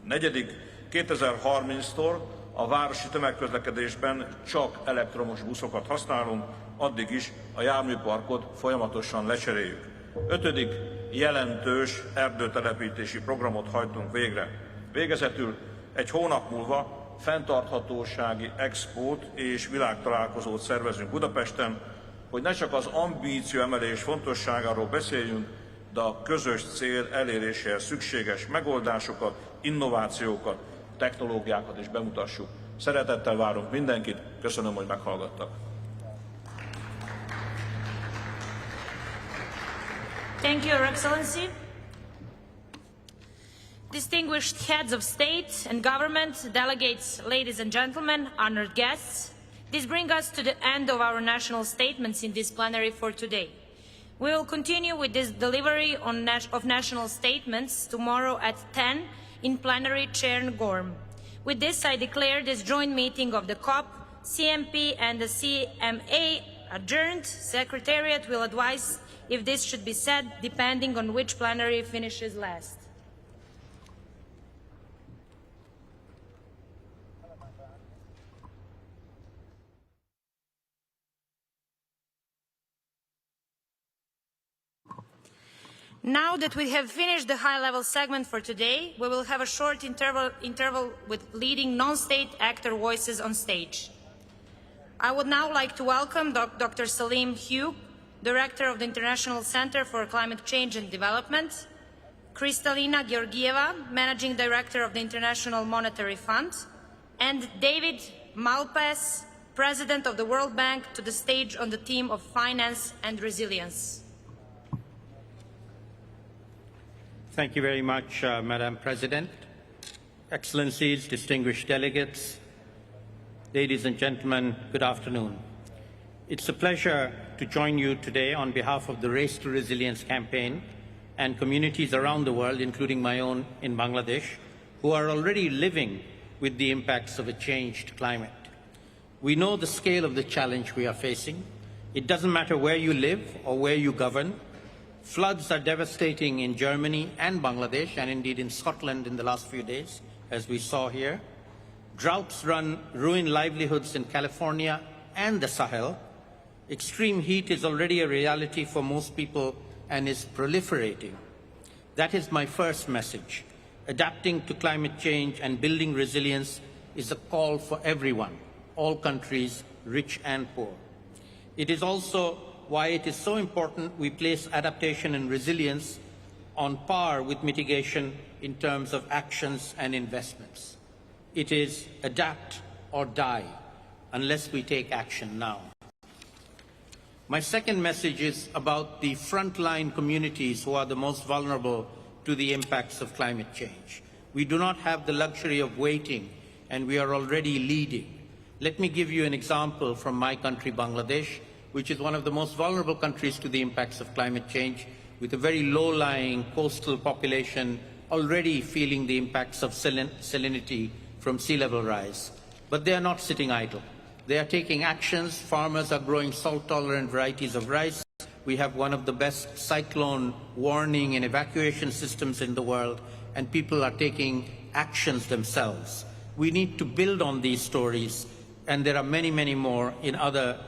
Negyedik, 2030-tól a városi tömegközlekedésben csak elektromos buszokat használunk, addig is a járműparkot folyamatosan lecseréljük. Ötödik, jelentős erdőtelepítési programot hajtunk végre. Végezetül egy hónap múlva fenntarthatósági expót és világtalálkozót szervezünk Budapesten, hogy ne csak az ambícióemelés fontosságáról beszéljünk, de a közös cél eléréséhez szükséges megoldásokat, innovációkat, technológiákat is bemutassuk. Szeretettel várunk mindenkit, köszönöm, hogy meghallgattak. Thank you, Your Excellency. Distinguished heads of state and government, delegates, ladies and gentlemen, honored guests, this brings us to the end of our national statements in this plenary for today. We will continue with this delivery of national statements tomorrow at 10 in plenary Gorm. With this, I declare this joint meeting of the COP, CMP and the CMA adjourned. Secretariat will advise if this should be said, depending on which plenary finishes last. Now that we have finished the high-level segment for today, we will have a short interval with leading non-state actor voices on stage. I would now like to welcome Dr. Salim Hugh, Director of the International Center for Climate Change and Development, Kristalina Georgieva, Managing Director of the International Monetary Fund, and David Malpass, President of the World Bank, to the stage on the theme of finance and resilience. Thank you very much, Madam President. Excellencies, distinguished delegates, ladies and gentlemen, good afternoon. It's a pleasure to join you today on behalf of the Race to Resilience campaign and communities around the world, including my own in Bangladesh, who are already living with the impacts of a changed climate. We know the scale of the challenge we are facing. It doesn't matter where you live or where you govern. Floods are devastating in Germany and Bangladesh, and indeed in Scotland in the last few days, as we saw here. Droughts ruin livelihoods in California and the Sahel. Extreme heat is already a reality for most people and is proliferating. That is my first message. Adapting to climate change and building resilience is a call for everyone, all countries, rich and poor. It is also why it is so important we place adaptation and resilience on par with mitigation in terms of actions and investments. It is adapt or die unless we take action now. My second message is about the frontline communities who are the most vulnerable to the impacts of climate change. We do not have the luxury of waiting, and we are already leading. Let me give you an example from my country, Bangladesh, which is one of the most vulnerable countries to the impacts of climate change, with a very low-lying coastal population already feeling the impacts of salinity from sea level rise. But they are not sitting idle. They are taking actions. Farmers are growing salt-tolerant varieties of rice. We have one of the best cyclone warning and evacuation systems in the world, and people are taking actions themselves. We need to build on these stories, and there are many, many more in other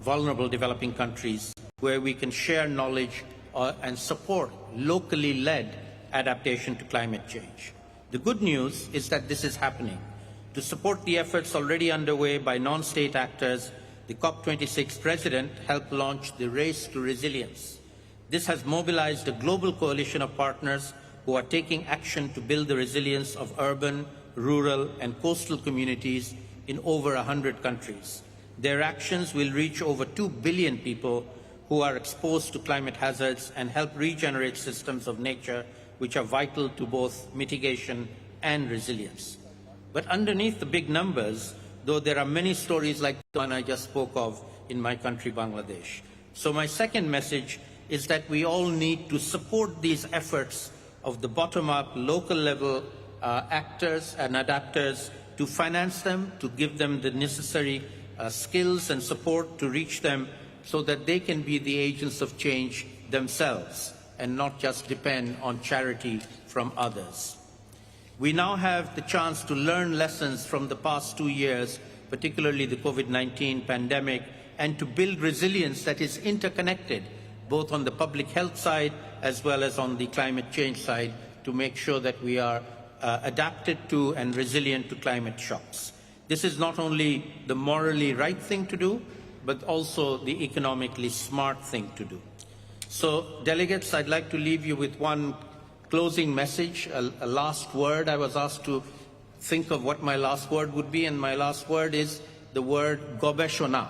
vulnerable developing countries where we can share knowledge and support locally led adaptation to climate change. The good news is that this is happening. To support the efforts already underway by non-state actors, the COP26 President helped launch the Race to Resilience. This has mobilized a global coalition of partners who are taking action to build the resilience of urban, rural, and coastal communities in over 100 countries. Their actions will reach over 2 billion people who are exposed to climate hazards and help regenerate systems of nature which are vital to both mitigation and resilience. But underneath the big numbers, though, there are many stories like the one I just spoke of in my country, Bangladesh. So my second message is that we all need to support these efforts of the bottom-up, local-level actors and adapters, to finance them, to give them the necessary skills and support to reach them so that they can be the agents of change themselves and not just depend on charity from others. We now have the chance to learn lessons from the past 2 years, particularly the COVID-19 pandemic, and to build resilience that is interconnected, both on the public health side as well as on the climate change side, to make sure that we are adapted to and resilient to climate shocks. This is not only the morally right thing to do, but also the economically smart thing to do. So, delegates, I'd like to leave you with one closing message, a last word. I was asked to think of what my last word would be, and my last word is the word gobeshona.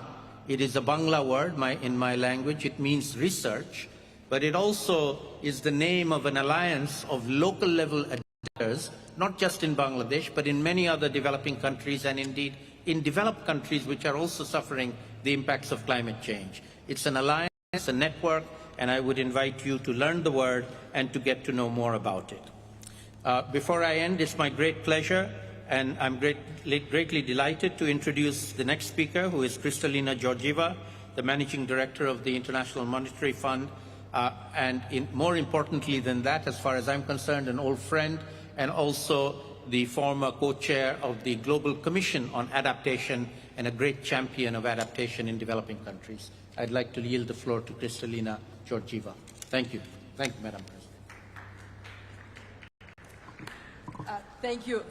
It is a Bangla word in my language. It means research, but it also is the name of an alliance of local level adapters, not just in Bangladesh, but in many other developing countries, and indeed in developed countries which are also suffering the impacts of climate change. It's an alliance, a network, and I would invite you to learn the word and to get to know more about it. Before I end, it's my great pleasure, and I'm greatly delighted to introduce the next speaker, who is Kristalina Georgieva, the Managing Director of the International Monetary Fund, and more importantly than that, as far as I'm concerned, an old friend, and also the former co-chair of the Global Commission on Adaptation and a great champion of adaptation in developing countries. I'd like to yield the floor to Kristalina Georgieva. Thank you. Thank you, Madam President.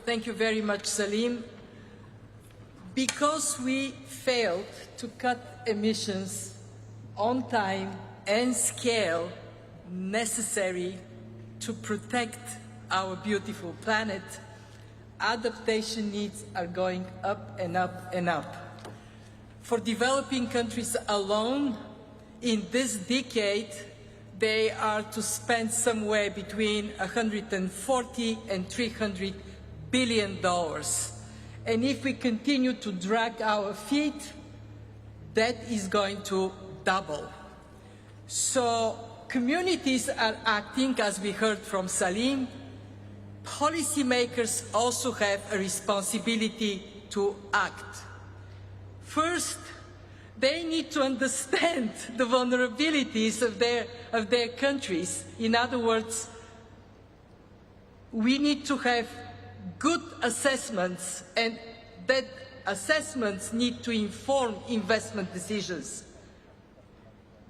Thank you very much, Salim. Because we failed to cut emissions on time and scale necessary to protect our beautiful planet, adaptation needs are going up and up and up. For developing countries alone, in this decade, they are to spend somewhere between $140 and $300 billion. And if we continue to drag our feet, that is going to double. So communities are acting, as we heard from Salim. Policymakers also have a responsibility to act. First, they need to understand the vulnerabilities of their countries. In other words, we need to have good assessments, and that assessments need to inform investment decisions.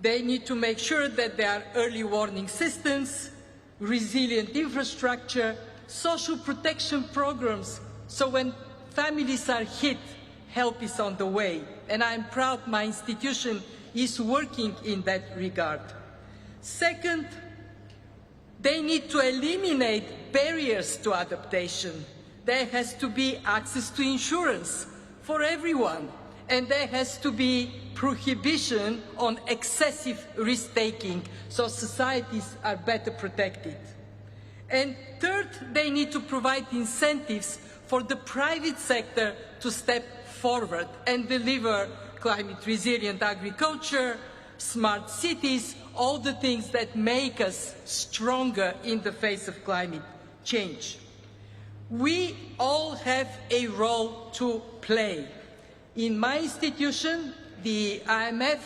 They need to make sure that there are early warning systems, resilient infrastructure, social protection programs, so when families are hit, help is on the way. And I'm proud my institution is working in that regard. Second, they need to eliminate barriers to adaptation. There has to be access to insurance for everyone, and there has to be prohibition on excessive risk-taking so societies are better protected. And third, they need to provide incentives for the private sector to step forward and deliver climate-resilient agriculture, smart cities, all the things that make us stronger in the face of climate change. We all have a role to play. In my institution, the IMF,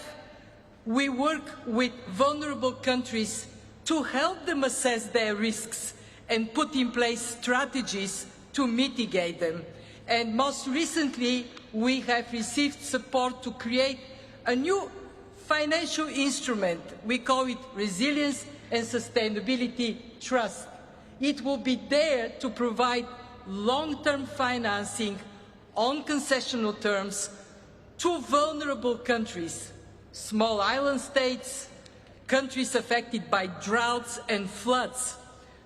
we work with vulnerable countries to help them assess their risks and put in place strategies to mitigate them. And most recently, we have received support to create a new financial instrument. We call it Resilience and Sustainability Trust. It will be there to provide long-term financing on concessional terms to vulnerable countries, small island states, countries affected by droughts and floods,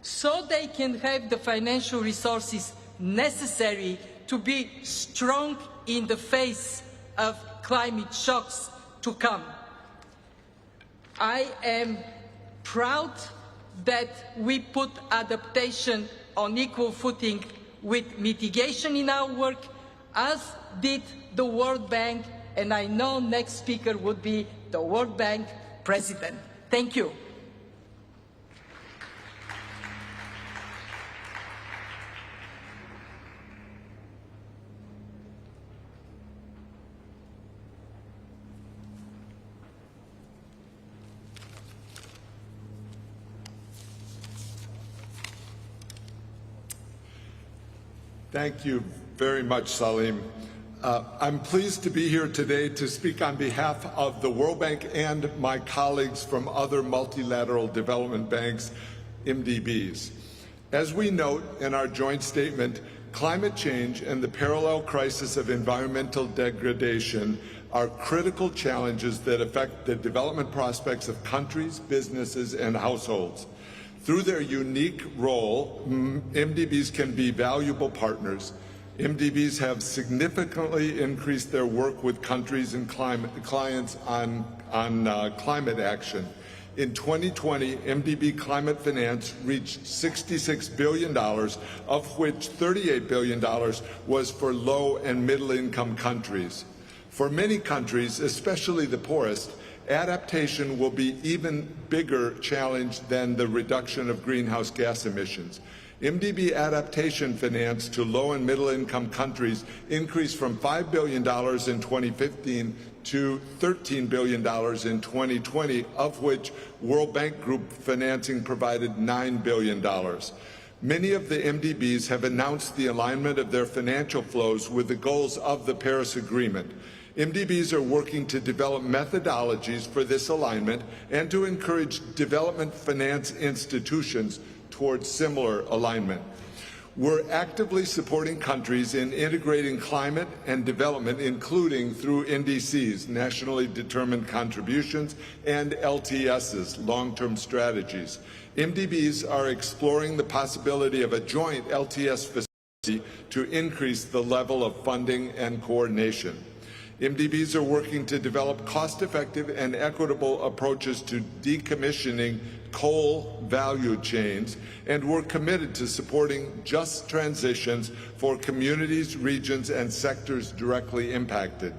so they can have the financial resources necessary to be strong in the face of climate shocks to come. I am proud that we put adaptation on equal footing with mitigation in our work, as did the World Bank, and I know next speaker would be the World Bank President. Thank you. Thank you very much, Salim. I'm pleased to be here today to speak on behalf of the World Bank and my colleagues from other multilateral development banks, MDBs. As we note in our joint statement, climate change and the parallel crisis of environmental degradation are critical challenges that affect the development prospects of countries, businesses, and households. Through their unique role, MDBs can be valuable partners. MDBs have significantly increased their work with countries and clients on climate action. In 2020, MDB climate finance reached $66 billion, of which $38 billion was for low and middle income countries. For many countries, especially the poorest, adaptation will be even bigger challenge than the reduction of greenhouse gas emissions. MDB adaptation finance to low and middle income countries increased from $5 billion in 2015 to $13 billion in 2020, of which World Bank Group financing provided $9 billion. Many of the MDBs have announced the alignment of their financial flows with the goals of the Paris Agreement. MDBs are working to develop methodologies for this alignment and to encourage development finance institutions towards similar alignment. We're actively supporting countries in integrating climate and development, including through NDCs, nationally determined contributions, and LTSs, long-term strategies. MDBs are exploring the possibility of a joint LTS facility to increase the level of funding and coordination. MDBs are working to develop cost-effective and equitable approaches to decommissioning coal value chains, and we're committed to supporting just transitions for communities, regions, and sectors directly impacted.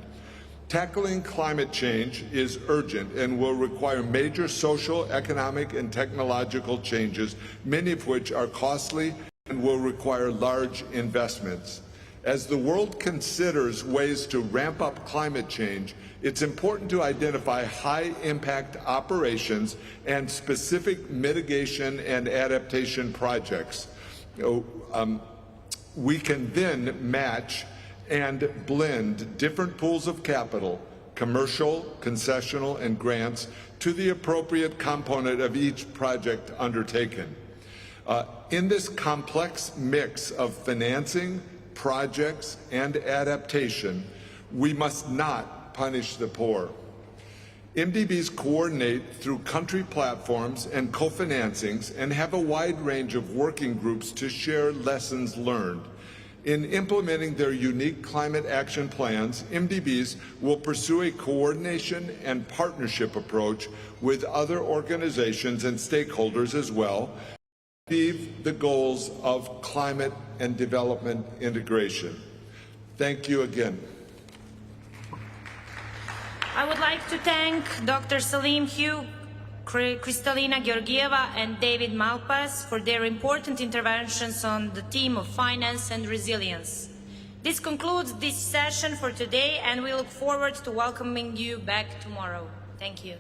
Tackling climate change is urgent and will require major social, economic, and technological changes, many of which are costly and will require large investments. As the world considers ways to ramp up climate change, it's important to identify high-impact operations and specific mitigation and adaptation projects. We can then match and blend different pools of capital, commercial, concessional, and grants, to the appropriate component of each project undertaken. In this complex mix of financing, projects, and adaptation, we must not punish the poor. MDBs coordinate through country platforms and co-financings and have a wide range of working groups to share lessons learned. In implementing their unique climate action plans, MDBs will pursue a coordination and partnership approach with other organizations and stakeholders as well, to achieve the goals of climate and development integration. Thank you again. I would like to thank Dr. Salim Hugh, Kristalina Georgieva, and David Malpass for their important interventions on the theme of finance and resilience. This concludes this session for today, and we look forward to welcoming you back tomorrow. Thank you.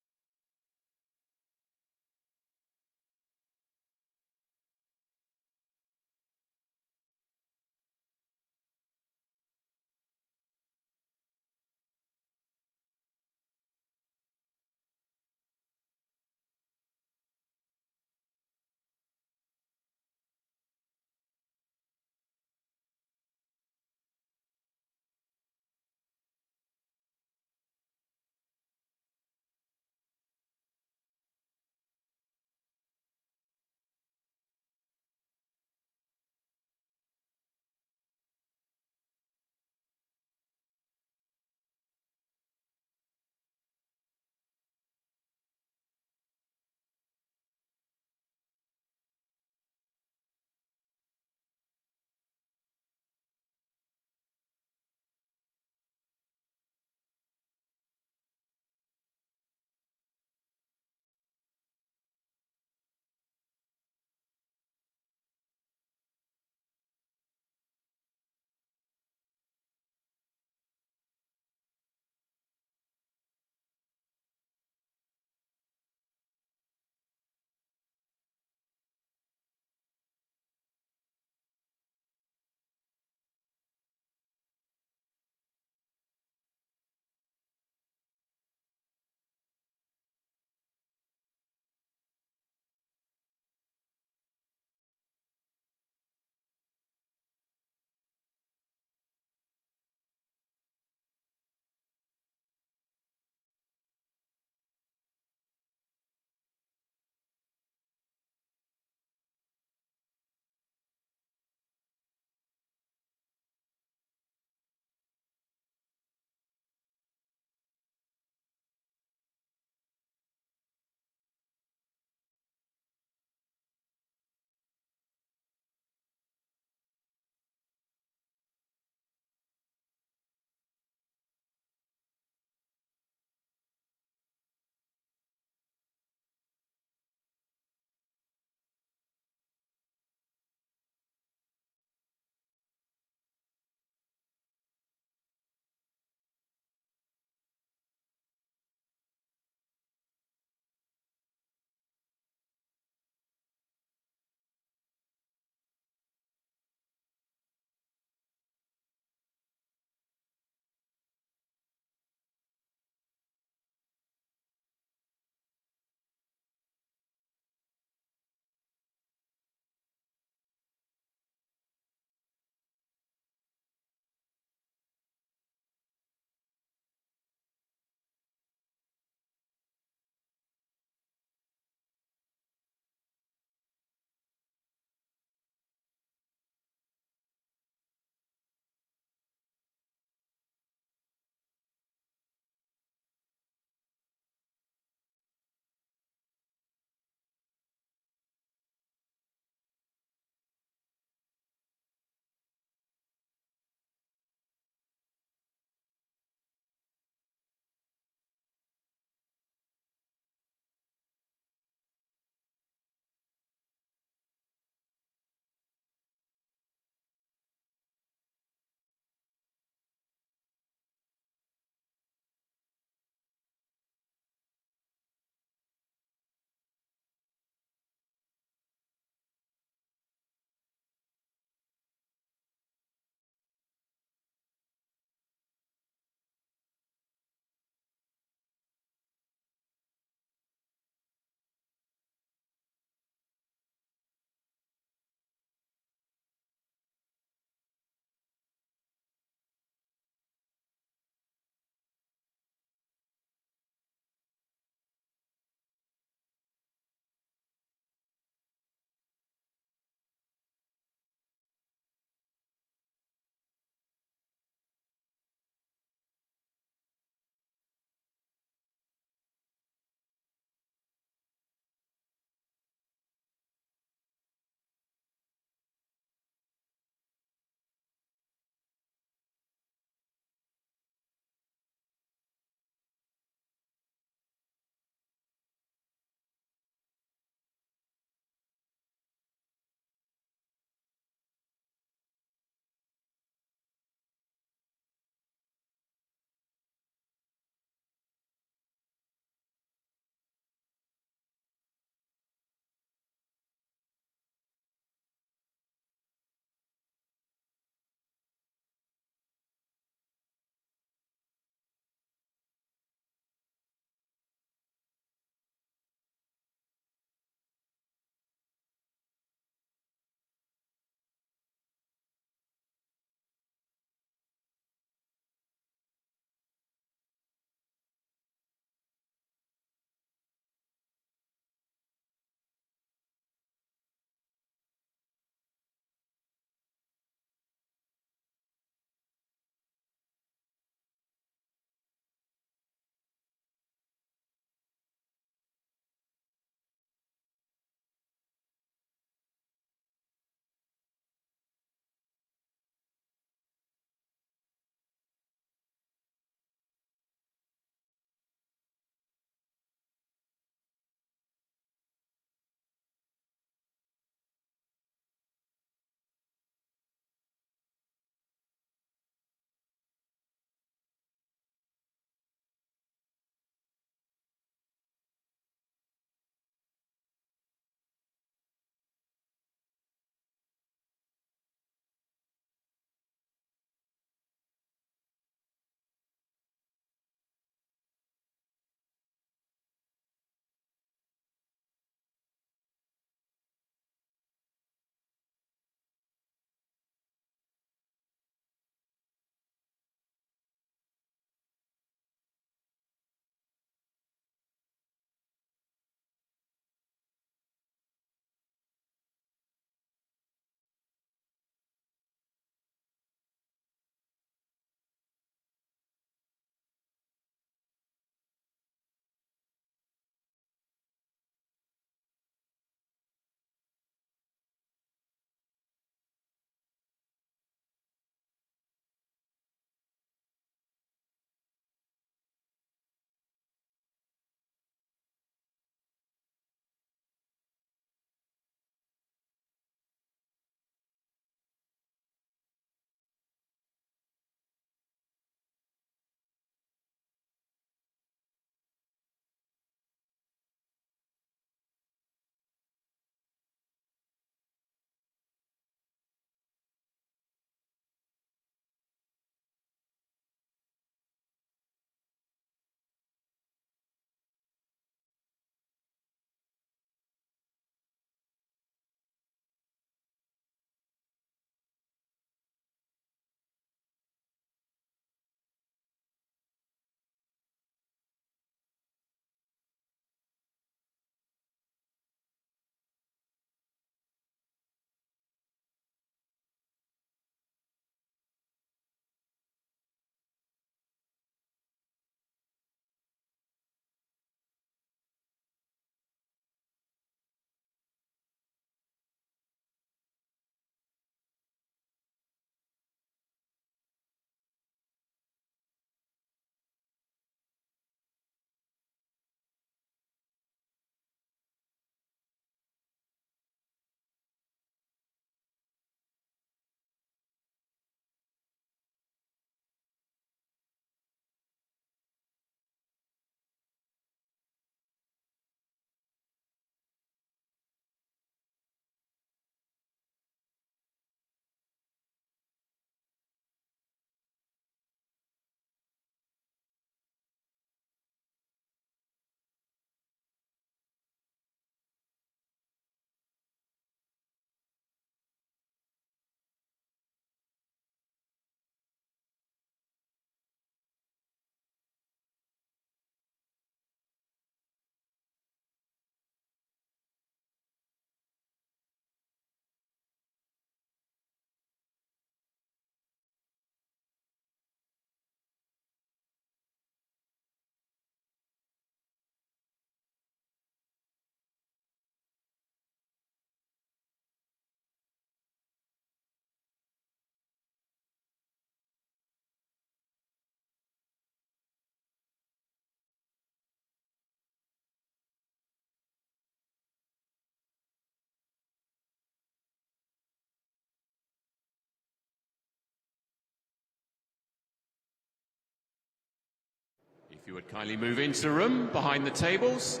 you would kindly move into the room behind the tables.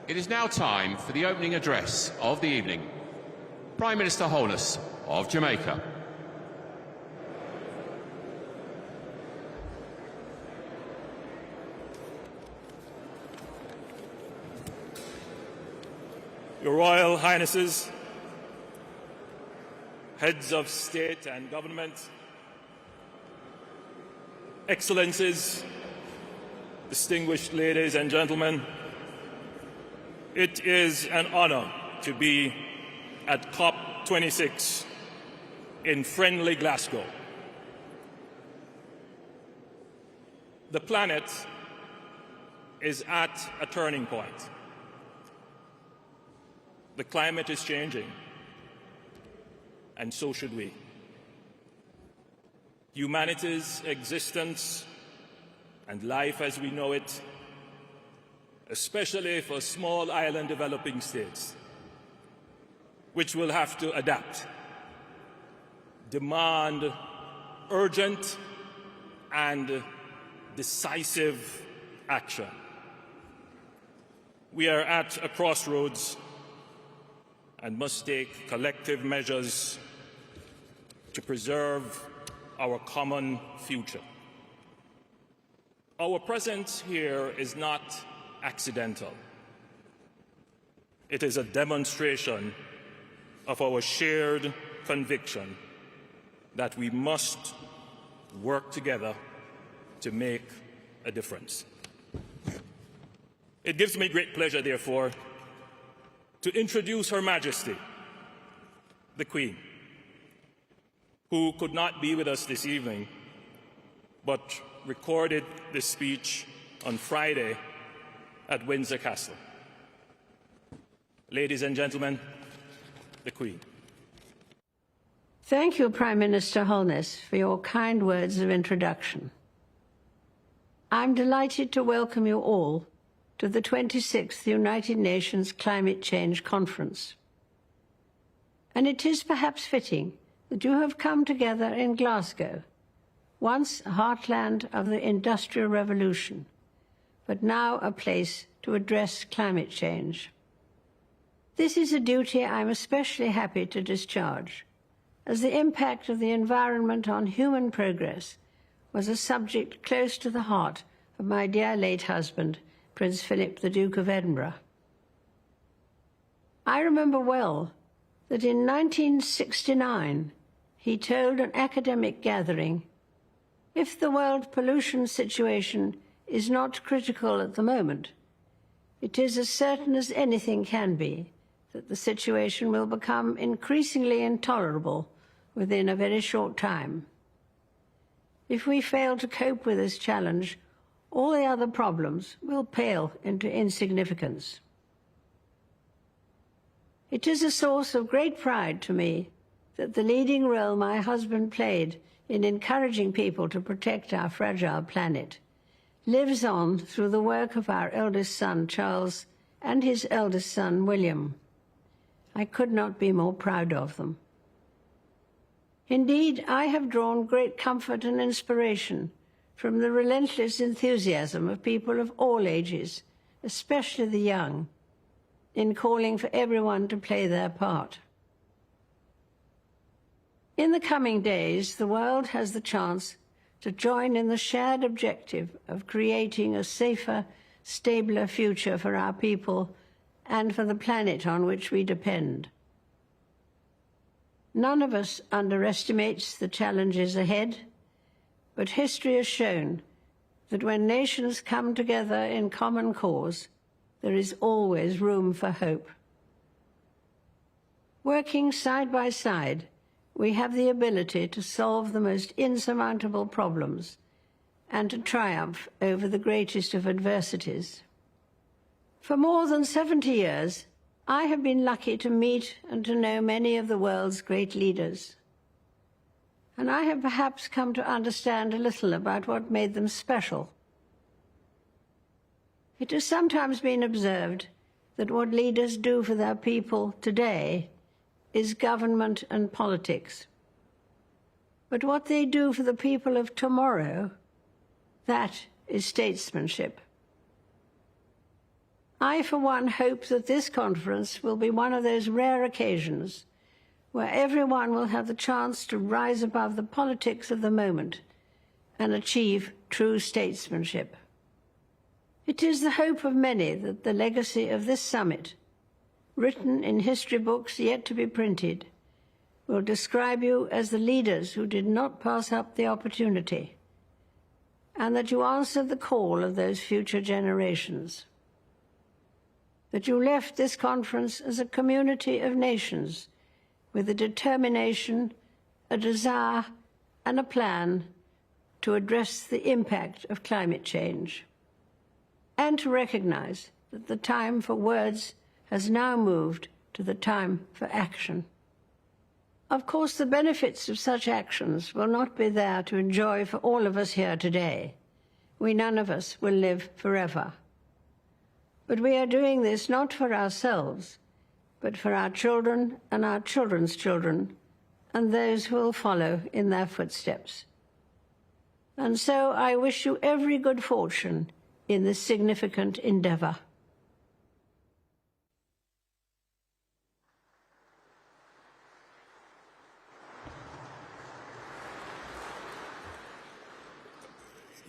It is now time for the opening address of the evening. Prime Minister Holness of Jamaica. Your Royal Highnesses, heads of state and government, Excellencies, distinguished ladies and gentlemen, it is an honor to be at COP26 in friendly Glasgow. The planet is at a turning point. The climate is changing, and so should we. Humanity's existence and life as we know it, especially for small island developing states, which will have to adapt, demand urgent and decisive action. We are at a crossroads and must take collective measures to preserve our common future. Our presence here is not accidental. It is a demonstration of our shared conviction that we must work together to make a difference. It gives me great pleasure, therefore, to introduce Her Majesty, the Queen, who could not be with us this evening, but recorded this speech on Friday at Windsor Castle. Ladies and gentlemen, the Queen. Thank you, Prime Minister Holness, for your kind words of introduction. I'm delighted to welcome you all to the 26th United Nations Climate Change Conference. And it is perhaps fitting that you have come together in Glasgow, once a heartland of the Industrial Revolution, but now a place to address climate change. This is a duty I'm especially happy to discharge, as the impact of the environment on human progress was a subject close to the heart of my dear late husband, Prince Philip, the Duke of Edinburgh. I remember well that in 1969, he told an academic gathering, "If the world pollution situation is not critical at the moment, it is as certain as anything can be that the situation will become increasingly intolerable within a very short time. If we fail to cope with this challenge, all the other problems will pale into insignificance." It is a source of great pride to me that the leading role my husband played in encouraging people to protect our fragile planet lives on through the work of our eldest son, Charles, and his eldest son, William. I could not be more proud of them. Indeed, I have drawn great comfort and inspiration from the relentless enthusiasm of people of all ages, especially the young, in calling for everyone to play their part. In the coming days, the world has the chance to join in the shared objective of creating a safer, stabler future for our people and for the planet on which we depend. None of us underestimates the challenges ahead, but history has shown that when nations come together in common cause, there is always room for hope. Working side by side, we have the ability to solve the most insurmountable problems and to triumph over the greatest of adversities. For more than 70 years, I have been lucky to meet and to know many of the world's great leaders. And I have perhaps come to understand a little about what made them special. It has sometimes been observed that what leaders do for their people today is government and politics. But what they do for the people of tomorrow, that is statesmanship. I, for one, hope that this conference will be one of those rare occasions where everyone will have the chance to rise above the politics of the moment and achieve true statesmanship. It is the hope of many that the legacy of this summit, written in history books yet to be printed, will describe you as the leaders who did not pass up the opportunity, and that you answered the call of those future generations. That you left this conference as a community of nations with a determination, a desire, and a plan to address the impact of climate change, and to recognize that the time for words has now moved to the time for action. Of course, the benefits of such actions will not be there to enjoy for all of us here today. None of us will live forever. But we are doing this not for ourselves, but for our children and our children's children, and those who will follow in their footsteps. And so I wish you every good fortune in this significant endeavor.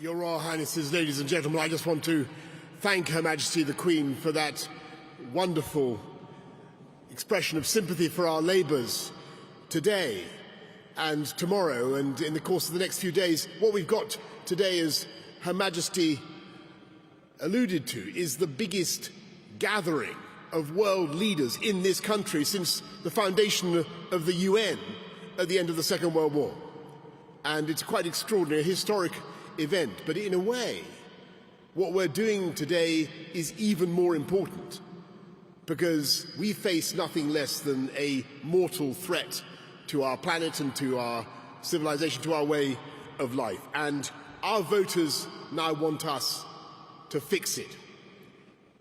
Your Royal Highnesses, ladies and gentlemen, I just want to thank Her Majesty the Queen for that wonderful expression of sympathy for our labours today and tomorrow and in the course of the next few days. What we've got today, as Her Majesty alluded to, is the biggest gathering of world leaders in this country since the foundation of the UN at the end of the Second World War. And it's quite extraordinary, a historic event. But in a way, what we're doing today is even more important, because we face nothing less than a mortal threat to our planet and to our civilization, to our way of life. And our voters now want us to fix it.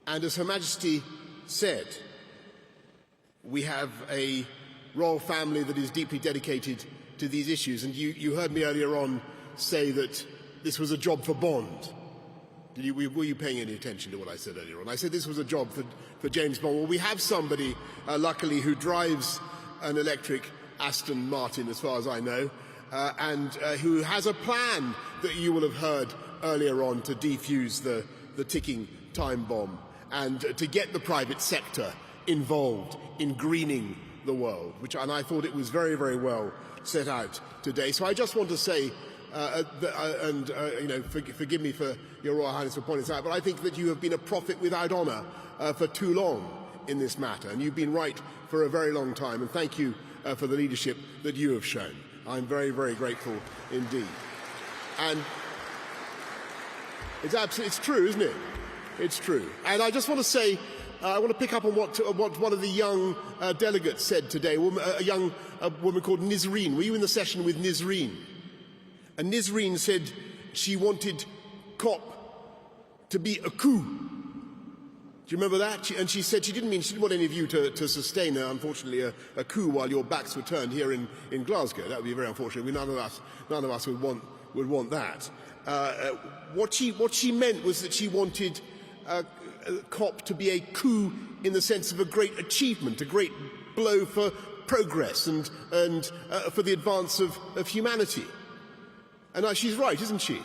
And as Her Majesty said, we have a royal family that is deeply dedicated to these issues. And you heard me earlier on say that this was a job for Bond. Were you paying any attention to what I said earlier on? I said this was a job for James Bond. Well, we have somebody, luckily, who drives an electric Aston Martin, as far as I know, and who has a plan that you will have heard earlier on to defuse the ticking time bomb and to get the private sector involved in greening the world, and I thought it was very, very well set out today. So I just want to say, forgive me for Your Royal Highness for pointing this out, but I think that you have been a prophet without honour for too long in this matter, and you've been right for a very long time, and thank you for the leadership that you have shown. I'm very, very grateful indeed. And it's true, isn't it? It's true. And I just want to say, I want to pick up on what one of the young delegates said today, a young woman called Nisreen. Were you in the session with Nisreen? And Nisreen said she wanted COP to be a coup. Do you remember that? And she said she didn't want any of you to sustain, unfortunately, a coup while your backs were turned here in Glasgow. That would be very unfortunate. None of us would want that. What she meant was that she wanted COP to be a coup in the sense of a great achievement, a great blow for progress and for the advance of humanity. And she's right, isn't she?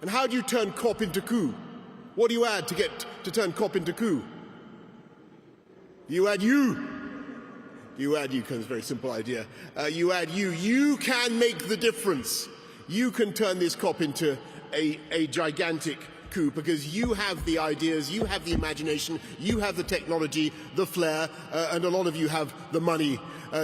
And how do you turn COP into coup? What do you add to turn COP into coup? You add you. You add you, because it's a very simple idea. You add you. You can make the difference. You can turn this COP into a gigantic coup, because you have the ideas, you have the imagination, you have the technology, the flair, and a lot of you have the money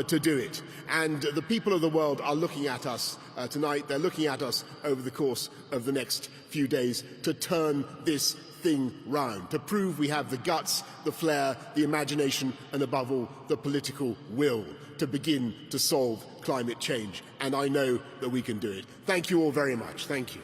to do it. And the people of the world are looking at us tonight. They're looking at us over the course of the next few days to turn this thing round, to prove we have the guts, the flair, the imagination, and above all, the political will to begin to solve climate change. And I know that we can do it. Thank you all very much. Thank you.